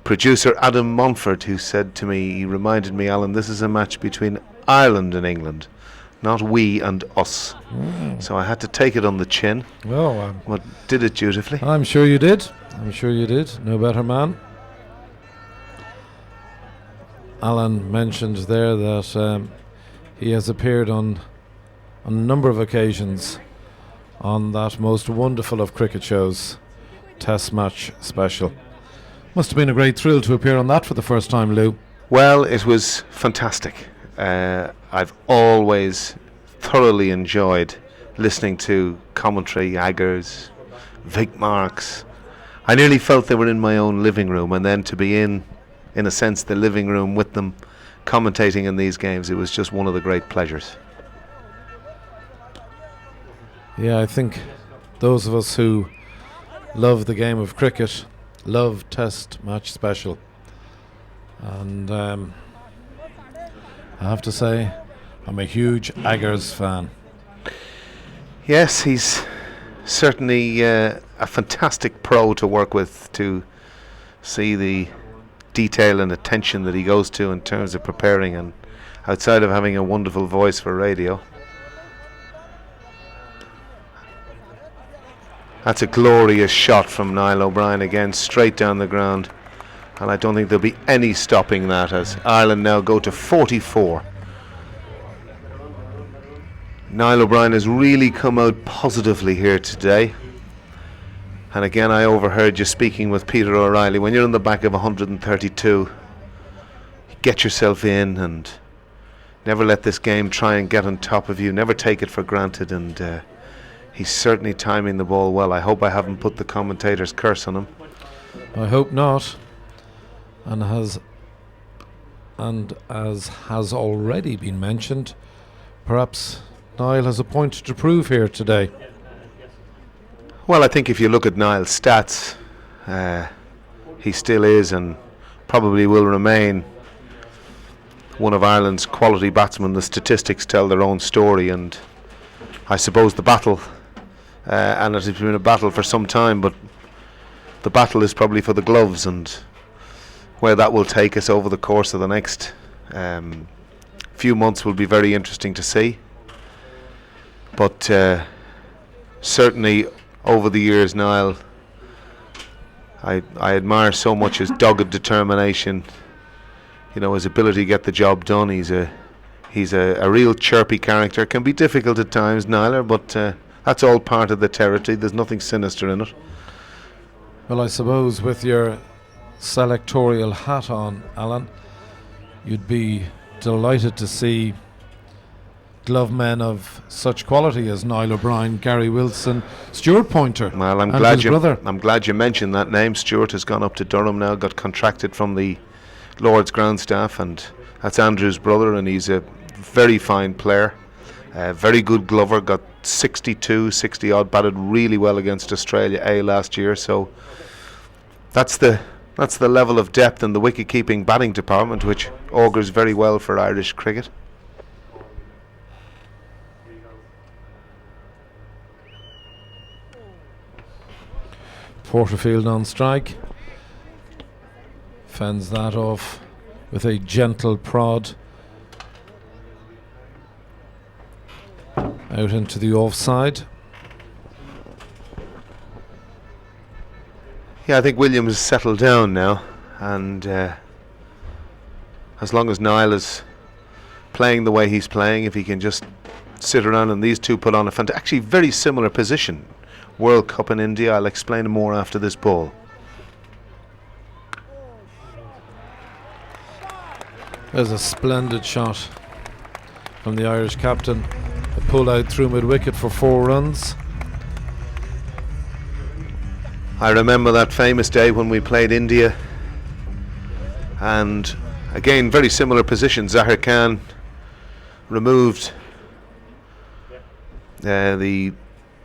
producer Adam Montfort, who said to me, he reminded me, Alan, this is a match between Ireland and England, not we and us. So I had to take it on the chin. But did it dutifully. I'm sure you did. I'm sure you did. No better man. Alan mentioned there that he has appeared on a number of occasions on that most wonderful of cricket shows, Test Match Special. Must have been a great thrill to appear on that for the first time, Lou. Well, it was fantastic. I've always thoroughly enjoyed listening to commentary, Aggers, Vic Marks. I nearly felt they were in my own living room, and then to be in a sense, the living room with them commentating in these games, it was just one of the great pleasures. Yeah, I think those of us who love the game of cricket love Test Match Special. And I have to say, I'm a huge Aggers fan. Yes, he's certainly a fantastic pro to work with, to see the detail and attention that he goes to in terms of preparing, and outside of having a wonderful voice for radio. That's a glorious shot from Niall O'Brien again, straight down the ground, and I don't think there'll be any stopping that, as Ireland now go to 44. Niall O'Brien has really come out positively here today. And again, I overheard you speaking with Peter O'Reilly. When you're in the back of 132, get yourself in and never let this game try and get on top of you. Never take it for granted. And he's certainly timing the ball well. I hope I haven't put the commentator's curse on him. I hope not. And as has already been mentioned, perhaps Niall has a point to prove here today. Well, I think if you look at Niall's stats, he still is and probably will remain one of Ireland's quality batsmen. The statistics tell their own story, and I suppose the battle, and it has been a battle for some time, but the battle is probably for the gloves, and where that will take us over the course of the next few months will be very interesting to see. But certainly over the years, Niall, I admire so much his dogged determination, you know, his ability to get the job done. He's a real chirpy character. Can be difficult at times, Niall, but that's all part of the territory. There's nothing sinister in it. Well, I suppose with your selectorial hat on, Alan, you'd be delighted to see glove men of such quality as Niall O'Brien, Gary Wilson, Stuart Pointer, well, I'm glad you mentioned that name. Stuart has gone up to Durham now, got contracted from the Lord's ground staff, and that's Andrew's brother, and he's a very fine player, very good glover, got 60 odd, batted really well against Australia A last year. So that's the level of depth in the wicket-keeping batting department, which augurs very well for Irish cricket. Porterfield on strike, fends that off with a gentle prod out into the offside. Yeah, I think Williams has settled down now, and as long as Niall is playing the way he's playing, if he can just sit around and these two put on a actually very similar position. World Cup in India. I'll explain more after this ball. There's a splendid shot from the Irish captain. A pull out through mid-wicket for 4 runs. I remember that famous day when we played India, and again very similar position. Zahir Khan removed the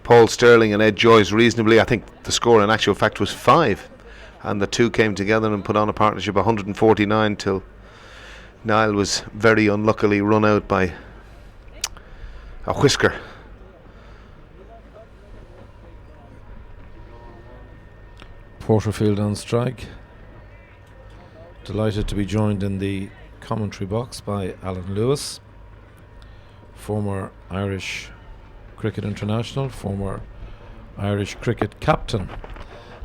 Paul Sterling and Ed Joyce reasonably. I think the score in actual fact was 5, and the two came together and put on a partnership 149 till Niall was very unluckily run out by a whisker. Porterfield on strike. Delighted to be joined in the commentary box by Alan Lewis, former Irish cricket international, former Irish cricket captain,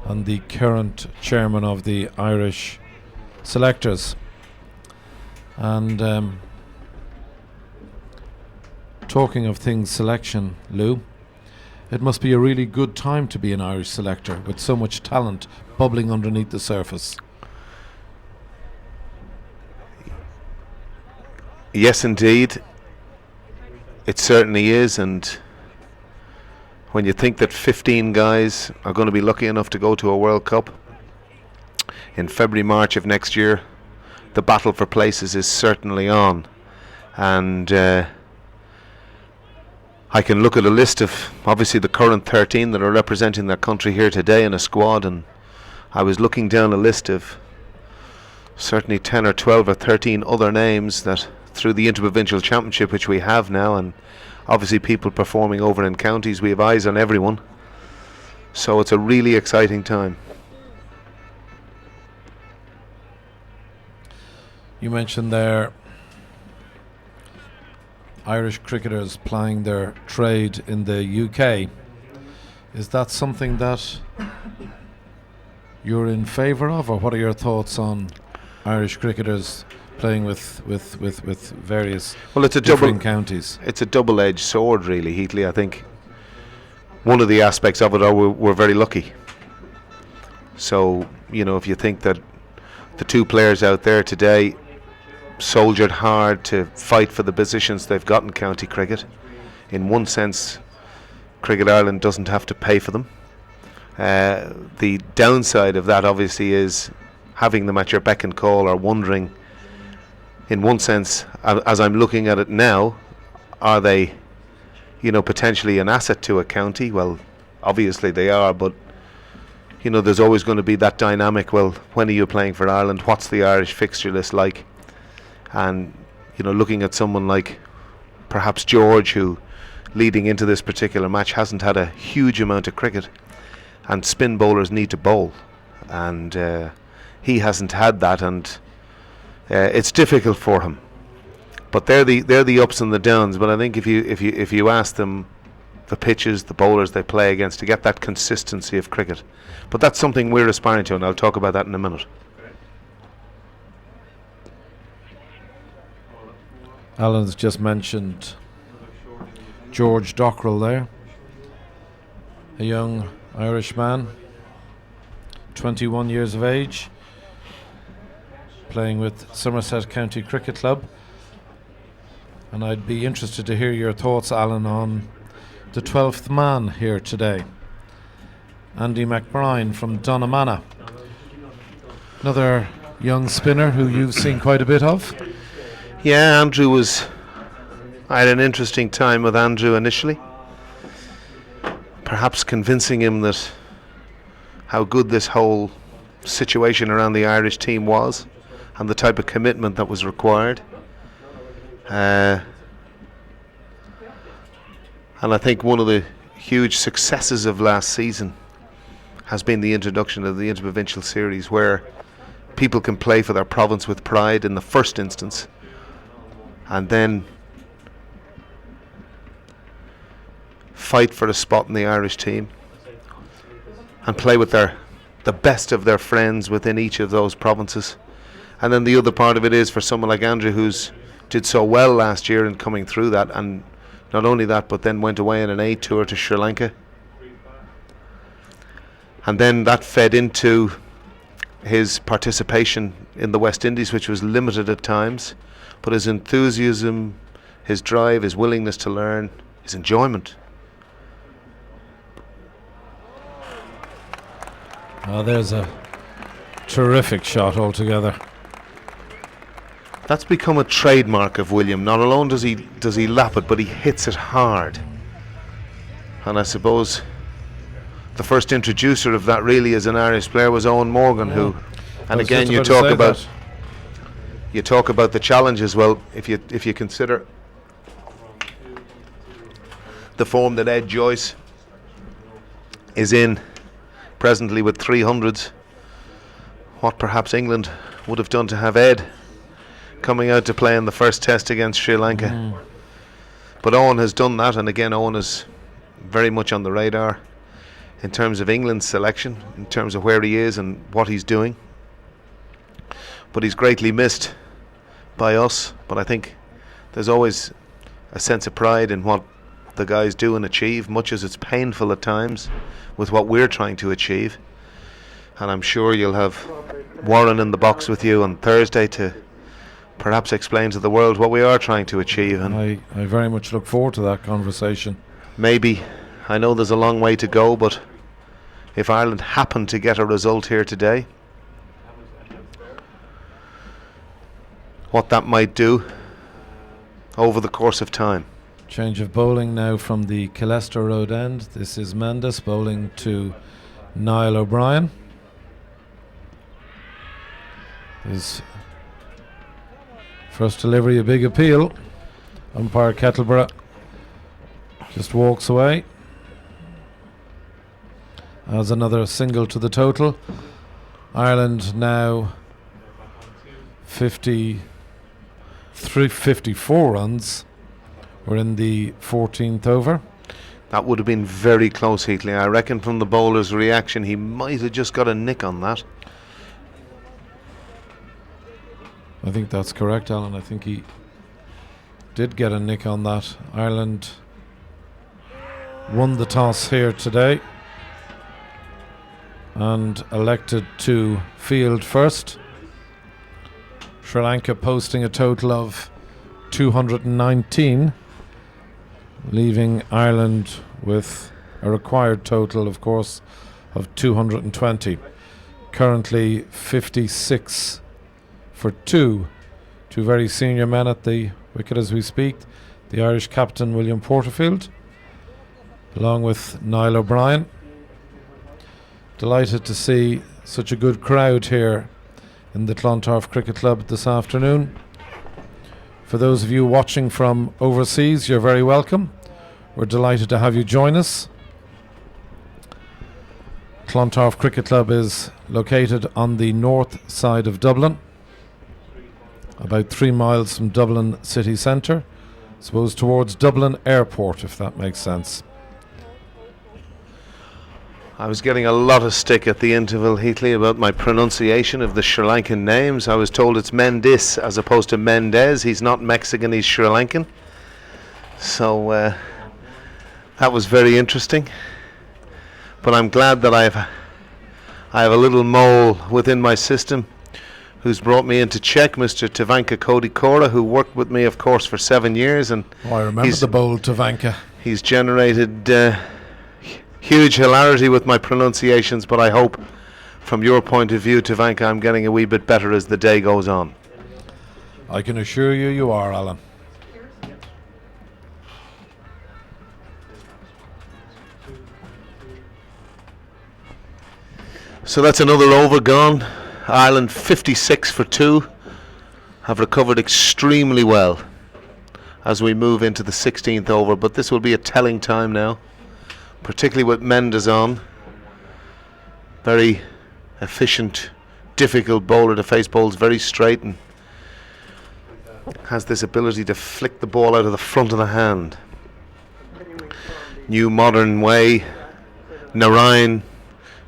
and the current chairman of the Irish selectors. And talking of things selection, Lou, it must be a really good time to be an Irish selector with so much talent bubbling underneath the surface. Yes, indeed. It certainly is. And when you think that 15 guys are going to be lucky enough to go to a World Cup in February, March of next year, the battle for places is certainly on. And I can look at a list of obviously the current 13 that are representing their country here today in a squad, and I was looking down a list of certainly 10 or 12 or 13 other names that through the Interprovincial Championship, which we have now, and obviously people performing over in counties, we have eyes on everyone. So it's a really exciting time. You mentioned there Irish cricketers plying their trade in the UK. Is that something that you're in favour of, or what are your thoughts on Irish cricketers playing with various different counties? It's a double-edged sword, really, Heatley. I think one of the aspects of it are we're very lucky. So, you know, if you think that the two players out there today soldiered hard to fight for the positions they've got in county cricket, in one sense, Cricket Ireland doesn't have to pay for them. The downside of that, obviously, is having them at your beck and call, or wondering, in one sense, as I'm looking at it now, are they, you know, potentially an asset to a county? Well, obviously they are, but you know, there's always going to be that dynamic. Well, when are you playing for Ireland? What's the Irish fixture list like? And you know, looking at someone like perhaps George, who leading into this particular match hasn't had a huge amount of cricket, and spin bowlers need to bowl, and he hasn't had that, and it's difficult for him. But they're the ups and the downs. But I think if you ask them, the pitches, the bowlers they play against, to get that consistency of cricket. But that's something we're aspiring to, and I'll talk about that in a minute. Alan's just mentioned George Dockrell there, a young Irish man, 21 years of age, playing with Somerset County Cricket Club. And I'd be interested to hear your thoughts, Alan, on the 12th man here today, Andy McBride from Donamana, another young spinner who you've seen quite a bit of. Yeah, I had an interesting time with Andrew initially, perhaps convincing him that how good this whole situation around the Irish team was and the type of commitment that was required. And I think one of the huge successes of last season has been the introduction of the Interprovincial Series, where people can play for their province with pride in the first instance, and then fight for a spot in the Irish team and play with the best of their friends within each of those provinces. And then the other part of it is for someone like Andrew, who's did so well last year in coming through that, and not only that, but then went away on an A tour to Sri Lanka, and then that fed into his participation in the West Indies, which was limited at times, but his enthusiasm, his drive, his willingness to learn, his enjoyment. There's a terrific shot altogether. That's become a trademark of William. Not alone does he lap it, but he hits it hard. And I suppose the first introducer of that really as an Irish player was Owen Morgan, who, and again you talk about you talk about the challenges. Well, if you consider the form that Ed Joyce is in presently with 300s, what perhaps England would have done to have Ed coming out to play in the first test against Sri Lanka. But Owen has done that, and again Owen is very much on the radar in terms of England's selection, in terms of where he is and what he's doing. But he's greatly missed by us. But I think there's always a sense of pride in what the guys do and achieve, much as it's painful at times with what we're trying to achieve. And I'm sure you'll have Warren in the box with you on Thursday to perhaps explain to the world what we are trying to achieve. And I very much look forward to that conversation. Maybe, I know there's a long way to go, but if Ireland happen to get a result here today, what that might do over the course of time. Change of bowling now from the Killester Road end. This is Mendes bowling to Niall O'Brien. His first delivery, a big appeal. Umpire Kettleborough just walks away. As another single to the total. Ireland now 54 runs. We're in the 14th over. That would have been very close, Heatley. I reckon from the bowler's reaction he might have just got a nick on that. I think that's correct, Alan. I think he did get a nick on that. Ireland won the toss here today and elected to field first. Sri Lanka posting a total of 219, leaving Ireland with a required total, of course, of 220. Currently 56 for two very senior men at the wicket as we speak. The Irish captain William Porterfield, along with Niall O'Brien. Delighted to see such a good crowd here in the Clontarf Cricket Club this afternoon. For those of you watching from overseas, you're very welcome. We're delighted to have you join us. Clontarf Cricket Club is located on the north side of Dublin, about 3 miles from Dublin city centre, I suppose towards Dublin Airport, if that makes sense. I was getting a lot of stick at the interval, Heatley, about my pronunciation of the Sri Lankan names. I was told it's Mendes as opposed to Mendez. He's not Mexican, he's Sri Lankan. So that was very interesting. But I'm glad that I have a little mole within my system who's brought me into check, Mr. Tavanka Kodikora, who worked with me, of course, for 7 years. And I remember the bold Tavanka. He's generated huge hilarity with my pronunciations, but I hope from your point of view, Tavanka, I'm getting a wee bit better as the day goes on. I can assure you, you are, Alan. So that's another over gone. Ireland 56 for 2 have recovered extremely well as we move into the 16th over, but this will be a telling time now, particularly with Mendes on. Very efficient, difficult bowler to face, bowls very straight and has this ability to flick the ball out of the front of the hand. New modern way. Narayan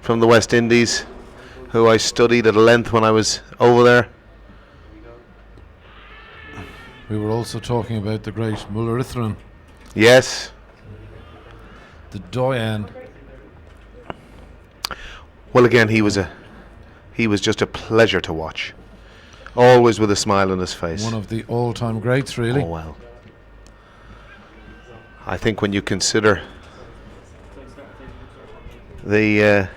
from the West Indies, who I studied at length when I was over there. We were also talking about the great Mullaritharan. Yes. The doyen. Well, again, he was just a pleasure to watch. Always with a smile on his face. One of the all-time greats, really. Oh, well. I think when you consider the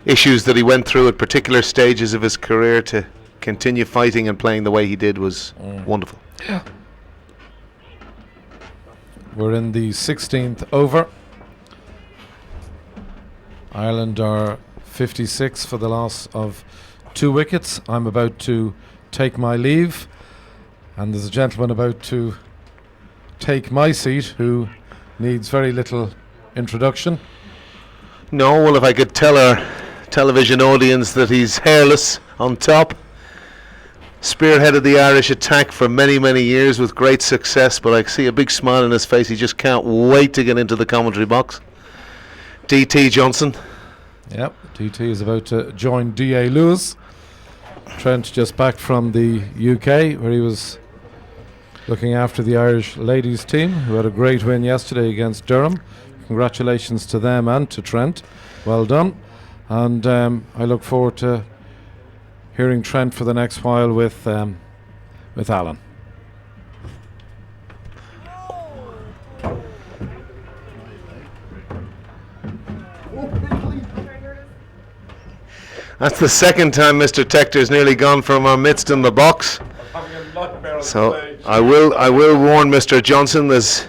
issues that he went through at particular stages of his career, to continue fighting and playing the way he did was wonderful. Yeah. We're in the 16th over. Ireland are 56 for the loss of 2 wickets. I'm about to take my leave, and there's a gentleman about to take my seat who needs very little introduction. No, well, if I could tell our television audience that he's hairless on top. Spearheaded the Irish attack for many, many years with great success, but I see a big smile on his face. He just can't wait to get into the commentary box. DT Johnson. Yep, DT is about to join D.A. Lewis. Trent just back from the UK, where he was looking after the Irish ladies team, who had a great win yesterday against Durham. Congratulations to them and to Trent. Well done. And I look forward to hearing Trent for the next while with Alan. That's the second time Mr. Tector's nearly gone from our midst in the box. So I will warn Mr. Johnson. This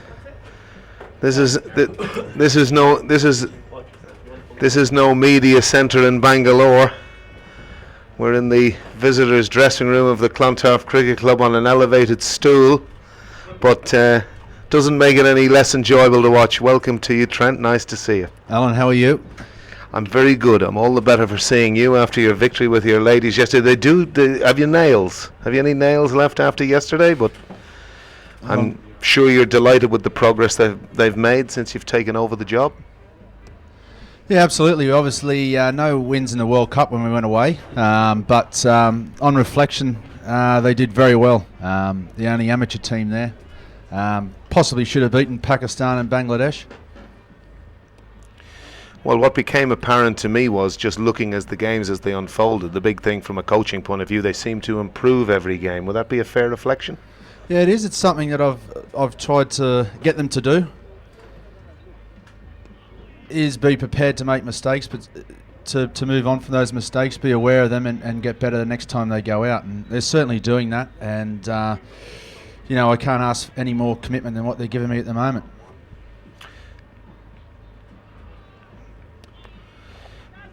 is no media centre in Bangalore. We're in the visitors' dressing room of the Clontarf Cricket Club on an elevated stool, but doesn't make it any less enjoyable to watch. Welcome to you, Trent. Nice to see you. Alan, how are you? I'm very good. I'm all the better for seeing you after your victory with your ladies yesterday. Have you nails? Have you any nails left after yesterday? But I'm sure you're delighted with the progress they've made since you've taken over the job. Yeah, absolutely. Obviously, no wins in the World Cup when we went away, but on reflection, they did very well. The only amateur team there. Possibly should have beaten Pakistan and Bangladesh. Well, what became apparent to me was just looking as the games as they unfolded, the big thing from a coaching point of view, they seem to improve every game. Would that be a fair reflection? Yeah, it is. It's something that I've tried to get them to do. Is be prepared to make mistakes, but to move on from those mistakes, be aware of them and get better the next time they go out. And they're certainly doing that. And, I can't ask any more commitment than what they're giving me at the moment.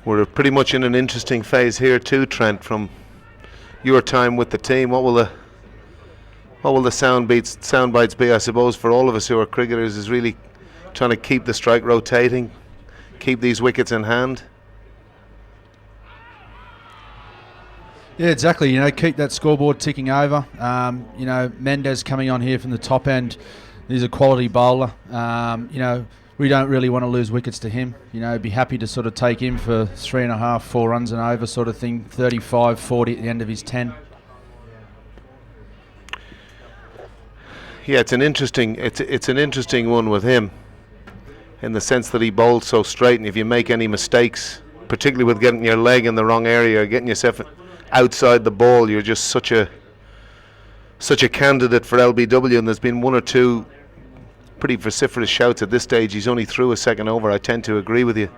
We're pretty much in an interesting phase here too, Trent, from your time with the team. What will the sound bites be, I suppose, for all of us who are cricketers, is really trying to keep the strike rotating, keep these wickets in hand. Yeah, exactly. Keep that scoreboard ticking over. Mendes coming on here from the top end. He's a quality bowler. We don't really want to lose wickets to him. Be happy to sort of take him for 3.5, 4 runs and over sort of thing. 35, 40 at the end of his 10. Yeah, it's an interesting one with him, in the sense that he bowls so straight, and if you make any mistakes, particularly with getting your leg in the wrong area, or getting yourself outside the ball, you're just such a candidate for LBW. And there's been one or two pretty vociferous shouts at this stage. He's only through a second over. I tend to agree with you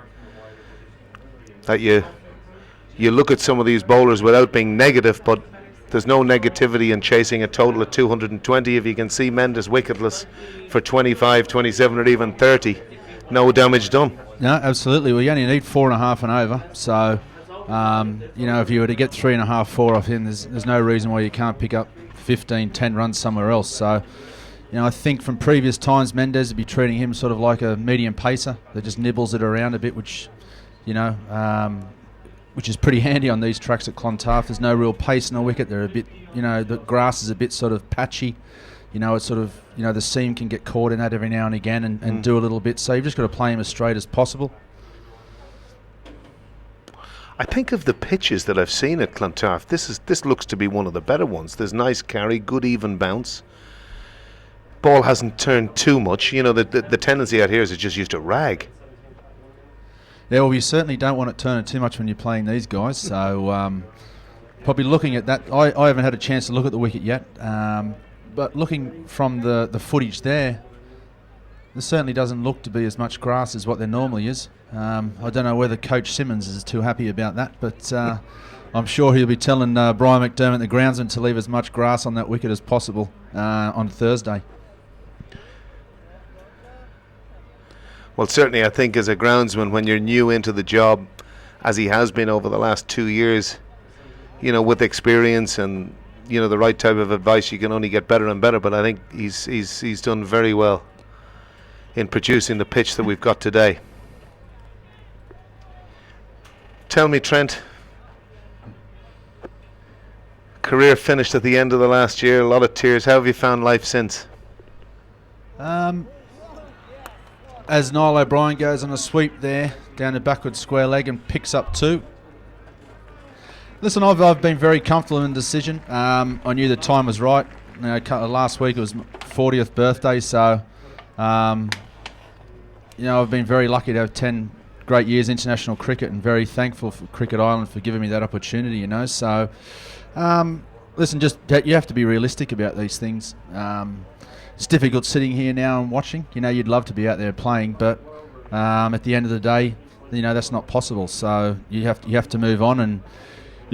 that you look at some of these bowlers without being negative, but there's no negativity in chasing a total of 220. If you can see Mendes wicketless for 25, 27 or even 30, no damage done. No, absolutely. Well, you only need 4.5 and over, so if you were to get 3.5, 4 off him, there's no reason why you can't pick up 15, 10 runs somewhere else. So I think from previous times, Mendes would be treating him sort of like a medium pacer that just nibbles it around a bit, which is pretty handy on these tracks at Clontarf. There's no real pace in the wicket. They're a bit, the grass is a bit sort of patchy. It's sort of, the seam can get caught in that every now and again and do a little bit. So you've just got to play him as straight as possible. I think of the pitches that I've seen at Clontarf, this looks to be one of the better ones. There's nice carry, good even bounce. Ball hasn't turned too much. The tendency out here is it just used to rag. Yeah, well, you certainly don't want it turning too much when you're playing these guys. So probably looking at that, I haven't had a chance to look at the wicket yet. But looking from the footage there certainly doesn't look to be as much grass as what there normally is. I don't know whether Coach Simmons is too happy about that, but I'm sure he'll be telling Brian McDermott, the groundsman, to leave as much grass on that wicket as possible on Thursday. Well, certainly I think as a groundsman, when you're new into the job, as he has been over the last 2 years, with experience and the right type of advice, you can only get better and better. But I think he's done very well in producing the pitch that we've got today. Tell me, Trent, career finished at the end of the last year, a lot of tears. How have you found life since? As Niall O'Brien goes on a sweep there down the backward square leg and picks up 2. Listen, I've been very comfortable in the decision. I knew the time was right. Last week it was my 40th birthday, so I've been very lucky to have 10 great years international cricket, and very thankful for Cricket Island for giving me that opportunity. So, listen, just you have to be realistic about these things. It's difficult sitting here now and watching. You'd love to be out there playing, but at the end of the day, that's not possible. So you have to move on. And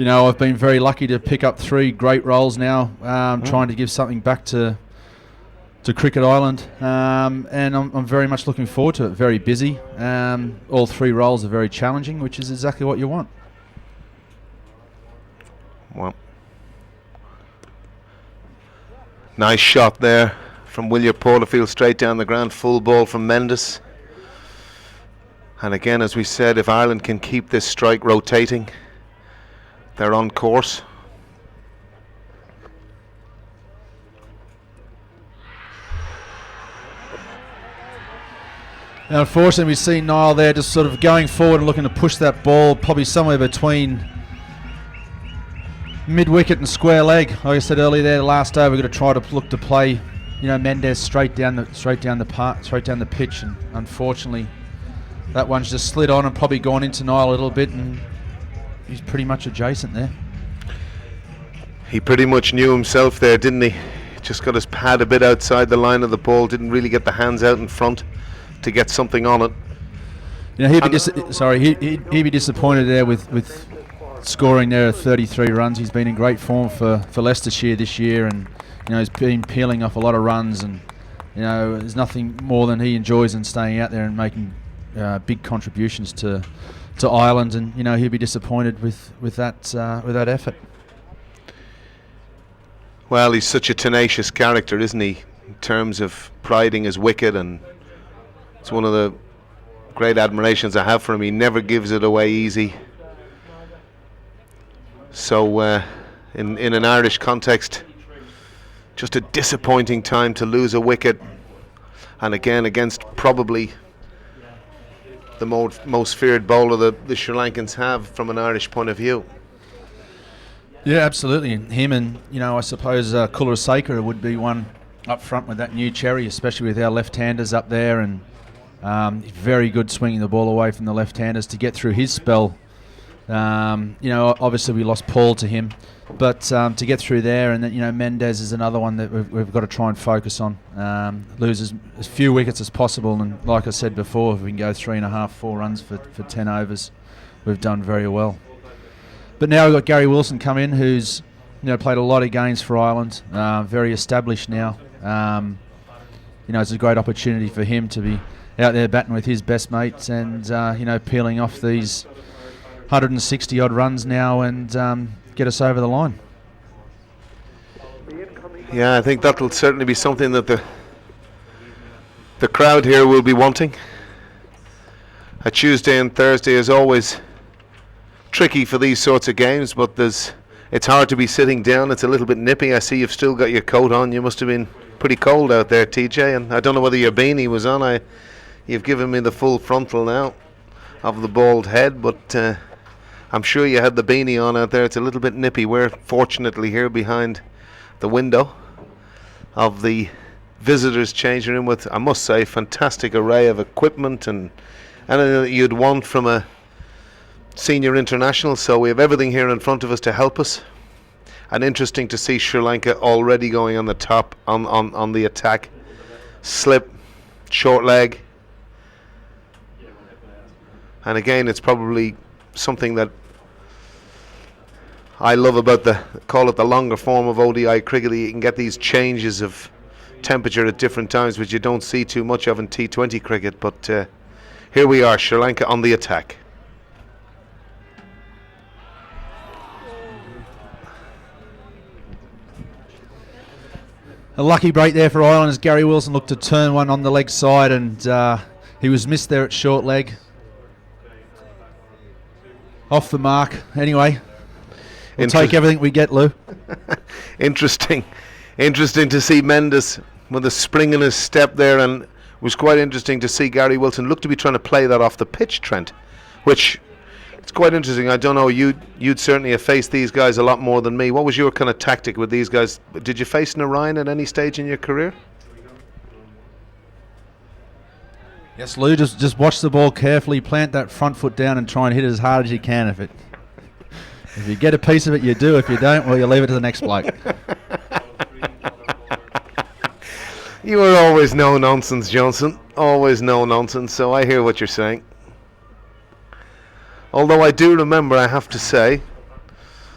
I've been very lucky to pick up 3 great roles now, trying to give something back to Cricket Island, and I'm very much looking forward to it. Very busy. All 3 roles are very challenging, which is exactly what you want. Well, nice shot there from William Porterfield, straight down the ground, full ball from Mendes. And again, as we said, if Ireland can keep this strike rotating, they're on course. Now, unfortunately, we see Niall there just sort of going forward and looking to push that ball probably somewhere between mid-wicket and square leg. Like I said earlier there, last over, we're going to try to look to play, Mendes straight down the pitch, and unfortunately, that one's just slid on and probably gone into Niall a little bit, and he's pretty much adjacent there. He pretty much knew himself there, didn't he? Just got his pad a bit outside the line of the ball, didn't really get the hands out in front to get something on it. He'd be disappointed there with scoring there at 33 runs. He's been in great form for Leicestershire this year, and he's been peeling off a lot of runs, and there's nothing more than he enjoys than staying out there and making big contributions to Ireland, and he'll be disappointed with that effort. Well, he's such a tenacious character, isn't he, in terms of priding his wicket, and it's one of the great admirations I have for him. He never gives it away easy. So in an Irish context, just a disappointing time to lose a wicket, and again against probably the most feared bowler the Sri Lankans have from an Irish point of view. Yeah, absolutely. And him and, I suppose Clontarf would be one up front with that new cherry, especially with our left-handers up there, and very good swinging the ball away from the left-handers to get through his spell. Obviously we lost Paul to him, but to get through there, and then, Mendes is another one that we've got to try and focus on. Lose as few wickets as possible, and like I said before, if we can go 3.5, 4 runs for 10 overs, we've done very well. But now we've got Gary Wilson come in, who's played a lot of games for Ireland, very established now. It's a great opportunity for him to be out there batting with his best mates, and peeling off these 160 odd runs now and get us over the line. Yeah, I think that'll certainly be something that the crowd here will be wanting. A Tuesday and Thursday is always tricky for these sorts of games, but it's hard to be sitting down. It's a little bit nippy. I see you've still got your coat on. You must have been pretty cold out there, TJ, and I don't know whether your beanie was on. You've given me the full frontal now of the bald head, but I'm sure you had the beanie on out there. It's a little bit nippy. We're fortunately here behind the window of the visitors' changing room with, I must say, fantastic array of equipment and anything that you'd want from a senior international. So we have everything here in front of us to help us. And interesting to see Sri Lanka already going on the top on the attack. Slip, short leg. And again, it's probably something that I love about call it the longer form of ODI cricket. You can get these changes of temperature at different times, which you don't see too much of in T20 cricket. But here we are, Sri Lanka on the attack. A lucky break there for Ireland as Gary Wilson looked to turn one on the leg side, and he was missed there at short leg. Off the mark. Anyway, we'll take everything we get, Lou. Interesting to see Mendes with a spring in his step there, and it was quite interesting to see Gary Wilson look to be trying to play that off the pitch, Trent, which it's quite interesting. I don't know, you'd certainly have faced these guys a lot more than me. What was your kind of tactic with these guys? Did you face Narayan at any stage in your career? Yes, Lou, just watch the ball carefully, plant that front foot down and try and hit it as hard as you can. If you get a piece of it, you do. If you don't, well, you leave it to the next bloke. You were always no nonsense, Johnson. Always no nonsense, so I hear what you're saying. Although I do remember, I have to say,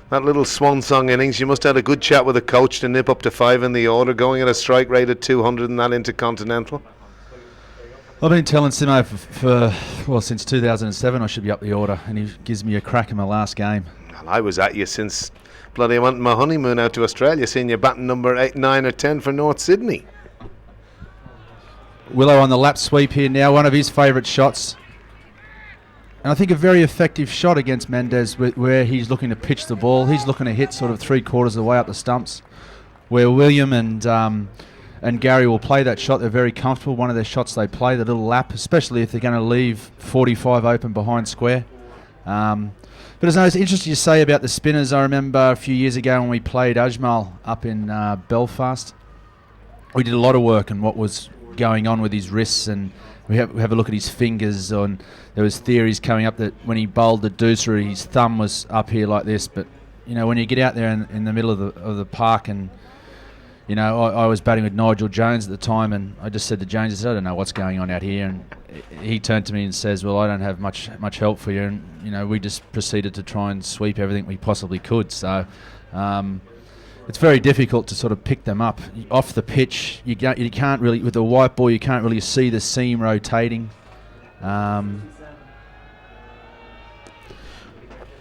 that little swan song innings, you must have had a good chat with the coach to nip up to 5 in the order, going at a strike rate of 200 in that Intercontinental. I've been telling Simo for since 2007 I should be up the order, and he gives me a crack in my last game. Well, I was at you since bloody I went on my honeymoon out to Australia, seeing you batting number 8, 9 or 10 for North Sydney. Willow on the lap sweep here now, one of his favourite shots. And I think a very effective shot against Mendes, where he's looking to pitch the ball. He's looking to hit sort of 3/4 of the way up the stumps, where William and Gary will play that shot. They're very comfortable. One of their shots they play, the little lap, especially if they're going to leave 45 open behind square. But it's interesting you say about the spinners. I remember a few years ago when we played Ajmal up in Belfast. We did a lot of work on what was going on with his wrists, and we have a look at his fingers. There was theories coming up that when he bowled the dooser, his thumb was up here like this. But you know, when you get out there in the middle of the park, and you know, I was batting with Nigel Jones at the time, and I just said to Jones, I said, I don't know what's going on out here. And he turned to me and says, well, I don't have much help for you. And you know, we just proceeded to try and sweep everything we possibly could. So it's very difficult to sort of pick them up off the pitch. You can't really, with the white ball, you can't really see the seam rotating.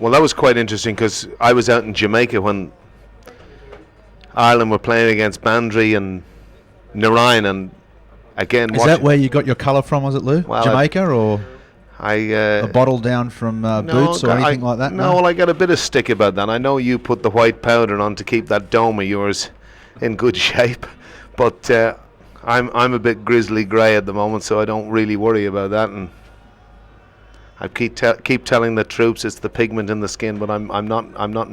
Well, that was quite interesting, because I was out in Jamaica when Ireland were playing against Bandry and Narayan, and again, is that where you got your colour from? Was it, Lou? Well, Jamaica, or a bottle down from Boots or anything like that? No, well, I got a bit of stick about that. I know you put the white powder on to keep that dome of yours in good shape, but I'm a bit grizzly grey at the moment, so I don't really worry about that. And I keep telling the troops it's the pigment in the skin, but I'm not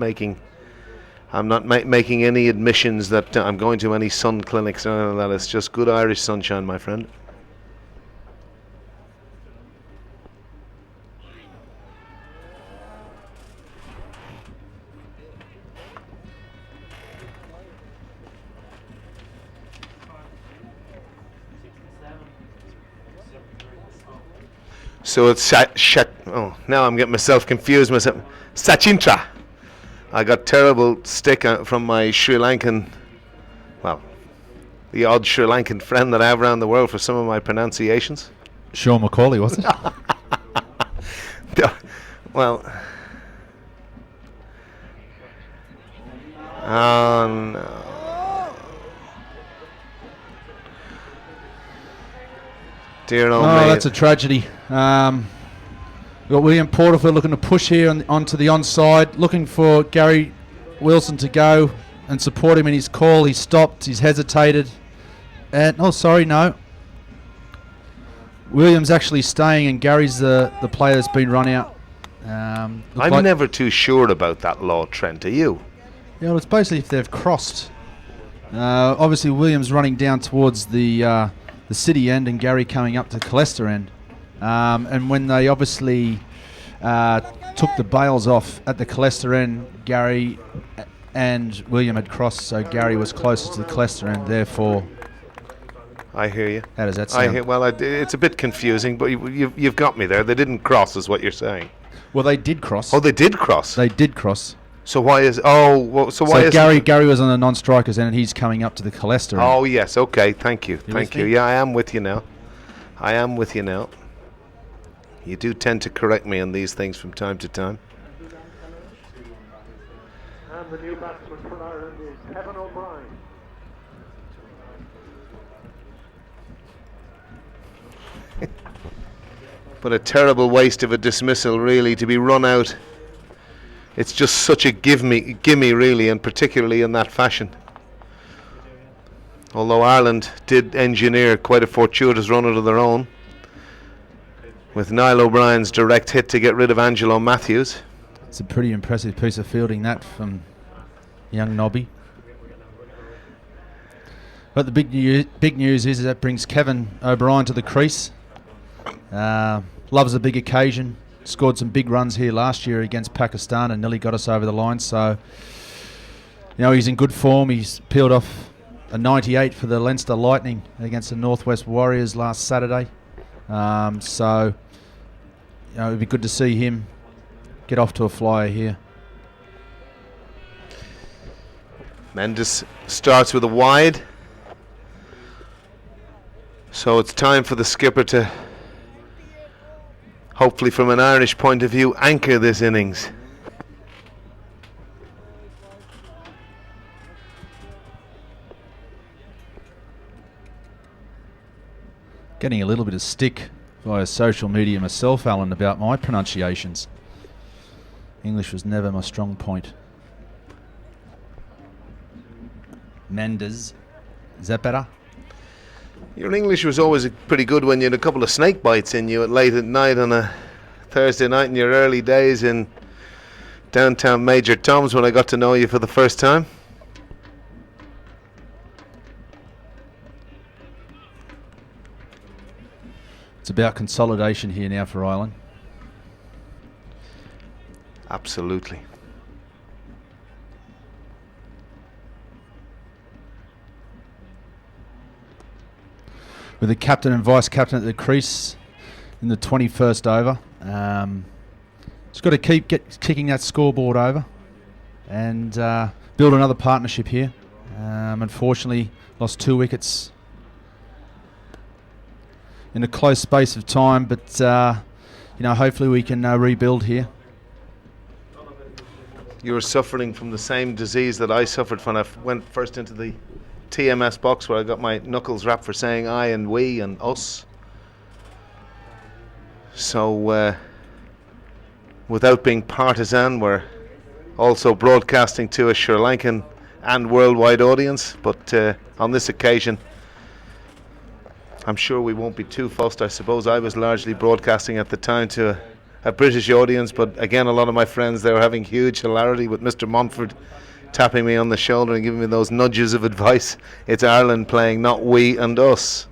making any admissions that I'm going to any sun clinics or anything like that. It's just good Irish sunshine, my friend. So it's now I'm getting myself confused. Sachintra. I got terrible stick from my Sri Lankan, well, the odd Sri Lankan friend that I have around the world for some of my pronunciations. Sean Macaulay, was it? Well, no. Dear old mate. That's a tragedy. We've got William Porterfield looking to push here onto the onside, looking for Gary Wilson to go and support him in his call. He stopped, he's hesitated. And, no. William's actually staying, and Gary's the player that's been run out. I'm never too sure about that law, Trent, are you? Yeah, well, it's basically if they've crossed. Obviously, William's running down towards the city end, and Gary coming up to Colester end. And when they obviously took the bails off at the Colester end, Gary and William had crossed, so Gary was closest to the Colester end, therefore... I hear you. How does that sound? It's a bit confusing, but you've got me there. They didn't cross, is what you're saying. Well, they did cross. Oh, they did cross? They did cross. So why is... Gary was on a non-strikers end, and he's coming up to the Colester end. Oh, yes, okay, thank you. Thank you. Yeah, I am with you now. You do tend to correct me on these things from time to time. And the new batsman for Ireland is Kevin O'Brien. But a terrible waste of a dismissal, really, to be run out. It's just such a gimme really, and particularly in that fashion. Although Ireland did engineer quite a fortuitous run out of their own, with Niall O'Brien's direct hit to get rid of Angelo Matthews. It's a pretty impressive piece of fielding, that, from young Nobby. But the big news is that brings Kevin O'Brien to the crease. Loves a big occasion. Scored some big runs here last year against Pakistan and nearly got us over the line. So, you know, he's in good form. He's peeled off a 98 for the Leinster Lightning against the Northwest Warriors last Saturday. So, you know, it'd be good to see him get off to a flyer here. Mendes starts with a wide. So it's time for the skipper to, hopefully from an Irish point of view, anchor this innings. Getting a little bit of stick via social media myself, Alan, about my pronunciations. English was never my strong point. Mendes. Is that better? Your English was always pretty good when you had a couple of snake bites in you at late at night on a Thursday night in your early days in downtown Major Tom's when I got to know you for the first time. It's about consolidation here now for Ireland. Absolutely. With the captain and vice captain at the crease in the 21st over. Just got to keep kicking that scoreboard over and build another partnership here. Unfortunately, lost 2 wickets in a close space of time, but you know, hopefully we can rebuild here. You were suffering from the same disease that I suffered when I went first into the TMS box, where I got my knuckles wrapped for saying I and we and us. So without being partisan, we're also broadcasting to a Sri Lankan and worldwide audience, but on this occasion I'm sure we won't be too fussed. I suppose I was largely broadcasting at the time to a British audience, but again, a lot of my friends, they were having huge hilarity with Mr. Montford tapping me on the shoulder and giving me those nudges of advice. It's Ireland playing, not we and us.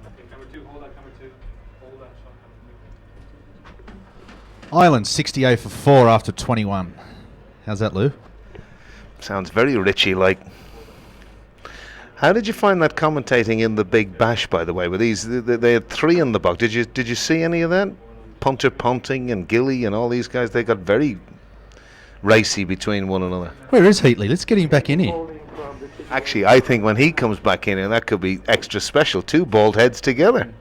Ireland 68 for 4 after 21. How's that, Lou? Sounds very Richie like. How did you find that commentating in the Big Bash, by the way? With these, they had 3 in the box. Did you see any of that? Punter Ponting and Gilly and all these guys, they got very racy between one another. Where is Heatley? Let's get him back in here. Actually, I think when he comes back in, and that could be extra special. 2 bald heads together.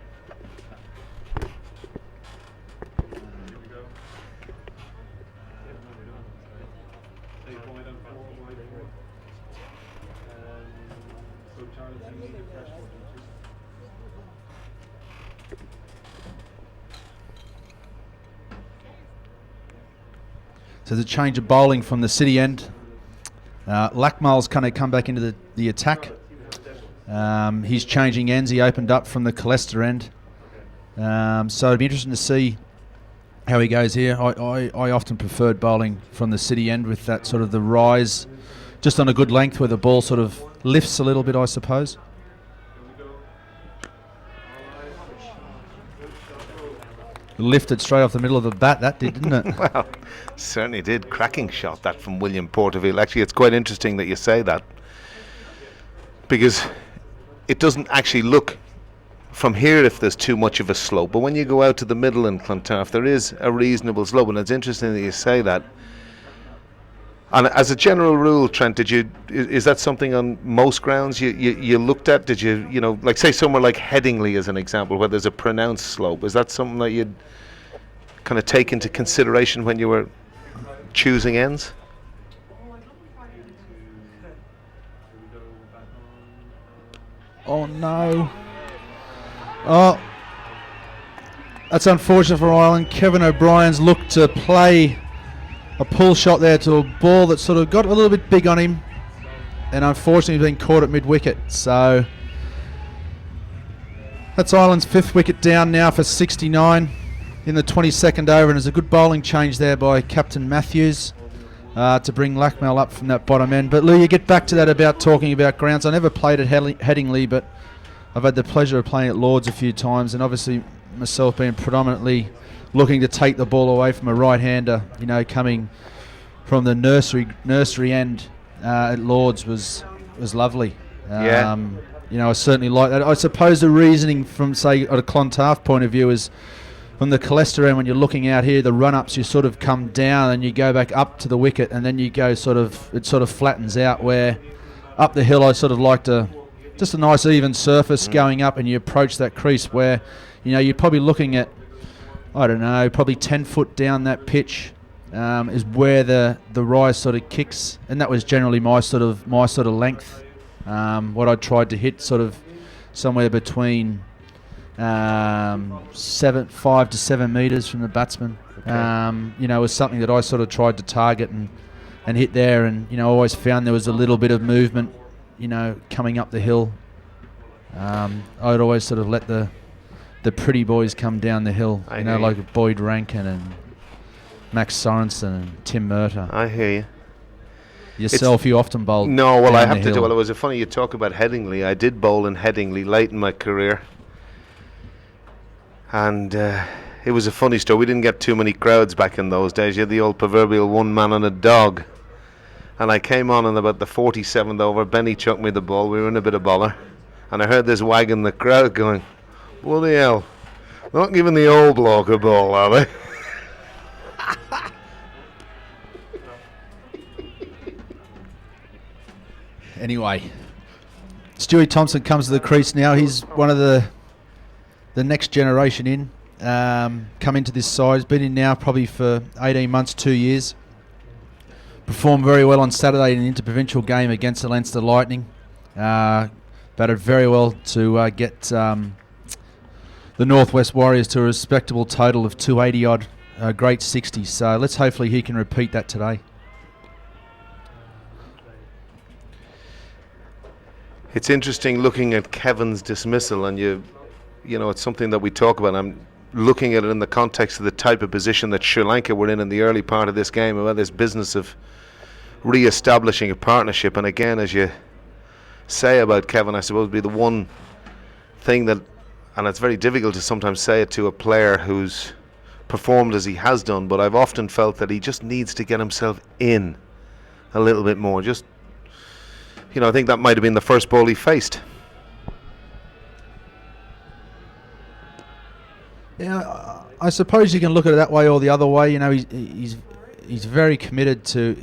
So the change of bowling from the City end. Lackmal's kind of come back into the attack. He's changing ends. He opened up from the Colester end. So it'd be interesting to see how he goes here. I often preferred bowling from the City end with that sort of the rise just on a good length where the ball sort of lifts a little bit, I suppose. Lifted straight off the middle of the bat, that did, didn't it? Well, certainly did. Cracking shot, that from William Porterfield. Actually, it's quite interesting that you say that, because it doesn't actually look from here if there's too much of a slope, but when you go out to the middle in Clontarf, there is a reasonable slope, and it's interesting that you say that. And as a general rule, Trent, is that something on most grounds you looked at? Did you know, like say somewhere like Headingley as an example, where there's a pronounced slope, is that something that you'd kind of take into consideration when you were choosing ends? Oh no. Oh, That's unfortunate for Ireland. Kevin O'Brien's looked to play a pull shot there to a ball that sort of got a little bit big on him, and unfortunately been caught at mid-wicket. So that's Ireland's 5th wicket down now for 69 in the 22nd over, and there's a good bowling change there by Captain Matthews to bring Lackmell up from that bottom end. But Lou, you get back to that about talking about grounds. I never played at Headingley, but I've had the pleasure of playing at Lords a few times, and obviously myself being predominantly looking to take the ball away from a right-hander, coming from the nursery end at Lords was lovely. Yeah. I certainly like that. I suppose the reasoning from, say, at a Clontarf point of view is from the Colester end, when you're looking out here, the run-ups, you sort of come down and you go back up to the wicket, and then you go it sort of flattens out, where up the hill I sort of like to, just a nice even surface going up, and you approach that crease where, you're probably looking at, I don't know, probably 10 foot down that pitch is where the rise sort of kicks, and that was generally my sort of length. What I tried to hit sort of somewhere between 5 to 7 meters from the batsman. Okay. Was something that I sort of tried to target and hit there, and I always found there was a little bit of movement, coming up the hill. I'd always sort of let the pretty boys come down the hill, like Boyd Rankin and Max Sorensen and Tim Murtagh. I hear you. Yourself, you often bowled. No, well, I have to do. Well, it it was funny you talk about Headingley. I did bowl in Headingley late in my career, and it was a funny story. We didn't get too many crowds back in those days. You had the old proverbial one man and a dog, and I came on in about the 47th over. Benny chucked me the ball. We were in a bit of bother, and I heard this wag in the crowd going, "Bloody hell, they're not giving the old bloke a ball, are they?" Anyway, Stewie Thompson comes to the crease now. He's one of the next generation in, come into this side. He's been in now probably for 18 months, 2 years. Performed very well on Saturday in an interprovincial game against the Leinster Lightning. Batted very well to get the Northwest Warriors to a respectable total of 280 odd, great 60. So let's hopefully he can repeat that today. It's interesting looking at Kevin's dismissal, and it's something that we talk about. I'm looking at it in the context of the type of position that Sri Lanka were in the early part of this game, about this business of re-establishing a partnership. And again, as you say about Kevin, I suppose would be the one thing that, and it's very difficult to sometimes say it to a player who's performed as he has done, but I've often felt that he just needs to get himself in a little bit more. Just, I think that might have been the first ball he faced. Yeah, I suppose you can look at it that way or the other way. He's very committed to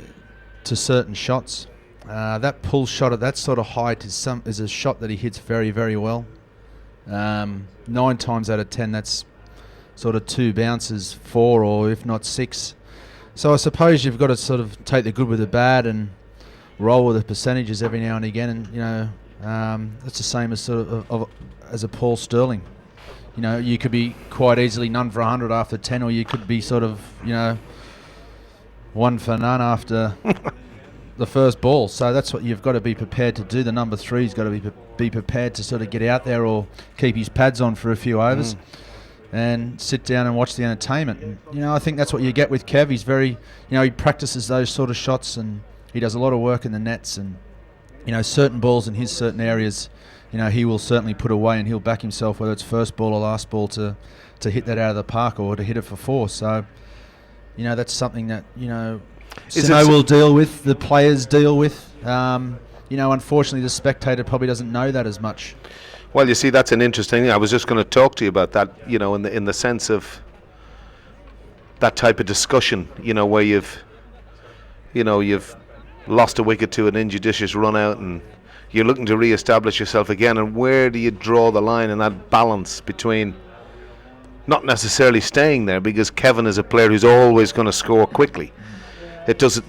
certain shots. That pull shot at that sort of height is a shot that he hits very, very well. 9 times out of 10, that's sort of 2 bounces, 4 or if not 6. So I suppose you've got to sort of take the good with the bad and roll with the percentages every now and again, and that's the same as sort of as a Paul Sterling. You could be quite easily none for 100 after 10, or you could be sort of 1 for none after the first ball. So that's what you've got to be prepared to do. The number 3's got to be prepared to sort of get out there or keep his pads on for a few overs and sit down and watch the entertainment. And, I think that's what you get with Kev. He's very, he practices those sort of shots, and he does a lot of work in the nets, and certain balls in his certain areas, he will certainly put away, and he'll back himself, whether it's first ball or last ball, to hit that out of the park or to hit it for 4. So, that's something that Sino will deal with, the players deal with. Unfortunately, the spectator probably doesn't know that as much. Well, you see, that's an interesting thing. I was just going to talk to you about that. In the sense of that type of discussion. Where you've lost a wicket to an injudicious run out, and you're looking to re-establish yourself again, and where do you draw the line in that balance between not necessarily staying there, because Kevin is a player who's always going to score quickly. It doesn't,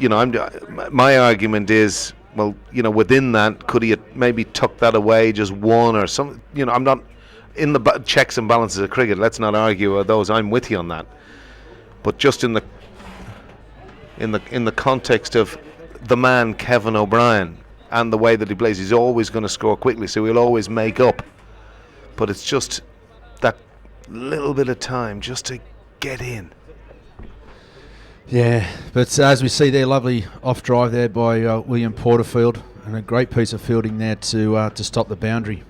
my argument is, well, within that, could he maybe tuck that away, just 1 or something? I'm not in the checks and balances of cricket, let's not argue about those. I'm with you on that. But just in the context of the man Kevin O'Brien and the way that he plays, he's always going to score quickly, so he'll always make up. But it's just that little bit of time just to get in. Yeah, but as we see there, lovely off drive there by William Porterfield, and a great piece of fielding there to stop the boundary.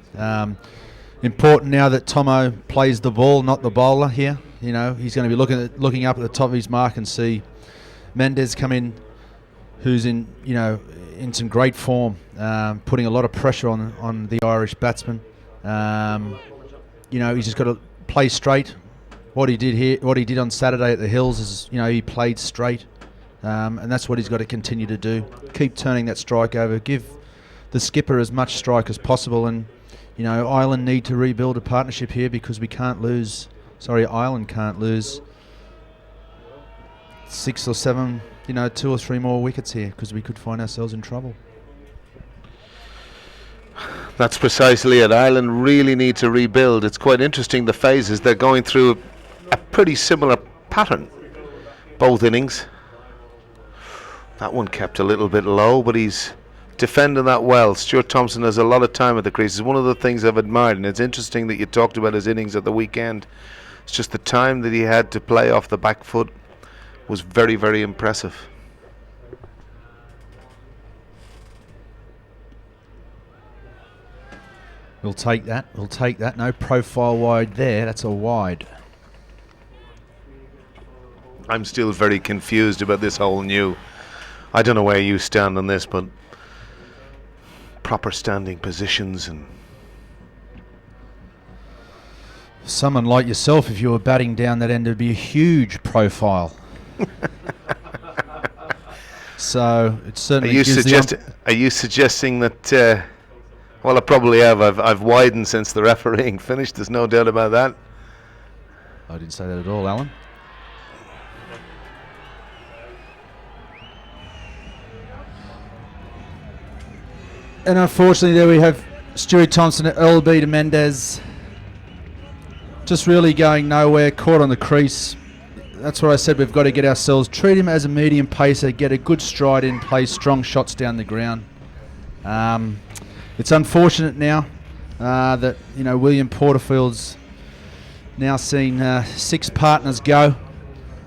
Important now that Tomo plays the ball, not the bowler here. You know, he's going to be looking up at the top of his mark and see Mendes come in, who's in some great form, putting a lot of pressure on the Irish batsman. He's just got to play straight. What he did on Saturday at the Hills is, he played straight, and that's what he's got to continue to do. Keep turning that strike over. Give the skipper as much strike as possible, and Ireland need to rebuild a partnership here because Ireland can't lose 6 or 7, 2 or 3 more wickets here, because we could find ourselves in trouble. That's precisely it. Ireland really need to rebuild. It's quite interesting, the phases. They're going through a pretty similar pattern, both innings. That one kept a little bit low, but he's defending that well. Stuart Thompson has a lot of time at the crease. It's one of the things I've admired, and it's interesting that you talked about his innings at the weekend. It's just the time that he had to play off the back foot was very, very impressive. We'll take that. No profile wide there. That's a wide. I'm still very confused about this whole new... I don't know where you stand on this, but proper standing positions and... Someone like yourself, if you were batting down that end, it would be a huge profile. So it certainly Are you suggesting that... well, I probably have. I've widened since the refereeing finished. There's no doubt about that. I didn't say that at all, Alan. And unfortunately, there we have Stuart Thompson at LB to Mendes. Just really going nowhere, caught on the crease. That's what I said, we've got to get ourselves, treat him as a medium pacer, get a good stride in, play strong shots down the ground. It's unfortunate now that William Porterfield's now seen 6 partners go,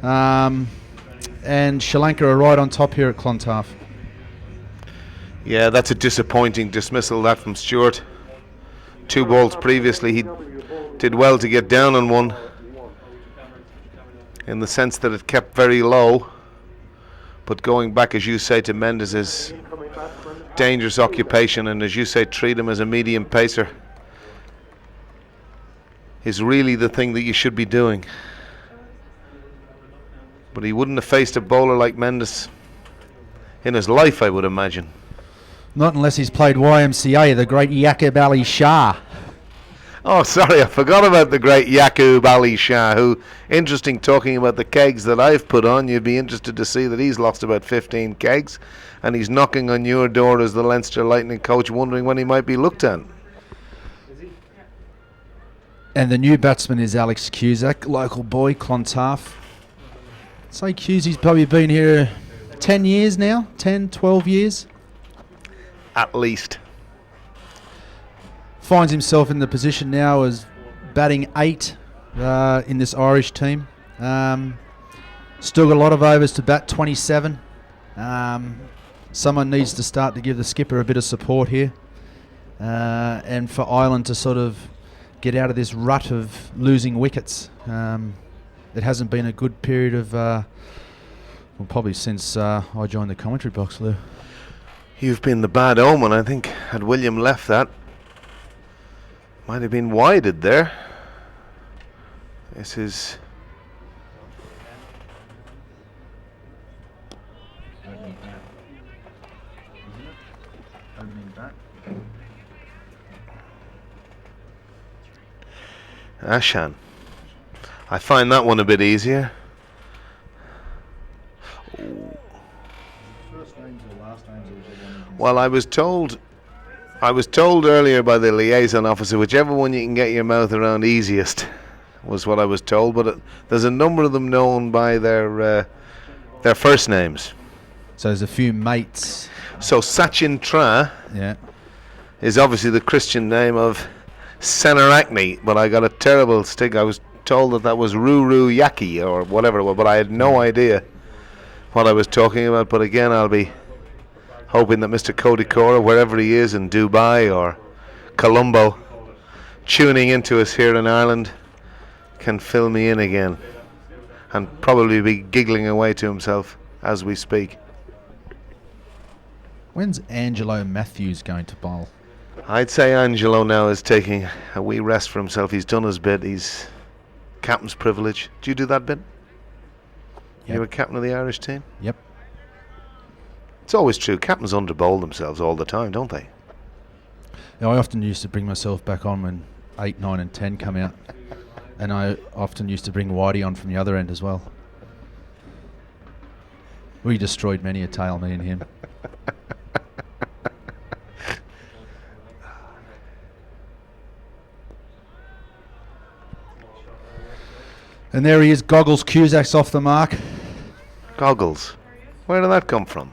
and Sri Lanka are right on top here at Clontarf. Yeah, that's a disappointing dismissal, that from Stuart. 2 balls previously, he did well to get down on one, in the sense that it kept very low. But going back, as you say, to Mendes is dangerous occupation, and as you say, treat him as a medium pacer is really the thing that you should be doing. But he wouldn't have faced a bowler like Mendes in his life, I would imagine. Not unless he's played YMCA, the great Yaqub Ali Shah. Oh, sorry, I forgot about the great Yaqub Ali Shah, who, interesting, talking about the kegs that I've put on, you'd be interested to see that he's lost about 15 kegs, and he's knocking on your door as the Leinster Lightning coach, wondering when he might be looked at. And the new batsman is Alex Cusack, local boy, Clontarf. I'd say Cusey's probably been here 10 years now, 10, 12 years. At least. Finds himself in the position now as batting 8 in this Irish team. Still got a lot of overs to bat, 27. Someone needs to start to give the skipper a bit of support here, and for Ireland to sort of get out of this rut of losing wickets. It hasn't been a good period of, probably since I joined the commentary box, Lou. You've been the bad omen, I think. Had William left that, might have been wided there. This is... Ashan. I find that one a bit easier. Well, I was told I was told earlier by the liaison officer, whichever one you can get your mouth around easiest was what I was told, but there's a number of them known by their first names. So there's a few mates. So Sachin Tra Yeah. is obviously the Christian name of Senarachni, but I got a terrible stick. I was told that was Ruru Yaki or whatever it was, but I had no idea what I was talking about. But again, I'll be hoping that Mr. Cody Cora, wherever he is in Dubai or Colombo, tuning into us here in Ireland, can fill me in again and probably be giggling away to himself as we speak. When's Angelo Matthews going to bowl? I'd say Angelo now is taking a wee rest for himself. He's done his bit. He's captain's privilege. Do you do that bit? Yep. You were captain of the Irish team? Yep. It's always true. Captains underbowl themselves all the time, don't they? Now, I often used to bring myself back on when 8, 9 and 10 come out. And I often used to bring Whitey on from the other end as well. We destroyed many a tail, me and him. And there he is, Goggles. Cusack's off the mark. Goggles? Where did that come from?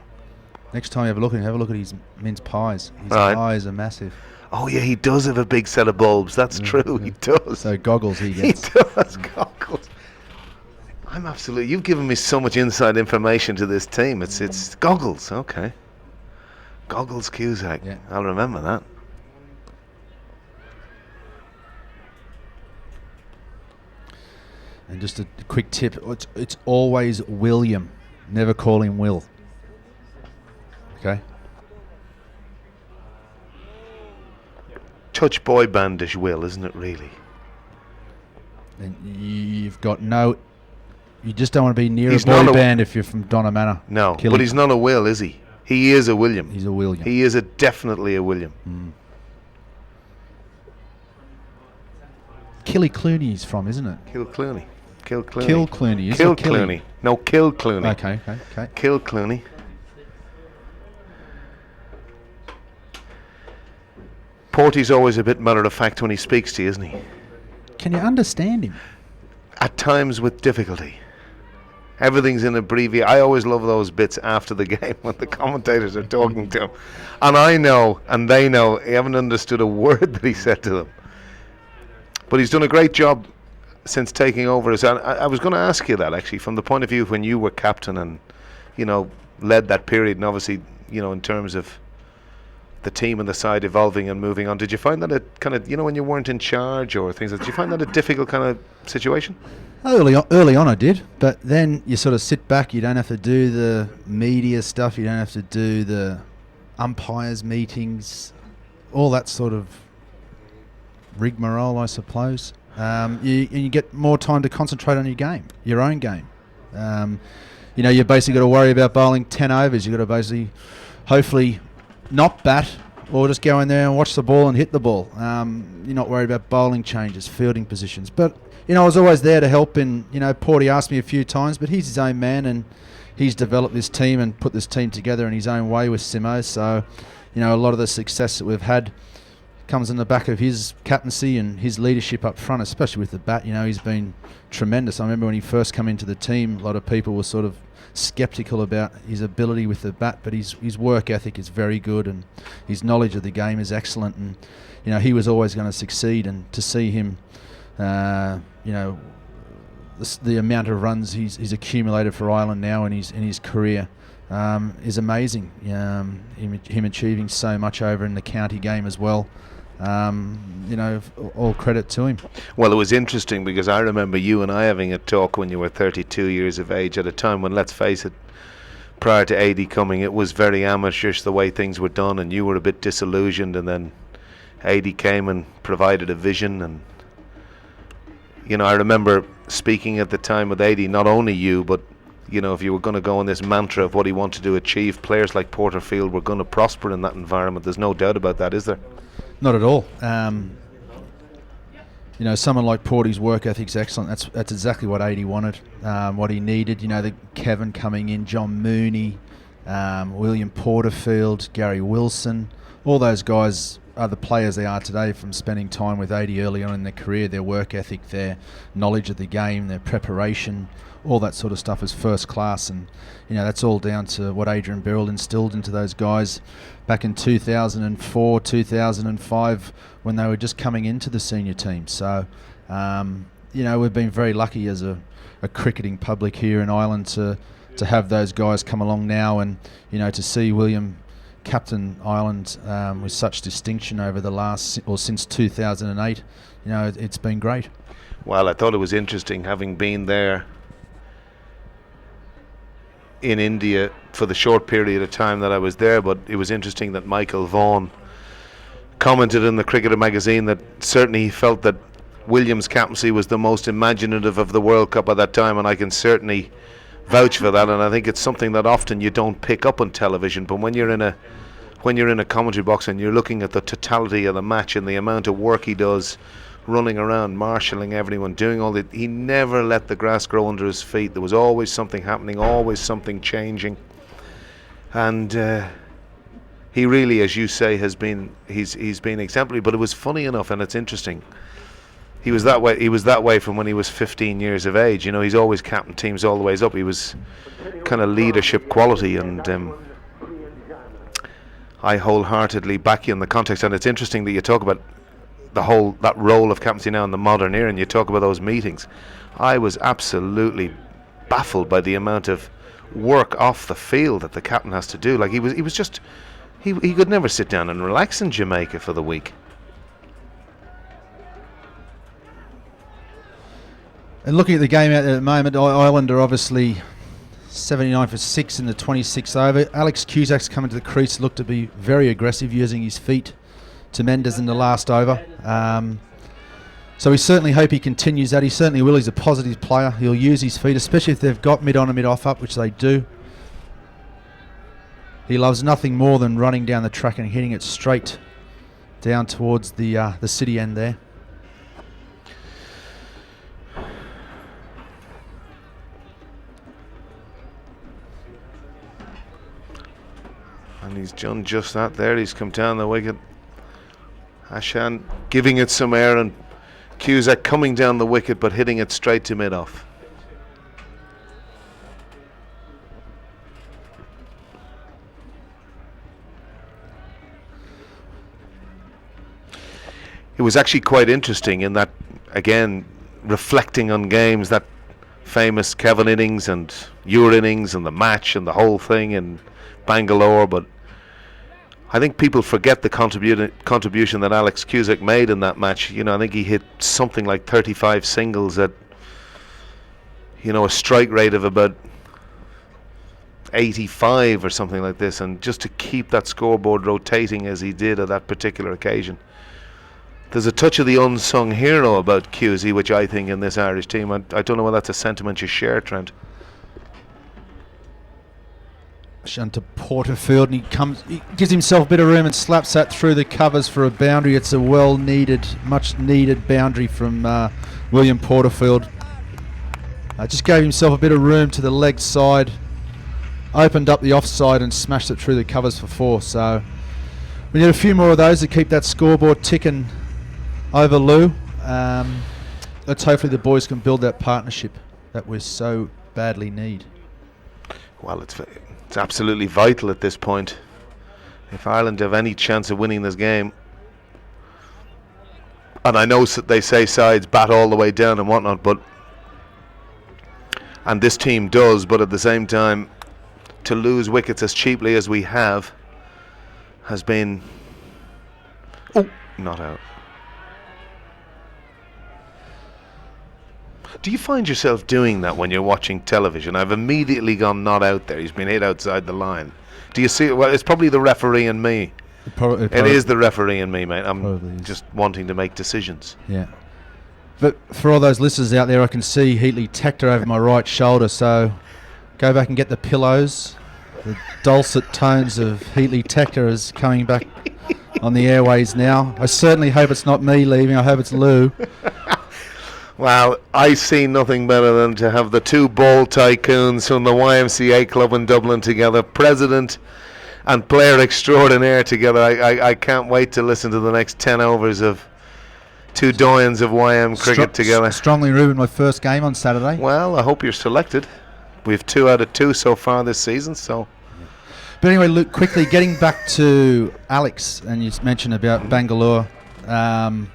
Next time you have a look at his mince pies. His Right. eyes are massive. Oh yeah, he does have a big set of bulbs. That's true. He does. So Goggles he He gets. does. Goggles. I'm absolutely. You've given me so much inside information to this team. It's Goggles. Okay. Goggles Cusack. Yeah. I'll remember that. And just a quick tip, it's always William. Never call him Will. Okay? Touch boy bandish Will, isn't it really? And you've got no... You just don't want to be near He's a boy not a- band if you're from Donna Manor. No, Kill but him. he's not a Will, is he? He is a William. He's a William. He is definitely a William. Killy Clooney's from, isn't it? Kill Clooney. Kill Clooney. Kill Clooney. Is Kill it Killy? Clooney. No, Kill Clooney. Okay. Kill Clooney. Porty's always a bit matter of fact when he speaks to you, isn't he? Can you understand him? At times with difficulty. Everything's in abbreviation. I always love those bits after the game when the commentators are talking to him. And I know, and they know, he haven't understood a word that he said to them. But he's done a great job since taking over. I was going to ask you that, actually, from the point of view of when you were captain and, led that period, and obviously, in terms of the team and the side evolving and moving on. Did you find that a kind of, when you weren't in charge or things, did you find that a difficult kind of situation? Early on I did, but then you sort of sit back. You don't have to do the media stuff. You don't have to do the umpires meetings, all that sort of rigmarole, I suppose. You get more time to concentrate on your game, your own game. You basically got to worry about bowling 10 overs. You got to basically, hopefully, not bat or just go in there and watch the ball and hit the ball. You're not worried about bowling changes, fielding positions. But, I was always there to help. And, Porty asked me a few times, but he's his own man and he's developed this team and put this team together in his own way with Simo. So, a lot of the success that we've had comes in the back of his captaincy and his leadership up front, especially with the bat. He's been tremendous. I remember when he first came into the team, a lot of people were sort of sceptical about his ability with the bat, but his work ethic is very good and his knowledge of the game is excellent, and he was always going to succeed. And to see him, the amount of runs he's accumulated for Ireland now in his career is amazing. Him achieving so much over in the county game as well. All credit to him. Well, it was interesting because I remember you and I having a talk when you were 32 years of age at a time when, let's face it, prior to AD coming, it was very amateurish the way things were done, and you were a bit disillusioned, and then AD came and provided a vision. And I remember speaking at the time with AD, not only you, but if you were going to go on this mantra of what he wanted to achieve, players like Porterfield were going to prosper in that environment. There's no doubt about that, is there? Not at all. Someone like Porty's work ethic's excellent. That's exactly what 80 wanted, what he needed. The Kevin coming in, John Mooney, William Porterfield, Gary Wilson, all those guys are the players they are today from spending time with 80 early on in their career. Their work ethic, their knowledge of the game, their preparation, all that sort of stuff is first class, and that's all down to what Adrian Beryl instilled into those guys back in 2004, 2005 when they were just coming into the senior team. So we've been very lucky as a cricketing public here in Ireland to have those guys come along now, and to see William captain Ireland with such distinction over since 2008. It's been great. Well, I thought it was interesting, having been there in India for the short period of time that I was there, but it was interesting that Michael Vaughan commented in the Cricketer magazine that certainly he felt that Williams' captaincy was the most imaginative of the World Cup at that time, and I can certainly vouch for that. And I think it's something that often you don't pick up on television, but when you're in a commentary box and you're looking at the totality of the match and the amount of work he does, running around, marshalling everyone, doing all that, he never let the grass grow under his feet. There was always something happening, always something changing, and he really, as you say, he's been exemplary. But it was funny enough, and it's interesting, he was that way from when he was 15 years of age. He's always captained teams all the ways up. He was kind of leadership quality, and I wholeheartedly back you in the context. And it's interesting that you talk about that role of captaincy now in the modern era, and you talk about those meetings. I was absolutely baffled by the amount of work off the field that the captain has to do. Like he could never sit down and relax in Jamaica for the week. And looking at the game out there at the moment, Ireland are obviously 79 for 6 in the 26th over. Alex Cusac's coming to the crease, looked to be very aggressive, using his feet to Mendes in the last over. So we certainly hope he continues that. He certainly will. He's a positive player. He'll use his feet, especially if they've got mid on and mid off up, which they do. He loves nothing more than running down the track and hitting it straight down towards the city end there. And he's done just that there. He's come down the wicket. Hashan giving it some air, and Cusack coming down the wicket but hitting it straight to mid-off. It was actually quite interesting in that, again, reflecting on games, that famous Kevin innings and your innings and the match and the whole thing in Bangalore, but I think people forget the contribution that Alex Cusack made in that match. I think he hit something like 35 singles at a strike rate of about 85 or something like this, and just to keep that scoreboard rotating as he did at that particular occasion. There's a touch of the unsung hero about Cusy, which I think in this Irish team, I don't know whether that's a sentiment you share, Trent. To Porterfield, and he gives himself a bit of room and slaps that through the covers for a boundary. It's a much needed boundary from William Porterfield. Just gave himself a bit of room to the leg side, opened up the offside and smashed it through the covers for 4. So we need a few more of those to keep that scoreboard ticking over Lou. Let's hopefully the boys can build that partnership that we so badly need. Well, it's absolutely vital at this point. If Ireland have any chance of winning this game, and I know they say sides bat all the way down and whatnot, and this team does, but at the same time, to lose wickets as cheaply as we have has been not out. Do you find yourself doing that when you're watching television? I've immediately gone not out there. He's been hit outside the line. Do you see it? Well, it's probably the referee and me. It is the referee and me, mate. I'm just wanting to make decisions. Yeah. But for all those listeners out there, I can see Heatley Tector over my right shoulder, so go back and get the pillows. The dulcet tones of Heatley Tector is coming back on the airways now. I certainly hope it's not me leaving. I hope it's Lou. Well, I see nothing better than to have the two ball tycoons from the YMCA club in Dublin together, President and player extraordinaire together. I can't wait to listen to the next 10 overs of two doyens of YM cricket together. Strongly rumored my first game on Saturday. Well, I hope you're selected. We have 2 out of 2 so far this season, so. But anyway, Luke, quickly getting back to Alex, and you mentioned about Bangalore. I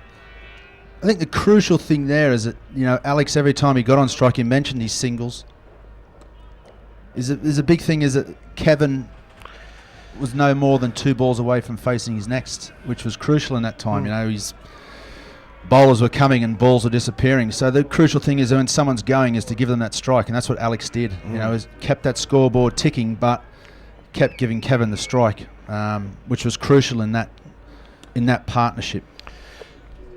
think the crucial thing there is that, you know, Alex, every time he got on strike, he mentioned his singles. There's a big thing is that Kevin was no more than 2 balls away from facing his next, which was crucial in that time. You know, his bowlers were coming and balls were disappearing. So the crucial thing is when someone's going is to give them that strike, and that's what Alex did. You know, is kept that scoreboard ticking, but kept giving Kevin the strike, which was crucial in that partnership.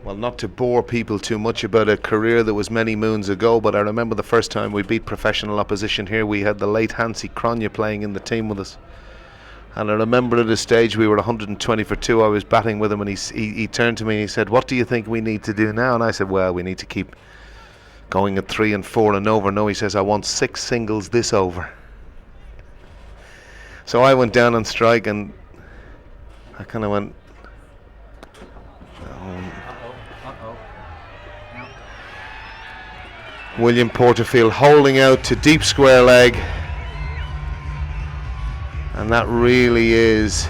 Well, not to bore people too much about a career that was many moons ago, but I remember the first time we beat professional opposition here, we had the late Hansi Cronje playing in the team with us. And I remember at a stage we were 120 for 2, I was batting with him, and he turned to me and he said, "What do you think we need to do now?" And I said, "Well, we need to keep going at 3 and 4 and over." No, he says, "I want 6 singles this over." So I went down on strike and I kind of went, William Porterfield holding out to deep square leg, and that really is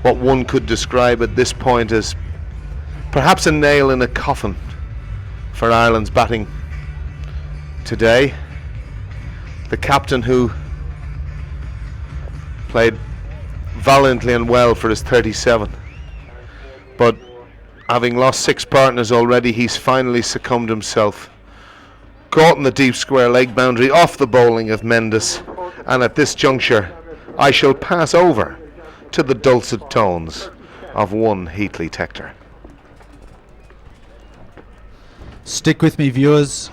what one could describe at this point as perhaps a nail in a coffin for Ireland's batting today. The captain, who played valiantly and well for his 37, but having lost 6 partners already, he's finally succumbed himself. Caught in the deep square leg boundary off the bowling of Mendes, and at this juncture I shall pass over to the dulcet tones of one Heatley Tector. Stick with me, viewers.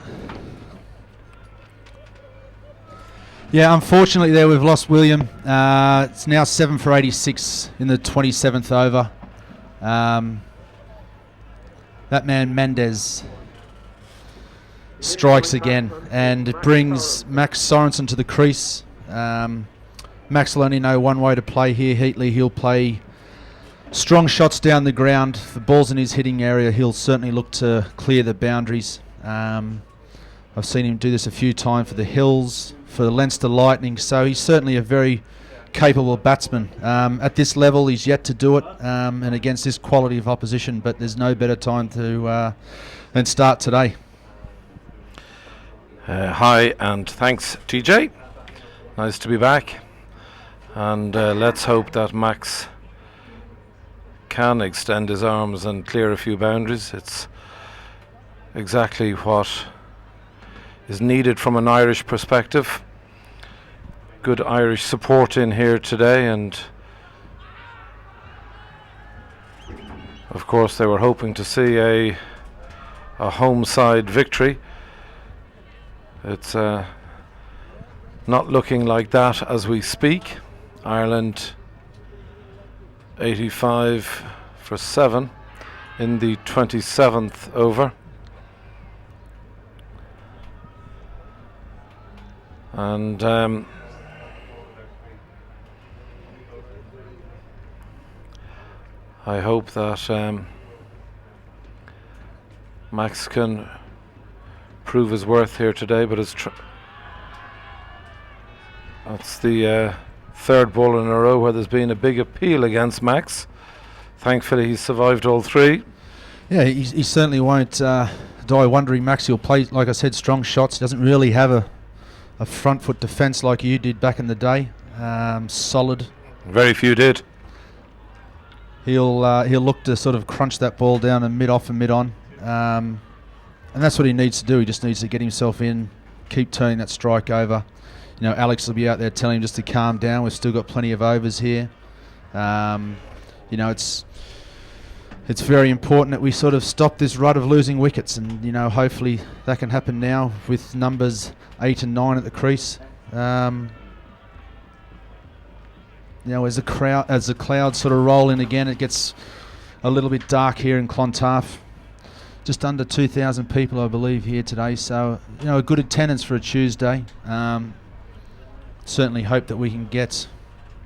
Yeah, unfortunately there we've lost William. It's now 7 for 86 in the 27th over. That man Mendes strikes again, and it brings Max Sorensen to the crease. Max will only know one way to play here. Heatley, he'll play strong shots down the ground. The ball's in his hitting area, he'll certainly look to clear the boundaries. I've seen him do this a few times for the Hills, for the Leinster Lightning, so he's certainly a very capable batsman. At this level he's yet to do it, and against this quality of opposition, but there's no better time to than start today. Hi and thanks, TJ. Nice to be back, and let's hope that Max can extend his arms and clear a few boundaries. It's exactly what is needed from an Irish perspective. Good Irish support in here today, and of course they were hoping to see a home side victory. It's not looking like that as we speak. Ireland 85 for 7 in the 27th over. And I hope that Max can prove his worth here today, but that's the 3rd ball in a row where there's been a big appeal against Max. Thankfully he's survived all 3. Yeah, he certainly won't die wondering. Max, he'll play, like I said, strong shots. Doesn't really have a front foot defence like you did back in the day. Solid. Very few did. He'll look to sort of crunch that ball down and mid off and mid on, and that's what he needs to do. He just needs to get himself in, keep turning that strike over. You know, Alex will be out there telling him just to calm down. We've still got plenty of overs here. You know, it's very important that we sort of stop this rut of losing wickets, and you know, hopefully that can happen now with numbers 8 and 9 at the crease. You know, as the clouds sort of roll in again, it gets a little bit dark here in Clontarf. Just under 2,000 people, I believe, here today. So, you know, a good attendance for a Tuesday. Certainly hope that we can get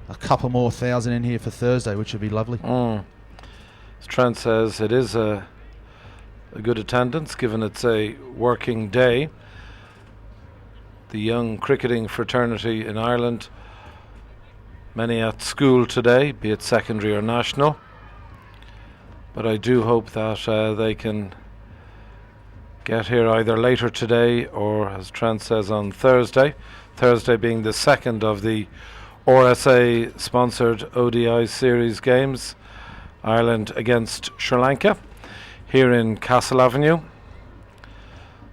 a couple more thousand in here for Thursday, which would be lovely. As Trent says, it is a good attendance given it's a working day. The young cricketing fraternity in Ireland, many at school today, be it secondary or national. But I do hope that they can get here either later today or, as Trent says, on Thursday. Thursday being the second of the RSA sponsored ODI series games. Ireland against Sri Lanka here in Castle Avenue,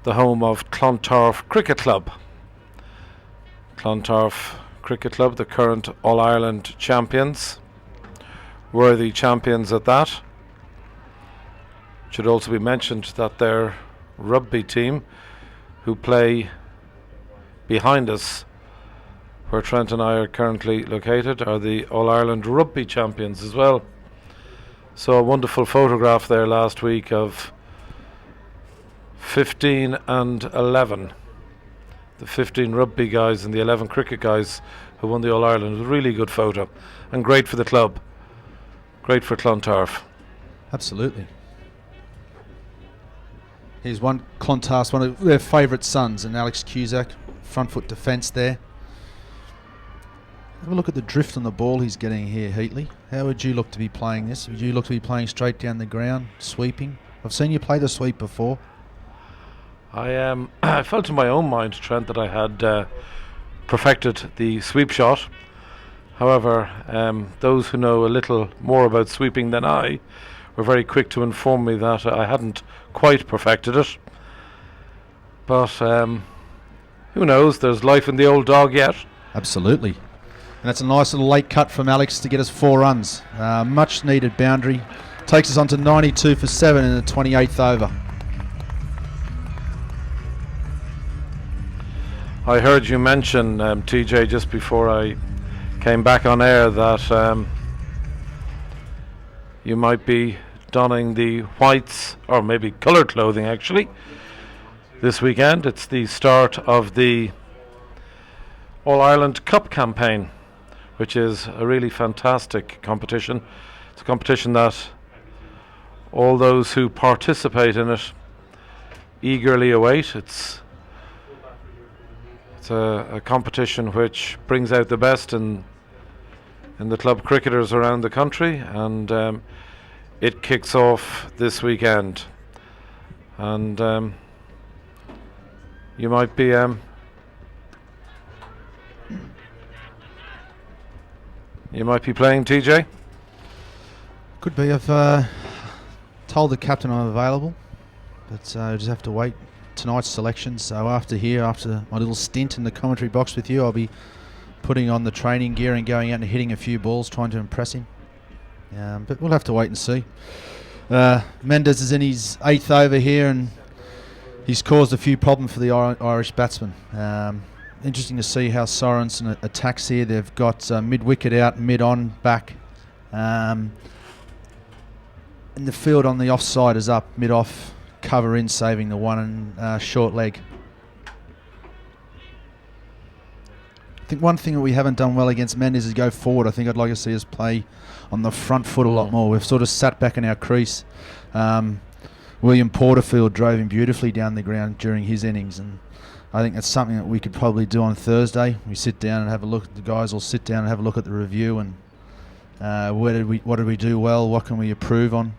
the home of Clontarf Cricket Club. Clontarf Cricket Club, the current All-Ireland champions, worthy champions at that. Should also be mentioned that their rugby team, who play behind us where Trent and I are currently located, are the All-Ireland rugby champions as well. So a wonderful photograph there last week of 15 and 11. The 15 rugby guys and the 11 cricket guys who won the All-Ireland. It was a really good photo and great for the club. Great for Clontarf. Absolutely. Here's Clontarf's one of their favourite sons, and Alex Cusack, front foot defence there. Have a look at the drift on the ball he's getting here, Heatley. How would you look to be playing this? Would you look to be playing straight down the ground, sweeping? I've seen you play the sweep before. I felt in my own mind, Trent, that I had perfected the sweep shot. However, those who know a little more about sweeping than I were very quick to inform me that I hadn't quite perfected it. But who knows? There's life in the old dog yet. Absolutely. And that's a nice little late cut from Alex to get us 4 runs. Much needed boundary. Takes us on to 92 for 7 in the 28th over. I heard you mention, TJ, just before I came back on air that you might be donning the whites, or maybe coloured clothing actually, this weekend. It's the start of the All-Ireland Cup campaign, which is a really fantastic competition. It's a competition that all those who participate in it eagerly await. It's a competition which brings out the best in the club cricketers around the country, and it kicks off this weekend. And you might be playing, TJ? Could be. I've told the captain I'm available, but I just have to wait tonight's selection. So after my little stint in the commentary box with you, I'll be putting on the training gear and going out and hitting a few balls, trying to impress him. But we'll have to wait and see. Mendes is in his 8th over here, and he's caused a few problems for the Irish batsmen. Interesting to see how Sorensen attacks here. They've got mid-wicket out, mid-on, back. And the field on the offside is up, mid-off, cover in, saving the one and short leg. I think one thing that we haven't done well against Mendes is go forward. I think I'd like to see us play on the front foot a lot more. We've sort of sat back in our crease. William Porterfield drove him beautifully down the ground during his innings, and I think that's something that we could probably do on Thursday. We sit down and have a look. The guys will sit down and have a look at the review and what did we do well? What can we improve on?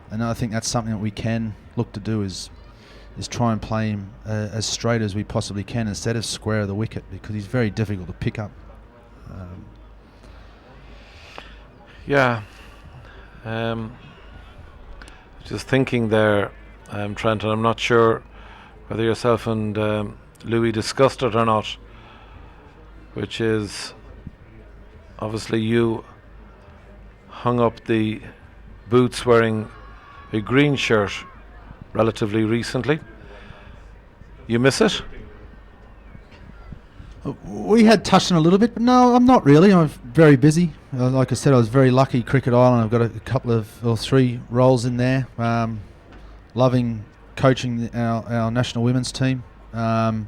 And I think that's something that we can look to do is try and play him as straight as we possibly can instead of square of the wicket, because he's very difficult to pick up. Just thinking there, Trent, and I'm not sure whether yourself and Louis discussed it or not, which is obviously you hung up the boots wearing a green shirt relatively recently. You miss it? We had touched on a little bit, but no, I'm not really. I'm very busy. Like I said, I was very lucky. Cricket Island, I've got a couple of 3 roles in there. Loving coaching our national women's team. I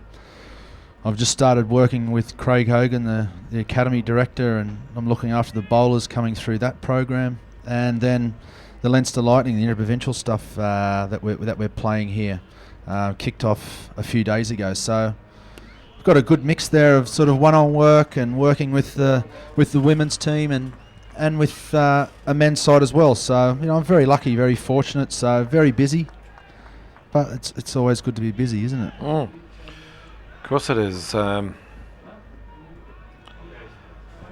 I've just started working with Craig Hogan, the academy director, and I'm looking after the bowlers coming through that program, and then the Leinster Lightning, the interprovincial stuff that we're playing here, kicked off a few days ago. So we've got a good mix there of sort of one-on work and working with the women's team and with a men's side as well. So I'm very lucky, very fortunate. So very busy, but it's always good to be busy, isn't it? Of course it is.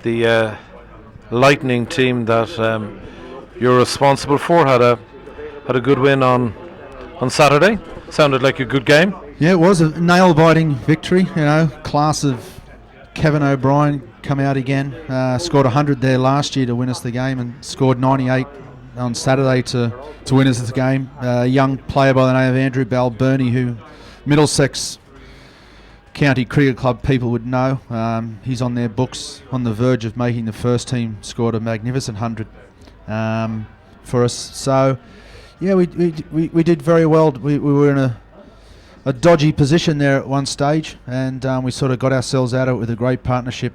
The Lightning team that you're responsible for had a good win on Saturday. Sounded like a good game. Yeah, it was a nail-biting victory. Class of Kevin O'Brien come out again. Scored 100 there last year to win us the game, and scored 98 on Saturday to win us the game. A young player by the name of Andrew Balburney, who Middlesex County Cricket Club people would know. He's on their books, on the verge of making the first team. Scored a magnificent 100 for us. So, yeah, we did very well. We were in a dodgy position there at one stage, and we sort of got ourselves out of it with a great partnership.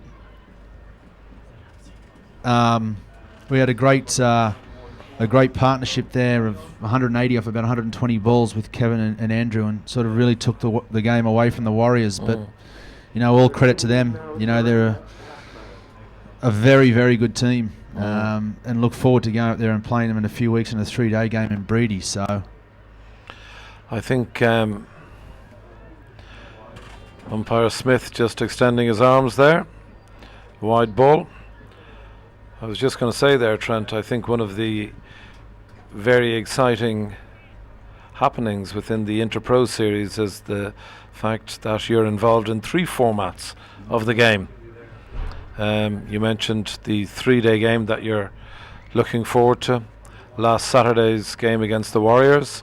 We had a great partnership there of 180 off about 120 balls with Kevin and Andrew, and sort of really took the game away from the Warriors. But all credit to them. They're a very, very good team, and look forward to going up there and playing them in a few weeks in a 3-day game in Breedy. So I think umpire Smith just extending his arms there. Wide ball. I was just going to say there, Trent, I think one of the very exciting happenings within the Interpro series is the fact that you're involved in 3 formats of the game. You mentioned the 3-day game that you're looking forward to. Last Saturday's game against the Warriors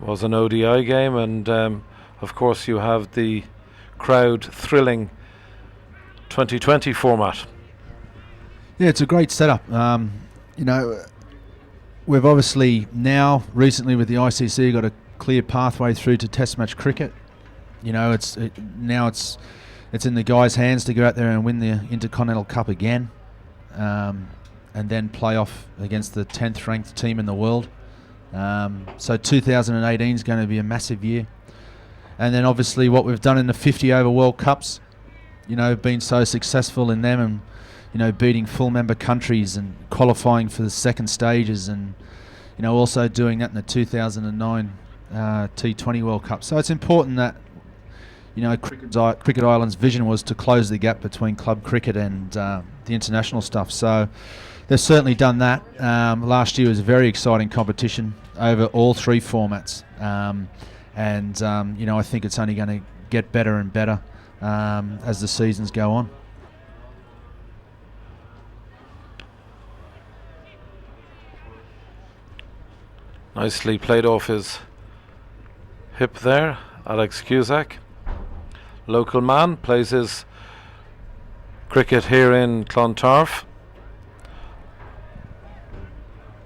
was an ODI game, and of course you have the crowd thrilling 2020 format. Yeah, it's a great setup. We've obviously now, recently with the ICC, got a clear pathway through to Test match cricket. It's in the guys' hands to go out there and win the Intercontinental Cup again, and then play off against the 10th ranked team in the world. So 2018 is going to be a massive year. And then obviously what we've done in the 50 over World Cups, been so successful in them, and beating full member countries and qualifying for the second stages, and also doing that in the 2009 T20 World Cup. So it's important that Cricket Ireland's vision was to close the gap between club cricket and the international stuff. So they've certainly done that. Last year was a very exciting competition over all 3 formats, and I think it's only going to get better and better as the seasons go on. Nicely played off his hip there, Alex Cusack. Local man, plays his cricket here in Clontarf.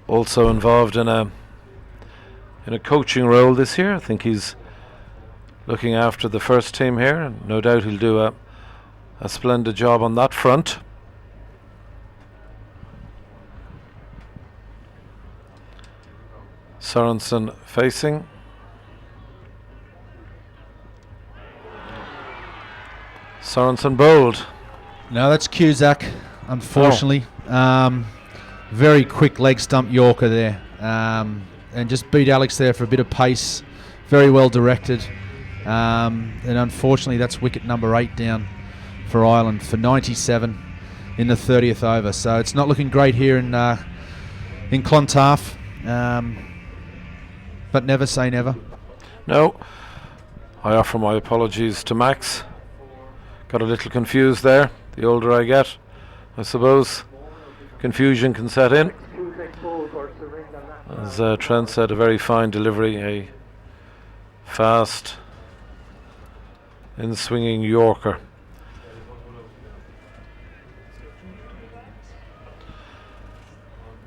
Also involved in a coaching role this year. I think he's looking after the first team here, and no doubt he'll do a splendid job on that front. Sorensen facing. Sorensen bowled. No, that's Cusack, unfortunately. Very quick leg stump Yorker there, and just beat Alex there for a bit of pace. Very well directed, and unfortunately that's wicket number 8 down for Ireland for 97 in the 30th over. So it's not looking great here in Clontarf. But never say never. No. I offer my apologies to Max. Got a little confused there. The older I get, I suppose, confusion can set in. As Trent said, a very fine delivery, a fast, in-swinging Yorker.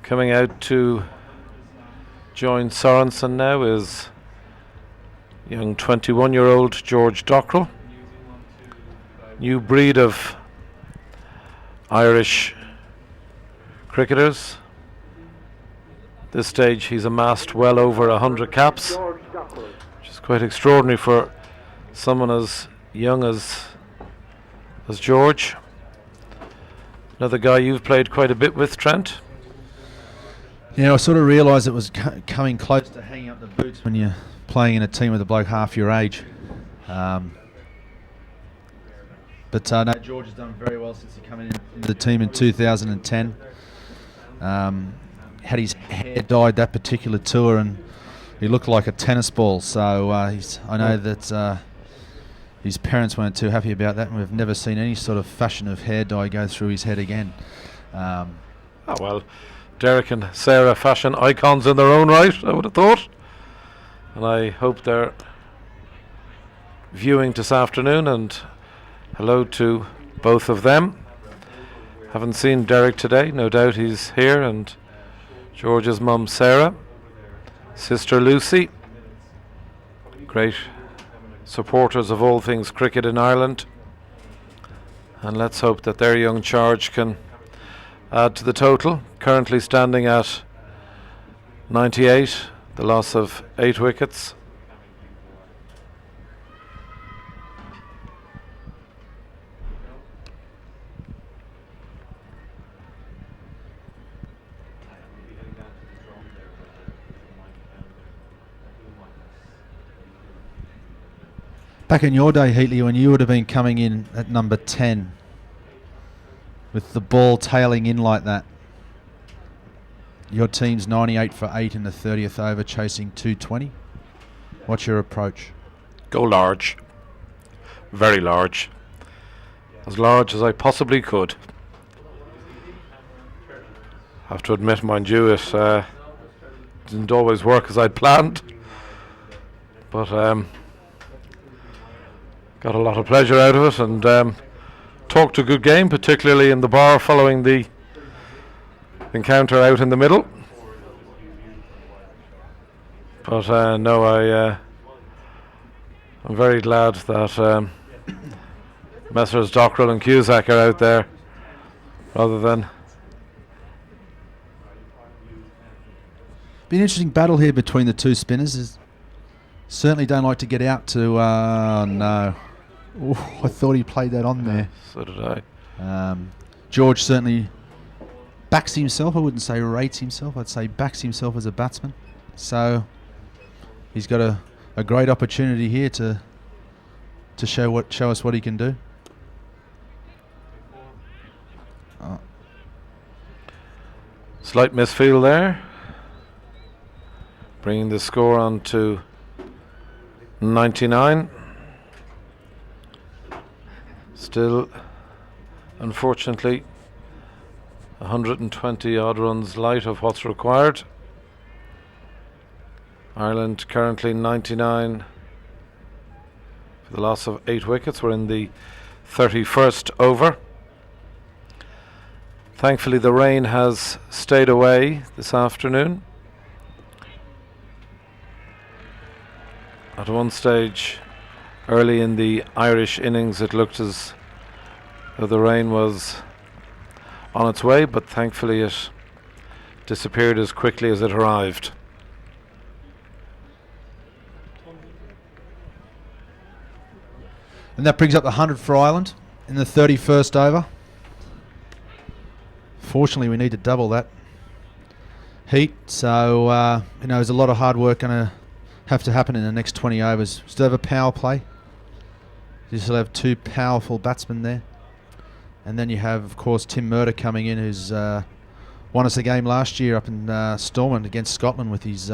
Coming out to join Sorensen now is young 21-year-old George Dockrell. new breed of Irish cricketers. This stage he's amassed well over 100 caps, which is quite extraordinary for someone as young as George. Another guy you've played quite a bit with, Trent. Yeah, I sort of realised it was coming close to hanging up the boots when you're playing in a team with a bloke half your age. But no, George has done very well since he came into the team in 2010. Had his hair dyed that particular tour, and he looked like a tennis ball. So I know that his parents weren't too happy about that, and we've never seen any sort of fashion of hair dye go through his head again. Oh well, Derek and Sarah, fashion icons in their own right, I would have thought. And I hope they're viewing this afternoon, and hello to both of them. Haven't seen Derek today, no doubt he's here, and George's mum Sarah, sister Lucy, great supporters of all things cricket in Ireland, and let's hope that their young charge can add to the total, currently standing at 98, the loss of 8 wickets. Back in your day, Heatley, when you would have been coming in at number 10 with the ball tailing in like that, your team's 98 for 8 in the 30th over, chasing 220. What's your approach? Go large. Very large. As large as I possibly could. Have to admit, mind you, it didn't always work as I'd planned. But got a lot of pleasure out of it, and talked a good game, particularly in the bar following the encounter out in the middle. But no, I'm very glad that Messrs. Dockrell and Cusack are out there rather than. Be an interesting battle here between the two spinners. Certainly don't like to get out to. No. Ooh, I thought he played that on there. So did I. George certainly backs himself. I wouldn't say rates himself. I'd say backs himself as a batsman. So he's got a great opportunity here to show us what he can do. Slight misfield there, bringing the score on to 99. Still, unfortunately, 120 odd runs light of what's required. Ireland currently 99 for the loss of 8 wickets. We're in the 31st over. Thankfully the rain has stayed away this afternoon. At one stage early in the Irish innings it looked as though the rain was on its way, but thankfully it disappeared as quickly as it arrived. And that brings up the 100 for Ireland in the 31st over. Fortunately, we need to double that heat, so there's a lot of hard work going to have to happen in the next 20 overs. Still have a power play. You still have 2 powerful batsmen there. And then you have, of course, Tim Murder coming in, who's won us a game last year up in Stormont against Scotland with his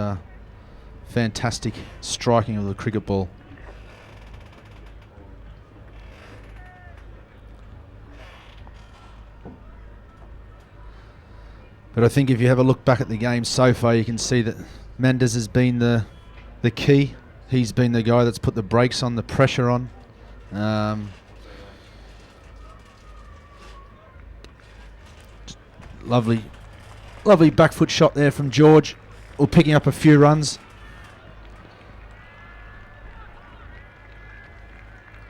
fantastic striking of the cricket ball. But I think if you have a look back at the game so far, you can see that Mendes has been the key. He's been the guy that's put the brakes on, the pressure on. Lovely back foot shot there from George. We're picking up a few runs.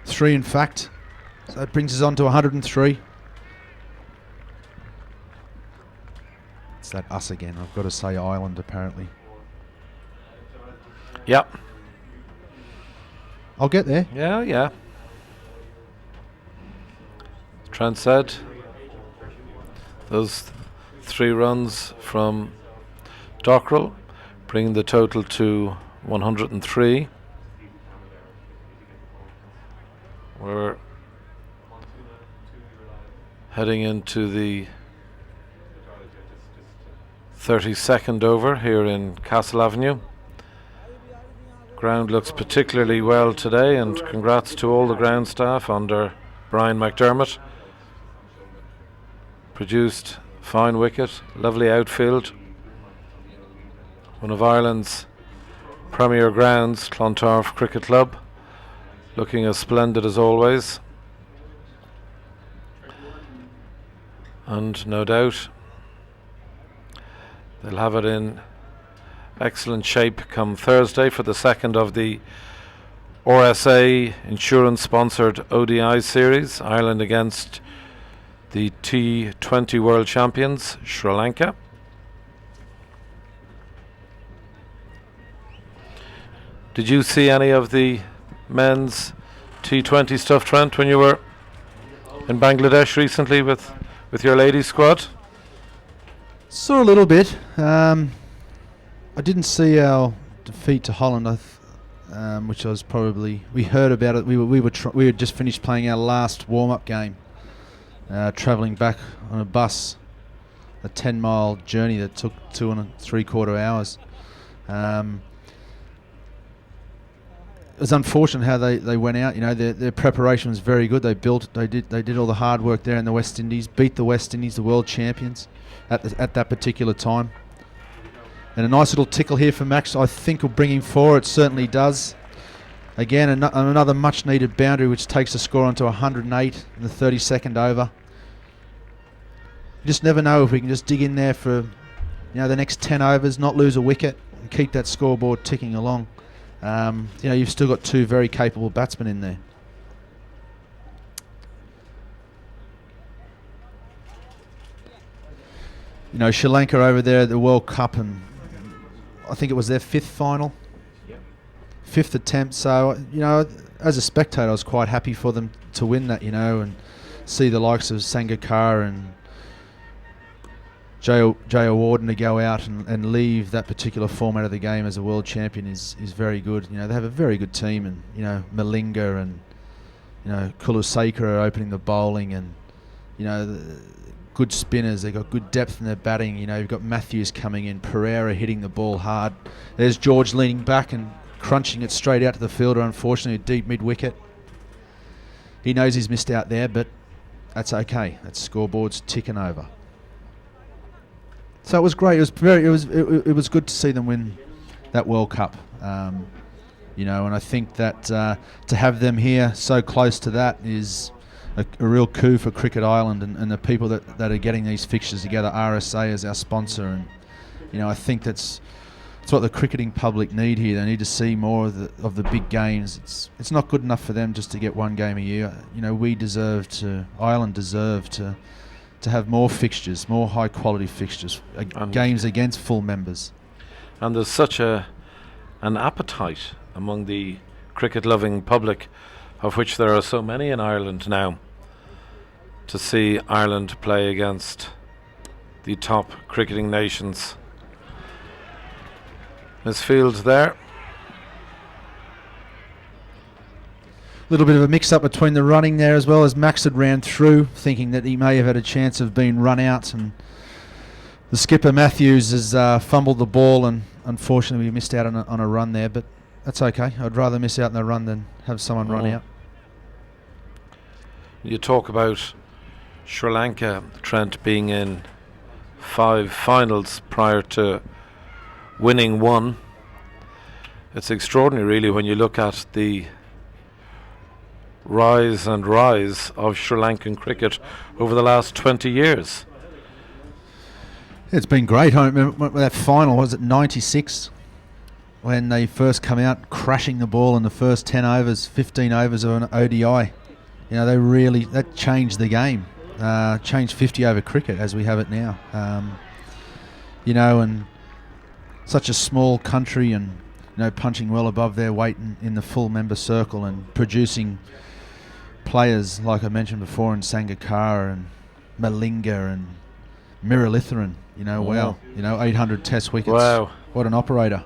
3 in fact. So it brings us on to 103. It's that us again. I've got to say Ireland, apparently. Yep. I'll get there. Yeah. Trent said those 3 runs from Dockrell bring the total to 103. We're heading into the 32nd over here in Castle Avenue. Ground looks particularly well today, and congrats to all the ground staff under Brian McDermott. Produced fine wicket, lovely outfield. One of Ireland's premier grounds, Clontarf Cricket Club, looking as splendid as always. And no doubt they'll have it in excellent shape come Thursday for the second of the RSA Insurance sponsored ODI series, Ireland against the T20 World Champions, Sri Lanka. Did you see any of the men's T20 stuff, Trent, when you were in Bangladesh recently with your ladies squad? Saw a little bit. I didn't see our defeat to Holland, which was probably, we heard about it. We had just finished playing our last warm-up game, travelling back on a bus, a 10-mile journey that took 2 3/4 hours. It was unfortunate how they went out. You know, their preparation was very good. They did all the hard work there in the West Indies, beat the West Indies, the world champions, at that particular time. And a nice little tickle here for Max, I think will bring him 4. It certainly does. Again, another much-needed boundary, which takes the score onto 108 in the 32nd over. You just never know if we can just dig in there for, the next 10 overs, not lose a wicket, and keep that scoreboard ticking along. You've still got 2 very capable batsmen in there. Sri Lanka over there at the World Cup, and I think it was their 5th final, 5th attempt. So, as a spectator, I was quite happy for them to win that, and see the likes of Sangakkar and Jay Warden to go out and leave that particular format of the game as a world champion is very good. They have a very good team, and Malinga and Kuluseka are opening the bowling, and good spinners. They've got good depth in their batting. You've got Matthews coming in, Pereira hitting the ball hard. There's George leaning back and crunching it straight out to the fielder. Unfortunately, a deep mid wicket. He knows he's missed out there, but that's okay. That scoreboard's ticking over. So it was great. It was good to see them win that World Cup. And I think that to have them here so close to that is a real coup for Cricket Ireland and the people that are getting these fixtures together. RSA is our sponsor, and I think that's what the cricketing public need here. They need to see more of the big games. It's not good enough for them just to get one game a year. Ireland deserve to have more fixtures, more high quality fixtures, games against full members. And there's such an appetite among the cricket loving public, of which there are so many in Ireland now, to see Ireland play against the top cricketing nations. Miss Fields there. A little bit of a mix-up between the running there as well, as Max had ran through, thinking that he may have had a chance of being run out, and the skipper Matthews has fumbled the ball, and unfortunately we missed out on a run there, but that's okay. I'd rather miss out on a run than have someone run out. You talk about Sri Lanka, Trent, being in 5 finals prior to winning 1. It's extraordinary, really, when you look at the rise of Sri Lankan cricket over the last 20 years. It's been great. I remember that final, was it 96, when they first come out crashing the ball in the first 10 overs, 15 overs of an ODI. You know, that changed the game, changed 50 over cricket as we have it now. You know, and such a small country, and you know, punching well above their weight in the full member circle, and producing players like I mentioned before in Sangakkara and Malinga and Miralitharan. You know, wow. You know, 800 Test wickets. Wow, what an operator!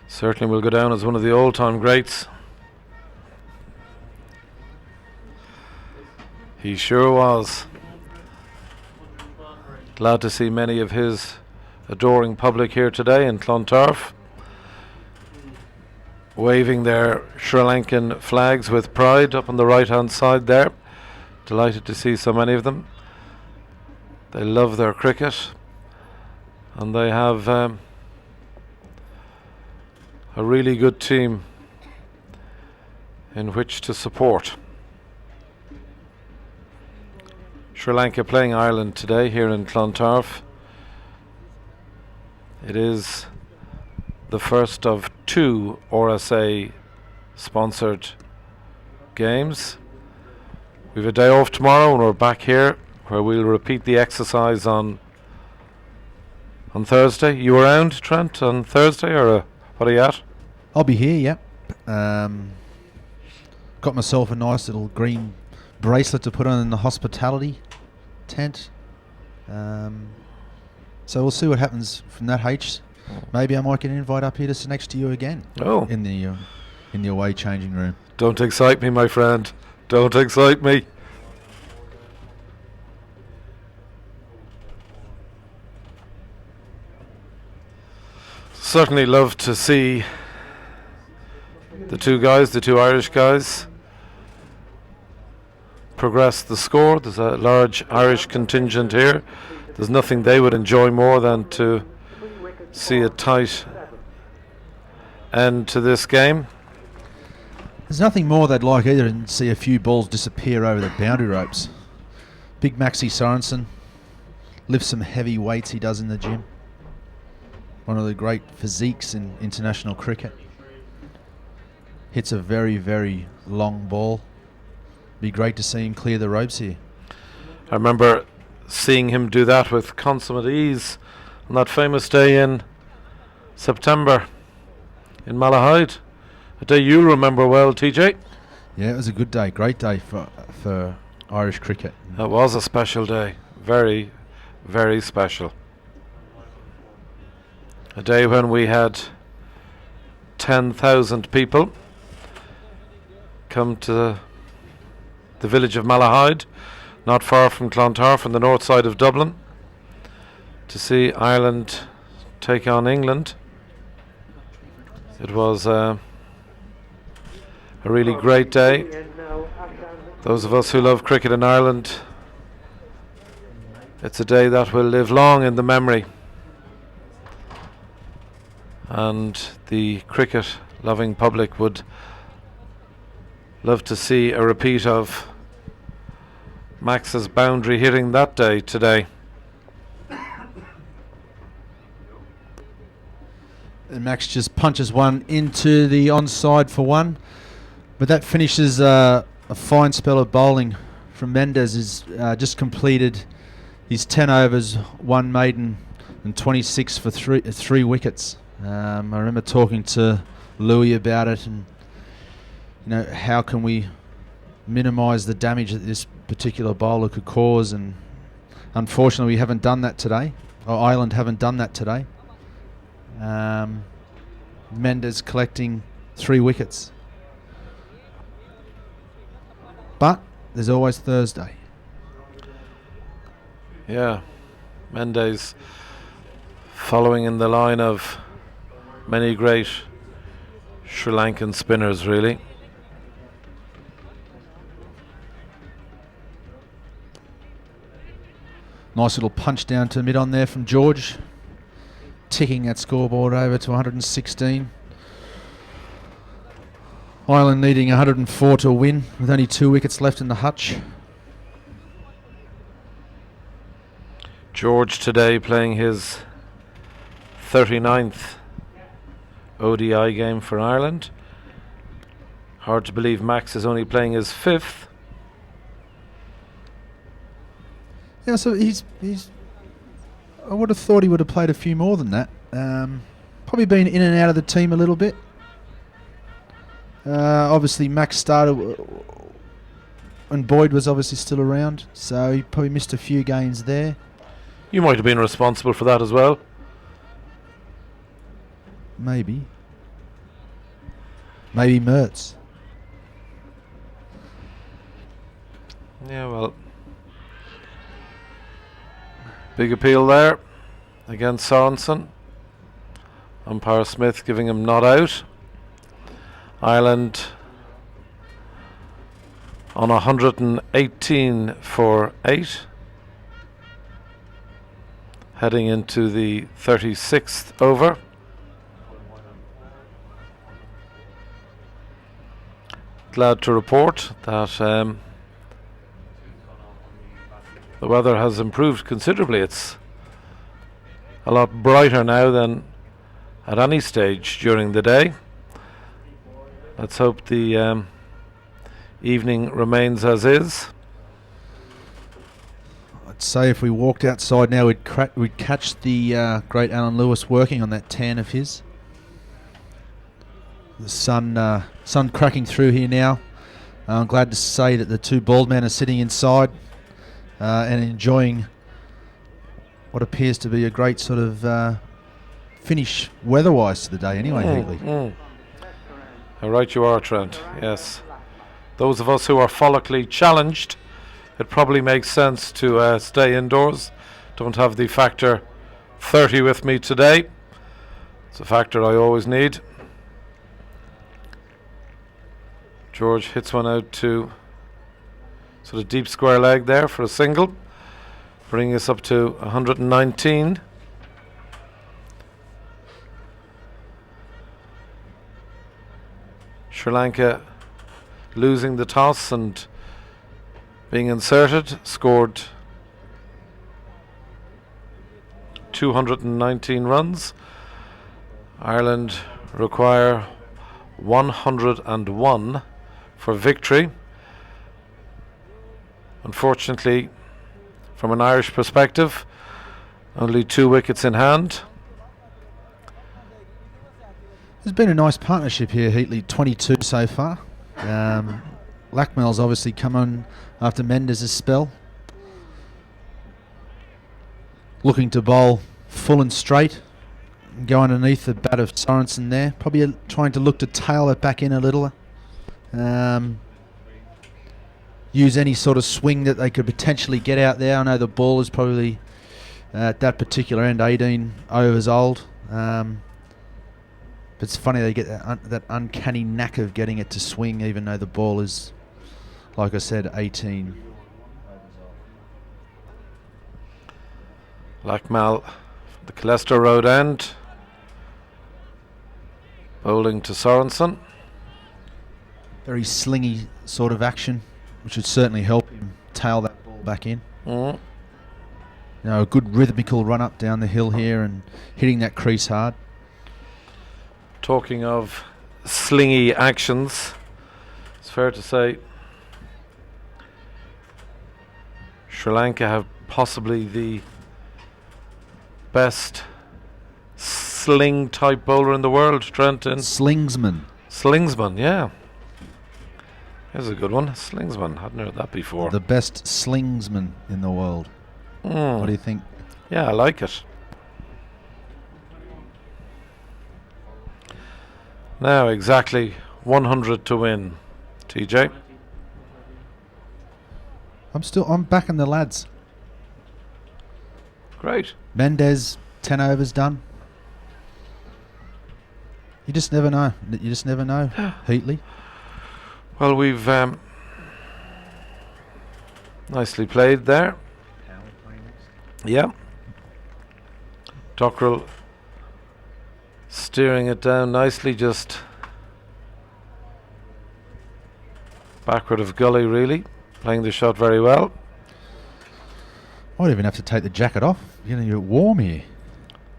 Certainly will go down as one of the all-time greats. He sure was. Glad to see many of his adoring public here today in Clontarf, waving their Sri Lankan flags with pride up on the right hand side there. Delighted to see so many of them. They love their cricket, and they have a really good team in which to support. Sri Lanka playing Ireland today here in Clontarf. It is the first of 2 RSA sponsored games. We have a day off tomorrow, and we're back here where we'll repeat the exercise on Thursday. You around, Trent, on Thursday, or what are you at? I'll be here, yep. Got myself a nice little green bracelet to put on in the hospitality tent. So we'll see what happens from that, H. Maybe I might get an invite up here to sit next to you again. Oh. In the away changing room. Don't excite me, my friend. Don't excite me. Certainly love to see the two Irish guys, progress the score. There's a large Irish contingent here. There's nothing they would enjoy more than to see a tight end to this game. There's nothing more they'd like either than see a few balls disappear over the boundary ropes. Big Maxi Sorensen lifts some heavy weights he does in the gym. One of the great physiques in international cricket. Hits a very, very long ball. Be great to see him clear the ropes here. I remember seeing him do that with consummate ease on that famous day in September in Malahide. A day you'll remember well, TJ. Yeah, it was a good day, great day for Irish cricket. That was a special day, very, very special. A day when we had 10,000 people come to the village of Malahide, not far from Clontarf on the north side of Dublin, to see Ireland take on England. It was a really great day. Those of us who love cricket in Ireland, it's a day that will live long in the memory. And the cricket loving public would love to see a repeat of Max's boundary hitting that day today. And Max just punches one into the onside for one. But that finishes a fine spell of bowling from Mendes. He's just completed his 10 overs, 1 maiden and 26 for three wickets. I remember talking to Louis about it, and you know, how can we minimise the damage that this particular bowler could cause, and unfortunately we haven't done that today, or Ireland haven't done that today. Mendes collecting 3 wickets. But there's always Thursday. Yeah, Mendes following in the line of many great Sri Lankan spinners, really. Nice little punch down to mid-on there from George, ticking that scoreboard over to 116. Ireland needing 104 to win, with only 2 wickets left in the hutch. George today playing his 39th ODI game for Ireland. Hard to believe Max is only playing his 5th. Yeah, so he's. I would have thought he would have played a few more than that. Probably been in and out of the team a little bit. Obviously, Max started when Boyd was obviously still around, so he probably missed a few games there. You might have been responsible for that as well. Maybe Mertz. Yeah, well, big appeal there against Sorensen. Umpire Smith giving him not out. Ireland on 118 for 8. Heading into the 36th over. Glad to report that the weather has improved considerably. It's a lot brighter now than at any stage during the day. Let's hope the evening remains as is. I'd say if we walked outside now, we'd catch the great Alan Lewis working on that tan of his. The sun cracking through here now. I'm glad to say that the two bald men are sitting inside and enjoying what appears to be a great sort of finish weather-wise to the day anyway, Heatley. How right you are, Trent. Yes. Those of us who are follically challenged, it probably makes sense to stay indoors. Don't have the factor 30 with me today. It's a factor I always need. George hits one out to sort of deep square leg there for a single, bringing us up to 119. Sri Lanka losing the toss and being inserted, scored 219 runs. Ireland require 101 for victory. Unfortunately, from an Irish perspective, only 2 wickets in hand. There's been a nice partnership here, Heatley. 22 so far. Lackmel's obviously come on after Mendes' spell. Looking to bowl full and straight. Go underneath the bat of Sorensen there. Probably trying to look to tail it back in a little. Use any sort of swing that they could potentially get out there. I know the ball is probably at that particular end 18 overs old. But it's funny they get that uncanny knack of getting it to swing even though the ball is, like I said, 18. Lackmal, the Callester Road end. Bowling to Sorensen. Very slingy sort of action, which would certainly help him tail that ball back in. You know, a good rhythmical run up down the hill here and hitting that crease hard. Talking of slingy actions, it's fair to say Sri Lanka have possibly the best sling type bowler in the world, Trenton. Slingsman. Slingsman, yeah. Here's a good one. Slingsman. Hadn't heard that before. The best slingsman in the world. What do you think? Yeah, I like it. Now exactly 100 to win. TJ. I'm backing the lads. Great. Mendes, 10 overs done. You just never know. You just never know, Heatley. Well, we've nicely played there. Yeah. Dockrell steering it down nicely, just backward of gully, really. Playing the shot very well. Might even have to take the jacket off. You know, you're warm here.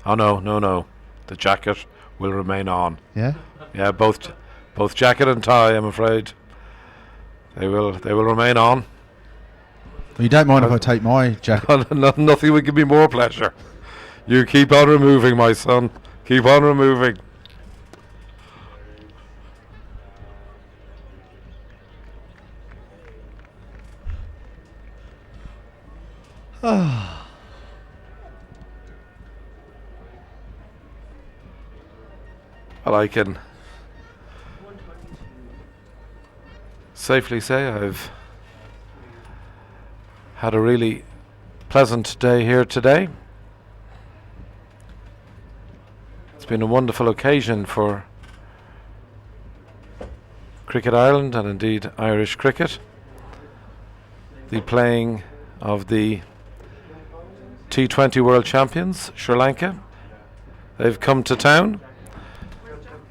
Oh no. The jacket will remain on. Yeah? Yeah, both both jacket and tie, I'm afraid. They will remain on. You don't mind if I take my jacket? Nothing would give me more pleasure. You keep on removing, my son. Keep on removing. Ah. Well, I can safely say I've had a really pleasant day here today. It's been a wonderful occasion for Cricket Ireland and indeed Irish cricket. The playing of the T20 World Champions, Sri Lanka. They've come to town.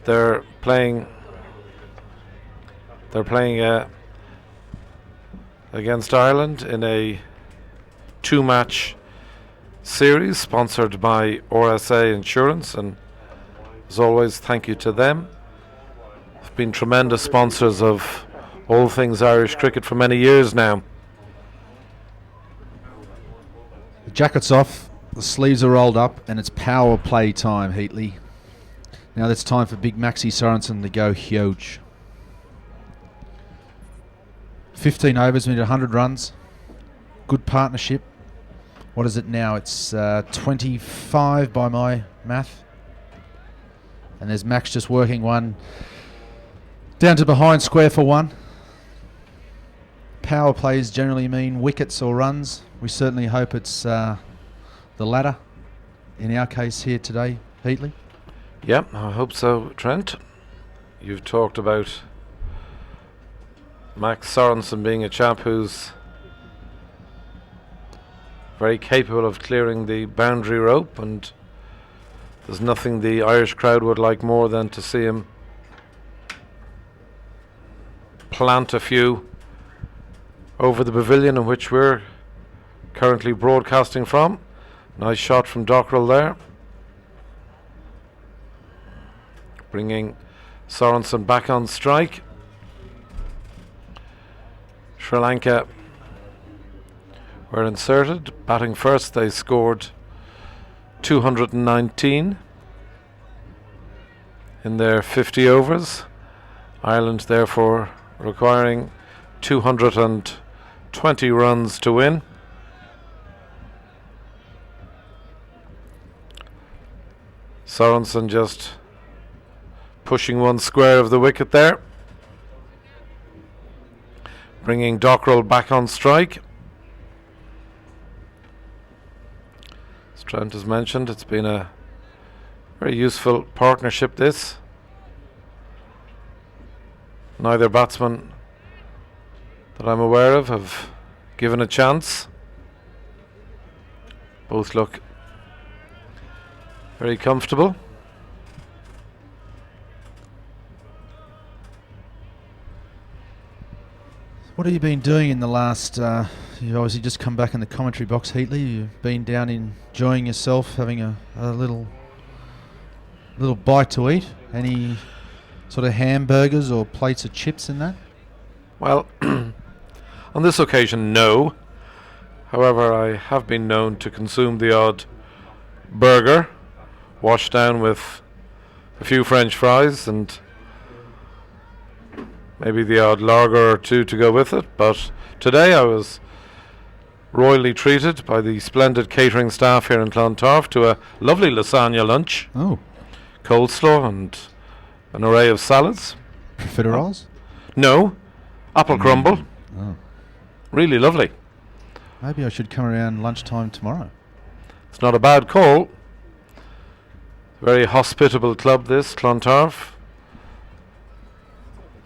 They're playing against Ireland in a 2-match series sponsored by RSA Insurance, and as always, thank you to them. They've been tremendous sponsors of all things Irish cricket for many years now. The jacket's off, the sleeves are rolled up, and it's power play time, Heatley. Now it's time for Big Maxi Sorensen to go huge. 15 overs, we need 100 runs. Good partnership. What is it now? It's 25 by my math. And there's Max just working one down to behind square for one. Power plays generally mean wickets or runs. We certainly hope it's the latter in our case here today, Heatley. Yep, I hope so, Trent. You've talked about Max Sorensen being a chap who's very capable of clearing the boundary rope, and there's nothing the Irish crowd would like more than to see him plant a few over the pavilion in which we're currently broadcasting from. Nice shot from Dockrell there, bringing Sorensen back on strike. Sri Lanka were inserted. Batting first, they scored 219 in their 50 overs. Ireland therefore requiring 220 runs to win. Sorensen just pushing one square of the wicket there, bringing Dockrell back on strike. As Trent has mentioned, it's been a very useful partnership, this. Neither batsman that I'm aware of have given a chance. Both look very comfortable. What have you been doing in the last, you've obviously just come back in the commentary box, Heatley. You've been down enjoying yourself, having a little bite to eat. Any sort of hamburgers or plates of chips in that? Well, on this occasion, no. However, I have been known to consume the odd burger, washed down with a few French fries and maybe the odd lager or two to go with it. But today I was royally treated by the splendid catering staff here in Clontarf to a lovely lasagna lunch. Oh. Coleslaw and an array of salads. Profiteroles? No. Apple crumble. Oh. Really lovely. Maybe I should come around lunchtime tomorrow. It's not a bad call. Very hospitable club, this, Clontarf.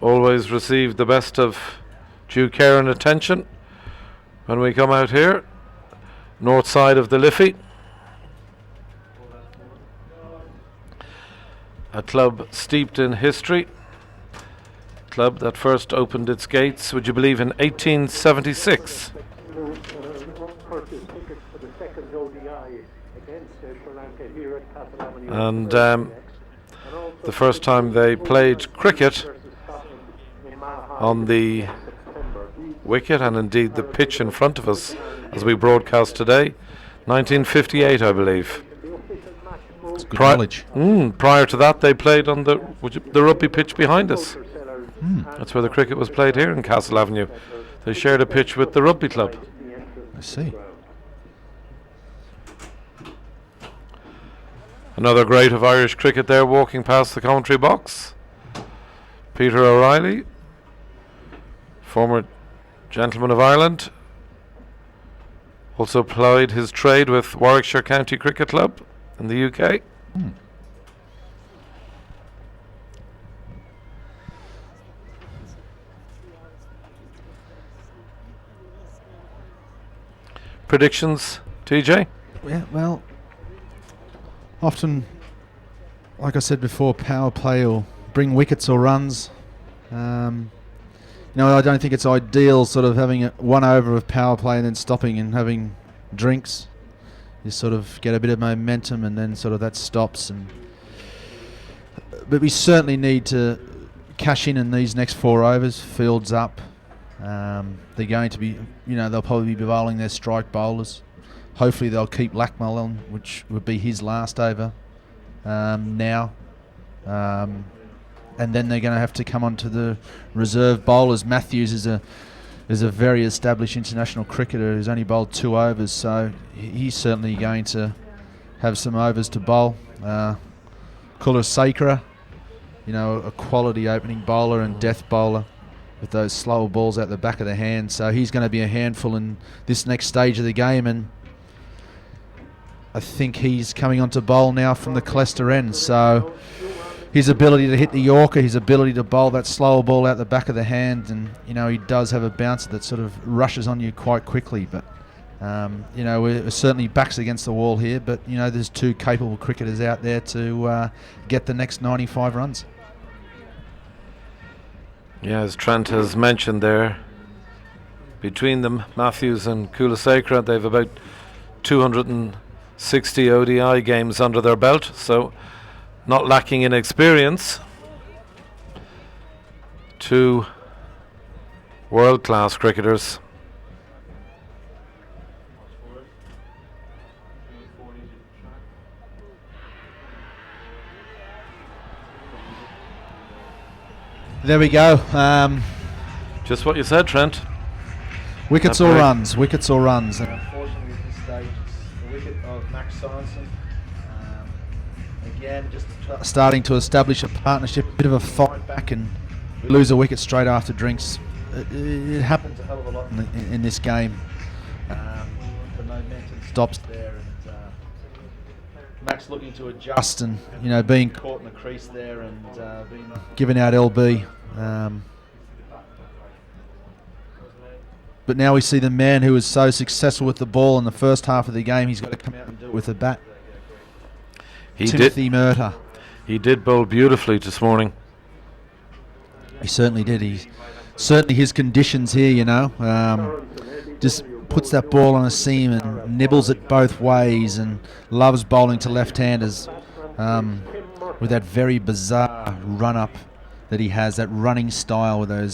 Always receive the best of due care and attention when we come out here. North side of the Liffey. A club steeped in history. Club that first opened its gates, would you believe, in 1876. Purchased tickets for the second ODI against Sri Lanka here at Castle Avenue. And the first time they played cricket on the wicket and indeed the pitch in front of us as we broadcast today. 1958, I believe. It's good knowledge. Prior to that, they played on the rugby pitch behind us. That's where the cricket was played here in Castle Avenue. They shared a pitch with the rugby club. I see. Another great of Irish cricket there walking past the commentary box. Peter O'Reilly, former gentleman of Ireland. Also plied his trade with Warwickshire County Cricket Club in the UK. Predictions, TJ? Yeah, well, often, like I said before, power play will bring wickets or runs. I don't think it's ideal sort of having one over of power play and then stopping and having drinks. You sort of get a bit of momentum and then sort of that stops. But we certainly need to cash in these next 4 overs. Field's up. They're going to be, they'll probably be bowling their strike bowlers. Hopefully they'll keep Lackmell on, which would be his last over now. And then they're going to have to come on to the reserve bowlers. Matthews is a very established international cricketer who's only bowled 2 overs, so he's certainly going to have some overs to bowl. Clontarf, a quality opening bowler and death bowler with those slower balls out the back of the hand, so he's going to be a handful in this next stage of the game, and I think he's coming on to bowl now from the Clester end, so his ability to hit the Yorker, his ability to bowl that slower ball out the back of the hand, and he does have a bouncer that sort of rushes on you quite quickly. But we're certainly backs against the wall here. But there's 2 capable cricketers out there to get the next 95 runs. Yeah, as Trent has mentioned there, between them, Matthews and Kulasekara, they've about 260 ODI games under their belt, so not lacking in experience. 2 world-class cricketers. There we go. Just what you said, Trent. Wickets or runs. Wickets or runs. Unfortunately, at this stage, it's the wicket of Max Sorensen. Again, just starting to establish a partnership, bit of a fight back, and lose a wicket straight after drinks. It happens a hell of a lot in this game. The momentum stops there, and Max looking to adjust, and being caught in the crease there, and being given out LB. But now we see the man who was so successful with the ball in the first half of the game. He's got to come out and do it with a bat. Timothy Murtagh. He did bowl beautifully this morning. He certainly did. Certainly his conditions here, just puts that ball on a seam and nibbles it both ways, and loves bowling to left-handers with that very bizarre run-up that he has, that running style where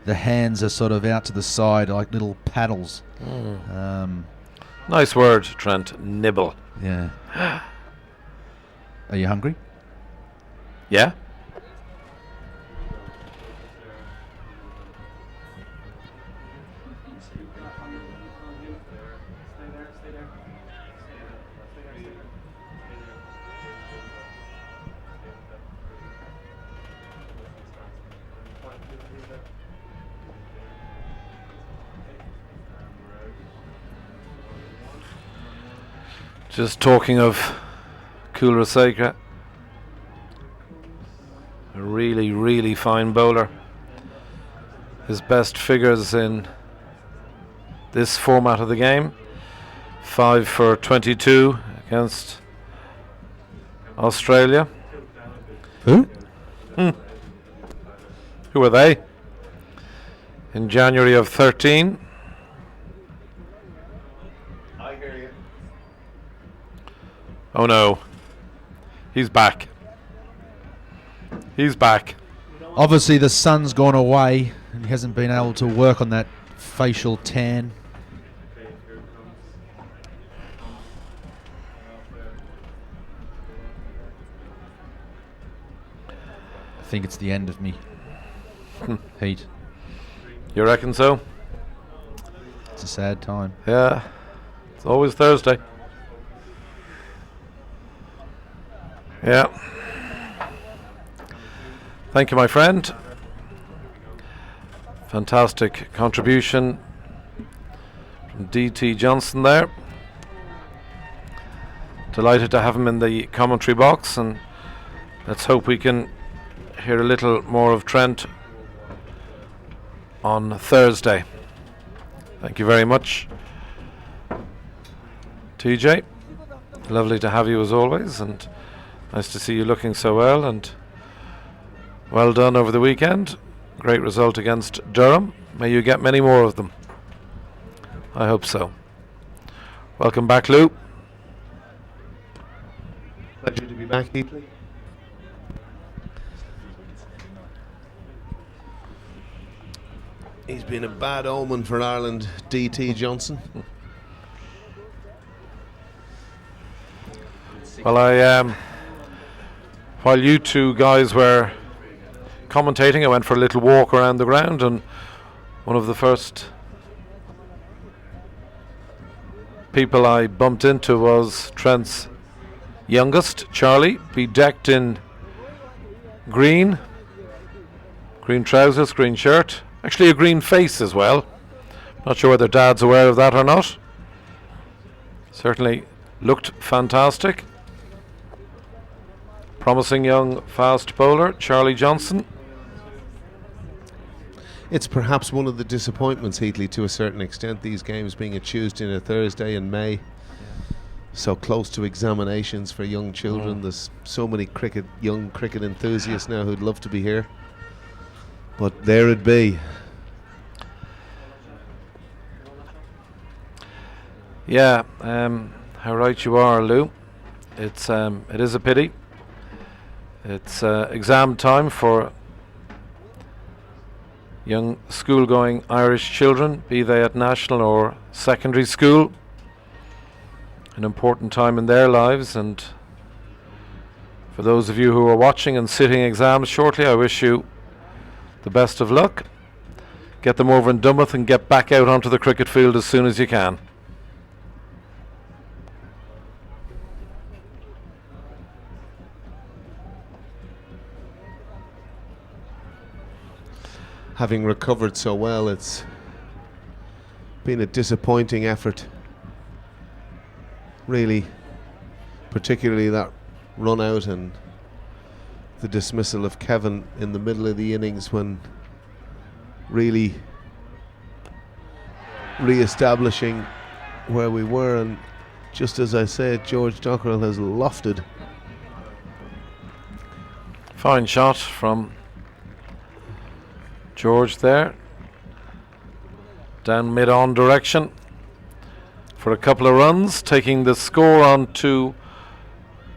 the hands are sort of out to the side like little paddles. Nice word, Trent. Nibble. Yeah. Are you hungry? Yeah. Just talking of Kulasekara, a really, really fine bowler. His best figures in this format of the game: 5 for 22 against Australia. Who? Who are they? In January of 13. I hear you. Oh no. He's back. He's back. Obviously the sun's gone away And he hasn't been able to work on that facial tan. I think it's the end of me. Heat. You reckon so? It's a sad time. Yeah. It's always Thursday. Yeah. Thank you, my friend. Fantastic contribution from DT Johnson there. Delighted to have him in the commentary box, and let's hope we can hear a little more of Trent on Thursday. Thank you very much, TJ. Lovely to have you as always, and nice to see you looking so well, and well done over the weekend. Great result against Durham. May you get many more of them. I hope so. Welcome back, Lou. Pleasure to be back, Heatley. He's been a bad omen for Ireland, DT Johnson. Well, while you two guys were commentating, I went for a little walk around the ground, and one of the first people I bumped into was Trent's youngest, Charlie, bedecked in green trousers, green shirt, actually a green face as well. Not sure whether Dad's aware of that or not. Certainly looked fantastic. Promising young fast bowler, Charlie Johnson. It's perhaps one of the disappointments, Heatley, to a certain extent, these games being a Tuesday and a Thursday in May. So close to examinations for young children. There's so many young cricket enthusiasts now who'd love to be here. But there it be. Yeah, how right you are, Lou. It is a pity. It's exam time for young school-going Irish children, be they at national or secondary school. An important time in their lives, and for those of you who are watching and sitting exams shortly, I wish you the best of luck. Get them over and done with and get back out onto the cricket field as soon as you can. Having recovered so well, it's been a disappointing effort. Really, particularly that run out and the dismissal of Kevin in the middle of the innings, when really re-establishing where we were, and just as I said, George Dockrell has lofted. Fine shot from George there, down mid-on direction for a couple of runs, taking the score on to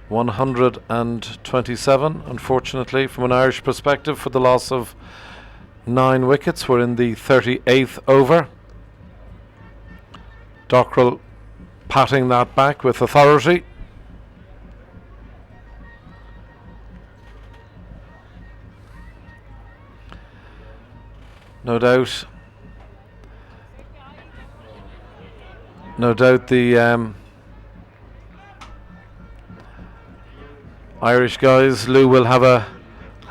127. Unfortunately, from an Irish perspective, for the loss of 9 wickets. We're in the 38th over. Dockrell patting that back with authority. No doubt the Irish guys, Lou, will have a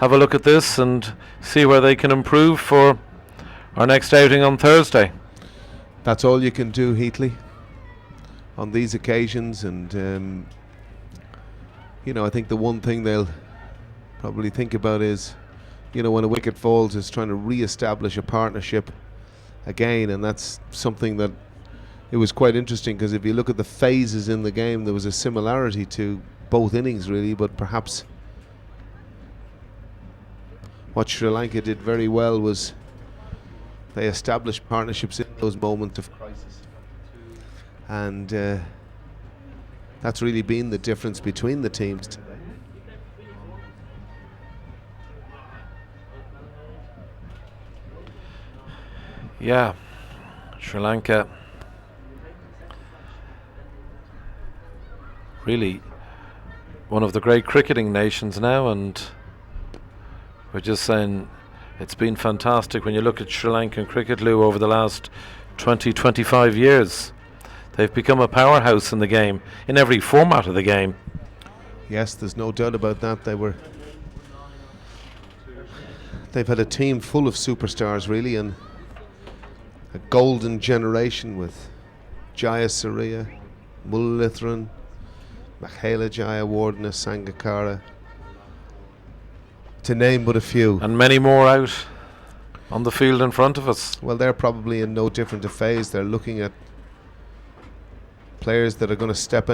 look at this and see where they can improve for our next outing on Thursday. That's all you can do, Heatley, on these occasions, and I think the one thing they'll probably think about is, when a wicket falls, is trying to re-establish a partnership again, and that's something that it was quite interesting, because if you look at the phases in the game, there was a similarity to both innings really, but perhaps what Sri Lanka did very well was they established partnerships in those moments of crisis, and that's really been the difference between the teams today. Yeah, Sri Lanka really one of the great cricketing nations now, and we're just saying it's been fantastic when you look at Sri Lankan cricket, Lou, over the last 20-25 years. They've become a powerhouse in the game, in every format of the game. Yes, there's no doubt about that. They've had a team full of superstars, really, and a golden generation with Jaya Surya, Mullithran, Mahela Jaya, Wardner, Sangakkara, to name but a few. And many more out on the field in front of us. Well, they're probably in no different a phase. They're looking at players that are going to step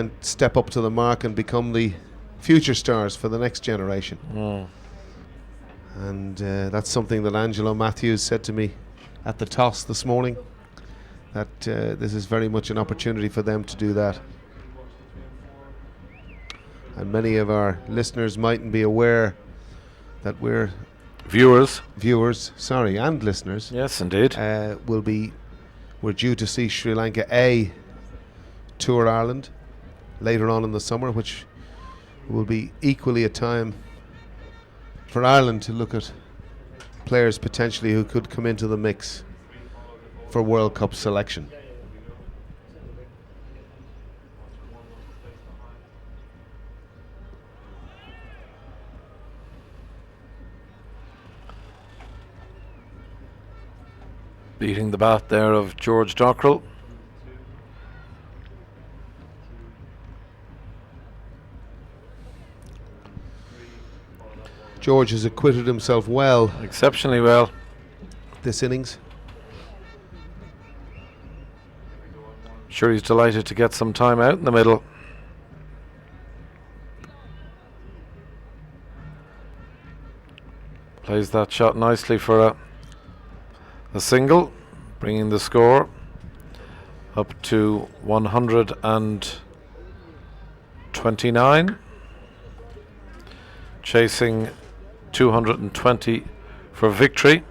up to the mark and become the future stars for the next generation. And that's something that Angelo Matthews said to me at the toss this morning, that this is very much an opportunity for them to do that. And many of our listeners mightn't be aware that we're viewers, and listeners. Yes, indeed. We're due to see Sri Lanka A tour Ireland later on in the summer, which will be equally a time for Ireland to look at players potentially who could come into the mix for World Cup selection. Beating the bat there of George Dockrell. George has acquitted himself well. Exceptionally well. This innings. Sure, he's delighted to get some time out in the middle. Plays that shot nicely for a single, bringing the score up to 129. Chasing 220 for victory.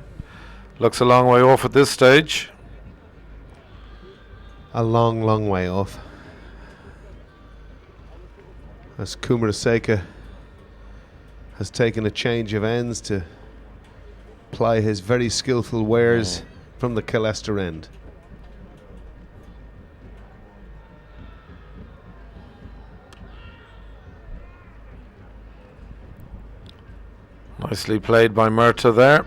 Looks a long way off at this stage. A long, long way off. As Kumaraseka has taken a change of ends to ply his very skillful wares from the Calester end. Nicely played by Murtagh there.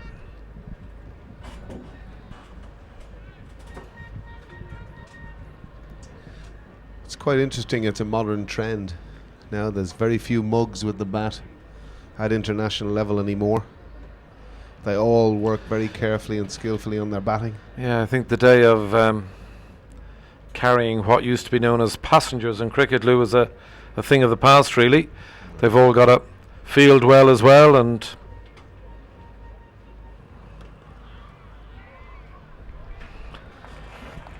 It's quite interesting. It's a modern trend. Now there's very few mugs with the bat at international level anymore. They all work very carefully and skillfully on their batting. Yeah, I think the day of carrying what used to be known as passengers in cricket, Lou, is a thing of the past, really. They've all got to field well as well, and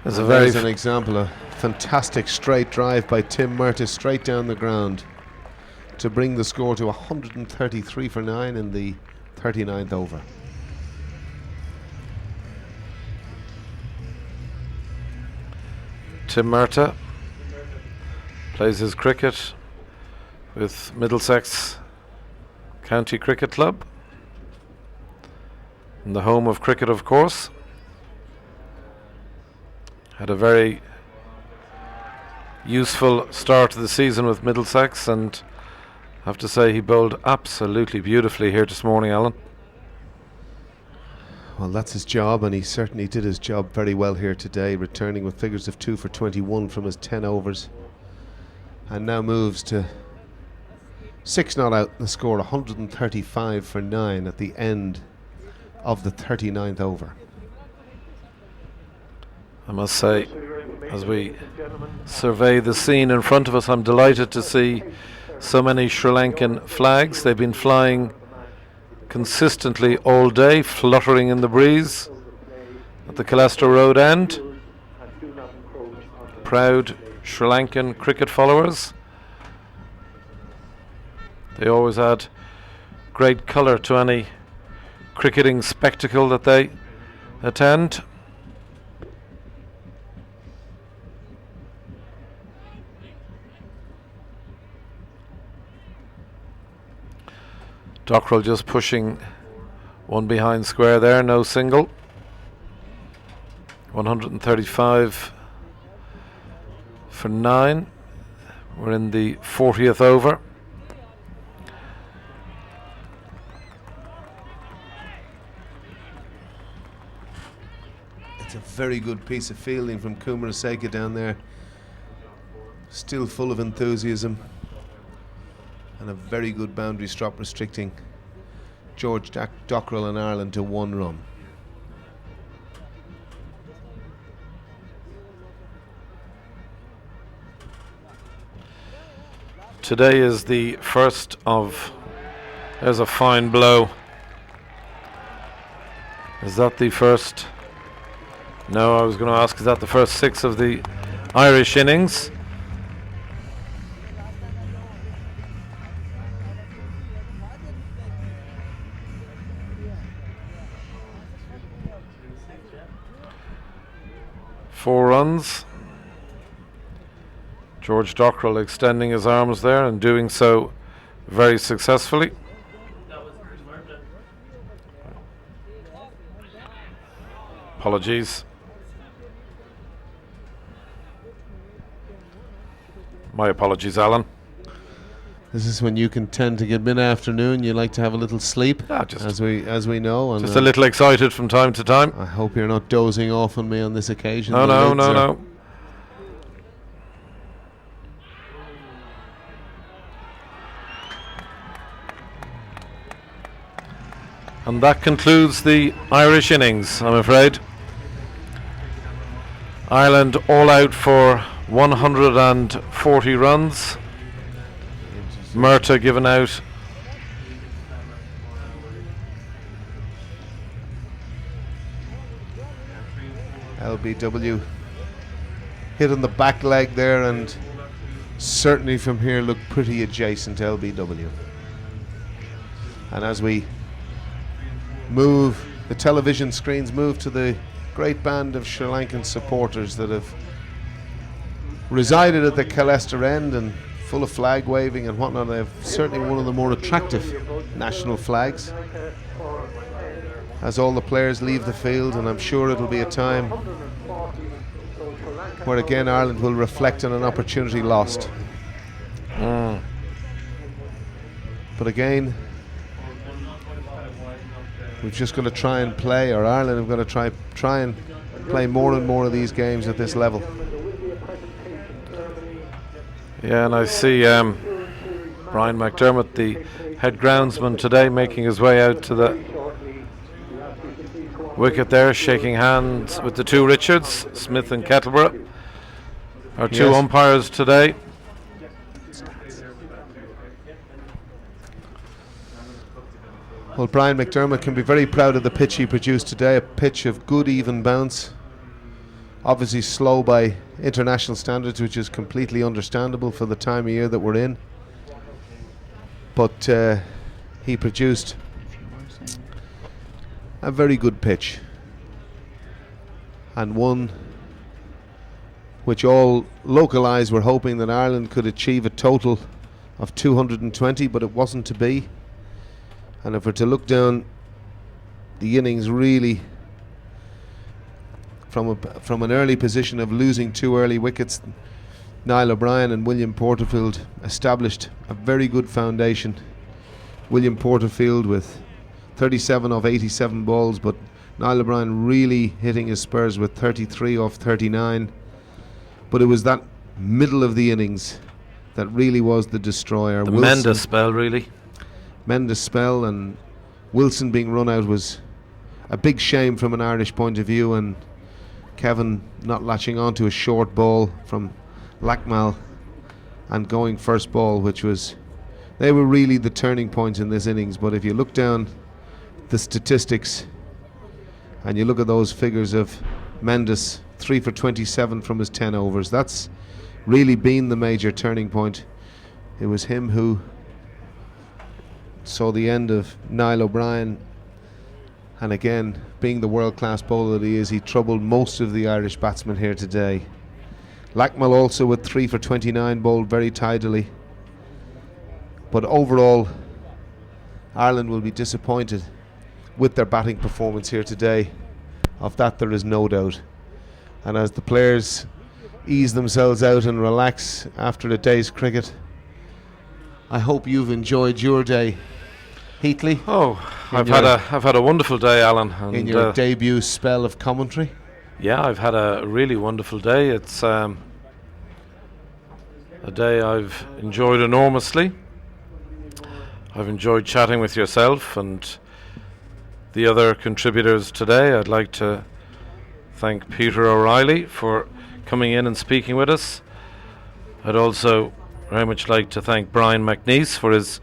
there's an example, a fantastic straight drive by Tim Murtagh straight down the ground to bring the score to 133 for 9 in the 39th over. Tim Murtagh plays his cricket with Middlesex County Cricket Club, in the home of cricket, of course. Had a very useful start to the season with Middlesex, and I have to say he bowled absolutely beautifully here this morning, Alan. Well, that's his job, and he certainly did his job very well here today, returning with figures of 2 for 21 from his 10 overs, and now moves to 6 not out, the score 135 for 9 at the end of the 39th over. I must say, as we survey the scene in front of us, I'm delighted to see so many Sri Lankan flags. They've been flying consistently all day, fluttering in the breeze at the Calester Road end. Proud Sri Lankan cricket followers. They always add great colour to any cricketing spectacle that they attend. Dockrell just pushing one behind square there, no single. 135 for 9. We're in the 40th over. It's a very good piece of fielding from Kumaraseka down there. Still full of enthusiasm. And a very good boundary strop restricting George Dockrell and Ireland to 1 run. Today is the first of... There's a fine blow. Is that the first? No, I was going to ask, is that the first 6 of the Irish innings? Four runs. George Dockrell extending his arms there and doing so very successfully. Apologies. My apologies, Alan. This is when you can tend to get mid-afternoon. You like to have a little sleep, as we know. And just a little excited from time to time. I hope you're not dozing off on me on this occasion. No. And that concludes the Irish innings, I'm afraid. Ireland all out for 140 runs. Murtagh given out. LBW hit on the back leg there, and certainly from here looked pretty adjacent to LBW. And as we move, the television screens move to the great band of Sri Lankan supporters that have resided at the Calester end and full of flag waving and whatnot. They have certainly one of the more attractive national flags as all the players leave the field, and I'm sure it'll be a time where again Ireland will reflect on an opportunity lost. But again, we've just got to try and play, or Ireland have got to try and play more and more of these games at this level. Yeah, and I see Brian McDermott, the head groundsman today, making his way out to the wicket there, shaking hands with the two Richards, Smith and Kettleborough, our two umpires today. Well, Brian McDermott can be very proud of the pitch he produced today, a pitch of good even bounce. Obviously slow by international standards, which is completely understandable for the time of year that we're in. But he produced a very good pitch, and one which all localised were hoping that Ireland could achieve a total of 220, but it wasn't to be. And if we're to look down the innings, really from an early position of losing 2 early wickets, Niall O'Brien and William Porterfield established a very good foundation. William Porterfield with 37 off 87 balls, but Niall O'Brien really hitting his spurs with 33 off 39. But it was that middle of the innings that really was the destroyer. The Mendes spell, really. Mendes spell, and Wilson being run out was a big shame from an Irish point of view, and Kevin not latching on to a short ball from Lackmal and going first ball, which was, they were really the turning points in this innings. But if you look down the statistics and you look at those figures of Mendes, 3 for 27 from his 10 overs, that's really been the major turning point. It was him who saw the end of Niall O'Brien, and again, being the world-class bowler that he is, he troubled most of the Irish batsmen here today. Lackmal also with 3 for 29, bowled very tidily. But overall, Ireland will be disappointed with their batting performance here today. Of that there is no doubt. And as the players ease themselves out and relax after a day's cricket, I hope you've enjoyed your day, Heatley. Oh, I've had a wonderful day, Alan. And in your debut spell of commentary. Yeah, I've had a really wonderful day. It's a day I've enjoyed enormously. I've enjoyed chatting with yourself and the other contributors today. I'd like to thank Peter O'Reilly for coming in and speaking with us. I'd also very much like to thank Brian McNeese for his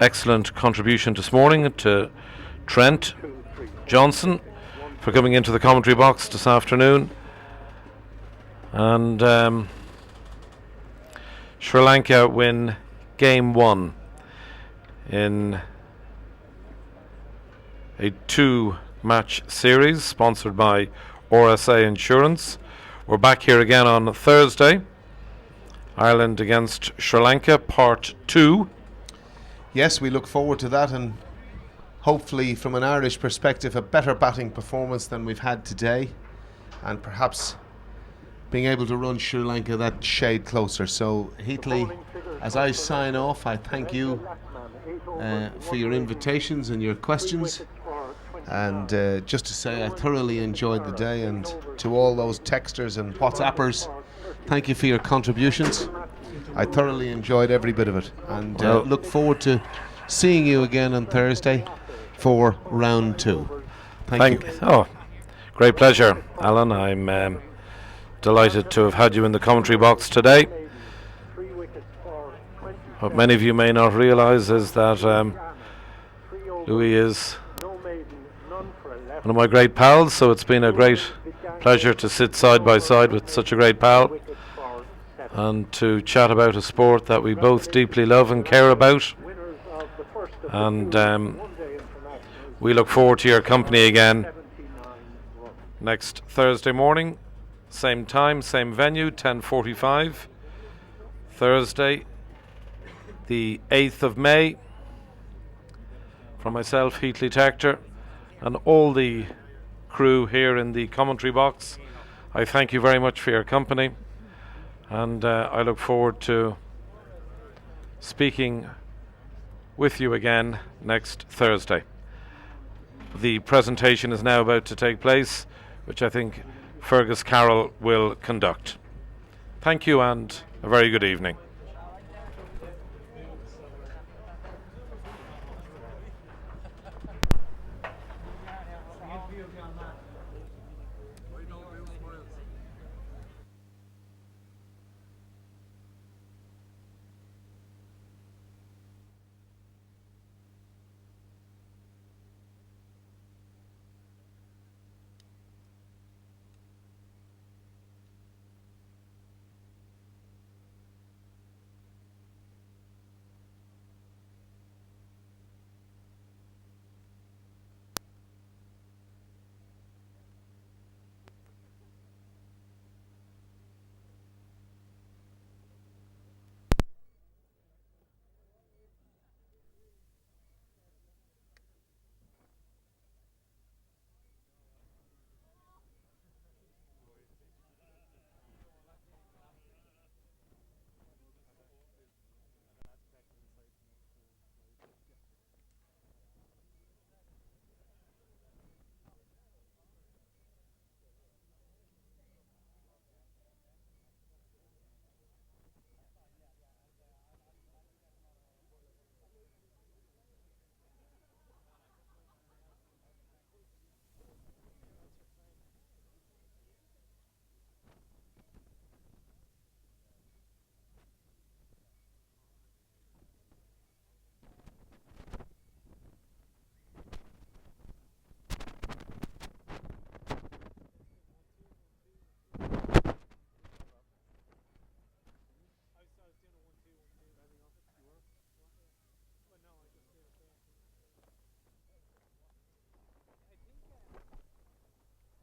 excellent contribution this morning, to Trent Johnson for coming into the commentary box this afternoon, and Sri Lanka win game 1 in a 2-match series sponsored by RSA Insurance. We're back here again on Thursday. Ireland against Sri Lanka, part 2. Yes, we look forward to that, and hopefully from an Irish perspective a better batting performance than we've had today, and perhaps being able to run Sri Lanka that shade closer. So Heatley, as I sign off, I thank you for your invitations and your questions, and just to say I thoroughly enjoyed the day, and to all those texters and WhatsAppers, thank you for your contributions. I thoroughly enjoyed every bit of it, and look forward to seeing you again on Thursday for round 2. Thank you. Oh, great pleasure, Alan. I'm delighted to have had you in the commentary box today. What many of you may not realise is that Louis is one of my great pals, so it's been a great pleasure to sit side by side with such a great pal and to chat about a sport that we both deeply love and care about. And we look forward to your company again next Thursday morning, same time, same venue, 10:45, Thursday the 8th of May. From myself, Heatley Tactor, and all the crew here in the commentary box, I thank you very much for your company, and I look forward to speaking with you again next Thursday. The presentation is now about to take place, which I think Fergus Carroll will conduct. Thank you and a very good evening.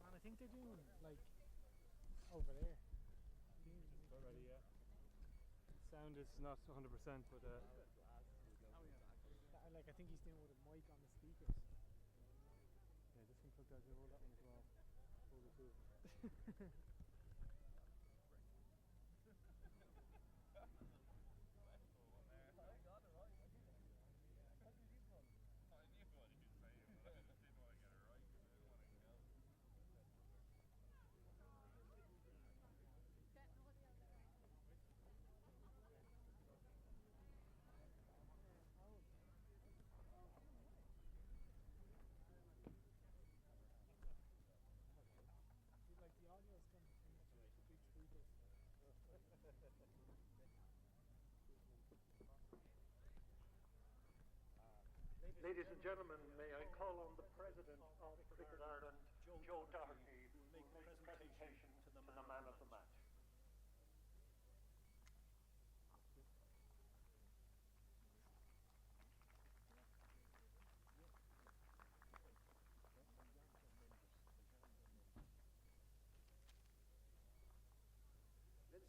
I think they're doing like over there. Already, yeah. Sound is not 100%, but like I think he's doing with a mic on the speakers. Yeah, just can plug that in, roll that one as well. Roll the two. Like the audio is coming from the big speakers. Ladies and gentlemen, may I call on the President of Cricket Ireland, Joe Doherty, who will make the presentation to the man of the match.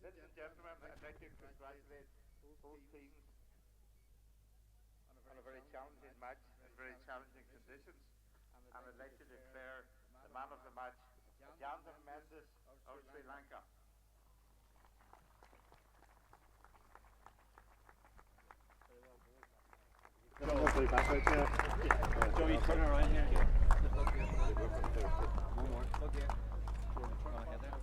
Ladies and gentlemen, I'd like to congratulate both teams on a very challenging match in very challenging conditions. And I'd like to declare the man of the match, Jandam Mendes of Sri Lanka. Joey, turn around here. One more. Look here. Head there.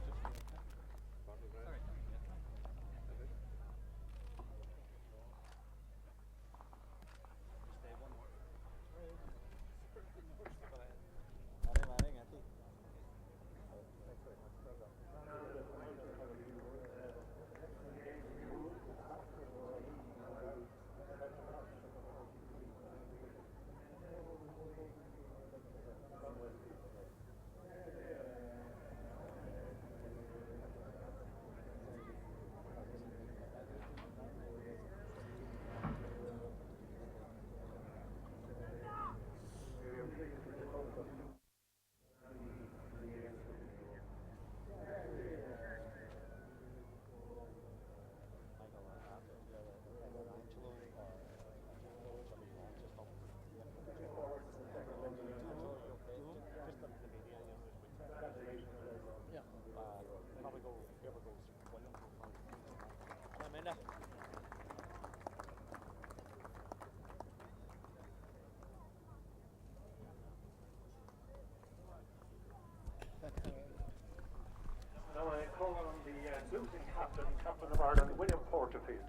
Now I call on the losing captain of Ireland, William Porterfield.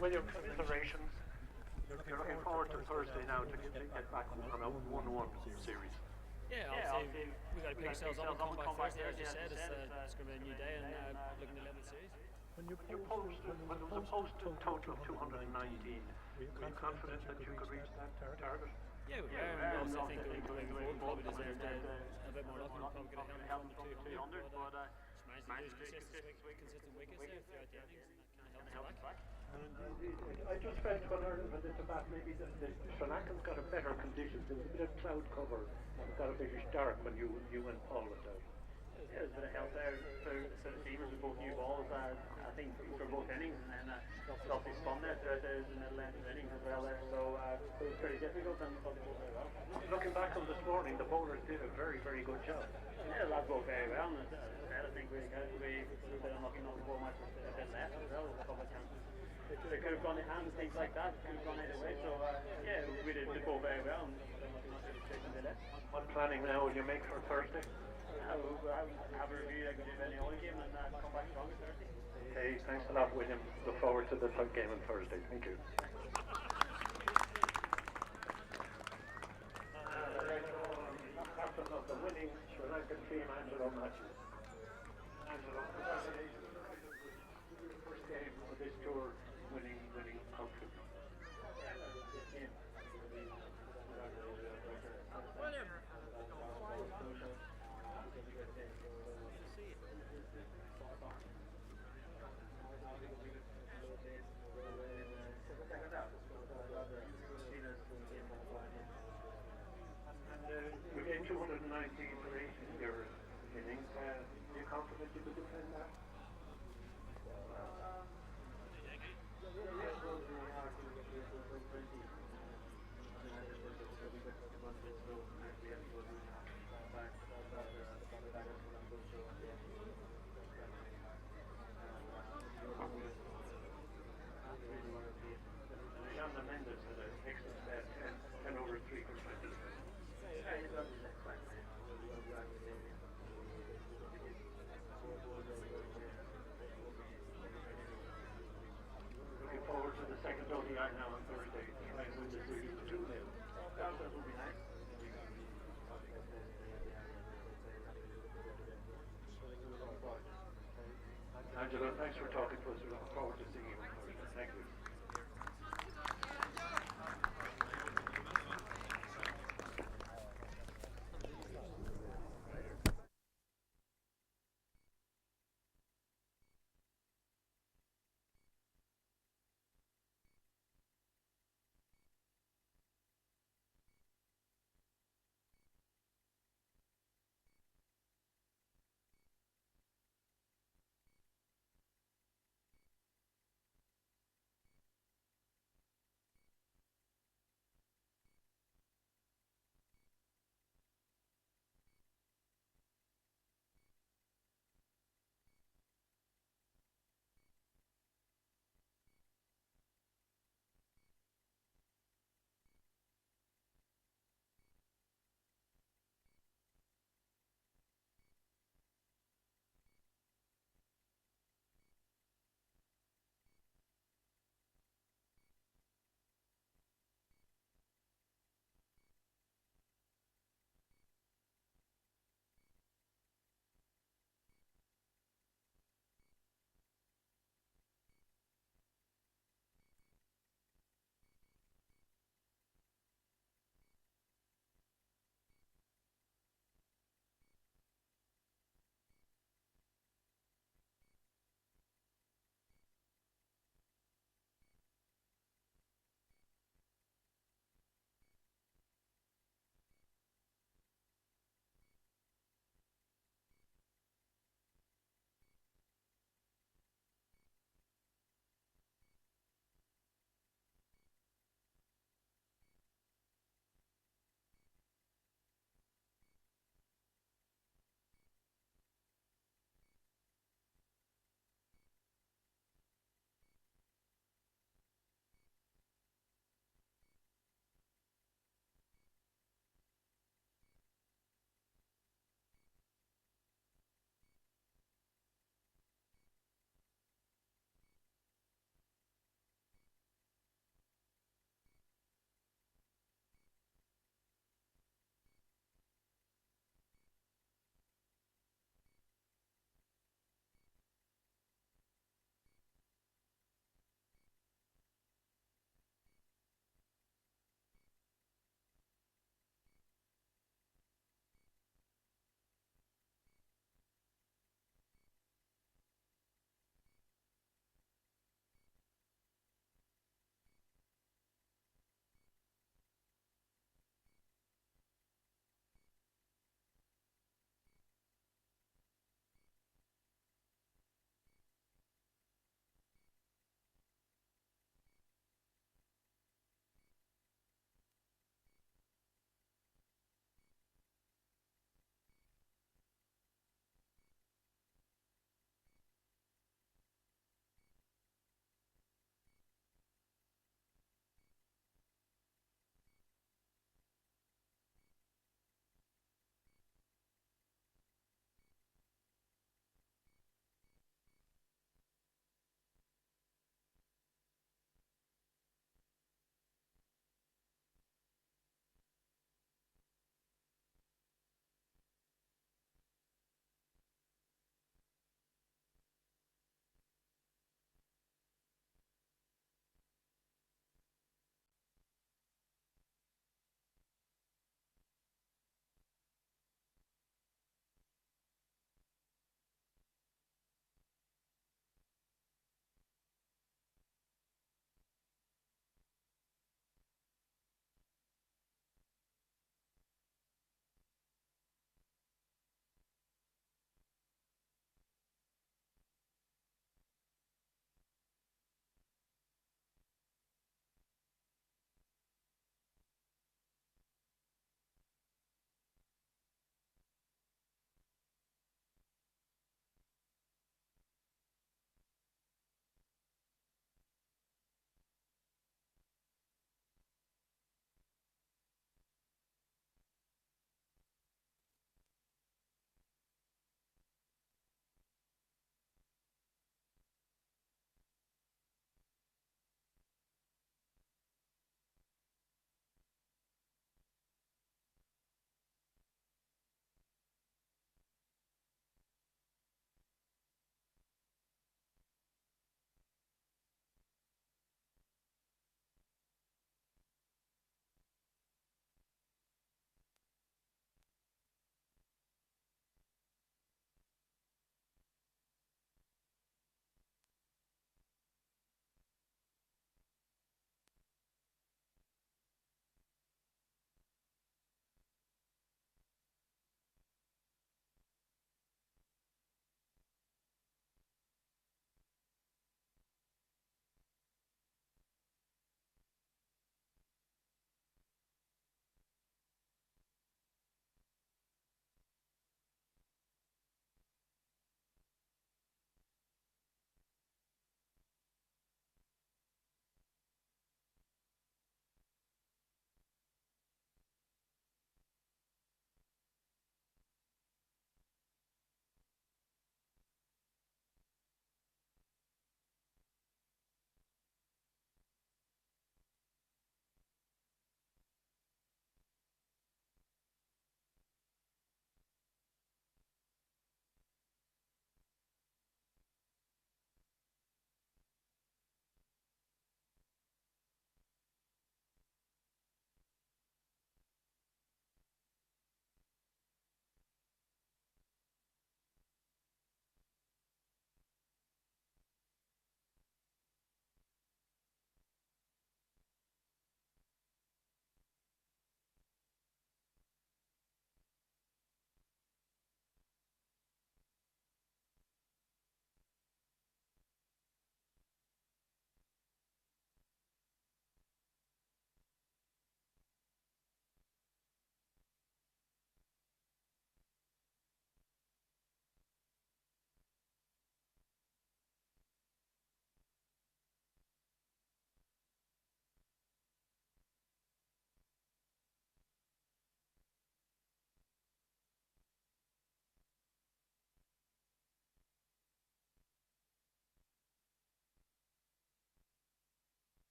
William, commiserations. You're looking forward to Thursday now to get back on a 1-1 series. Yeah, obviously we got to pick ourselves up and come back Thursday, as you said. It's going to be a new day and looking at 11th series. When there was a posted total of 219, were you confident that you could reach that target? Yeah, we were. I think the way we forward probably deserved a bit more luck and probably could have held them from 200, but managed to do consistent wickets throughout the innings, and that kind of helped us back. I just felt when Ireland went into bat, maybe the Sri Lankans got a better conditions. There was a bit of cloud cover, and it got a bit dark when you and Paul went out. Yeah, there's a bit of help there for the seamers with both new balls. I think for both innings, and then lots of spun there throughout the middle end of the innings as well there. So it was pretty difficult and both very well. Looking back on this morning, the bowlers did a very, very good job. Yeah, the lads bowled very well, and as I said, I think we were a bit unlucky not to bowl much a bit left as well. There's a couple of chances. They could have gone in hand and things like that, could have gone either way. So yeah, we did bowl very well, and What planning now will you make for Thursday? We'll have a review like we did any other game and come back stronger Thursday. Okay, thanks a lot, William. Look forward to the game on Thursday. Thank you. Captain of the winning Sri Lankan team, Angelo Matthews. Angelo,